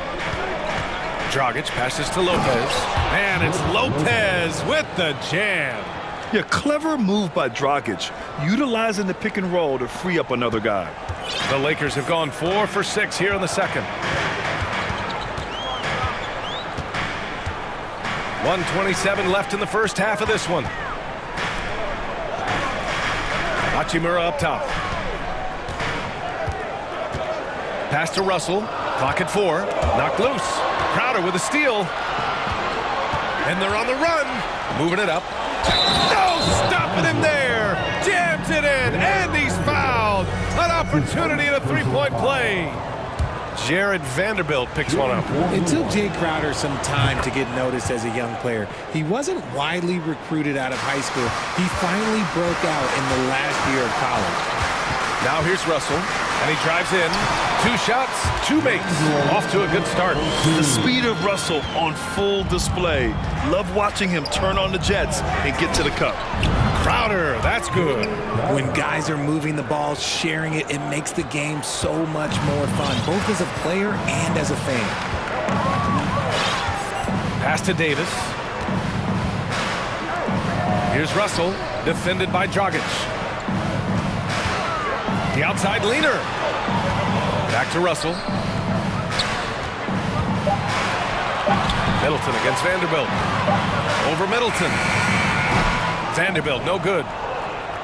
Dragic passes to Lopez. And it's Lopez with the jam. Yeah, clever move by Dragic, utilizing the pick and roll to free up another guy. The Lakers have gone 4 for 6 here in the second. 1:27 left in the first half of this one. Hachimura up top. Pass to Russell. Clock at 4. Knocked loose. Crowder with a steal. And they're on the run. Moving it up. No, stopping him there. Jams it in, and he's fouled. An opportunity at a three-point play. Jared Vanderbilt picks one up. It took Jay Crowder some time to get noticed as a young player. He wasn't widely recruited out of high school. He finally broke out in the last year of college. Now here's Russell, and he drives in. 2 shots, 2 makes. Off to a good start. The speed of Russell on full display. Love watching him turn on the jets and get to the cup. Crowder, that's good. When guys are moving the ball, sharing it, it makes the game so much more fun, both as a player and as a fan. Pass to Davis. Here's Russell, defended by Dragic. The outside leaner. Back to Russell. Middleton against Vanderbilt. Over Middleton. Vanderbilt, no good.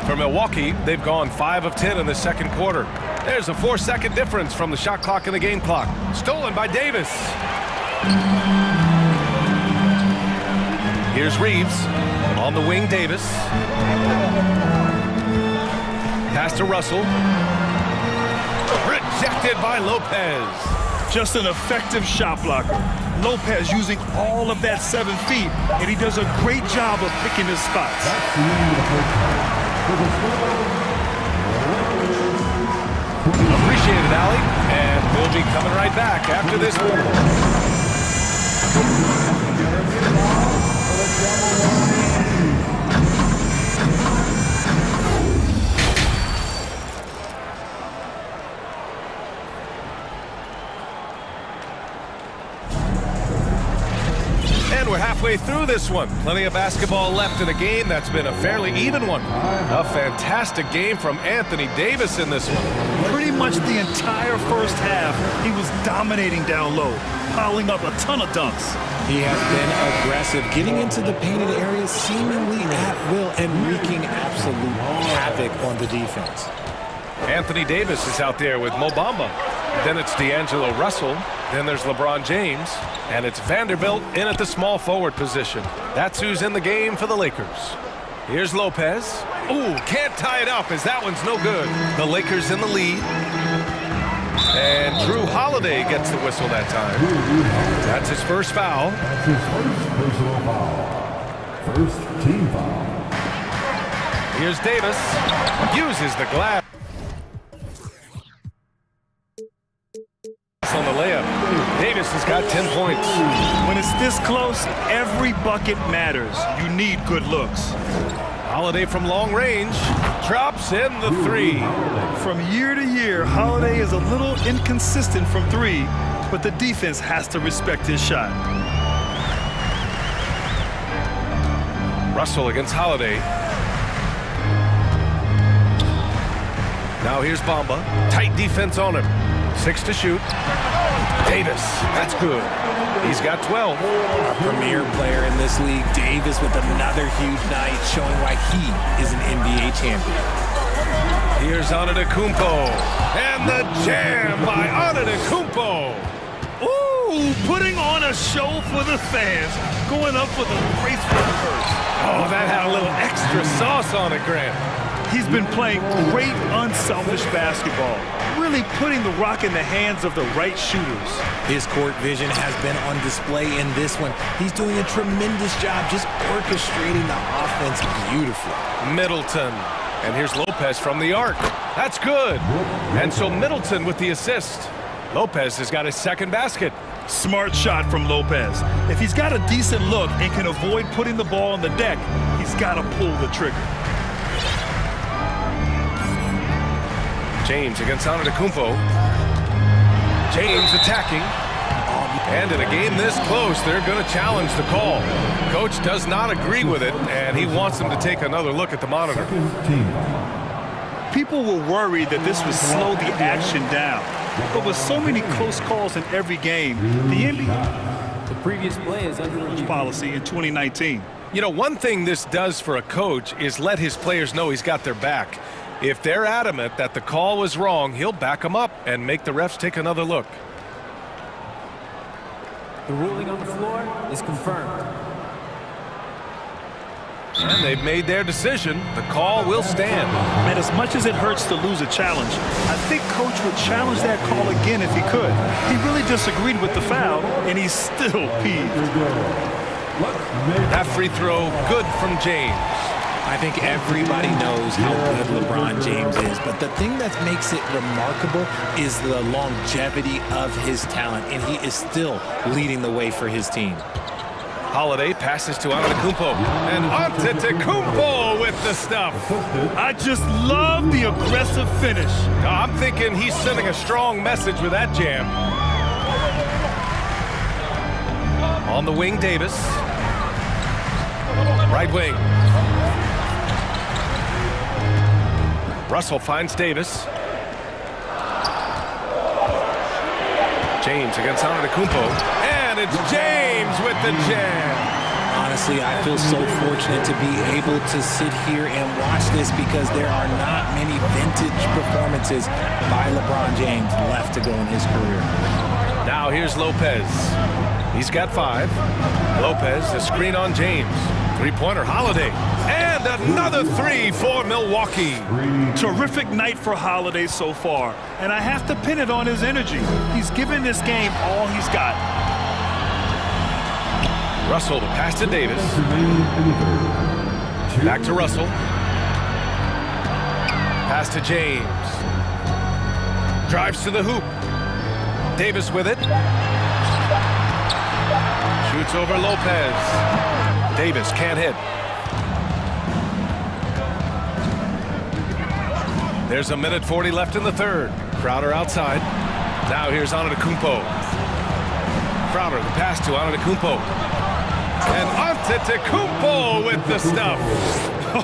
For Milwaukee, they've gone 5 of 10 in the second quarter. There's a 4-second difference from the shot clock and the game clock. Stolen by Davis. Here's Reeves. On the wing, Davis. Pass to Russell. Rejected by Lopez. Just an effective shot blocker. Lopez using all of that 7 feet, and he does a great job of picking his spots. Appreciate it, Allie. And we'll be coming right back after this one. And we're halfway through this one. Plenty of basketball left in a game that's been a fairly even one. A fantastic game from Anthony Davis in this one. Pretty much the entire first half, he was dominating down low, piling up a ton of dunks. He has been aggressive, getting into the painted areas seemingly at will and wreaking absolute havoc on the defense. Anthony Davis is out there with Mo Bamba. Then it's D'Angelo Russell. Then there's LeBron James. And it's Vanderbilt in at the small forward position. That's who's in the game for the Lakers. Here's Lopez. Ooh, can't tie it up as that one's no good. The Lakers in the lead. And Drew Holiday gets the whistle that time. That's his first foul. That's his first personal foul. First team foul. Here's Davis. Uses the glass. On the layup. Davis has got 10 points. When it's this close, every bucket matters. You need good looks. Holiday from long range drops in the 3. From year to year, Holiday is a little inconsistent from 3, but the defense has to respect his shot. Russell against Holiday. Now here's Bamba. Tight defense on him. 6 to shoot. Davis, that's good. He's got 12. A premier player in this league, Davis, with another huge night, showing why he is an NBA champion. Here's Antetokounmpo. And the jam by Antetokounmpo. Ooh, putting on a show for the fans. Going up for the graceful reverse. Oh, that had a little extra sauce on it, Grant. He's been playing great, unselfish basketball. Really putting the rock in the hands of the right shooters. His court vision has been on display in this one. He's doing a tremendous job just orchestrating the offense beautifully. Middleton. And here's Lopez from the arc. That's good. And so Middleton with the assist. Lopez has got his second basket. Smart shot from Lopez. If he's got a decent look and can avoid putting the ball on the deck, he's got to pull the trigger. James against Antetokounmpo. James attacking. And in a game this close, they're going to challenge the call. Coach does not agree with it, and he wants them to take another look at the monitor. People were worried that this would slow the action down. But with so many close calls in every game, the NBA the previous play is under policy in 2019. You know, one thing this does for a coach is let his players know he's got their back. If they're adamant that the call was wrong, he'll back them up and make the refs take another look. The ruling on the floor is confirmed. And they've made their decision. The call will stand. And as much as it hurts to lose a challenge, I think Coach would challenge that call again if he could. He really disagreed with the foul, and he's still peeved. That free throw, good from James. I think everybody knows how good LeBron James is, but the thing that makes it remarkable is the longevity of his talent, and he is still leading the way for his team. Holiday passes to Antetokounmpo, and Antetokounmpo with the stuff. I just love the aggressive finish. I'm thinking he's sending a strong message with that jam. On the wing, Davis. Right wing. Russell finds Davis. James against Antetokounmpo. And it's James with the jam. Honestly, I feel so fortunate to be able to sit here and watch this because there are not many vintage performances by LeBron James left to go in his career. Now here's Lopez. He's got 5. Lopez, the screen on James. Three-pointer, Holiday. And another 3 for Milwaukee. Terrific night for Holiday so far. And I have to pin it on his energy. He's given this game all he's got. Russell to pass to Davis. Back to Russell. Pass to James. Drives to the hoop. Davis with it. Shoots over Lopez. Davis can't hit. There's a minute 40 left in the third. Crowder outside. Now here's Antetokounmpo. Crowder, the pass to Antetokounmpo. And Antetokounmpo with the stuff.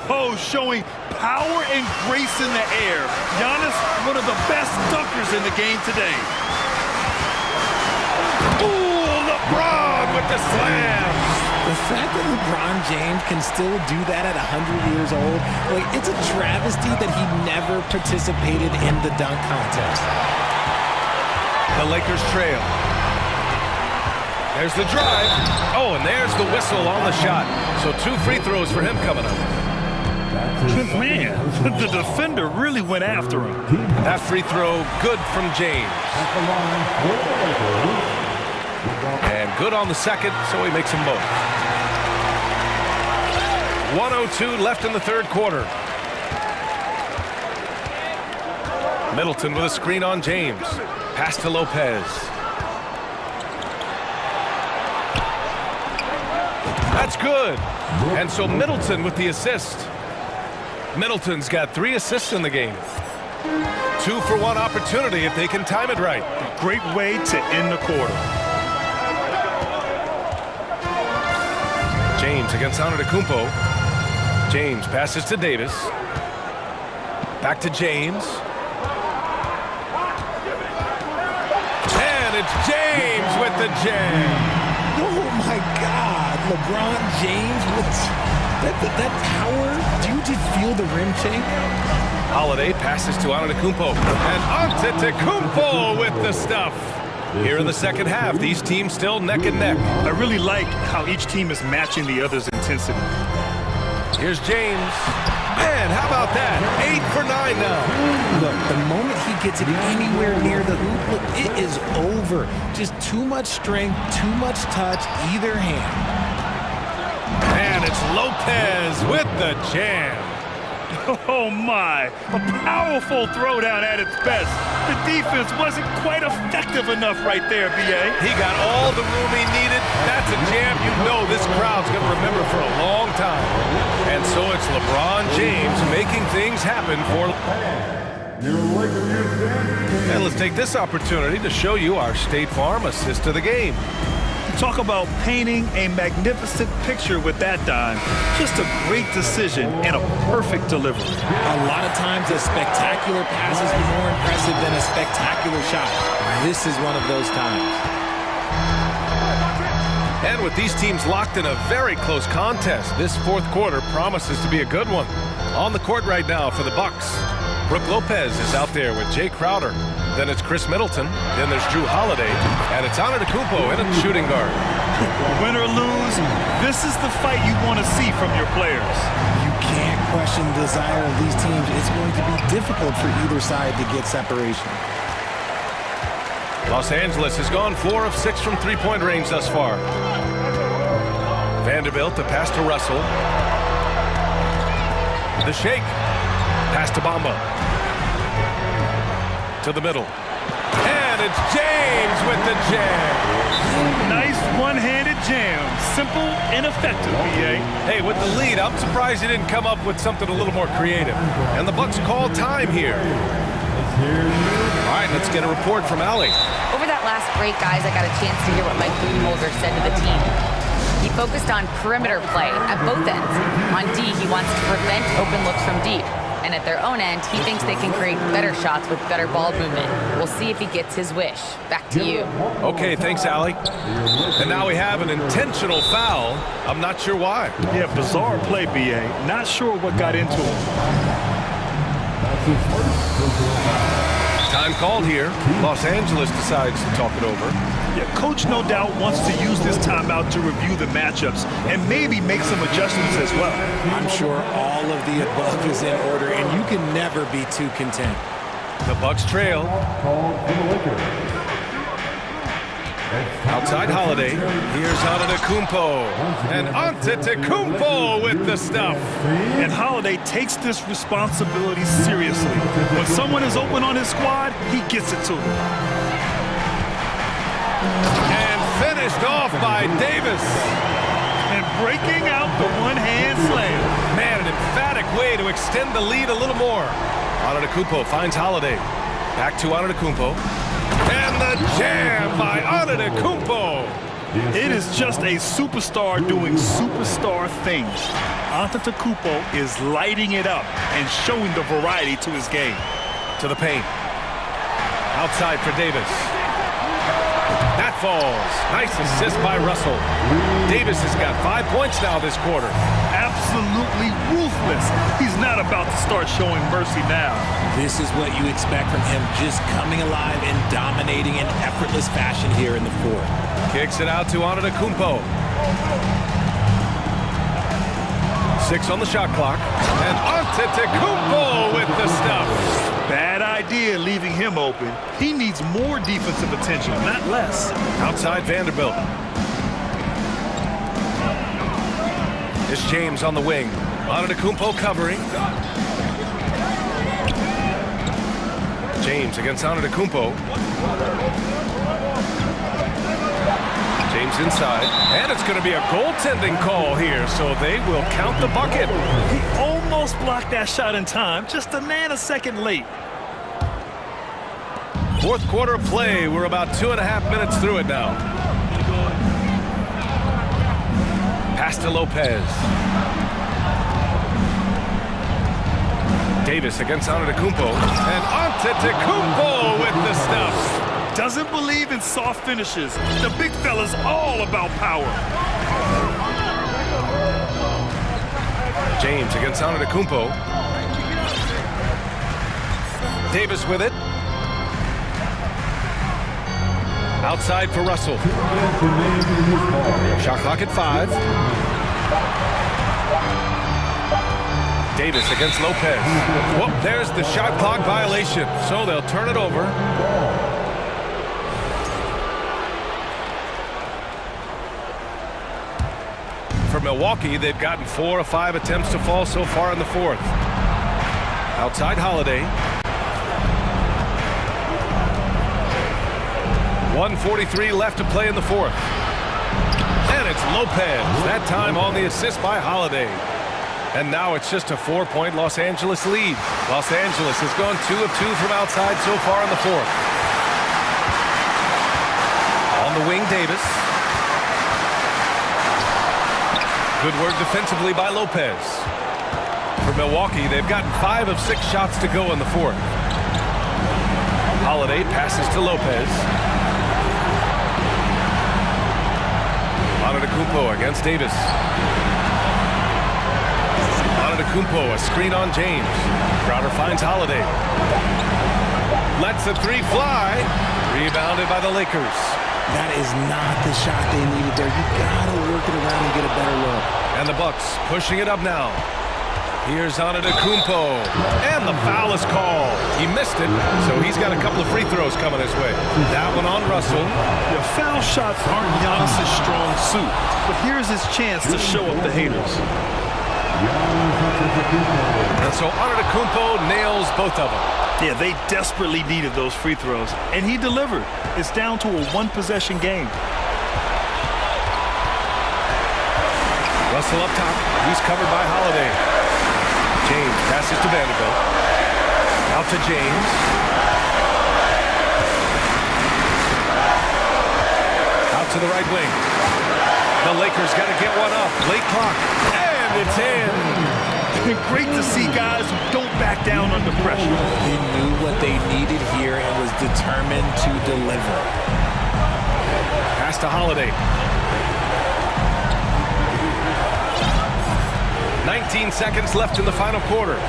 Oh, showing power and grace in the air. Giannis, one of the best dunkers in the game today. Ooh, LeBron with the slam. The fact that LeBron James can still do that at 100 years old, like, it's a travesty that he never participated in the dunk contest. The Lakers trail. There's the drive. Oh, and there's the whistle on the shot. So 2 free throws for him coming up. Man, the defender really went after him. That free throw, good from James. And good on the second, so he makes them both. 1:02 left in the third quarter. Middleton with a screen on James. Pass to Lopez. That's good. And so Middleton with the assist. Middleton's got 3 assists in the game. 2 for 1 opportunity if they can time it right. Great way to end the quarter. James against Antetokounmpo. James passes to Davis. Back to James. And it's James with the jam. Oh, my God. LeBron James with that power. Do you just feel the rim shake? Holiday passes to Antetokounmpo. And Antetokounmpo with the stuff. Here in the second half, these teams still neck and neck. I really like how each team is matching the other's intensity. Here's James. Man, how about that? 8 for 9 now. Look, the moment he gets it anywhere near the hoop, look, it is over. Just too much strength, too much touch, either hand. And it's Lopez with the jam. Oh, my. A powerful throwdown at its best. The defense wasn't quite effective enough right there, B.A. He got all the room he needed. That's a jam you know this crowd's going to remember for a long time. And so it's LeBron James making things happen for... And let's take this opportunity to show you our State Farm assist of the game. Talk about painting a magnificent picture with that dime. Just a great decision and a perfect delivery. A lot of times a spectacular pass is more impressive than a spectacular shot. This is one of those times. And with these teams locked in a very close contest, this fourth quarter promises to be a good one. On the court right now for the Bucks, Brook Lopez is out there with Jay Crowder. Then it's Chris Middleton. Then there's Drew Holiday. And it's Antetokounmpo in a shooting guard. Win or lose, this is the fight you want to see from your players. You can't question the desire of these teams. It's going to be difficult for either side to get separation. Los Angeles has gone 4 of 6 from three-point range thus far. Vanderbilt, the pass to Russell. The shake. Pass to Bamba. To the middle. And it's James with the jam. Nice one-handed jam. Simple and effective, B.A. Hey, with the lead, I'm surprised he didn't come up with something a little more creative. And the Bucks call time here. All right, let's get a report from Allie. Over that last break, guys, I got a chance to hear what Mike Budenholzer said to the team. He focused on perimeter play at both ends. On D, he wants to prevent open looks from deep. And at their own end, he thinks they can create better shots with better ball movement. We'll see if he gets his wish. Back to you. Okay, thanks, Allie. And now we have an intentional foul. I'm not sure why. Yeah, bizarre play, B.A. Not sure what got into him. Time called here. Los Angeles decides to talk it over. Yeah, coach no doubt wants to use this timeout to review the matchups and maybe make some adjustments as well. I'm sure all of the above is in order, and you can never be too content. The Bucks trail. Outside Holiday. Here's Antetokounmpo. And Antetokounmpo with the stuff. And Holiday takes this responsibility seriously. When someone is open on his squad, he gets it to them. And finished off by Davis. And breaking out the one-hand slam. Man, an emphatic way to extend the lead a little more. Antetokounmpo finds Holiday. Back to Antetokounmpo. And the jam by Antetokounmpo. It is just a superstar doing superstar things. Antetokounmpo is lighting it up and showing the variety to his game. To the paint. Outside for Davis. That falls. Nice assist by Russell. Davis has got 5 points now this quarter. Absolutely ruthless. He's not about to start showing mercy now. This is what you expect from him, just coming alive and dominating in effortless fashion here in the fourth. Kicks it out to Antetokounmpo. 6 on the shot clock. And Antetokounmpo with the stuff. Bad idea leaving him open. He needs more defensive attention, not less. Outside Vanderbilt. It's James on the wing. Antetokounmpo covering. James against Antetokounmpo. James inside. And it's going to be a goaltending call here, so they will count the bucket. He almost blocked that shot in time, just a nanosecond late. Fourth quarter of play. We're about 2.5 minutes through it now. Pass to Lopez. Davis against Antetokounmpo. And Antetokounmpo with the stuff. Doesn't believe in soft finishes. The big fella's all about power. James against Antetokounmpo. Davis with it. Outside for Russell. Shot clock at 5. Davis against Lopez. Whoop, there's the shot clock violation. So they'll turn it over. For Milwaukee, they've gotten 4 of 5 attempts to fall so far in the fourth. Outside Holiday. 1:43 left to play in the fourth. And it's Lopez, that time on the assist by Holiday. And now it's just a 4-point Los Angeles lead. Los Angeles has gone 2 of 2 from outside so far in the fourth. On the wing, Davis. Good work defensively by Lopez. For Milwaukee, they've gotten 5 of 6 shots to go in the fourth. Holiday passes to Lopez. Antetokounmpo against Davis. Antetokounmpo, a screen on James. Crowder finds Holiday. Lets the 3 fly. Rebounded by the Lakers. That is not the shot they needed there. You gotta work it around and get a better look. And the Bucks pushing it up now. Here's Antetokounmpo. And the foul is called. He missed it, so he's got a couple of free throws coming his way. That one on Russell. Your foul shots aren't Giannis' strong suit, but here's his chance to show up the haters. And so Antetokounmpo nails both of them. Yeah, they desperately needed those free throws, and he delivered. It's down to a one-possession game. Russell up top. He's covered by Holiday. James passes to Vanderbilt. Out to James. Out to the right wing. The Lakers got to get one up. Late clock. And it's in. Great to see guys who don't back down under pressure. They knew what they needed here and was determined to deliver. Pass to Holiday. 19 seconds left in the final quarter.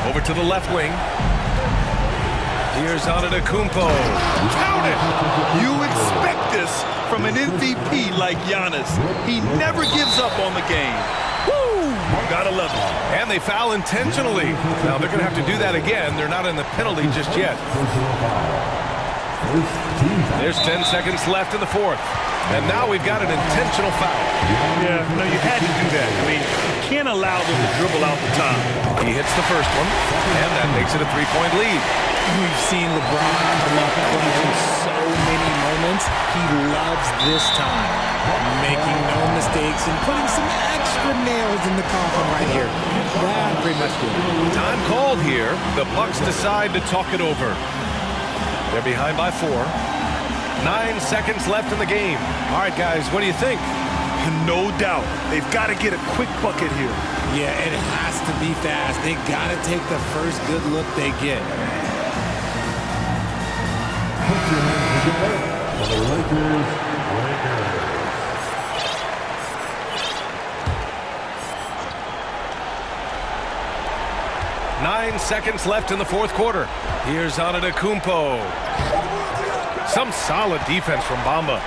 Over to the left wing. Here's Antetokounmpo. Count it! You expect this from an MVP like Giannis. He never gives up on the game. Woo! Gotta love it. And they foul intentionally. Now they're going to have to do that again. They're not in the penalty just yet. There's 10 seconds left in the fourth. And now we've got an intentional foul. Yeah, no, you had to do that. I mean, you can't allow them to dribble out the time. He hits the first one, and that makes it a 3-point lead. We've seen LeBron come up clutch in so many moments. He loves this time. Making no mistakes and putting some extra nails in the coffin right here. That pretty much good. Time called here. The Bucks decide to talk it over. They're behind by 4. 9 seconds left in the game. All right, guys, what do you think? No doubt. They've got to get a quick bucket here. Yeah, it has to be fast. They got to take the first good look they get. The Lakers. 9 seconds left in the fourth quarter. Here's Antetokounmpo. Some solid defense from Bamba.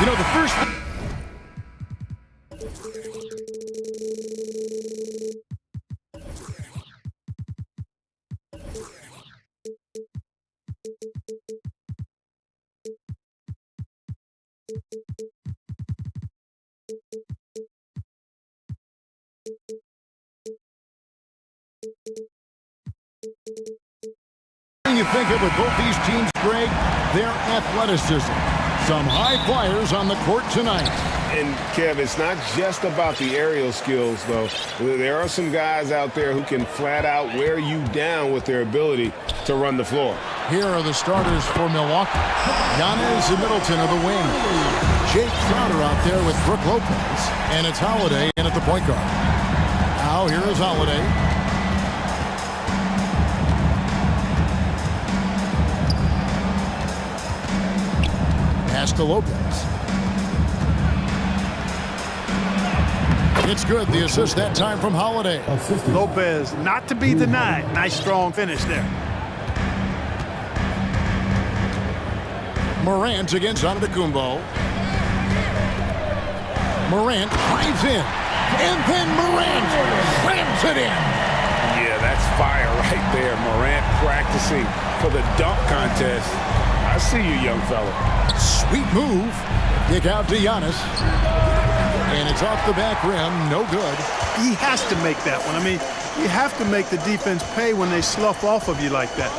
You know, the first... You think of with both these teams, Greg, their athleticism. Some high flyers on the court tonight. And, Kev, it's not just about the aerial skills, though. There are some guys out there who can flat out wear you down with their ability to run the floor. Here are the starters for Milwaukee. Giannis and Middleton are the wing. Jake Crowder out there with Brook Lopez. And it's Holiday in at the point guard. Now here is Holiday. Pass to Lopez. It's good. The assist that time from Holiday. Lopez, not to be denied. Nice, strong finish there. Morant against Antetokounmpo. Morant drives in. And then Morant slams it in. Yeah, that's fire right there. Morant practicing for the dunk contest. I see you, young fella. Sweet move. Kick out to Giannis. And it's off the back rim. No good. He has to make that one. I mean, you have to make the defense pay when they slough off of you like that.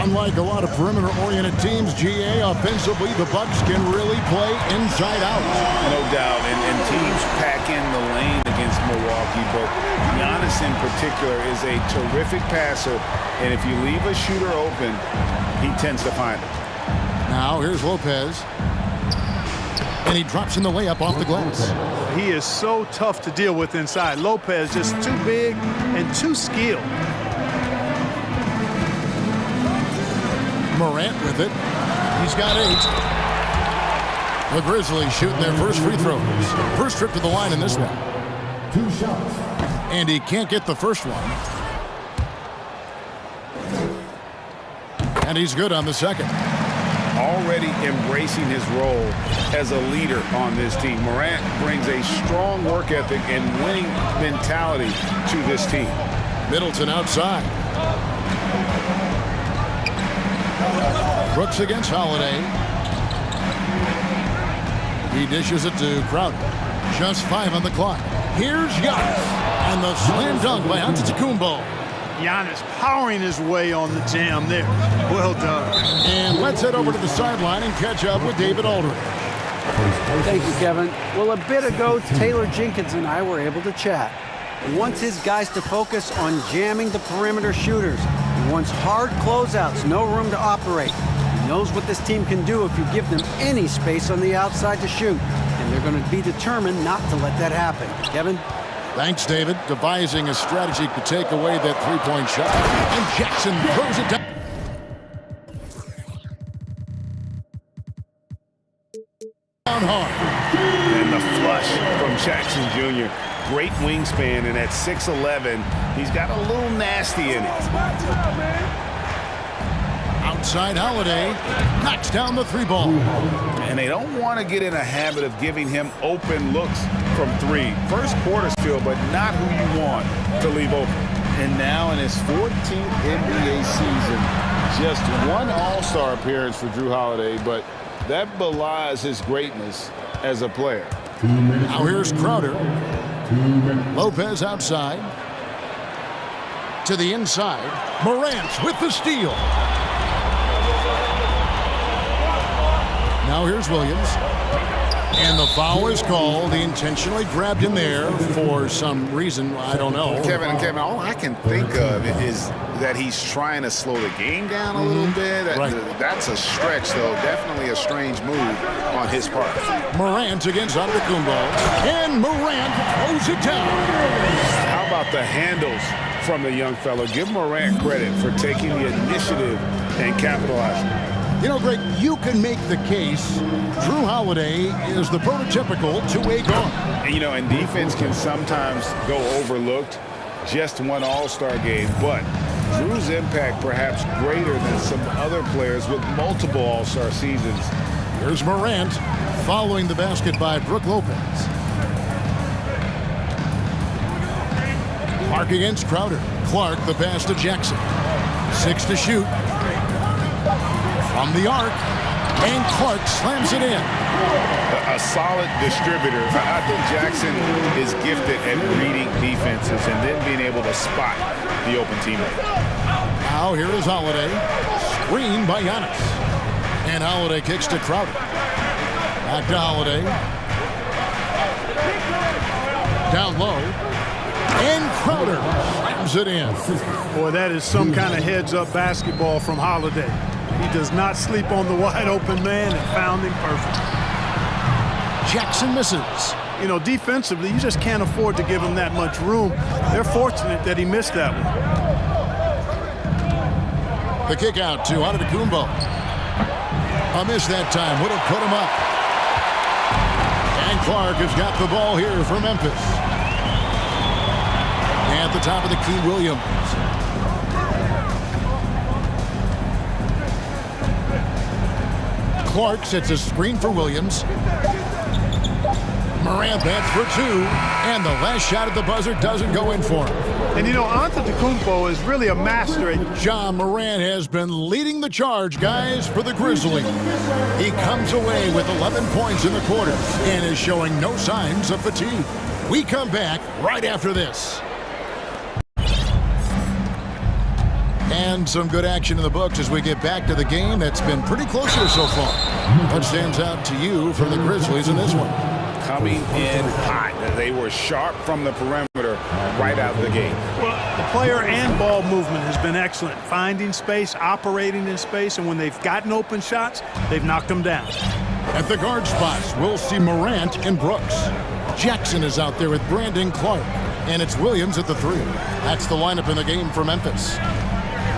Unlike a lot of perimeter-oriented teams, GA, offensively, the Bucks can really play inside out. No doubt, and teams pack in the lane against Milwaukee, but Giannis in particular is a terrific passer, and if you leave a shooter open, he tends to find it. Now here's Lopez. And he drops in the layup off the glass. He is so tough to deal with inside. Lopez just too big and too skilled. Morant with it. He's got 8. The Grizzlies shooting their first free throws. First trip to the line in this one. 2 shots. And he can't get the first one. And he's good on the second. Already embracing his role as a leader on this team. Morant brings a strong work ethic and winning mentality to this team. Middleton outside. Brooks against Holiday. He dishes it to Crowder. Just 5 on the clock. Here's Giannis. And the slam dunk by Antetokounmpo. Giannis powering his way on the jam there. Well done. And let's head over to the sideline and catch up with David Aldridge. Thank you, Kevin. Well, a bit ago, Taylor Jenkins and I were able to chat. He wants his guys to focus on jamming the perimeter shooters. He wants hard closeouts, no room to operate. He knows what this team can do if you give them any space on the outside to shoot. And they're going to be determined not to let that happen. Kevin? Thanks, David. Devising a strategy to take away that three-point shot. And Jackson throws it down. Down hard. And the flush from Jackson Jr. Great wingspan, and at 6'11", he's got a little nasty in it. Outside Holiday knocks down the 3-ball. And they don't want to get in a habit of giving him open looks from 3. First quarter still, but not who you want to leave open. And now in his 14th NBA season, just 1 All-Star appearance for Jrue Holiday, but that belies his greatness as a player. Now here's Crowder. Lopez outside. To the inside. Morant with the steal. Now here's Williams. And the foul is called. He intentionally grabbed him there for some reason. I don't know. Kevin, all I can think of is that he's trying to slow the game down a little bit. That's a stretch, though. Definitely a strange move on his part. Morant against Antetokounmpo. And Morant throws it down. How about the handles from the young fellow? Give Morant credit for taking the initiative and capitalizing. You know, Greg, you can make the case Jrue Holiday is the prototypical two-way guard. And, you know, and defense can sometimes go overlooked. Just 1 All-Star game, but Jrue's impact perhaps greater than some other players with multiple All-Star seasons. Here's Morant. Following the basket by Brook Lopez. Clark against Crowder. Clark, the pass to Jackson. 6 to shoot. From the arc. And Clark slams it in. A solid distributor. I think Jackson is gifted at reading defenses and then being able to spot the open teammate. Now here is Holiday. Screen by Giannis. And Holiday kicks to Crowder. Back to Holiday. Down low. And Crowder slams it in. Boy, that is some kind of heads-up basketball from Holiday. He does not sleep on the wide-open man and found him perfect. Jackson misses. You know, defensively, you just can't afford to give him that much room. They're fortunate that he missed that one. The kick out to Antetokounmpo. A miss that time. Would have put him up. And Clark has got the ball here for Memphis. At the top of the key, Williams. Clark sets a screen for Williams. Morant bats for 2, and the last shot at the buzzer doesn't go in for him. And you know, Antetokounmpo is really a master at... Ja Morant has been leading the charge, guys, for the Grizzlies. He comes away with 11 points in the quarter and is showing no signs of fatigue. We come back right after this. And some good action in the books as we get back to the game that's been pretty close here so far. What stands out to you from the Grizzlies in this one? Coming in hot. They were sharp from the perimeter right out of the gate. Well, the player and ball movement has been excellent. Finding space, operating in space, and when they've gotten open shots, they've knocked them down. At the guard spots, we'll see Morant and Brooks. Jackson is out there with Brandon Clark. And it's Williams at the 3. That's the lineup in the game for Memphis.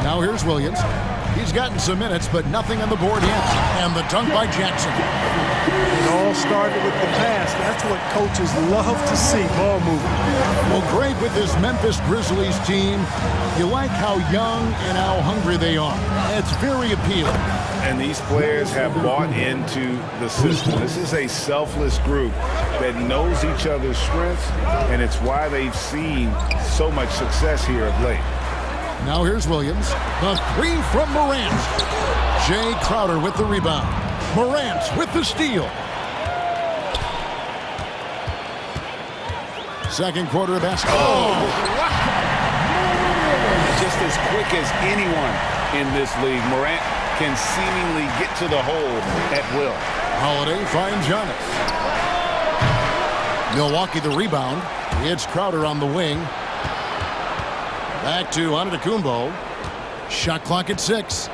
Now here's Williams. He's gotten some minutes, but nothing on the board yet. And the dunk by Jackson. It all started with the pass. That's what coaches love to see, ball movement. Well, great with this Memphis Grizzlies team. You like how young and how hungry they are. It's very appealing. And these players have bought into the system. This is a selfless group that knows each other's strengths, and it's why they've seen so much success here of late. Now here's Williams. The 3 from Morant. Jay Crowder with the rebound. Morant with the steal. Second quarter of basketball. Oh! Just as quick as anyone in this league, Morant can seemingly get to the hole at will. Holiday finds Giannis. Milwaukee the rebound. It's Crowder on the wing. Back to Antetokounmpo. Shot clock at 6.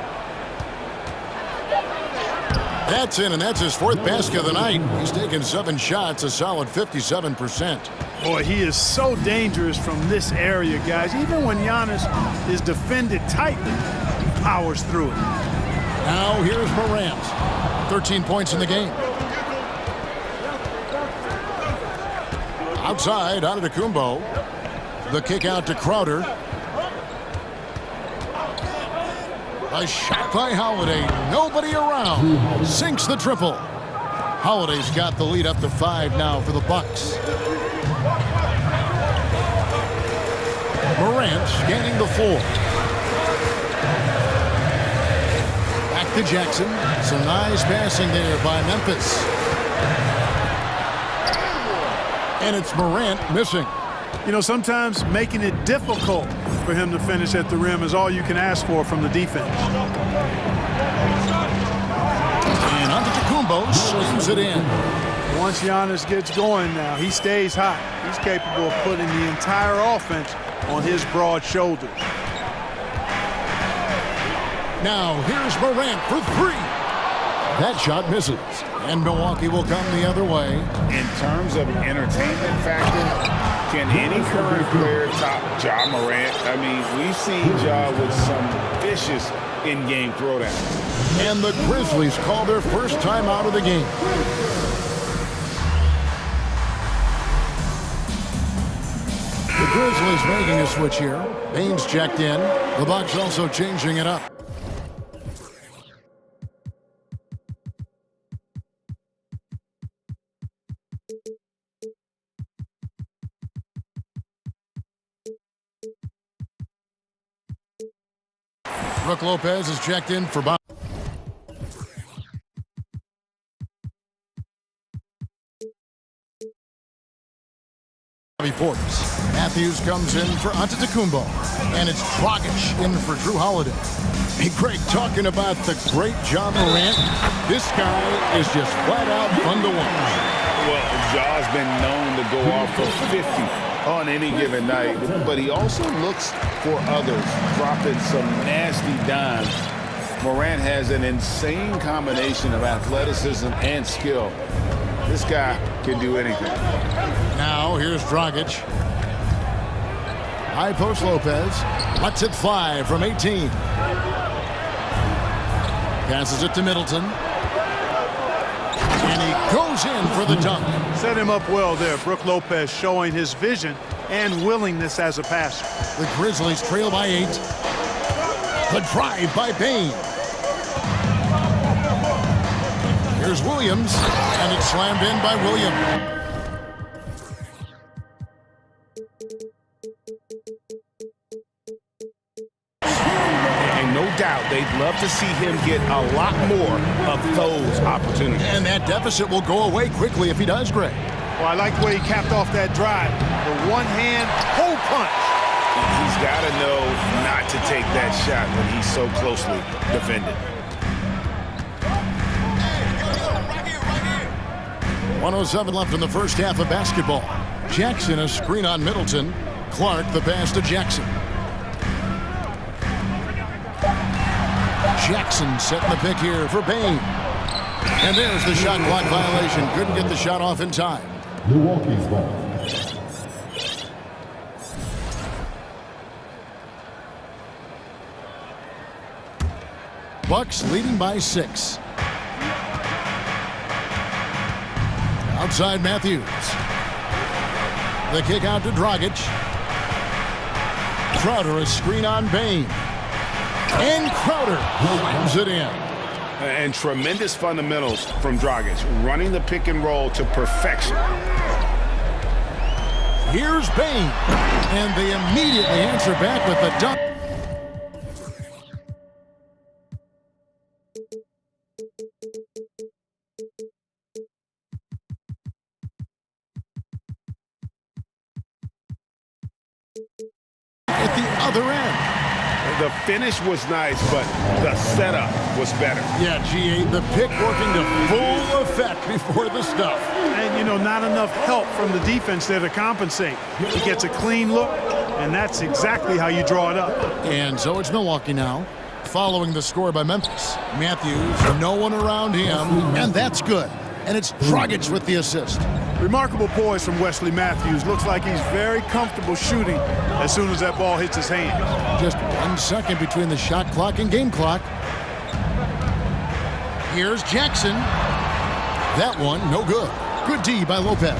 That's in, and that's his 4th basket of the night. He's taken 7 shots, a solid 57%. Boy, he is so dangerous from this area, guys. Even when Giannis is defended tightly, he powers through it. Now here's Morant. 13 points in the game. Outside, Antetokounmpo. The kick out to Crowder. A shot by Holiday. Nobody around. Sinks the triple. Holiday's got the lead up to 5 now for the Bucks. Morant scanning the floor. Back to Jackson. Some nice passing there by Memphis. And it's Morant missing. You know, sometimes making it difficult for him to finish at the rim is all you can ask for from the defense. And Antetokounmpo slams it in. Once Giannis gets going now, he stays hot. He's capable of putting the entire offense on his broad shoulders. Now here's Morant for 3. That shot misses. And Milwaukee will come the other way. In terms of entertainment factor, can any current player top Ja Morant? I mean, we've seen Ja with some vicious in-game throwdown. And the Grizzlies call their first time out of the game. The Grizzlies making a switch here. Baines checked in. The Bucks also changing it up. Brook Lopez is checked in for Bob. Porters. Matthews comes in for Antetokounmpo, and it's Dragic in for Drew Holiday. Hey, Greg, talking about the great Ja Morant, this guy is just flat out fun to watch. Well, Ja's been known to go off for 50 on any given night, but he also looks for others, dropping some nasty dimes. Morant has an insane combination of athleticism and skill. This guy can do anything. Now, here's Dragic. High post Lopez. Lets it fly from 18. Passes it to Middleton. And he goes in for the dunk. Set him up well there. Brook Lopez showing his vision and willingness as a passer. The Grizzlies trail by 8. The drive by Bain. Here's Williams, and it's slammed in by Williams. And no doubt they'd love to see him get a lot more of those opportunities. And that deficit will go away quickly if he does, Greg. Well, I like the way he capped off that drive. The one-hand hole punch. He's got to know not to take that shot when he's so closely defended. 1:07 left in the first half of basketball. Jackson a screen on Middleton. Clark the pass to Jackson. Jackson setting the pick here for Bain. And there's the shot clock violation. Couldn't get the shot off in time. Milwaukee's ball. Bucks leading by 6. Outside Matthews. The kick out to Dragic. Crowder a screen on Bain. And Crowder slams it in. And tremendous fundamentals from Dragic, running the pick and roll to perfection. Here's Bain. And they immediately answer back with the dunk. At the other end. The finish was nice, but the setup was better. Yeah, G8, the pick working to full effect before the stuff. And, you know, not enough help from the defense there to compensate. He gets a clean look, and that's exactly how you draw it up. And so it's Milwaukee now, following the score by Memphis. Matthews, no one around him, and that's good. And it's Dragic with the assist. Remarkable poise from Wesley Matthews. Looks like he's very comfortable shooting as soon as that ball hits his hand. Just 1 second between the shot clock and game clock. Here's Jackson. That one, no good. Good D by Lopez.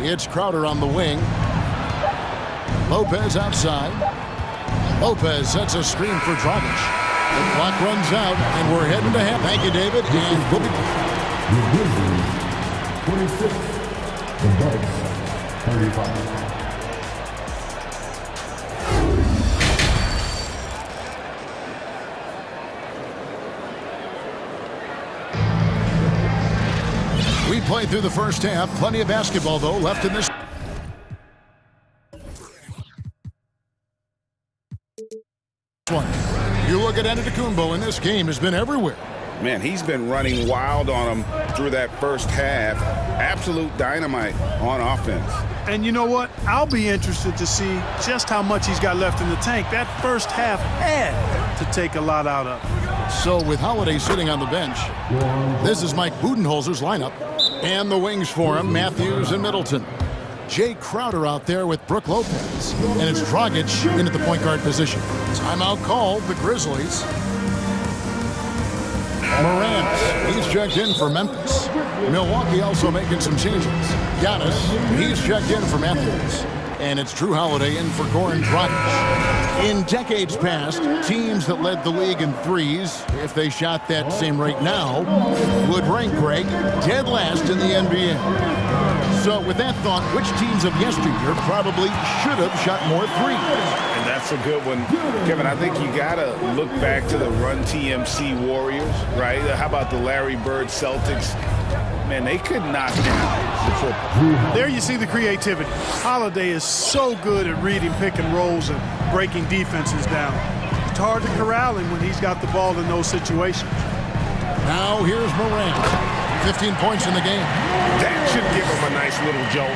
It's Crowder on the wing. Lopez outside. Lopez sets a screen for Dragic. The clock runs out, and we're heading to half. Thank you, David. And we'll be... The Grizzlies, 26. The Bucks, 35. We played through the first half. Plenty of basketball, though, left in this. One. You look at Antetokounmpo, and this game has been everywhere. Man, he's been running wild on him through that first half. Absolute dynamite on offense. And you know what? I'll be interested to see just how much he's got left in the tank. That first half had to take a lot out of. So with Holiday sitting on the bench, this is Mike Budenholzer's lineup. And the wings for him, Matthews and Middleton. Jay Crowder out there with Brook Lopez. And it's Dragic in at the point guard position. Timeout called, the Grizzlies. Morant, he's checked in for Memphis. Milwaukee also making some changes. Giannis, he's checked in for Matthews. And it's Drew Holiday in for Goran Dragic. In decades past, teams that led the league in threes, if they shot that same rate now, would rank, Greg, dead last in the NBA. So with that thought, which teams of yesteryear probably should have shot more threes? And that's a good one. Kevin, I think you got to look back to the Run TMC Warriors, right? How about the Larry Bird Celtics? Man, they could knock down the football. There you see the creativity. Holiday is so good at reading pick and rolls and breaking defenses down. It's hard to corral him when he's got the ball in those situations. Now here's Morant. 15 points in the game. That should give him a nice little jolt.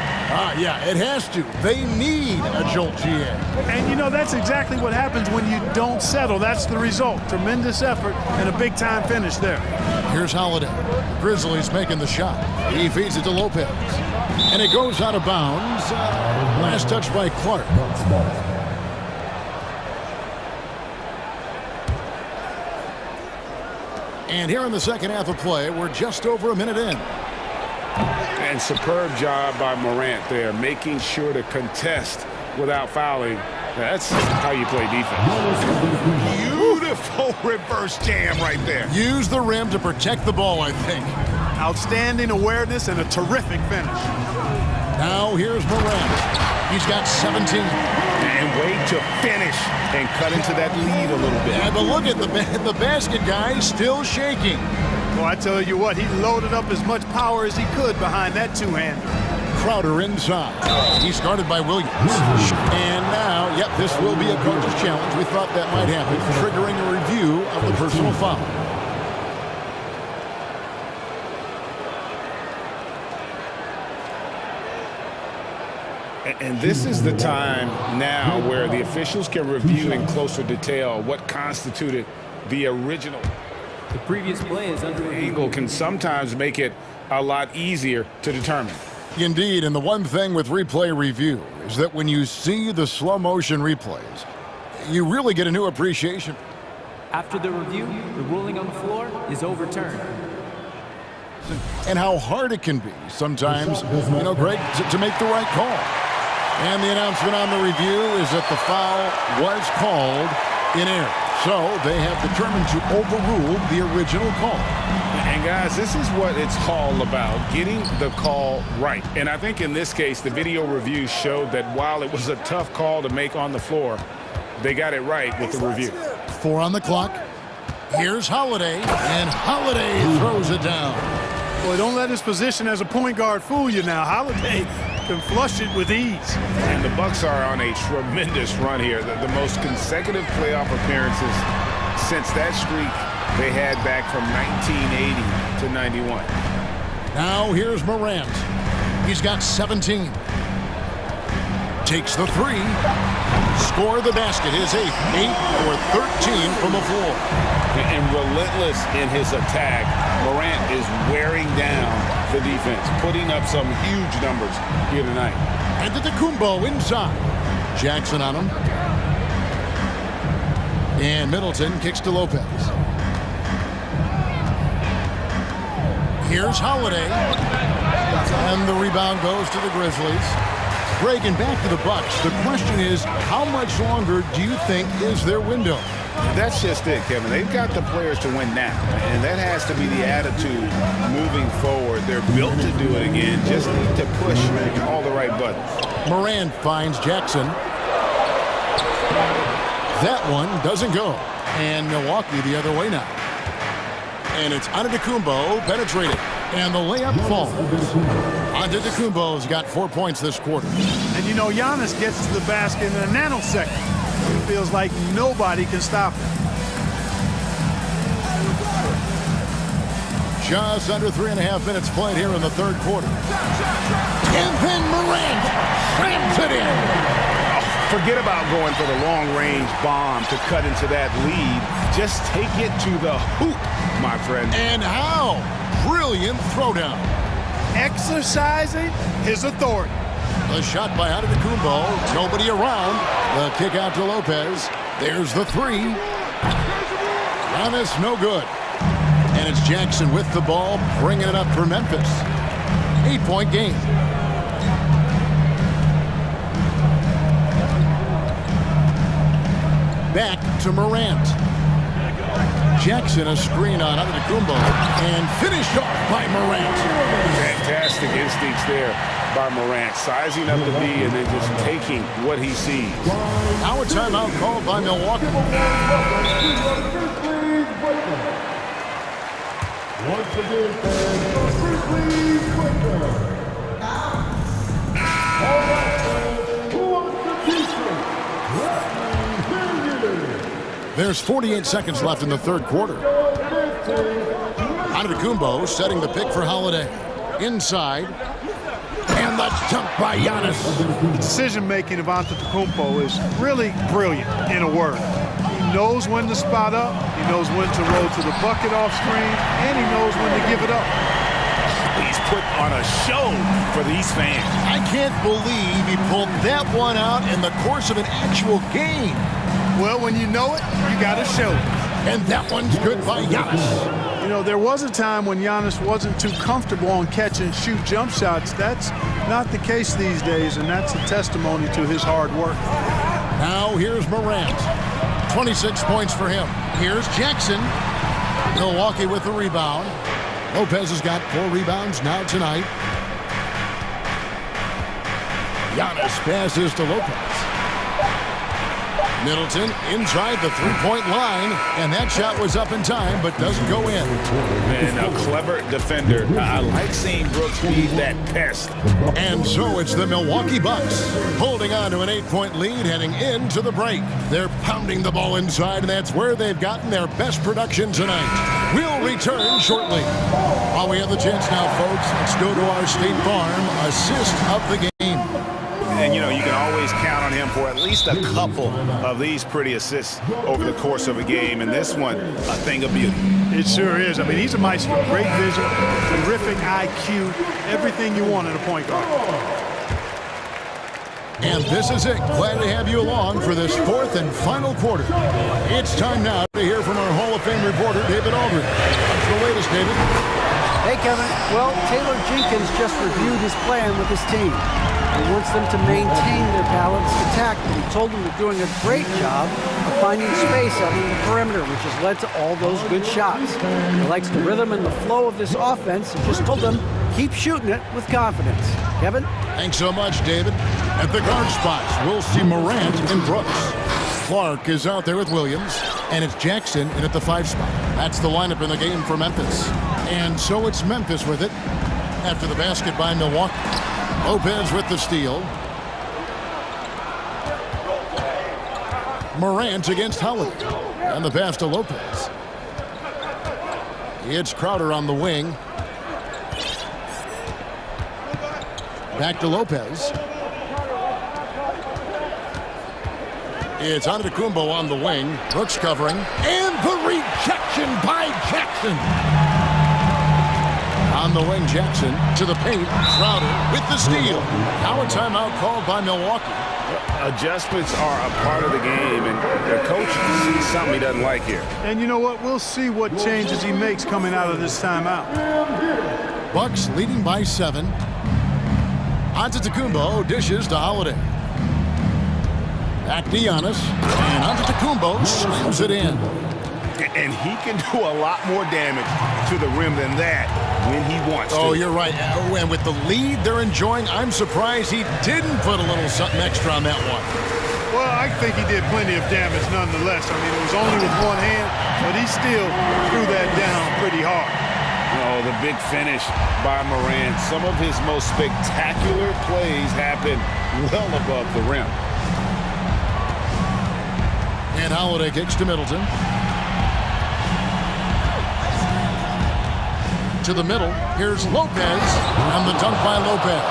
Yeah, it has to. They need a jolt, GA. And, you know, that's exactly what happens when you don't settle. That's the result. Tremendous effort and a big-time finish there. Here's Holiday. Grizzlies making the shot. He feeds it to Lopez. And it goes out of bounds. Last touch by Clark. And here in the second half of play, we're just over a minute in. And superb job by Morant there, making sure to contest without fouling. That's how you play defense. Beautiful reverse jam right there. Use the rim to protect the ball, I think. Outstanding awareness and a terrific finish. Now here's Morant. He's got 17. And wait to finish and cut into that lead a little bit. Yeah, but look at the basket guy still shaking. Well, I tell you what, he loaded up as much power as he could behind that two-hander. Crowder inside. He's guarded by Williams. And now, yep, this will be a coach's challenge. We thought that might happen, triggering a review of the personal foul. And this is the time now where the officials can review in closer detail what constituted the original. The previous play is under angle can sometimes make it a lot easier to determine. Indeed, and the one thing with replay review is that when you see the slow motion replays, you really get a new appreciation. After the review, the ruling on the floor is overturned. And how hard it can be sometimes, you know, Greg, to make the right call. And the announcement on the review is that the foul was called in error. So they have determined to overrule the original call. And guys, this is what it's all about, getting the call right. And I think in this case, the video review showed that while it was a tough call to make on the floor, they got it right with the review. 4 on the clock. Here's Holiday, and Holiday throws it down. Boy, don't let his position as a point guard fool you now. Holiday can flush it with ease. And the Bucks are on a tremendous run here. The most consecutive playoff appearances since that streak they had back from 1980 to 91. Now here's Morant. He's got 17. Takes the three. Score the basket. His 8th. 8 for 13 from the floor. And relentless in his attack, Morant is wearing down the defense, putting up some huge numbers here tonight. And Antetokounmpo inside. Jackson on him. And Middleton kicks to Lopez. Here's Holiday. And the rebound goes to the Grizzlies. Reagan, back to the Bucks. The question is, how much longer do you think is their window? That's just it, Kevin. They've got the players to win now, and that has to be the attitude moving forward. They're built to do it again, just need to push all the right buttons. Moran finds Jackson. That one doesn't go. And Milwaukee the other way now. And it's Antetokounmpo penetrated. And the layup falls. Antetokounmpo's got 4 points this quarter. And you know, Giannis gets to the basket in a nanosecond. It feels like nobody can stop him. Just under 3.5 minutes played here in the third quarter. And then Morant slams it in. Forget about going for the long-range bomb to cut into that lead. Just take it to the hoop, my friend. And how? Brilliant throwdown. Exercising his authority. The shot by Antetokounmpo. Nobody around. The kick out to Lopez. There's the three. And it's no good. And it's Jackson with the ball, bringing it up for Memphis. 8-point game. to Morant. Jackson a screen on Antetokounmpo and finished off by Morant. Fantastic instincts there by Morant, sizing up the D and then just taking what he sees. Now a timeout called by Milwaukee. Once again, fans, please welcome. All right, fans, who wants the t-shirt? There's 48 seconds left in the third quarter. Antetokounmpo setting the pick for Holiday. Inside. And the dunk by Giannis. The decision-making of Antetokounmpo is really brilliant, in a word. He knows when to spot up, he knows when to roll to the bucket off screen, and he knows when to give it up. He's put on a show for these fans. I can't believe he pulled that one out in the course of an actual game. Well, when you know it, you got to show it. And that one's good by Giannis. You know, there was a time when Giannis wasn't too comfortable on catch and shoot jump shots. That's not the case these days, and that's a testimony to his hard work. Now here's Morant. 26 points for him. Here's Jackson. Milwaukee with the rebound. Lopez has got 4 rebounds now tonight. Giannis passes to Lopez. Middleton inside the three-point line, and that shot was up in time, but doesn't go in. And a clever defender. I like seeing Brooks be that pest. And so it's the Milwaukee Bucks holding on to an 8-point lead heading into the break. They're pounding the ball inside, and that's where they've gotten their best production tonight. We'll return shortly. While we have the chance now, folks, let's go to our State Farm assist of the game. And, you know, you can always count on him for at least a couple of these pretty assists over the course of a game. And this one, a thing of beauty. It sure is. I mean, he's a maestro. Great vision, terrific IQ, everything you want in a point guard. And this is it. Glad to have you along for this fourth and final quarter. It's time now to hear from our Hall of Fame reporter, David Aldridge. What's the latest, David? Hey, Kevin. Well, Taylor Jenkins just reviewed his plan with his team. He wants them to maintain their balanced attack, but he told them they're doing a great job of finding space out in the perimeter, which has led to all those good shots. He likes the rhythm and the flow of this offense and just told them, keep shooting it with confidence. Kevin? Thanks so much, David. At the guard spots, we'll see Morant and Brooks. Clark is out there with Williams, and it's Jackson in at the 5 spot. That's the lineup in the game for Memphis. And so it's Memphis with it after the basket by Milwaukee. Lopez with the steal. Morant against Holiday. And the pass to Lopez. It's Crowder on the wing. Back to Lopez. It's Antetokounmpo on the wing. Brooks covering. And the rejection by Jackson. On the wing, Jackson to the paint. Crowder with the steal. Now a timeout called by Milwaukee. Adjustments are a part of the game, and their coach sees something he doesn't like here. And you know what? We'll see what changes he makes coming out of this timeout. Bucks leading by 7. Antetokounmpo dishes to Holiday. Back to Giannis. And Antetokounmpo slams it in. And he can do a lot more damage to the rim than that when he wants to. Oh, you're right. And with the lead they're enjoying, I'm surprised he didn't put a little something extra on that one. Well, I think he did plenty of damage nonetheless. I mean, it was only with one hand, but he still threw that down pretty hard. Oh, the big finish by Morant. Some of his most spectacular plays happen well above the rim. And Holiday kicks to Middleton. To the middle. Here's Lopez, and the dunk by Lopez.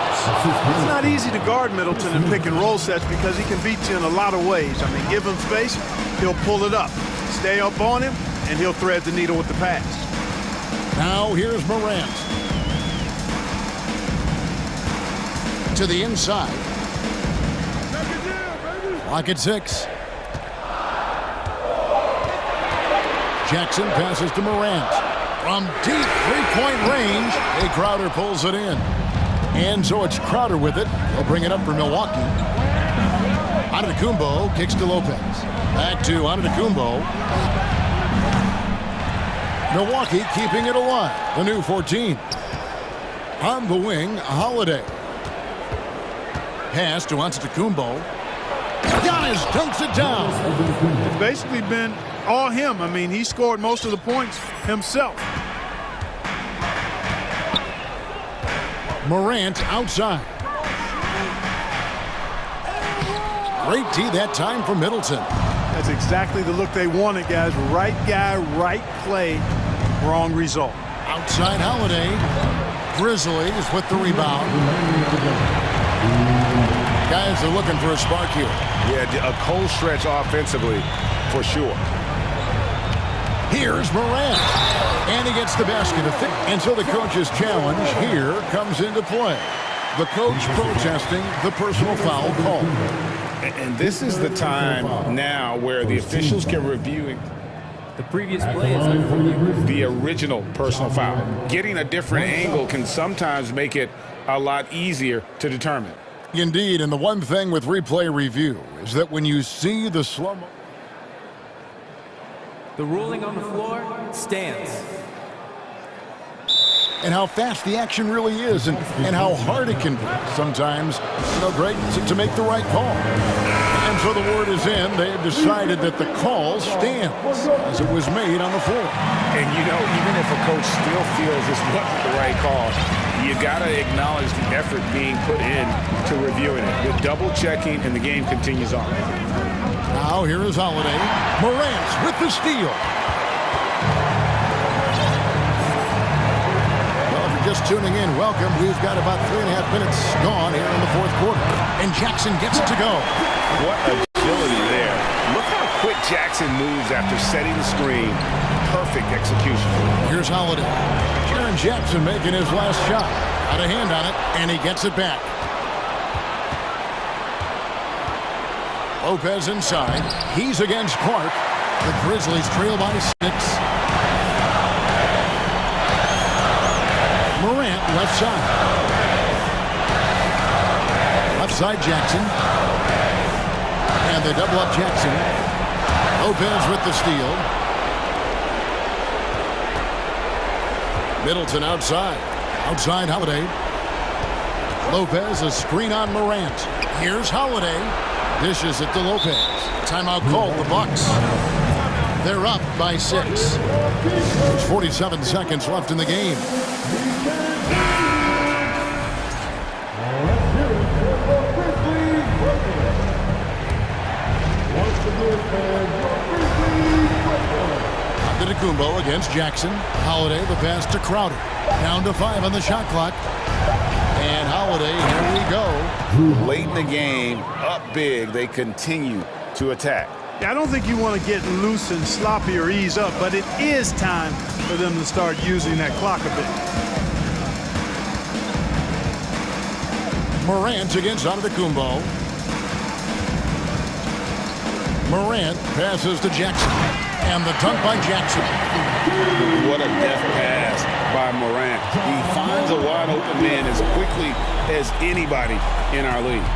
It's not easy to guard Middleton in pick and roll sets because he can beat you in a lot of ways. I mean, give him space, he'll pull it up. Stay up on him, and he'll thread the needle with the pass. Now here's Morant. To the inside. Lock at 6. Jackson passes to Morant. From deep three-point range, Crowder pulls it in. And so it's Crowder with it. He'll bring it up for Milwaukee. Antetokounmpo kicks to Lopez. Back to Antetokounmpo. Milwaukee keeping it alive. The new 14. On the wing, Holiday. Pass to Antetokounmpo. Giannis dunks it down. It's basically been all him. I mean, he scored most of the points himself. Morant outside. Great tee that time for Middleton. That's exactly the look they wanted, guys. Right guy, right play, wrong result. Outside Holiday. Grizzlies with the rebound. Guys are looking for a spark here. Yeah, a cold stretch offensively, for sure. Here's Morant. And he gets the basket. And so the coach's challenge here comes into play. The coach protesting the personal foul call. And this is the time now where the officials can review the previous play is under review. The original personal foul. Getting a different angle can sometimes make it a lot easier to determine. Indeed, and the one thing with replay review is that when you see the slow-mo, the ruling on the floor stands. And how fast the action really is, and how hard it can be sometimes, Greg, to make the right call. And so the word is in. They have decided that the call stands as it was made on the floor. And, even if a coach still feels this wasn't the right call, you got to acknowledge the effort being put in to reviewing it. The double checking, and the game continues on. Now here is Holiday. Morant with the steal. Just tuning in, welcome. We've got about 3.5 minutes gone here in the fourth quarter. And Jackson gets it to go. What agility there. Look how quick Jackson moves after setting the screen. Perfect execution. Here's Holiday. Jaren Jackson making his last shot. Got a hand on it, and he gets it back. Lopez inside. He's against Clark. The Grizzlies trail by 6. Morant, left side. Left side, Jackson. And they double up Jackson. Lopez with the steal. Middleton outside. Outside Holiday. Lopez, a screen on Morant. Here's Holiday. Dishes it to Lopez. Timeout called, the Bucks. They're up by 6. There's 47 seconds left in the game. Antetokounmpo against Jackson. Holiday, the pass to Crowder. Down to 5 on the shot clock. And Holiday, here we go. Late in the game, up big, they continue to attack. Yeah, I don't think you want to get loose and sloppy or ease up, but it is time for them to start using that clock a bit. Morant against Antetokounmpo. Morant passes to Jackson. And the dunk by Jackson. What a deft pass by Morant. He finds a wide open man as quickly as anybody in our league.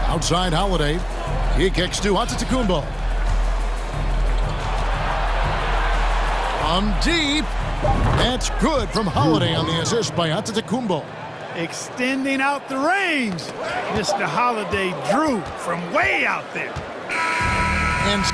Outside Holiday. He kicks to Antetokounmpo. Deep. That's good from Holiday on the assist by Antetokounmpo. Extending out the range. Mr. Holiday drew from way out there. And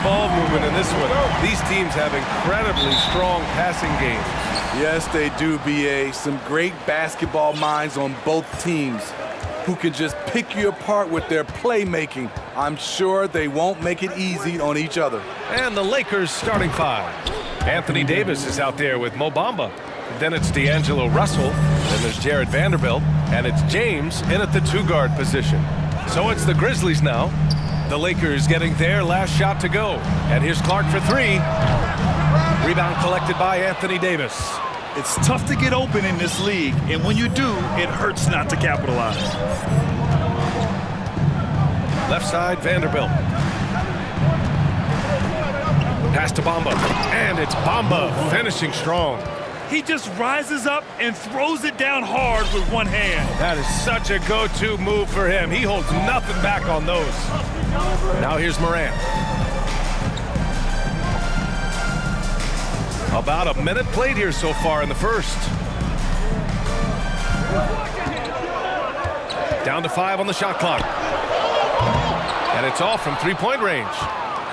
Ball movement in this one. These teams have incredibly strong passing games. Yes, they do, BA. Some great basketball minds on both teams who can just pick you apart with their playmaking. I'm sure they won't make it easy on each other. And the Lakers starting five. Anthony Davis is out there with Mo Bamba. Then it's D'Angelo Russell. Then there's Jared Vanderbilt. And it's James in at the two-guard position. So it's the Grizzlies now. The Lakers getting their last shot to go. And here's Clark for three. Rebound collected by Anthony Davis. It's tough to get open in this league, and when you do, it hurts not to capitalize. Left side, Vanderbilt. Pass to Bamba. And it's Bamba finishing strong. He just rises up and throws it down hard with one hand. That is such a go-to move for him. He holds nothing back on those. Now here's Morant. About a minute played here so far in the first. Down to 5 on the shot clock. And it's off from three-point range.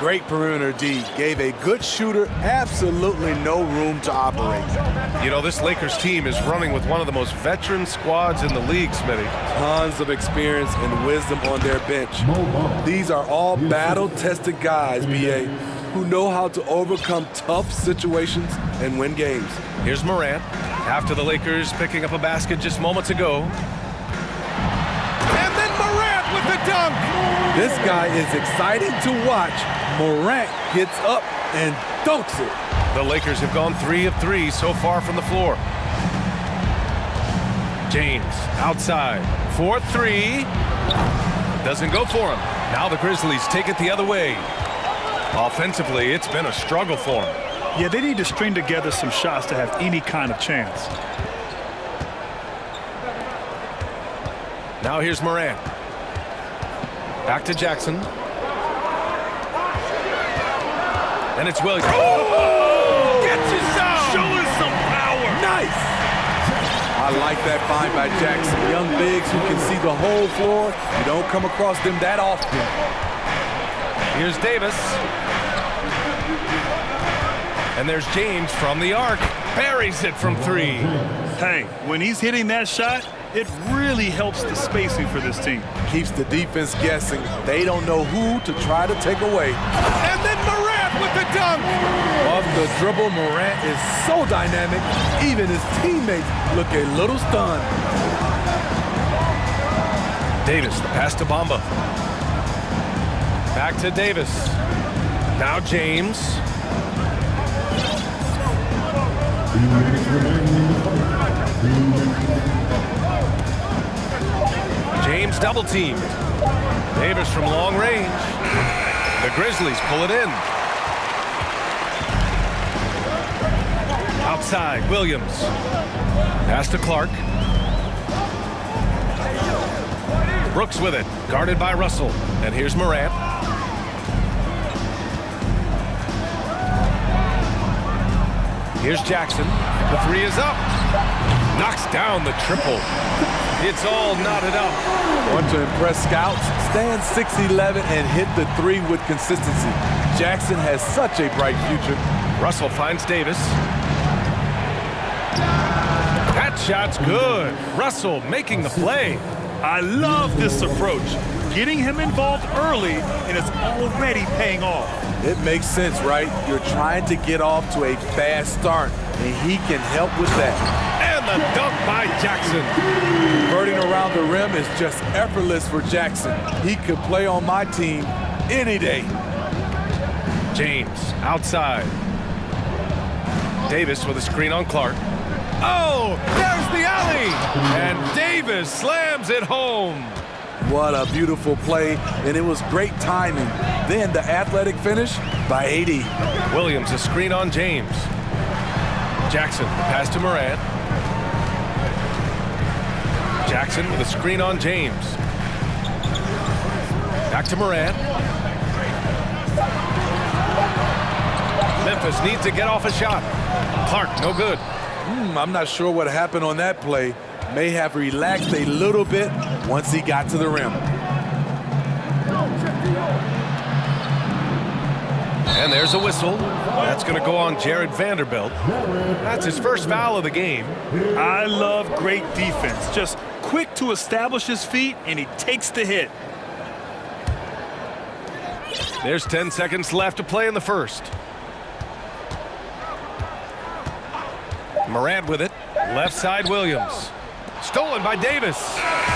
Great perimeter D. Gave a good shooter absolutely no room to operate. You know, this Lakers team is running with one of the most veteran squads in the league, Smitty. Tons of experience and wisdom on their bench. These are all battle-tested guys, BA, who know how to overcome tough situations and win games. Here's Morant, after the Lakers picking up a basket just moments ago. And then Morant with the dunk! This guy is exciting to watch. Morant gets up and dunks it. The Lakers have gone 3 of 3 so far from the floor. James outside for 3. Doesn't go for him. Now the Grizzlies take it the other way. Offensively, it's been a struggle for them. Yeah, they need to string together some shots to have any kind of chance. Now here's Morant. Back to Jackson. And it's Williams. Oh! Gets you some! Showing some power! Nice! I like that find by Jackson. Young bigs who can see the whole floor. You don't come across them that often. Here's Davis. And there's James from the arc. Buries it from 3. Hey, when he's hitting that shot, it really helps the spacing for this team. Keeps the defense guessing. They don't know who to try to take away. And then Morant with the dunk! Off the dribble, Morant is so dynamic, even his teammates look a little stunned. Davis, the pass to Bamba. Back to Davis. Now James. James double teamed. Davis from long range. The Grizzlies pull it in. Outside, Williams. Pass to Clark. Brooks with it, guarded by Russell. And here's Morant. Here's Jackson. The 3 is up. Knocks down the triple. It's all knotted up. Want to impress scouts? Stand 6'11" and hit the 3 with consistency. Jackson has such a bright future. Russell finds Davis. That shot's good. Russell making the play. I love this approach. Getting him involved early, and it's already paying off. It makes sense, right? You're trying to get off to a fast start, and he can help with that. And the dunk by Jackson. Converting around the rim is just effortless for Jackson. He could play on my team any day. James outside. Davis with a screen on Clark. Oh, there's the alley! And Davis slams it home. What a beautiful play, and it was great timing. Then the athletic finish by AD. Williams, a screen on James. Jackson, pass to Morant. Jackson with a screen on James. Back to Morant. Memphis needs to get off a shot. Clark, no good. I'm not sure what happened on that play. May have relaxed a little bit once he got to the rim. And there's a whistle. That's going to go on Jared Vanderbilt. That's his first foul of the game. I love great defense. Just quick to establish his feet, and he takes the hit. There's 10 seconds left to play in the first. Morant with it. Left side, Williams. Stolen by Davis.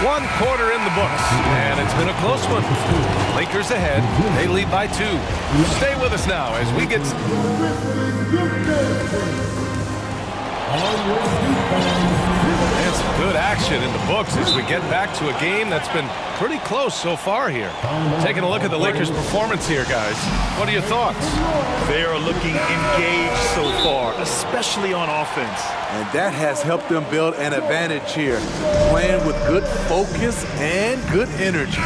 1 quarter in the books. And it's been a close one. Lakers ahead. They lead by 2. Stay with us now as we get... And some good action in the books as we get back to a game that's been pretty close so far here. Taking a look at the Lakers' performance here, guys. What are your thoughts? They are looking engaged so far, especially on offense. And that has helped them build an advantage here, playing with good focus and good energy.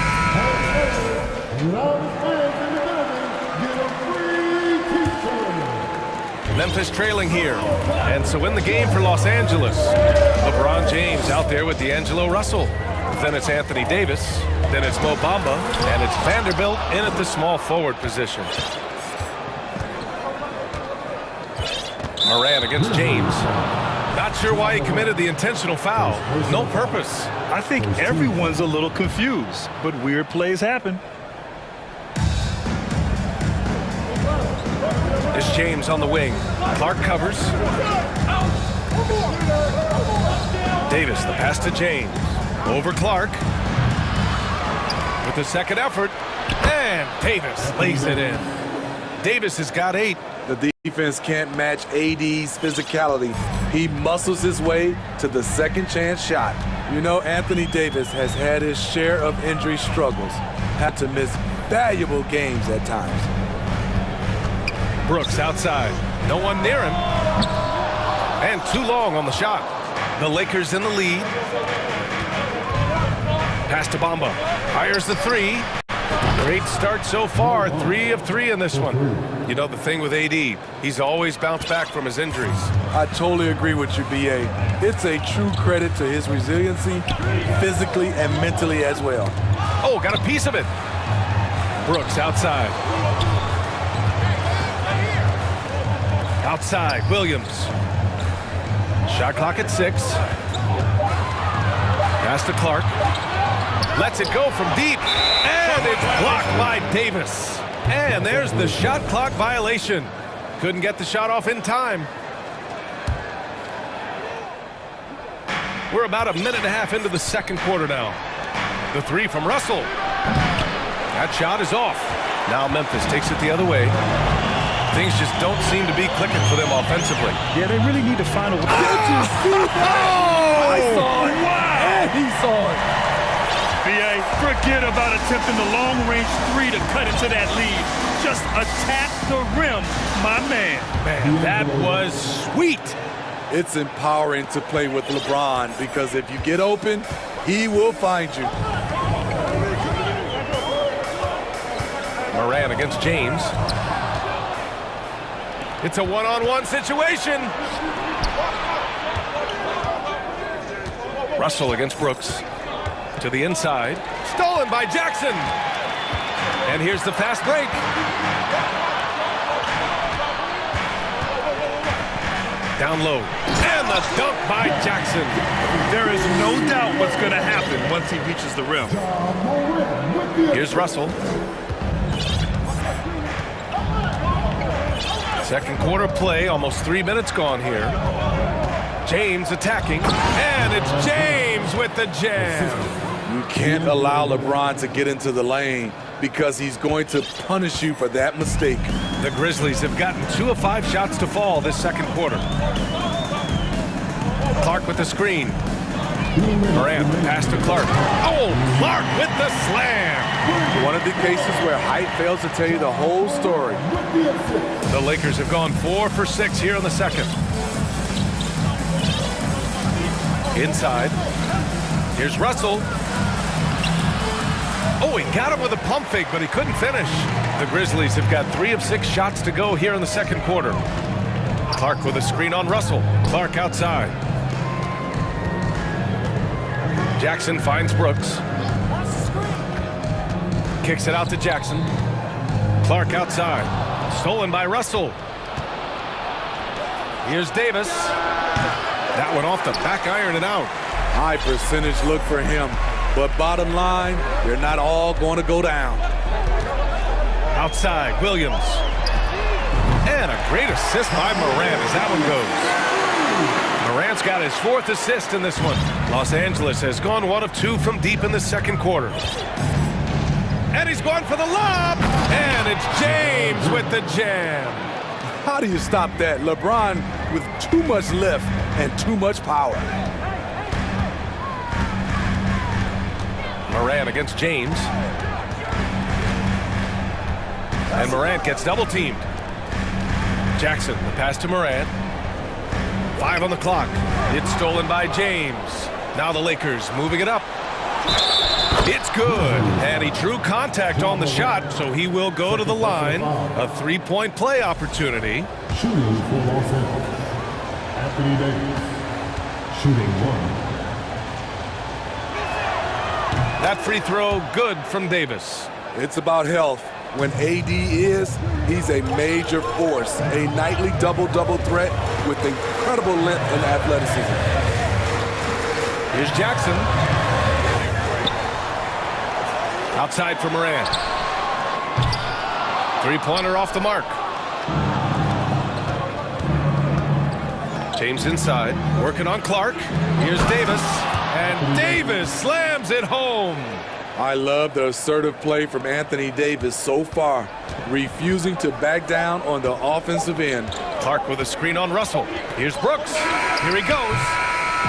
Memphis trailing here. And so in the game for Los Angeles, LeBron James out there with D'Angelo Russell. Then it's Anthony Davis. Then it's Mo Bamba. And it's Vanderbilt in at the small forward position. Morant against James. Not sure why he committed the intentional foul. No purpose. I think everyone's a little confused, but weird plays happen. It's James on the wing. Clark covers. Davis, the pass to James. Over Clark. With the second effort. And Davis lays it in. Davis has got 8. The defense can't match AD's physicality. He muscles his way to the second chance shot. You know, Anthony Davis has had his share of injury struggles. Had to miss valuable games at times. Brooks outside. No one near him. And too long on the shot. The Lakers in the lead. Pass to Bamba. Fires the 3. Great start so far. 3 of 3 in this one. You know the thing with AD, he's always bounced back from his injuries. I totally agree with you, BA. It's a true credit to his resiliency, physically and mentally as well. Oh, got a piece of it. Brooks outside. Outside, Williams. Shot clock at 6. Pass to Clark. Lets it go from deep. And it's blocked by Davis. And there's the shot clock violation. Couldn't get the shot off in time. We're about a minute and a half into the second quarter now. The 3 from Russell. That shot is off. Now Memphis takes it the other way. Things just don't seem to be clicking for them offensively. Yeah, they really need to find a way. I saw it. Wow. And he saw it. BA, forget about attempting the long-range 3 to cut into that lead. Just attack the rim, my man. Man, that was sweet. It's empowering to play with LeBron because if you get open, he will find you. Morant against James. It's a one-on-one situation. Russell against Brooks. To the inside. Stolen by Jackson. And here's the fast break. Down low. And the dunk by Jackson. There is no doubt what's going to happen once he reaches the rim. Here's Russell. Second quarter play, almost 3 minutes gone here. James attacking, and it's James with the jam. You can't allow LeBron to get into the lane because he's going to punish you for that mistake. The Grizzlies have gotten 2 of 5 shots to fall this second quarter. Clark with the screen. Morant, pass to Clark. Oh, Clark with the slam. One of the cases where height fails to tell you the whole story. The Lakers have gone 4 for 6 here in the second. Inside. Here's Russell. Oh, he got him with a pump fake, but he couldn't finish. The Grizzlies have got 3 of 6 shots to go here in the second quarter. Clark with a screen on Russell. Clark outside. Jackson finds Brooks. Kicks it out to Jackson. Clark outside. Stolen by Russell. Here's Davis. That one off the back iron and out. High percentage look for him. But bottom line, they're not all going to go down. Outside, Williams. And a great assist by Morant as that one goes. Morant's got his 4th assist in this one. Los Angeles has gone 1 of 2 from deep in the second quarter. And he's going for the lob. And it's James with the jam. How do you stop that? LeBron with too much lift and too much power. Morant against James. And Morant gets double teamed. Jackson, the pass to Morant. 5 on the clock. It's stolen by James. Now the Lakers moving it up. It's good. And he drew contact on the shot, so he will go to the line. A 3-point play opportunity. Shooting for Los Angeles, Anthony Davis. Shooting 1. That free throw good from Davis. It's about health. When AD is, he's a major force. A nightly double-double threat with incredible length and athleticism. Here's Jackson. Outside for Morant. 3-pointer off the mark. James inside, working on Clark. Here's Davis. And Davis slams it home. I love the assertive play from Anthony Davis so far, refusing to back down on the offensive end. Clark with a screen on Russell. Here's Brooks. Here he goes.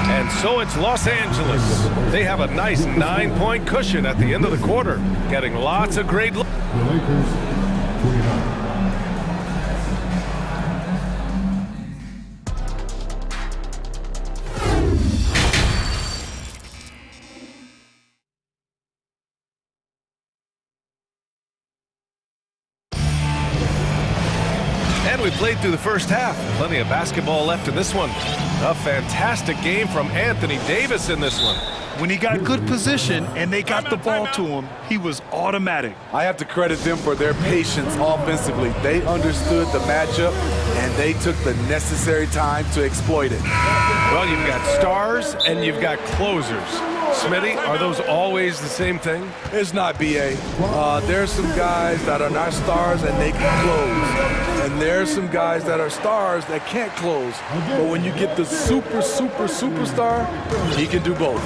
And so it's Los Angeles. They have a nice 9-point cushion at the end of the quarter, getting lots of great looks. The Lakers, 29. We played through the first half. Plenty of basketball left in this one. A fantastic game from Anthony Davis in this one. When he got good position and they got the ball to him, he was automatic. I have to credit them for their patience offensively. They understood the matchup, and they took the necessary time to exploit it. Well, you've got stars and you've got closers. Smitty, are those always the same thing? It's not, B.A. There's some guys that are not stars and they can close. And there's some guys that are stars that can't close. But when you get the superstar, he can do both.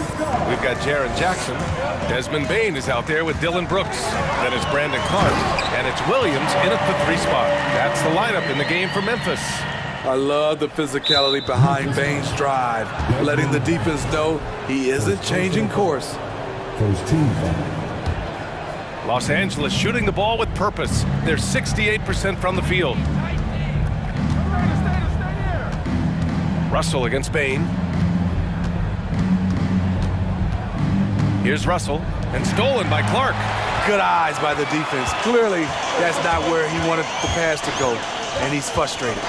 We've got Jaren Jackson. Desmond Bane is out there with Dylan Brooks. Then it's Brandon Clark. And it's Williams in at the 3 spot. That's the lineup in the game for Memphis. I love the physicality behind Bane's drive, letting the defense know he isn't changing course. First team foul. Los Angeles shooting the ball with purpose. They're 68% from the field. Russell against Bane. Here's Russell, and stolen by Clark. Good eyes by the defense. Clearly, that's not where he wanted the pass to go, and he's frustrated.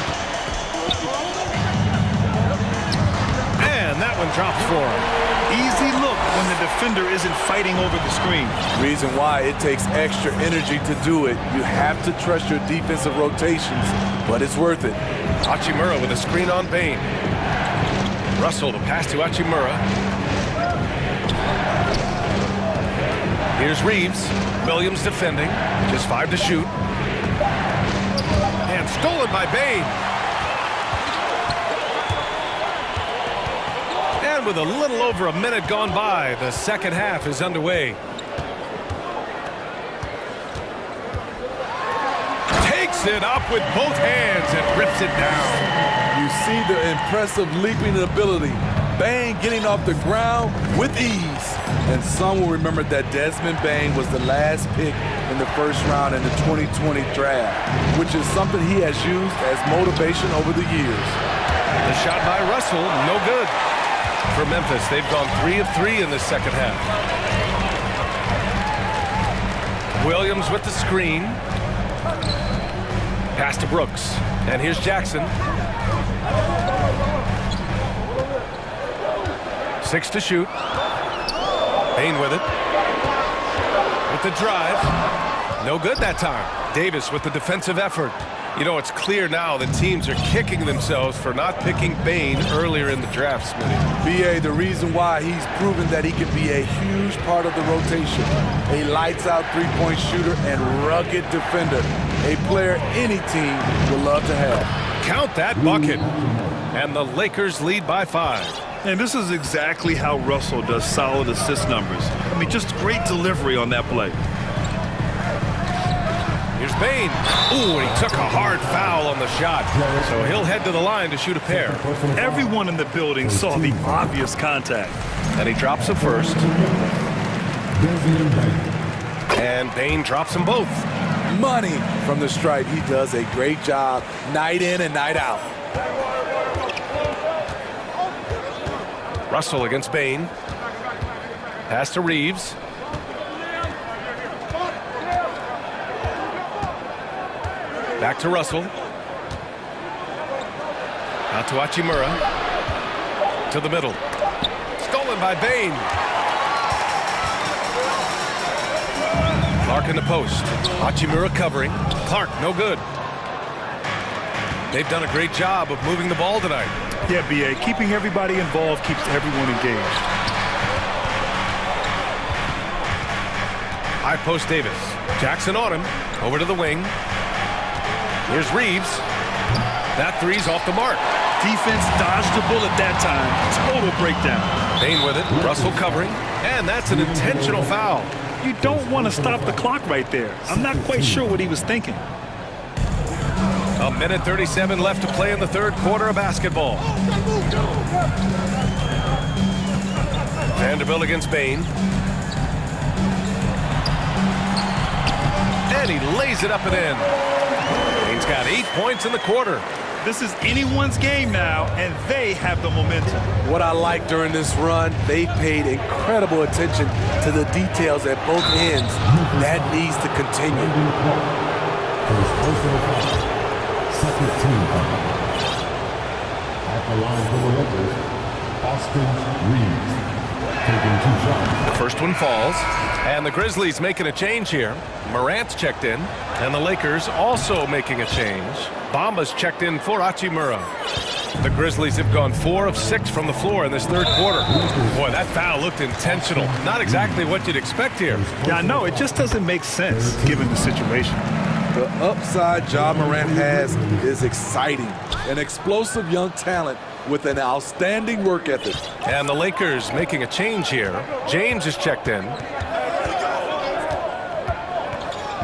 And that one drops for him. Easy look when the defender isn't fighting over the screen. Reason why it takes extra energy to do it. You have to trust your defensive rotations, but it's worth it. Hachimura with a screen on Bane. Russell, the pass to Hachimura. Here's Reeves. Williams defending. Just 5 to shoot. And stolen by Bane. And with a little over a minute gone by, the second half is underway. Takes it up with both hands and rips it down. You see the impressive leaping ability. Bane getting off the ground with ease. And some will remember that Desmond Bane was the last pick in the first round in the 2020 draft, which is something he has used as motivation over the years. The shot by Russell, no good. For Memphis, they've gone 3 of 3 in the second half. Williams with the screen. Pass to Brooks. And here's Jackson. 6 to shoot. Bane with it. With the drive. No good that time. Davis with the defensive effort. You know, it's clear now that teams are kicking themselves for not picking Bane earlier in the draft, Smitty. B.A., the reason why he's proven that he can be a huge part of the rotation. A lights-out three-point shooter and rugged defender. A player any team would love to have. Count that bucket. And the Lakers lead by 5. And this is exactly how Russell does solid assist numbers. I mean, just great delivery on that play. Here's Bane. Ooh, and he took a hard foul on the shot. So he'll head to the line to shoot a pair. Everyone in the building saw the obvious contact. And he drops it first. And Bane drops them both. Money from the stripe. He does a great job night in and night out. Russell against Bane. Pass to Reeves. Back to Russell. Out to Hachimura. To the middle. Stolen by Bane. Clark in the post. Hachimura covering. Clark, no good. They've done a great job of moving the ball tonight. Yeah, B.A., keeping everybody involved keeps everyone engaged. High post Davis. Jackson on him. Over to the wing. Here's Reeves. That three's off the mark. Defense dodged the bullet that time. Total breakdown. Bane with it. Russell covering. And that's an intentional foul. You don't want to stop the clock right there. I'm not quite sure what he was thinking. A minute 37 left to play in the third quarter of basketball. Vanderbilt against Bane. And he lays it up and in. Bane's got 8 points in the quarter. This is anyone's game now, and they have the momentum. What I like during this run, they paid incredible attention to the details at both ends. That needs to continue. Second team foul. At the line for the Lakers, Austin Reeves taking 2 shots. The first one falls, and the Grizzlies making a change here. Morant's checked in, and the Lakers also making a change. Bamba's checked in for Hachimura. The Grizzlies have gone 4 of 6 from the floor in this third quarter. Boy, that foul looked intentional. Not exactly what you'd expect here. Yeah, I know. It just doesn't make sense given the situation. The upside Ja Morant has is exciting. An explosive young talent with an outstanding work ethic. And the Lakers making a change here. James is checked in.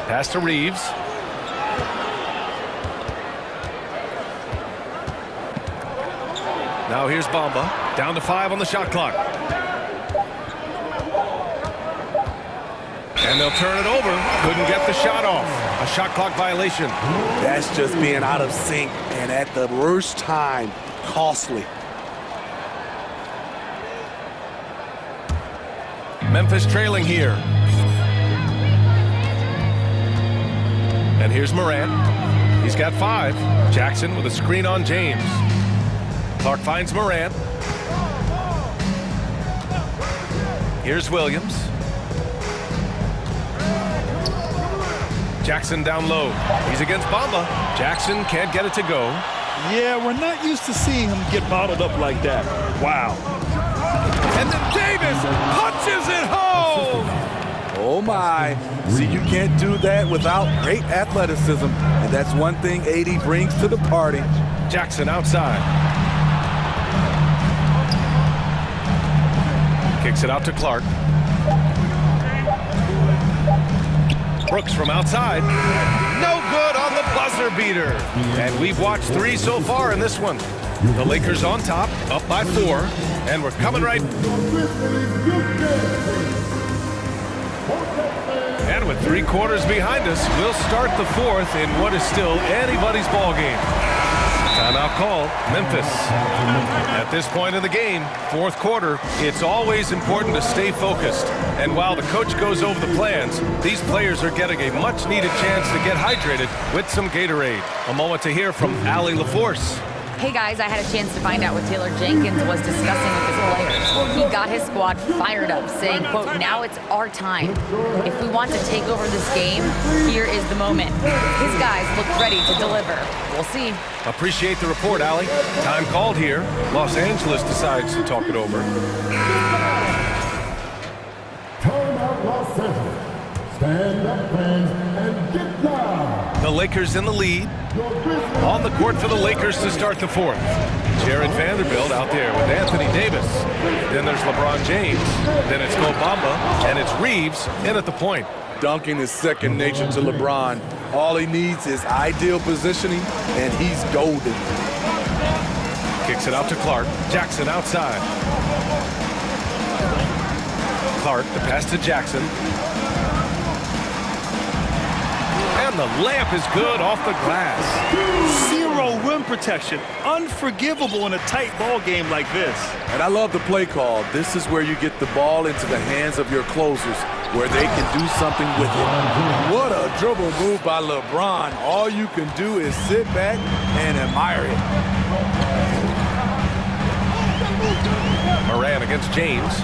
Pass to Reeves. Now here's Bamba. Down to 5 on the shot clock. And they'll turn it over. Couldn't get the shot off. A shot clock violation. That's just being out of sync and at the worst time, costly. Memphis trailing here. And here's Morant. He's got 5. Jackson with a screen on James. Clark finds Morant. Here's Williams. Jackson down low. He's against Bamba. Jackson can't get it to go. Yeah, we're not used to seeing him get bottled up like that. Wow. And then Davis punches it home. Oh my. See, you can't do that without great athleticism. And that's one thing AD brings to the party. Jackson outside. Kicks it out to Clark. Brooks from outside. No good on the buzzer beater. And we've watched 3 so far in this one. The Lakers on top, up by 4, and we're coming right. And with 3 quarters behind us, we'll start the 4th in what is still anybody's ball game. Timeout call, Memphis. At this point of the game, 4th quarter, it's always important to stay focused. And while the coach goes over the plans, these players are getting a much-needed chance to get hydrated with some Gatorade. A moment to hear from Allie LaForce. Hey guys, I had a chance to find out what Taylor Jenkins was discussing with his players. He got his squad fired up, saying, quote, now it's our time. If we want to take over this game, here is the moment. His guys look ready to deliver. We'll see. Appreciate the report, Allie. Time called here. Los Angeles decides to talk it over. Timeout Los Angeles. Stand up, fans, and get down. The Lakers in the lead. On the court for the Lakers to start the 4th. Jared Vanderbilt out there with Anthony Davis. Then there's LeBron James. Then it's Mo Bamba, and it's Reeves in at the point. Dunking is second nature to LeBron. All he needs is ideal positioning, and he's golden. Kicks it out to Clark. Jackson outside. Clark, the pass to Jackson. And the layup is good off the glass. 0 rim protection. Unforgivable in a tight ball game like this. And I love the play call. This is where you get the ball into the hands of your closers, where they can do something with it. What a dribble move by LeBron. All you can do is sit back and admire it. Moran against James.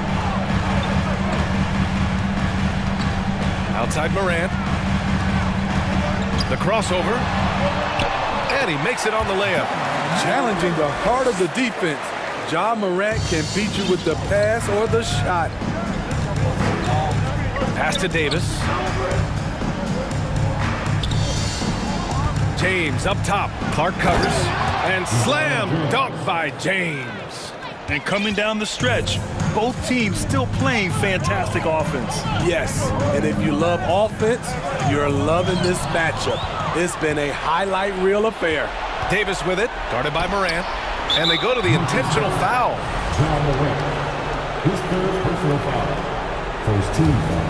Outside Moran. The crossover, and he makes it on the layup. Challenging the heart of the defense. Ja Morant can beat you with the pass or the shot. Pass to Davis. James up top. Clark covers, and slam dunk by James. And coming down the stretch, both teams still playing fantastic offense. Yes, and if you love offense, you're loving this matchup. It's been a highlight reel affair. Davis with it, guarded by Morant, and they go to the intentional foul. John Morant. His 3rd personal foul. First team foul.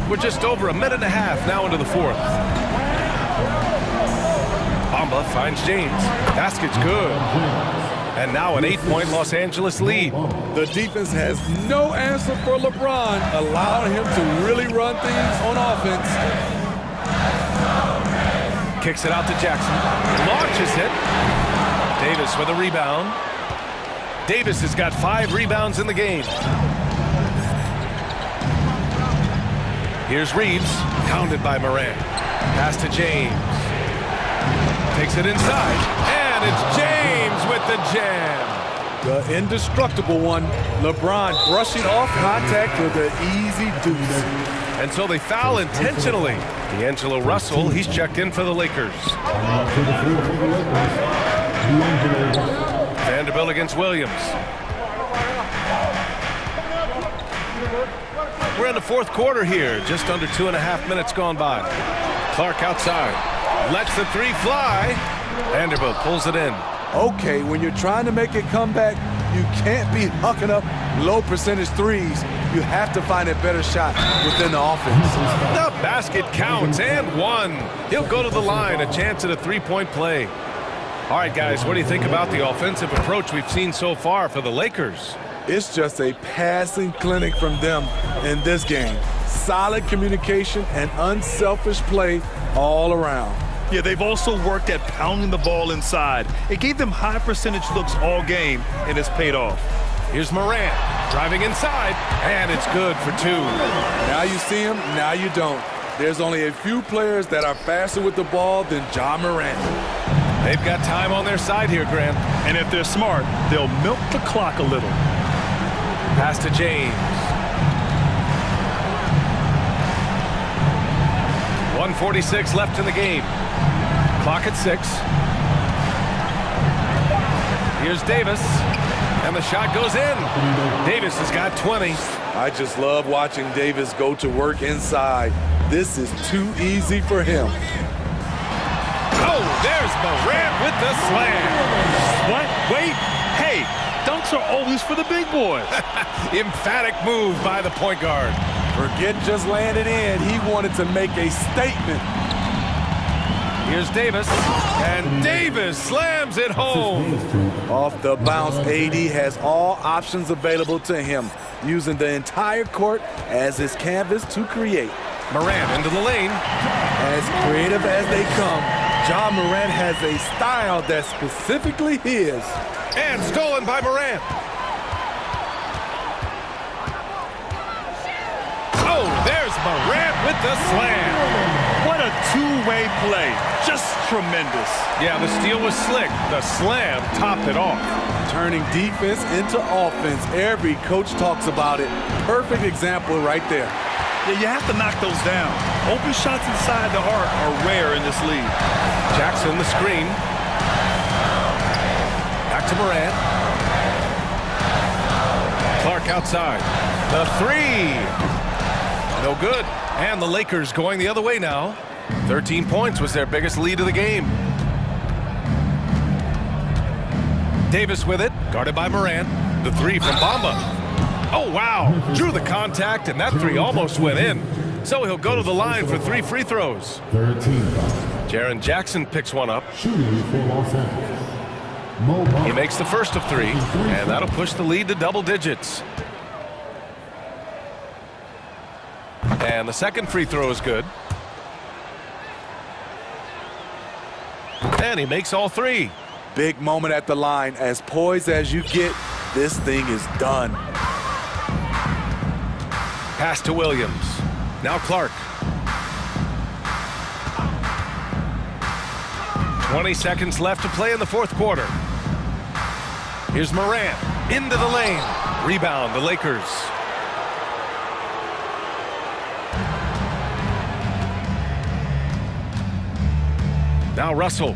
We're just over a minute and a half now into the 4th. Bamba finds James. Basket's good. And now an 8-point Los Angeles lead. The defense has no answer for LeBron, allowing him to really run things on offense. Kicks it out to Jackson. Launches it. Davis with a rebound. Davis has got 5 rebounds in the game. Here's Reeves, pounded by Moran. Pass to James. Takes it inside, and it's James with the jam. The indestructible one, LeBron brushing off contact for the easy deuce. And so they foul intentionally. D'Angelo Russell, he's checked in for the Lakers. Vanderbilt against Williams. We're in the 4th quarter here, just under 2.5 minutes gone by. Clark outside, lets the 3 fly. Vanderbilt pulls it in. Okay, when you're trying to make a comeback, you can't be hucking up low percentage threes. You have to find a better shot within the offense. The basket counts, and 1. He'll go to the line, a chance at a 3-point play. All right, guys, what do you think about the offensive approach we've seen so far for the Lakers? It's just a passing clinic from them in this game. Solid communication and unselfish play all around. Yeah, they've also worked at pounding the ball inside. It gave them high percentage looks all game, and it's paid off. Here's Morant driving inside, and it's good for 2. Now you see him, now you don't. There's only a few players that are faster with the ball than Ja Morant. They've got time on their side here, Grant. And if they're smart, they'll milk the clock a little. Pass to James. 1:46 left in the game. Clock at 6. Here's Davis, and the shot goes in. Davis has got 20. I just love watching Davis go to work inside. This is too easy for him. Oh, there's Morant with the slam. What? Wait. Hey, dunks are always for the big boys. Emphatic move by the point guard. Forget just laying it in. He wanted to make a statement. Here's Davis, and Davis slams it home. Off the bounce, AD has all options available to him, using the entire court as his canvas to create. Morant into the lane. As creative as they come, Ja Morant has a style that's specifically his. And stolen by Morant. Oh, there's Morant with the slam. What a two-way play. Just tremendous. Yeah, the steal was slick. The slam topped it off. Turning defense into offense. Every coach talks about it. Perfect example right there. Yeah, you have to knock those down. Open shots inside the arc are rare in this league. Jackson, the screen. Back to Morant. Clark outside. The three. No good. And the Lakers going the other way now. 13 points was their biggest lead of the game. Davis with it, guarded by Morant. The three from Bamba. Oh, wow. Drew the contact, and that three almost went in. So he'll go to the line for 3 free throws. 13. Jaren Jackson picks one up. Shooting for Los Angeles. He makes the first of 3, and that'll push the lead to double digits. And the second free throw is good. And he makes all 3. Big moment at the line. As poised as you get, this thing is done. Pass to Williams. Now Clark. 20 seconds left to play in the fourth quarter. Here's Morant into the lane. Rebound, the Lakers. Now Russell.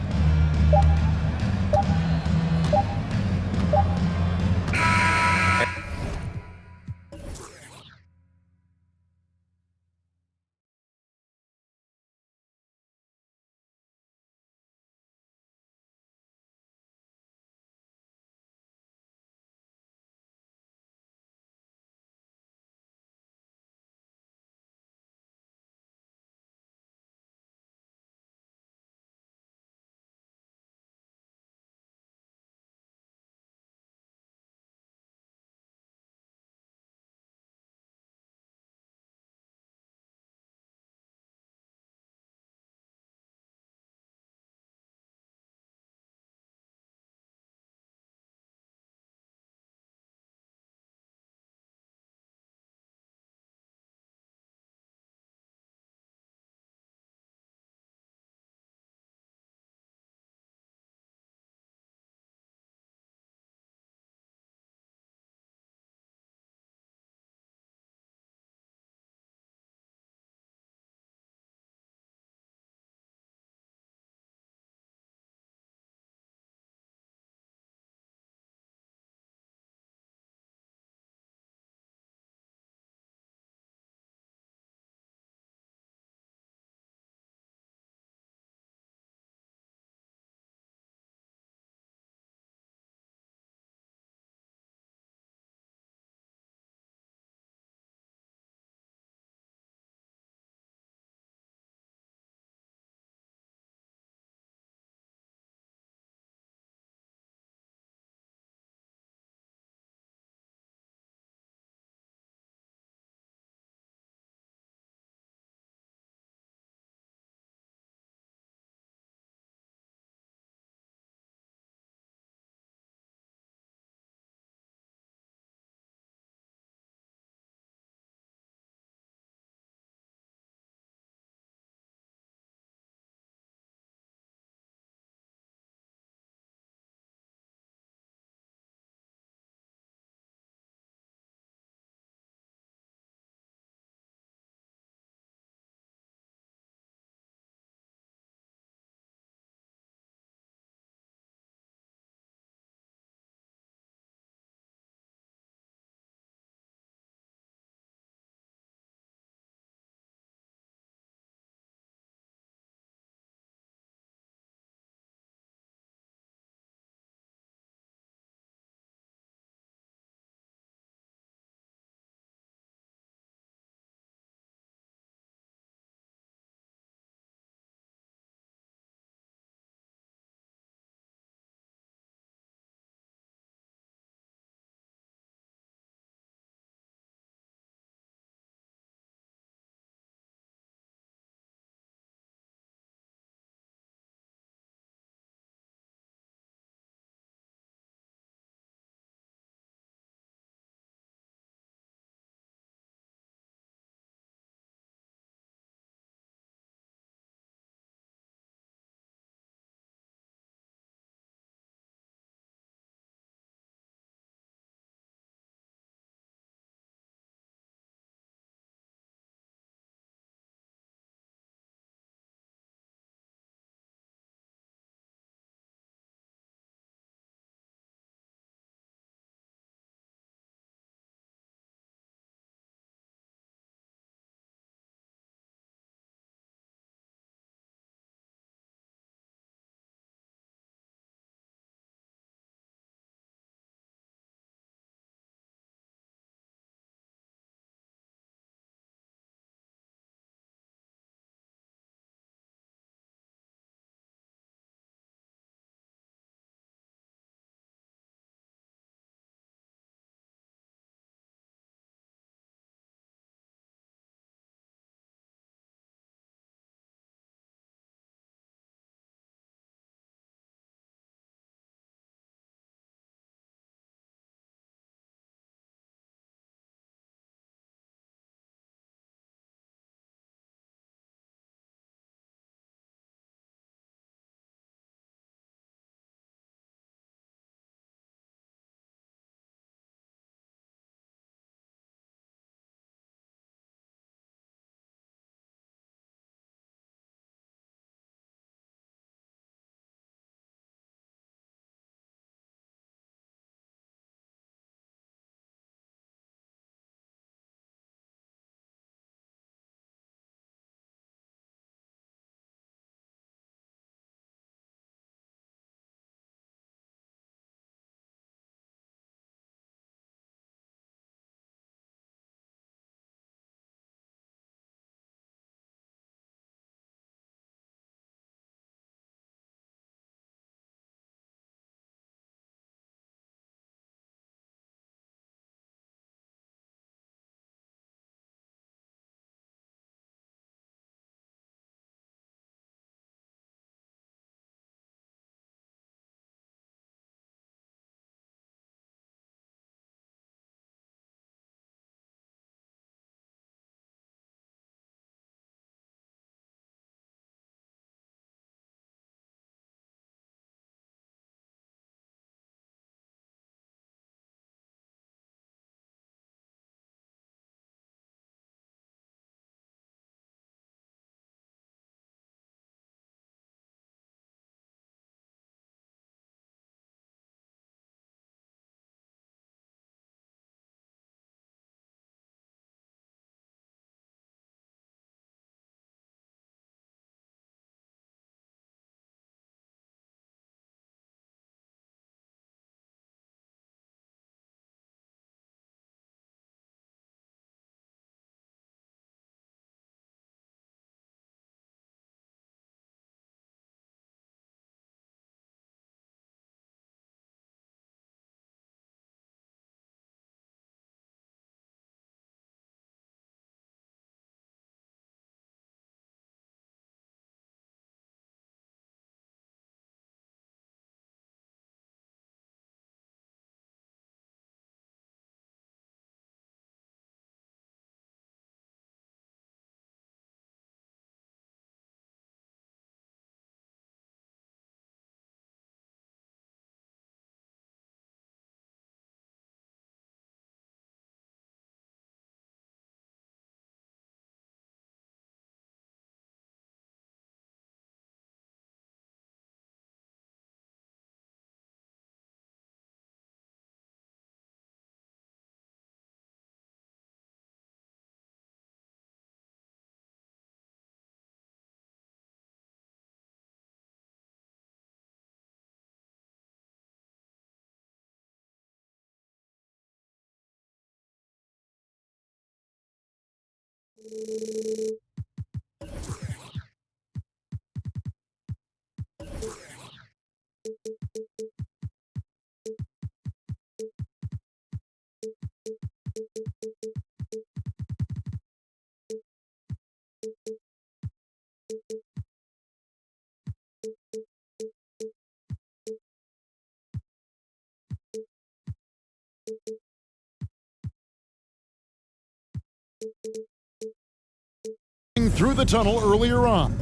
Through the tunnel earlier on.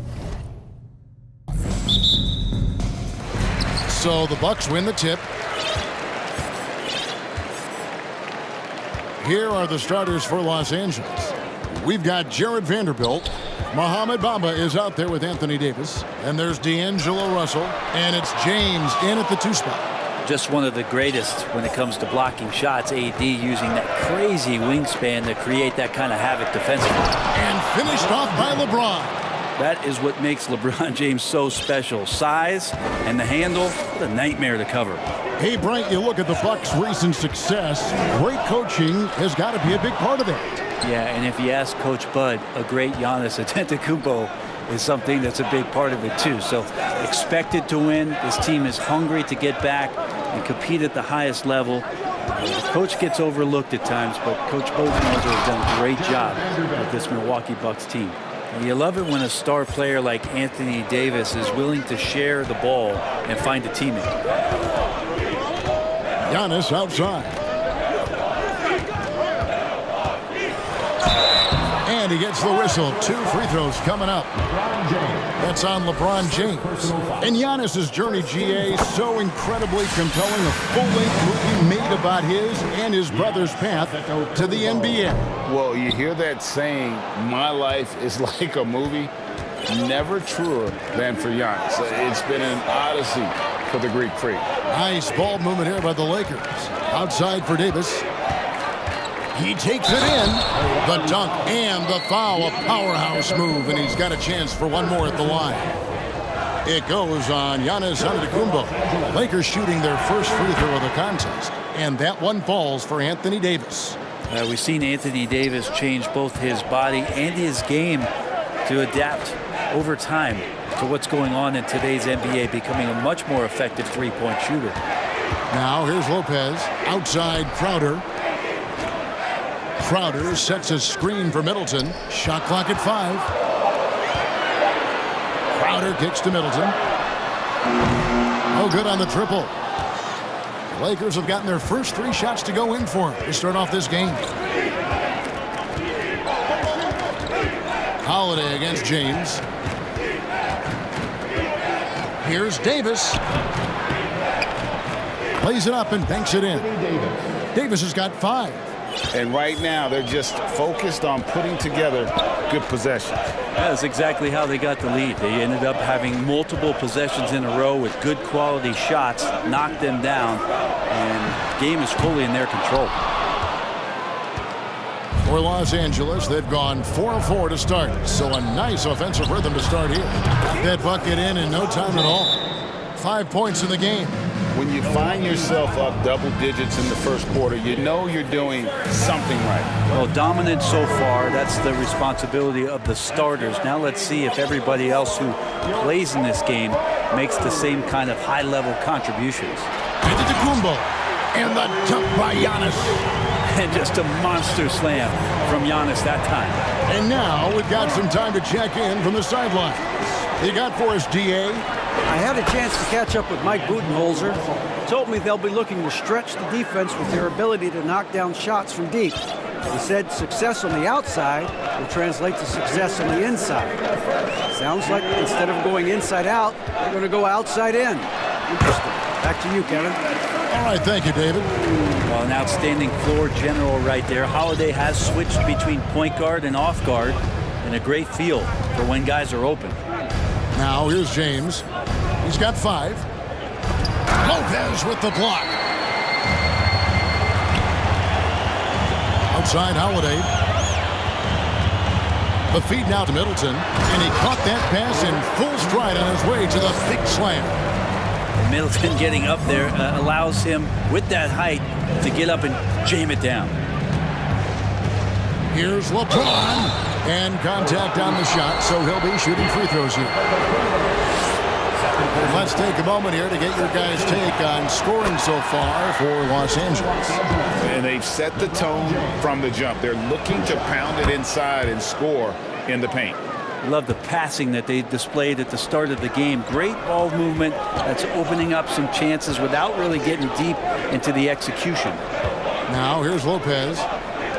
So the Bucks win the tip. Here are the starters for Los Angeles. We've got Jared Vanderbilt. Mohamed Bamba is out there with Anthony Davis. And there's D'Angelo Russell. And it's James in at the 2 spot. Just one of the greatest when it comes to blocking shots. AD using that crazy wingspan to create that kind of havoc defensively. And finished off by LeBron. That is what makes LeBron James so special. Size and the handle, what a nightmare to cover. Hey, Bright, you look at the Bucks' recent success. Great coaching has got to be a big part of that. Yeah, and if you ask Coach Bud, a great Giannis Antetokounmpo is something that's a big part of it too. So expected to win. This team is hungry to get back and compete at the highest level. The coach gets overlooked at times, but Coach Budenholzer has done a great job with this Milwaukee Bucks team. And you love it when a star player like Anthony Davis is willing to share the ball and find a teammate. Giannis outside. And he gets the whistle. 2 free throws coming up. That's on LeBron James. And Giannis's journey, GA, so incredibly compelling. A full-length movie made about his and his brother's path to the NBA. Well, you hear that saying, my life is like a movie. Never truer than for Giannis. It's been an odyssey for the Greek freak. Nice ball movement here by the Lakers. Outside for Davis. He takes it in. The dunk and the foul. A powerhouse move, and he's got a chance for one more at the line. It goes on Giannis Antetokounmpo. Lakers shooting their first free throw of the contest, and that one falls for Anthony Davis. We've seen Anthony Davis change both his body and his game to adapt over time to what's going on in today's NBA, becoming a much more effective three-point shooter. Now here's Lopez. Outside Crowder. Crowder sets a screen for Middleton. Shot clock at 5. Crowder kicks to Middleton. No good on the triple. The Lakers have gotten their first 3 shots to go in for him to start off this game. Holiday against James. Here's Davis. Plays it up and banks it in. Davis has got 5. And right now, they're just focused on putting together good possessions. That's exactly how they got the lead. They ended up having multiple possessions in a row with good quality shots, knocked them down, and the game is fully in their control. For Los Angeles, they've gone 4-4 to start, so a nice offensive rhythm to start here. That bucket in no time at all. 5 points in the game. When you find yourself up double digits in the first quarter, you know you're doing something right. Well, dominant so far. That's the responsibility of the starters. Now let's see if everybody else who plays in this game makes the same kind of high-level contributions. Antetokounmpo, and the dunk by Giannis. And just a monster slam from Giannis that time. And now we've got some time to check in from the sidelines. You got for us, DA? I had a chance to catch up with Mike Budenholzer. He told me they'll be looking to stretch the defense with their ability to knock down shots from deep. He said success on the outside will translate to success on the inside. Sounds like instead of going inside out, they're going to go outside in. Interesting. Back to you, Kevin. All right, thank you, David. Well, an outstanding floor general right there. Holiday has switched between point guard and off guard, and a great feel for when guys are open. Now here's James. He's got 5. Lopez with the block. Outside Holiday. The feed now to Middleton, and he caught that pass in full stride on his way to the big slam. Middleton getting up there allows him, with that height, to get up and jam it down. Here's LeBron. And contact on the shot, so he'll be shooting free throws here. Let's take a moment here to get your guys' take on scoring so far for Los Angeles. And they've set the tone from the jump. They're looking to pound it inside and score in the paint. Love the passing that they displayed at the start of the game. Great ball movement that's opening up some chances without really getting deep into the execution. Now here's Lopez.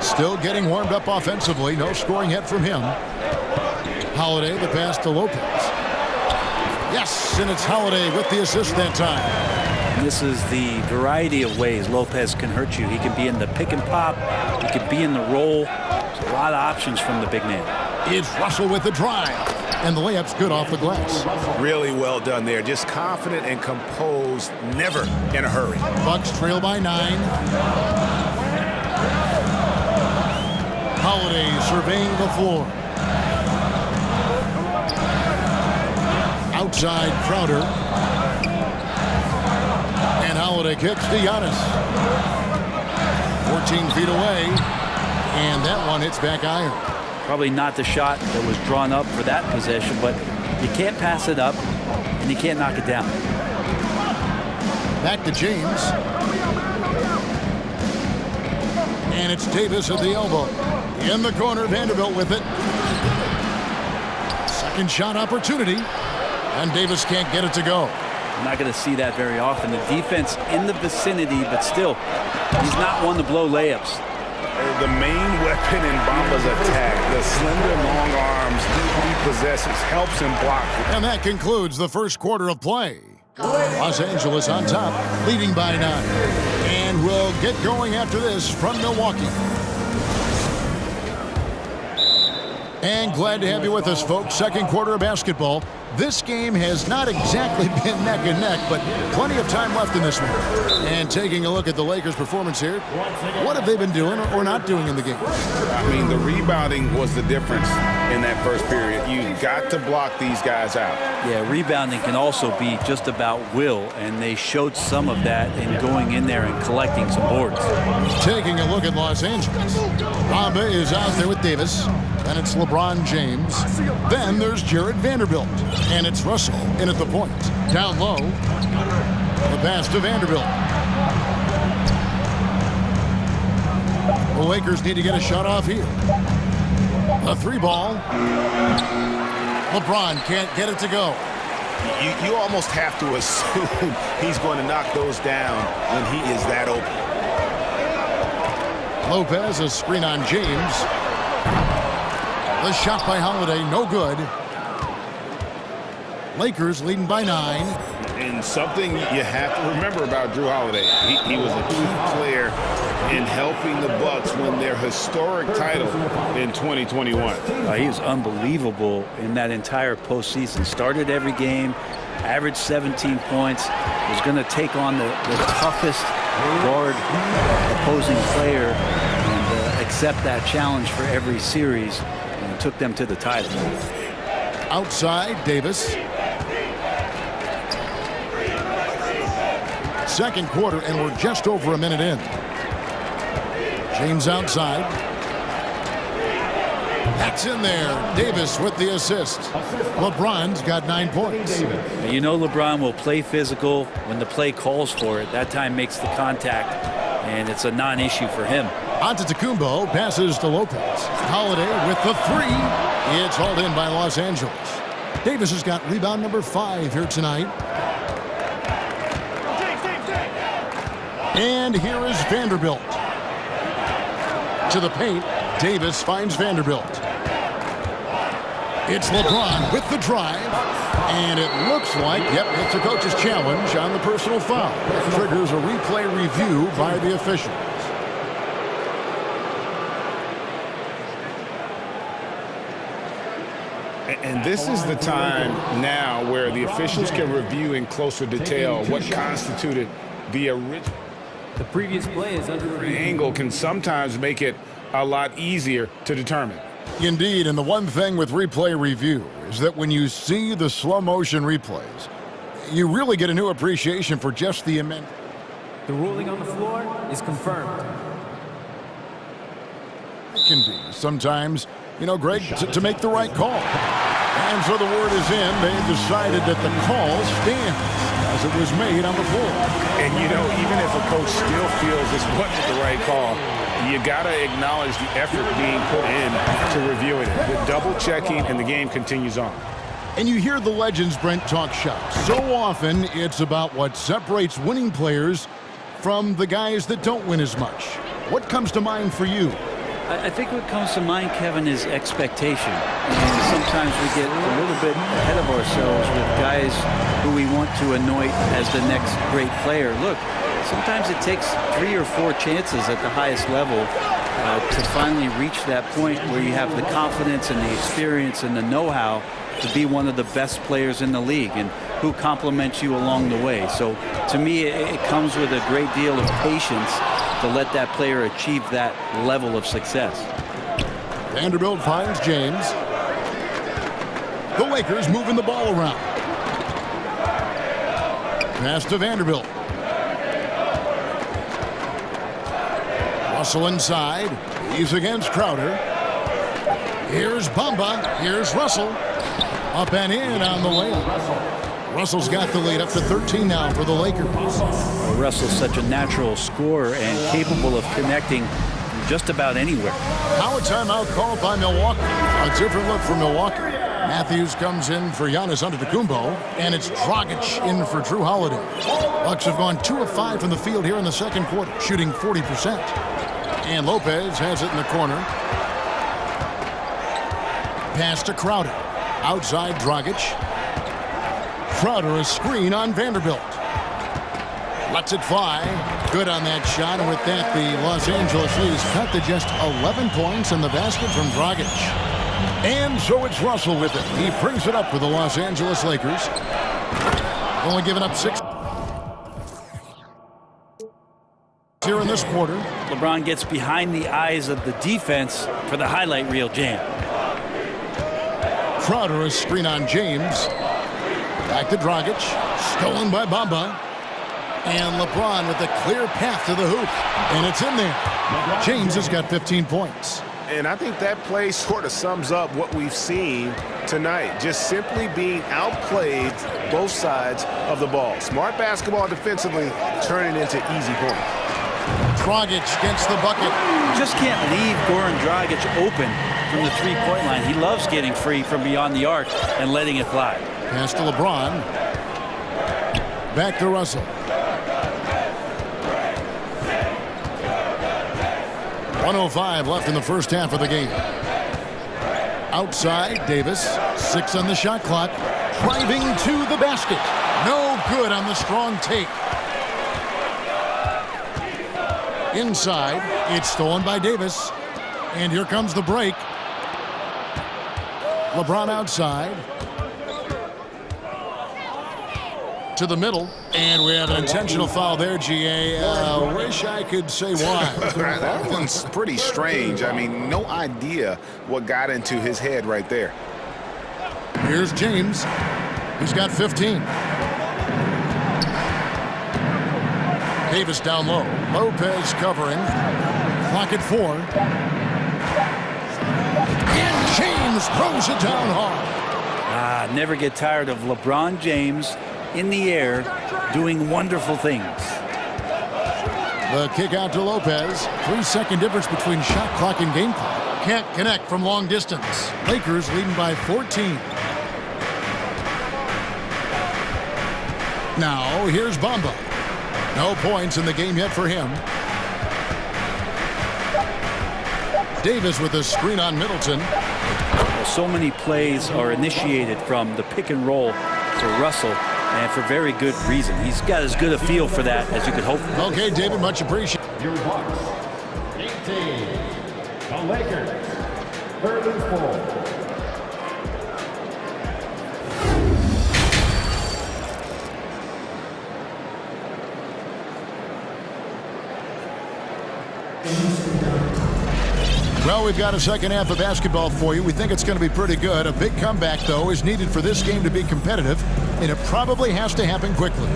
Still getting warmed up offensively. No scoring yet from him. Holiday, the pass to Lopez. Yes, and it's Holiday with the assist that time. And this is the variety of ways Lopez can hurt you. He can be in the pick and pop. He can be in the roll. There's a lot of options from the big man. It's Russell with the drive. And the layup's good off the glass. Really well done there. Just confident and composed. Never in a hurry. Bucks trail by 9. Holiday surveying the floor. Outside Crowder. And Holiday kicks to Giannis. 14 feet away. And that one hits back iron. Probably not the shot that was drawn up for that possession, but you can't pass it up and you can't knock it down. Back to James. And it's Davis at the elbow. In the corner, Vanderbilt with it. Second shot opportunity. And Davis can't get it to go. I'm not going to see that very often. The defense in the vicinity, but still, he's not one to blow layups. The main weapon in Bamba's attack, the slender, long arms he possesses, helps him block. And that concludes the first quarter of play. Los Angeles on top, leading by 9. And we'll get going after this from Milwaukee. And glad to have you with us, folks. Second quarter of basketball. This game has not exactly been neck and neck, but plenty of time left in this one. And taking a look at the Lakers' performance here, what have they been doing or not doing in the game? I mean, the rebounding was the difference in that first period. You got to block these guys out. Yeah, rebounding can also be just about will, and they showed some of that in going in there and collecting some boards. Taking a look at Los Angeles. Bamba is out there with Davis. Then it's LeBron James. Then there's Jared Vanderbilt. And it's Russell in at the point. Down low. The pass to Vanderbilt. The Lakers need to get a shot off here. A 3-ball. LeBron can't get it to go. You almost have to assume he's going to knock those down when he is that open. Lopez, a screen on James. The shot by Holiday, no good. Lakers leading by 9. And something you have to remember about Drew Holiday, he was a key player in helping the Bucks win their historic title in 2021. He was unbelievable in that entire postseason. Started every game, averaged 17 points, was going to take on the toughest guard opposing player and accept that challenge for every series, and took them to the title. Outside, Davis. Second quarter, and we're just over a minute in. James outside. That's in there. Davis with the assist. LeBron's got 9 points. You know LeBron will play physical when the play calls for it. That time makes the contact, and it's a non-issue for him. Antetokounmpo passes to Lopez. Holiday with the 3. It's hauled in by Los Angeles. Davis has got rebound number 5 here tonight. And here is Vanderbilt. To the paint, Davis finds Vanderbilt. It's LeBron with the drive. And it looks like, yep, it's a coach's challenge on the personal foul. Triggers a replay review by the officials. And this is the time now where the officials can review in closer detail what constituted the original. The previous play is under review. Angle can sometimes make it a lot easier to determine. Indeed, and the one thing with replay review is that when you see the slow motion replays, you really get a new appreciation for just the immense. The ruling on the floor is confirmed. It can be sometimes, you know, Greg, to make the right call. And so the word is in. They decided that the call stands as it was made on the floor. And, you know, even if a coach still feels this wasn't the right call, you got to acknowledge the effort being put in to reviewing it. The double checking, and the game continues on. And you hear the legends, Brent, talk shop. So often it's about what separates winning players from the guys that don't win as much. What comes to mind for you? I think what comes to mind, Kevin, is expectation. And sometimes we get a little bit ahead of ourselves with guys who we want to anoint as the next great player. Look, sometimes it takes 3 or 4 chances at the highest level to finally reach that point where you have the confidence and the experience and the know-how to be one of the best players in the league, and who compliments you along the way. So to me, it comes with a great deal of patience to let that player achieve that level of success. Vanderbilt finds James. The Lakers moving the ball around. Pass to Vanderbilt. Russell inside. He's against Crowder. Here's Bamba. Here's Russell. Up and in on the layup. Russell's got the lead up to 13 now for the Lakers. Well, Russell's such a natural scorer and capable of connecting from just about anywhere. Now a timeout called by Milwaukee. A different look for Milwaukee. Matthews comes in for Giannis Antetokounmpo, and it's Dragic in for Drew Holiday. Bucks have gone 2 of 5 from the field here in the second quarter, shooting 40%. And Lopez has it in the corner. Pass to Crowder. Outside Dragic. Crowder a screen on Vanderbilt. Lets it fly. Good on that shot. And with that, the Los Angeles Leafs cut to just 11 points in the basket from Dragic. And so it's Russell with it. He brings it up for the Los Angeles Lakers. Only giving up 6 here in this quarter. LeBron gets behind the eyes of the defense for the highlight reel jam. Crowder a screen on James. Back to Dragic. Stolen by Bamba. And LeBron with a clear path to the hoop. And it's in there. James has got 15 points. And I think that play sort of sums up what we've seen tonight. Just simply being outplayed both sides of the ball. Smart basketball defensively, turning into easy points. Dragic gets the bucket. Just can't leave Goran Dragic open from the three-point line. He loves getting free from beyond the arc and letting it fly. Pass to LeBron. Back to Russell. .105 left in the first half of the game. Outside, Davis. 6 on the shot clock. Driving to the basket. No good on the strong take. Inside, it's stolen by Davis. And here comes the break. LeBron outside. To the middle. And we have an intentional foul there, GA. Wish I could say why. That one's pretty strange. I mean, no idea what got into his head right there. Here's James. He's got 15. Davis down low. Lopez covering. Clock at 4. And James throws it down hard. Never get tired of LeBron James in the air doing wonderful things. The kick out to Lopez. 3-second difference between shot clock and game clock. Can't connect from long distance. Lakers leading by 14. Now here's Bamba. No points in the game yet for him. Davis with a screen on Middleton. So many plays are initiated from the pick and roll for Russell, and for very good reason. He's got as good a feel for that as you could hope for. Okay, David, much appreciated. Your Bucks, 18. The Lakers, 34. Well, we've got a second half of basketball for you. We think it's going to be pretty good. A big comeback, though, is needed for this game to be competitive, and it probably has to happen quickly.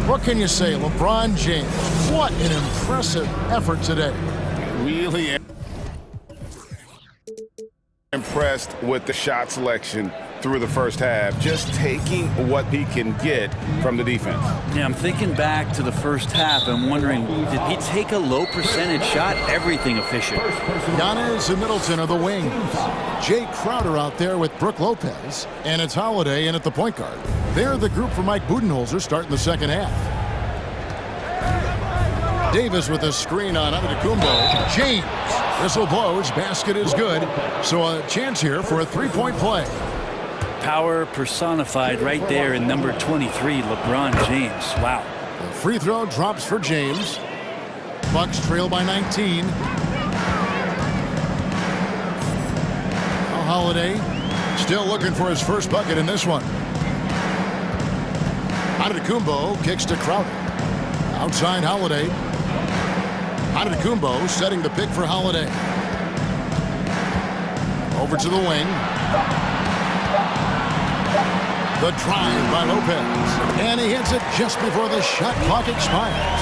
What can you say? LeBron James, what an impressive effort today. Really. Impressed with the shot selection through the first half, just taking what he can get from the defense. Yeah, I'm thinking back to the first half and wondering, did he take a low percentage shot? Everything efficient. Giannis and Middleton are the wings. Jay Crowder out there with Brook Lopez, and it's Holiday in at the point guard. They're the group for Mike Budenholzer starting the second half. Davis with a screen on Antetokounmpo. James. Whistle blows. Basket is good. So a chance here for a three-point play. Power personified right there in number 23, LeBron James. Wow. The free throw drops for James. Bucks trail by 19. Now Holiday still looking for his first bucket in this one. Antetokounmpo kicks to Crowder. Outside Holiday. Antetokounmpo setting the pick for Holiday. Over to the wing. The drive by Lopez. And he hits it just before the shot clock expires.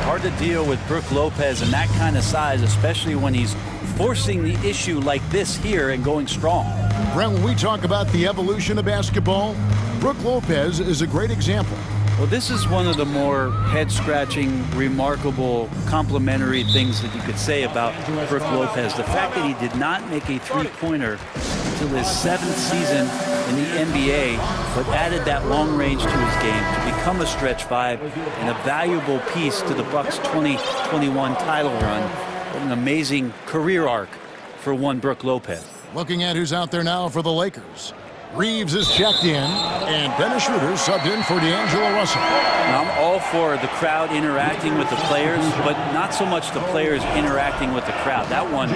Hard to deal with Brook Lopez in that kind of size, especially when he's forcing the issue like this here and going strong. Brent, when we talk about the evolution of basketball, Brook Lopez is a great example. Well, this is one of the more head-scratching, remarkable, complimentary things that you could say about Brook Lopez. The fact that he did not make a three-pointer until his 7th season in the NBA, but added that long range to his game to become a stretch five and a valuable piece to the Bucks' 2021 title run. What an amazing career arc for one Brook Lopez. Looking at who's out there now for the Lakers. Reeves is checked in, and Dennis Schroeder subbed in for D'Angelo Russell. Now, I'm all for the crowd interacting with the players, but not so much the players interacting with the crowd. That one,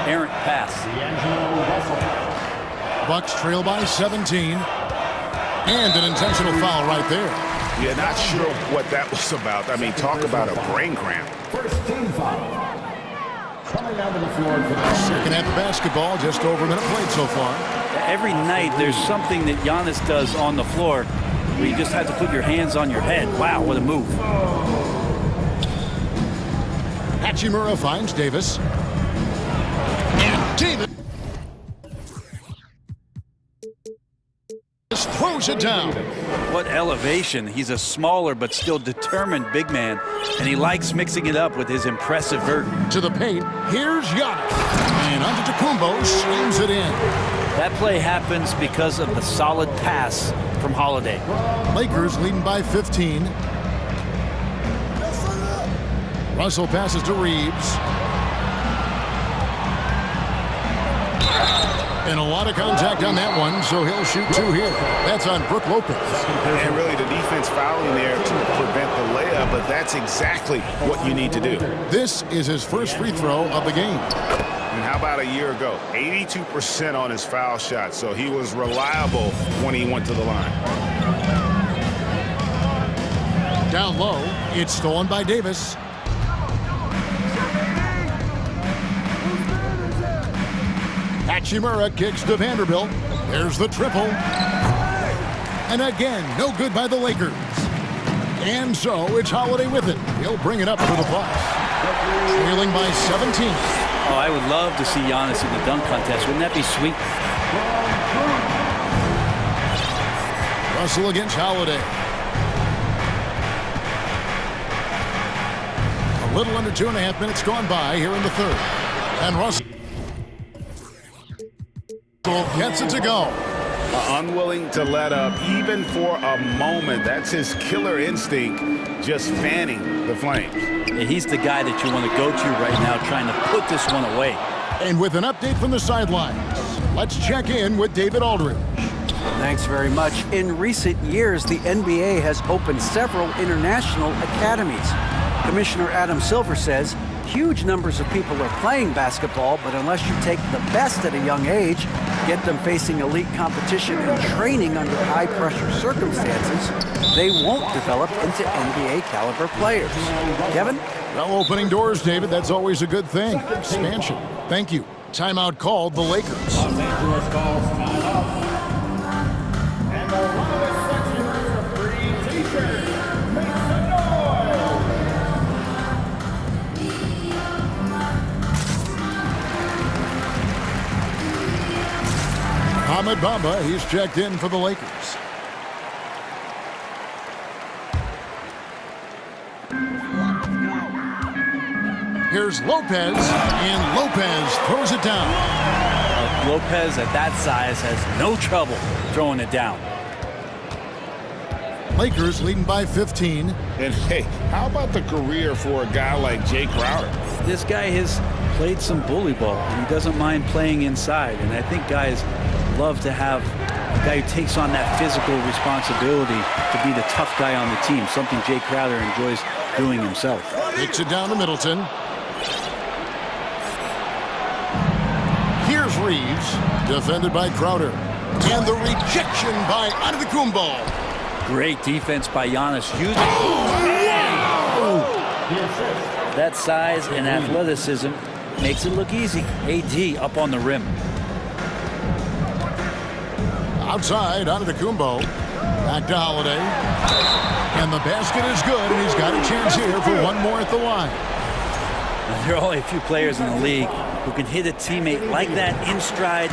errant pass. Bucks trail by 17, and an intentional foul right there. Yeah, not sure what that was about. I mean, talk about a brain cramp. First team foul. Coming out of the floor for the second half of basketball, just over a minute played so far. Every night there's something that Giannis does on the floor where you just have to put your hands on your head. Wow, what a move. Hachimura finds Davis. And Davis throws it down. What elevation. He's a smaller but still determined big man, and he likes mixing it up with his impressive vert. To the paint, here's Giannis. And Antetokounmpo slams it in. That play happens because of the solid pass from Holiday. Lakers leading by 15. Russell passes to Reeves. And a lot of contact on that one, so he'll shoot two here. That's on Brook Lopez. And really the defense fouling there to prevent the layup, but that's exactly what you need to do. This is his first free throw of the game. And how about a year ago? 82% on his foul shot, so he was reliable when he went to the line. Down low, it's stolen by Davis. Hachimura kicks to Vanderbilt. There's the triple. And again, no good by the Lakers. And so it's Holiday with it. He'll bring it up for the Bucks. Trailing by 17. Oh, I would love to see Giannis in the dunk contest. Wouldn't that be sweet? Russell against Holiday. A little under 2.5 minutes gone by here in the third. And Russell gets it to go. Unwilling to let up even for a moment. That's his killer instinct, just fanning the flames. And he's the guy that you want to go to right now, trying to put this one away. And with an update from the sidelines, let's check in with David Aldridge. Thanks very much. In recent years, the NBA has opened several international academies. Commissioner Adam Silver says huge numbers of people are playing basketball, but unless you take the best at a young age, get them facing elite competition and training under high-pressure circumstances, they won't develop into NBA-caliber players. Kevin? Well, opening doors, David, that's always a good thing. Expansion. Thank you. Timeout called the Lakers. Los Angeles calls timeout. And the lowest section of free t-shirts. Make some noise! Ahmed Bamba, he's checked in for the Lakers. Here's Lopez, and Lopez throws it down. Lopez at that size has no trouble throwing it down. Lakers leading by 15. And hey, how about the career for a guy like Jay Crowder? This guy has played some bully ball, and he doesn't mind playing inside. And I think guys love to have a guy who takes on that physical responsibility to be the tough guy on the team, something Jay Crowder enjoys doing himself. Kicks it down to Middleton. Here's Reeves, defended by Crowder. And the rejection by Antetokounmpo. Great defense by Giannis. That size and athleticism makes it look easy. AD up on the rim. Outside, Antetokounmpo. Back to Holiday. And the basket is good, and he's got a chance here for one more at the line. There are only a few players in the league who can hit a teammate like that in stride.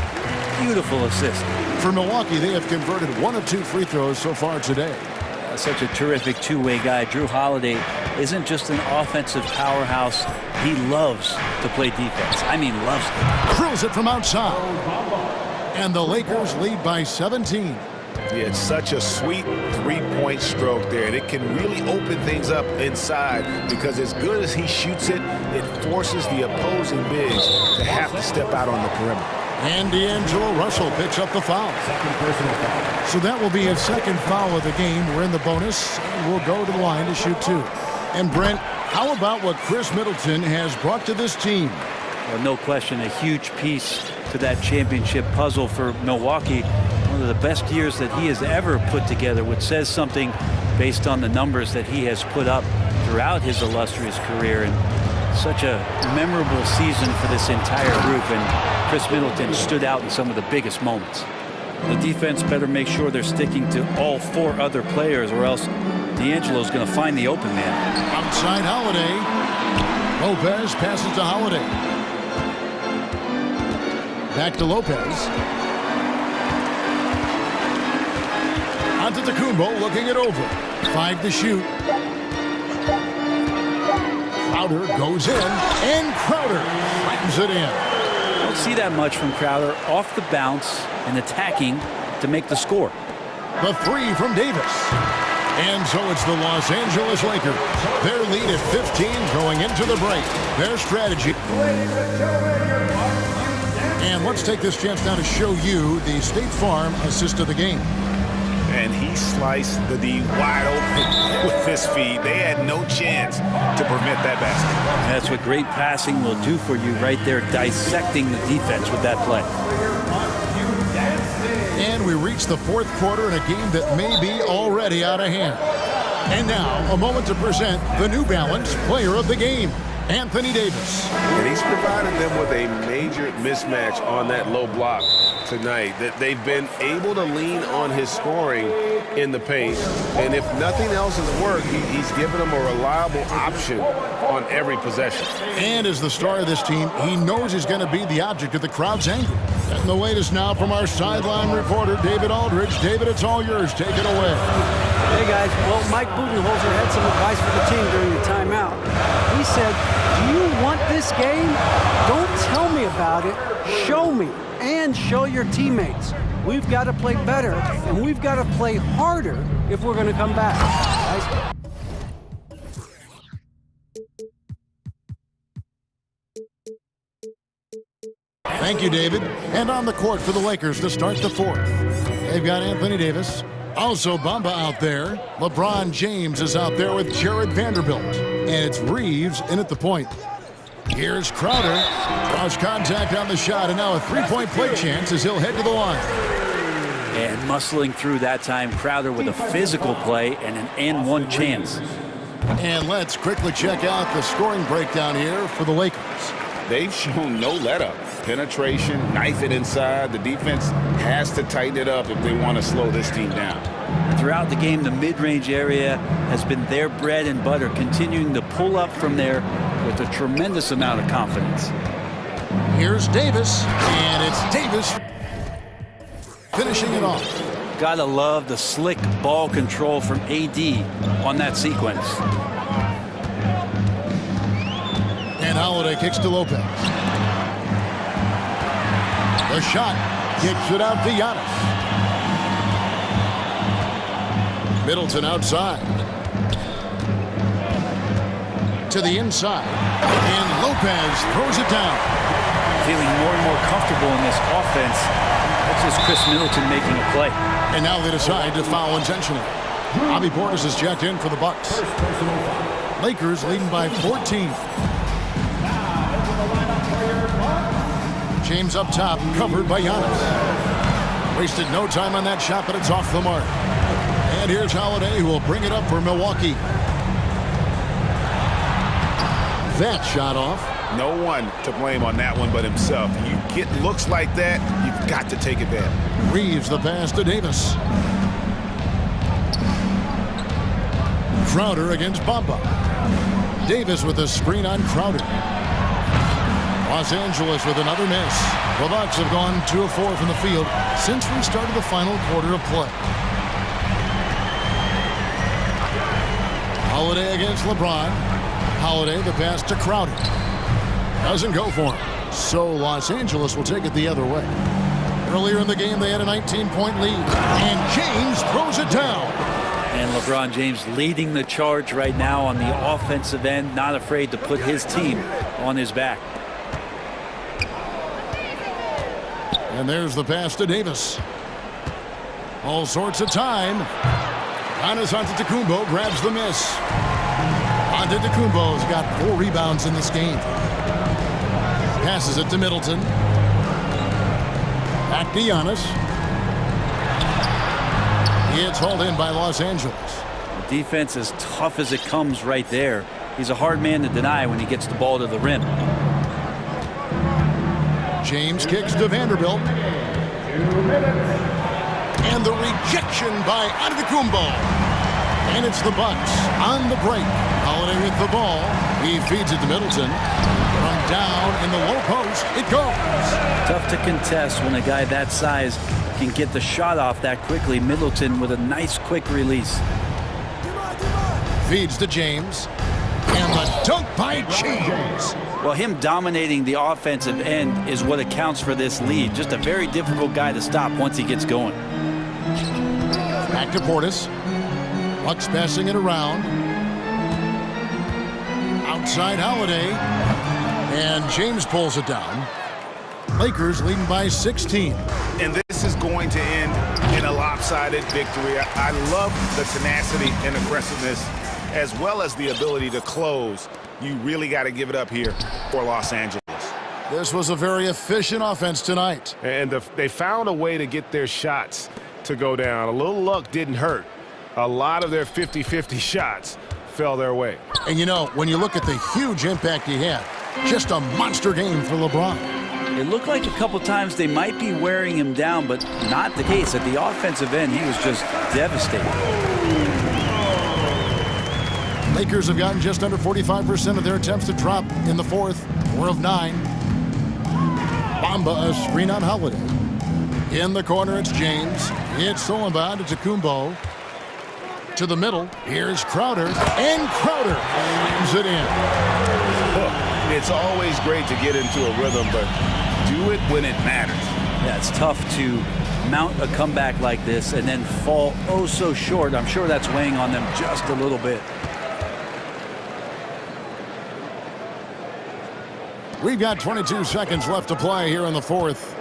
Beautiful assist. For Milwaukee, they have converted 1 of 2 free throws so far today. Such a terrific two-way guy. Drew Holiday isn't just an offensive powerhouse. He loves to play defense. I mean, loves it. Drills it from outside. And the Lakers lead by 17. Yeah, it's such a sweet three-point stroke there. And it can really open things up inside because as good as he shoots it, it forces the opposing bigs to have to step out on the perimeter. And D'Angelo Russell picks up the foul. Second personal foul. So that will be his second foul of the game. We're in the bonus. We'll go to the line to shoot 2. And Brent, how about what Chris Middleton has brought to this team? Well, no question, a huge piece to that championship puzzle for Milwaukee. One of the best years that he has ever put together, which says something based on the numbers that he has put up throughout his illustrious career. And such a memorable season for this entire group, and Chris Middleton stood out in some of the biggest moments. The defense better make sure they're sticking to all 4 other players, or else D'Angelo's going to find the open man. Outside Holiday. Lopez passes to Holiday. Back to Lopez. Antetokounmpo looking it over. 5 to shoot. Crowder goes in, and Crowder flattens it in. Don't see that much from Crowder, off the bounce and attacking to make the score. The 3 from Davis. And so it's the Los Angeles Lakers. Their lead at 15 going into the break. Their strategy. And let's take this chance now to show you the State Farm assist of the game. And he sliced the D wide open with his feet. They had no chance to prevent that basket. That's what great passing will do for you right there, dissecting the defense with that play. And we reach the 4th quarter in a game that may be already out of hand. And now, a moment to present the New Balance Player of the Game, Anthony Davis. And he's provided them with a major mismatch on that low block tonight, that they've been able to lean on his scoring in the paint. And if nothing else has worked, he's given them a reliable option on every possession. And as the star of this team, he knows he's going to be the object of the crowd's anger. And the latest now from our sideline reporter, David Aldridge. David, it's all yours. Take it away. Hey, guys. Well, Mike Budenholzer had some advice for the team during the timeout. He said, do you want this game? Don't tell me about it. Show me. And show your teammates. We've got to play better, and we've got to play harder if we're going to come back. Guys. Thank you, David. And on the court for the Lakers to start the 4th. They've got Anthony Davis. Also Bamba out there. LeBron James is out there with Jared Vanderbilt. And it's Reeves in at the point. Here's Crowder. Draws contact on the shot, and now a 3-point play chance as he'll head to the line. And muscling through that time, Crowder with a physical play and an and-one chance. And let's quickly check out the scoring breakdown here for the Lakers. They've shown no let-up. Penetration, knife it inside. The defense has to tighten it up if they want to slow this team down. Throughout the game, the mid-range area has been their bread and butter, continuing to pull up from there with a tremendous amount of confidence. Here's Davis, and it's Davis. finishing it off. Gotta love the slick ball control from AD on that sequence. And Holiday kicks to Lopez. The shot kicks it out to Giannis. Middleton outside. To the inside. And Lopez throws it down. Feeling more and more comfortable in this offense. That's just Chris Middleton making a play. And now they decide to foul intentionally. Bobby Portis is checked in for the Bucks. Lakers leading by 14. James up top, covered by Giannis. Wasted no time on that shot, but it's off the mark. And here's Holiday, who will bring it up for Milwaukee. That shot off. No one to blame on that one but himself. You get looks like that, you've got to take it down. Reeves the pass to Davis. Crowder against Bamba. Davis with a screen on Crowder. Los Angeles with another miss. The Bucks have gone 2 of 4 from the field since we started the final quarter of play. Holiday against LeBron. Holiday the pass to Crowder. Doesn't go for him. So Los Angeles will take it the other way. Earlier in the game, they had a 19-point lead. And James throws it down. And LeBron James leading the charge right now on the offensive end, not afraid to put his team on his back. And there's the pass to Davis. All sorts of time. Giannis Antetokounmpo grabs the miss. Antetokounmpo's got 4 rebounds in this game. Passes it to Middleton. Back to Giannis. It's hauled in by Los Angeles. Defense as tough as it comes right there. He's a hard man to deny when he gets the ball to the rim. James kicks to Vanderbilt. And the rejection by Antetokounmpo. And it's the Bucks on the break. Holiday with the ball. He feeds it to Middleton. From down in the low post, it goes. Tough to contest when a guy that size can get the shot off that quickly. Middleton with a nice quick release. Feeds to James. And the dunk by James. Well, him dominating the offensive end is what accounts for this lead. Just a very difficult guy to stop once he gets going. Back to Portis. Bucks passing it around. Outside Holiday. And James pulls it down. Lakers leading by 16. And this is going to end in a lopsided victory. I love the tenacity and aggressiveness, as well as the ability to close. You really got to give it up here for Los Angeles. This was a very efficient offense tonight. And they found a way to get their shots to go down. A little luck didn't hurt. A lot of their 50-50 shots fell their way. And you know, when you look at the huge impact he had, just a monster game for LeBron. It looked like a couple times they might be wearing him down, but not the case. At the offensive end, he was just devastating. Lakers have gotten just under 45% of their attempts to drop in the fourth. 4 of 9. Bamba, a screen on Holiday. In the corner, it's James. It's Sullivan to Antetokounmpo. To the middle. Here's Crowder. And Crowder slams it in. Look, it's always great to get into a rhythm, but do it when it matters. Yeah, it's tough to mount a comeback like this and then fall oh so short. I'm sure that's weighing on them just a little bit. We've got 22 seconds left to play here in the fourth.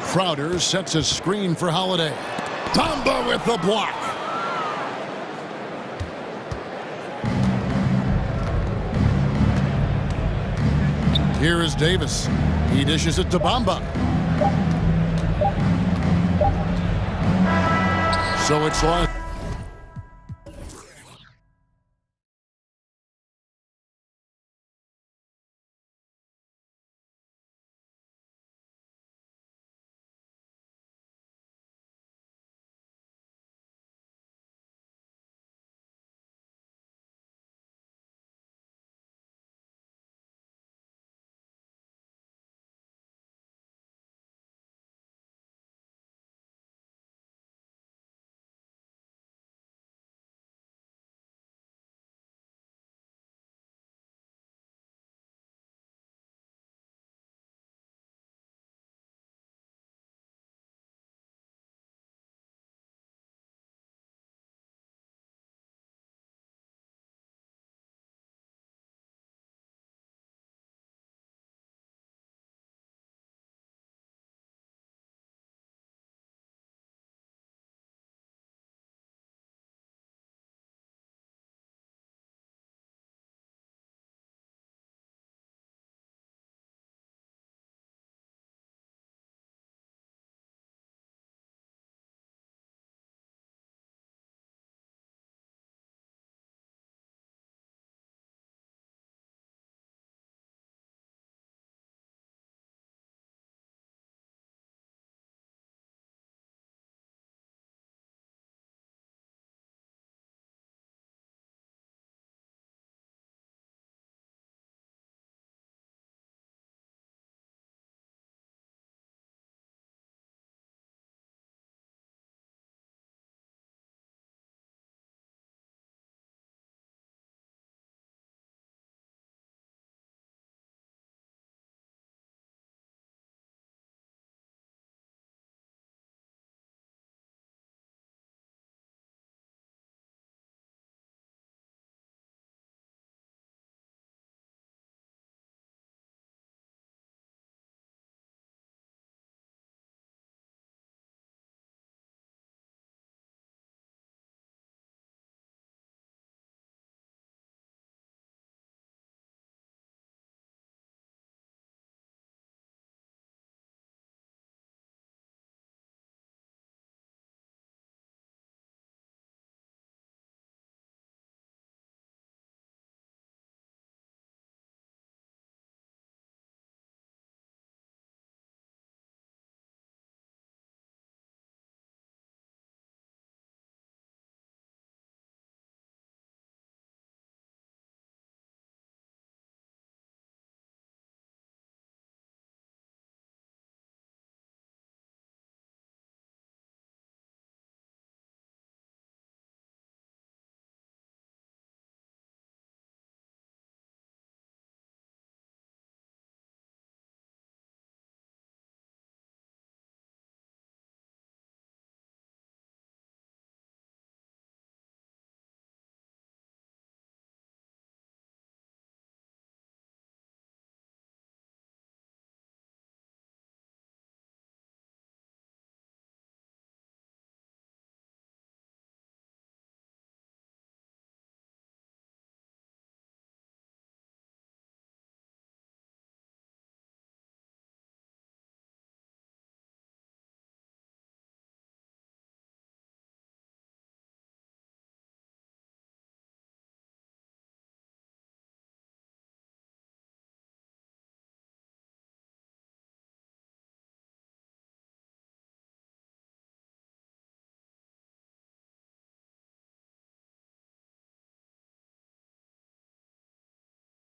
Crowder sets a screen for Holiday. Bamba with the block. Here is Davis. He dishes it to Bamba. So it's lost.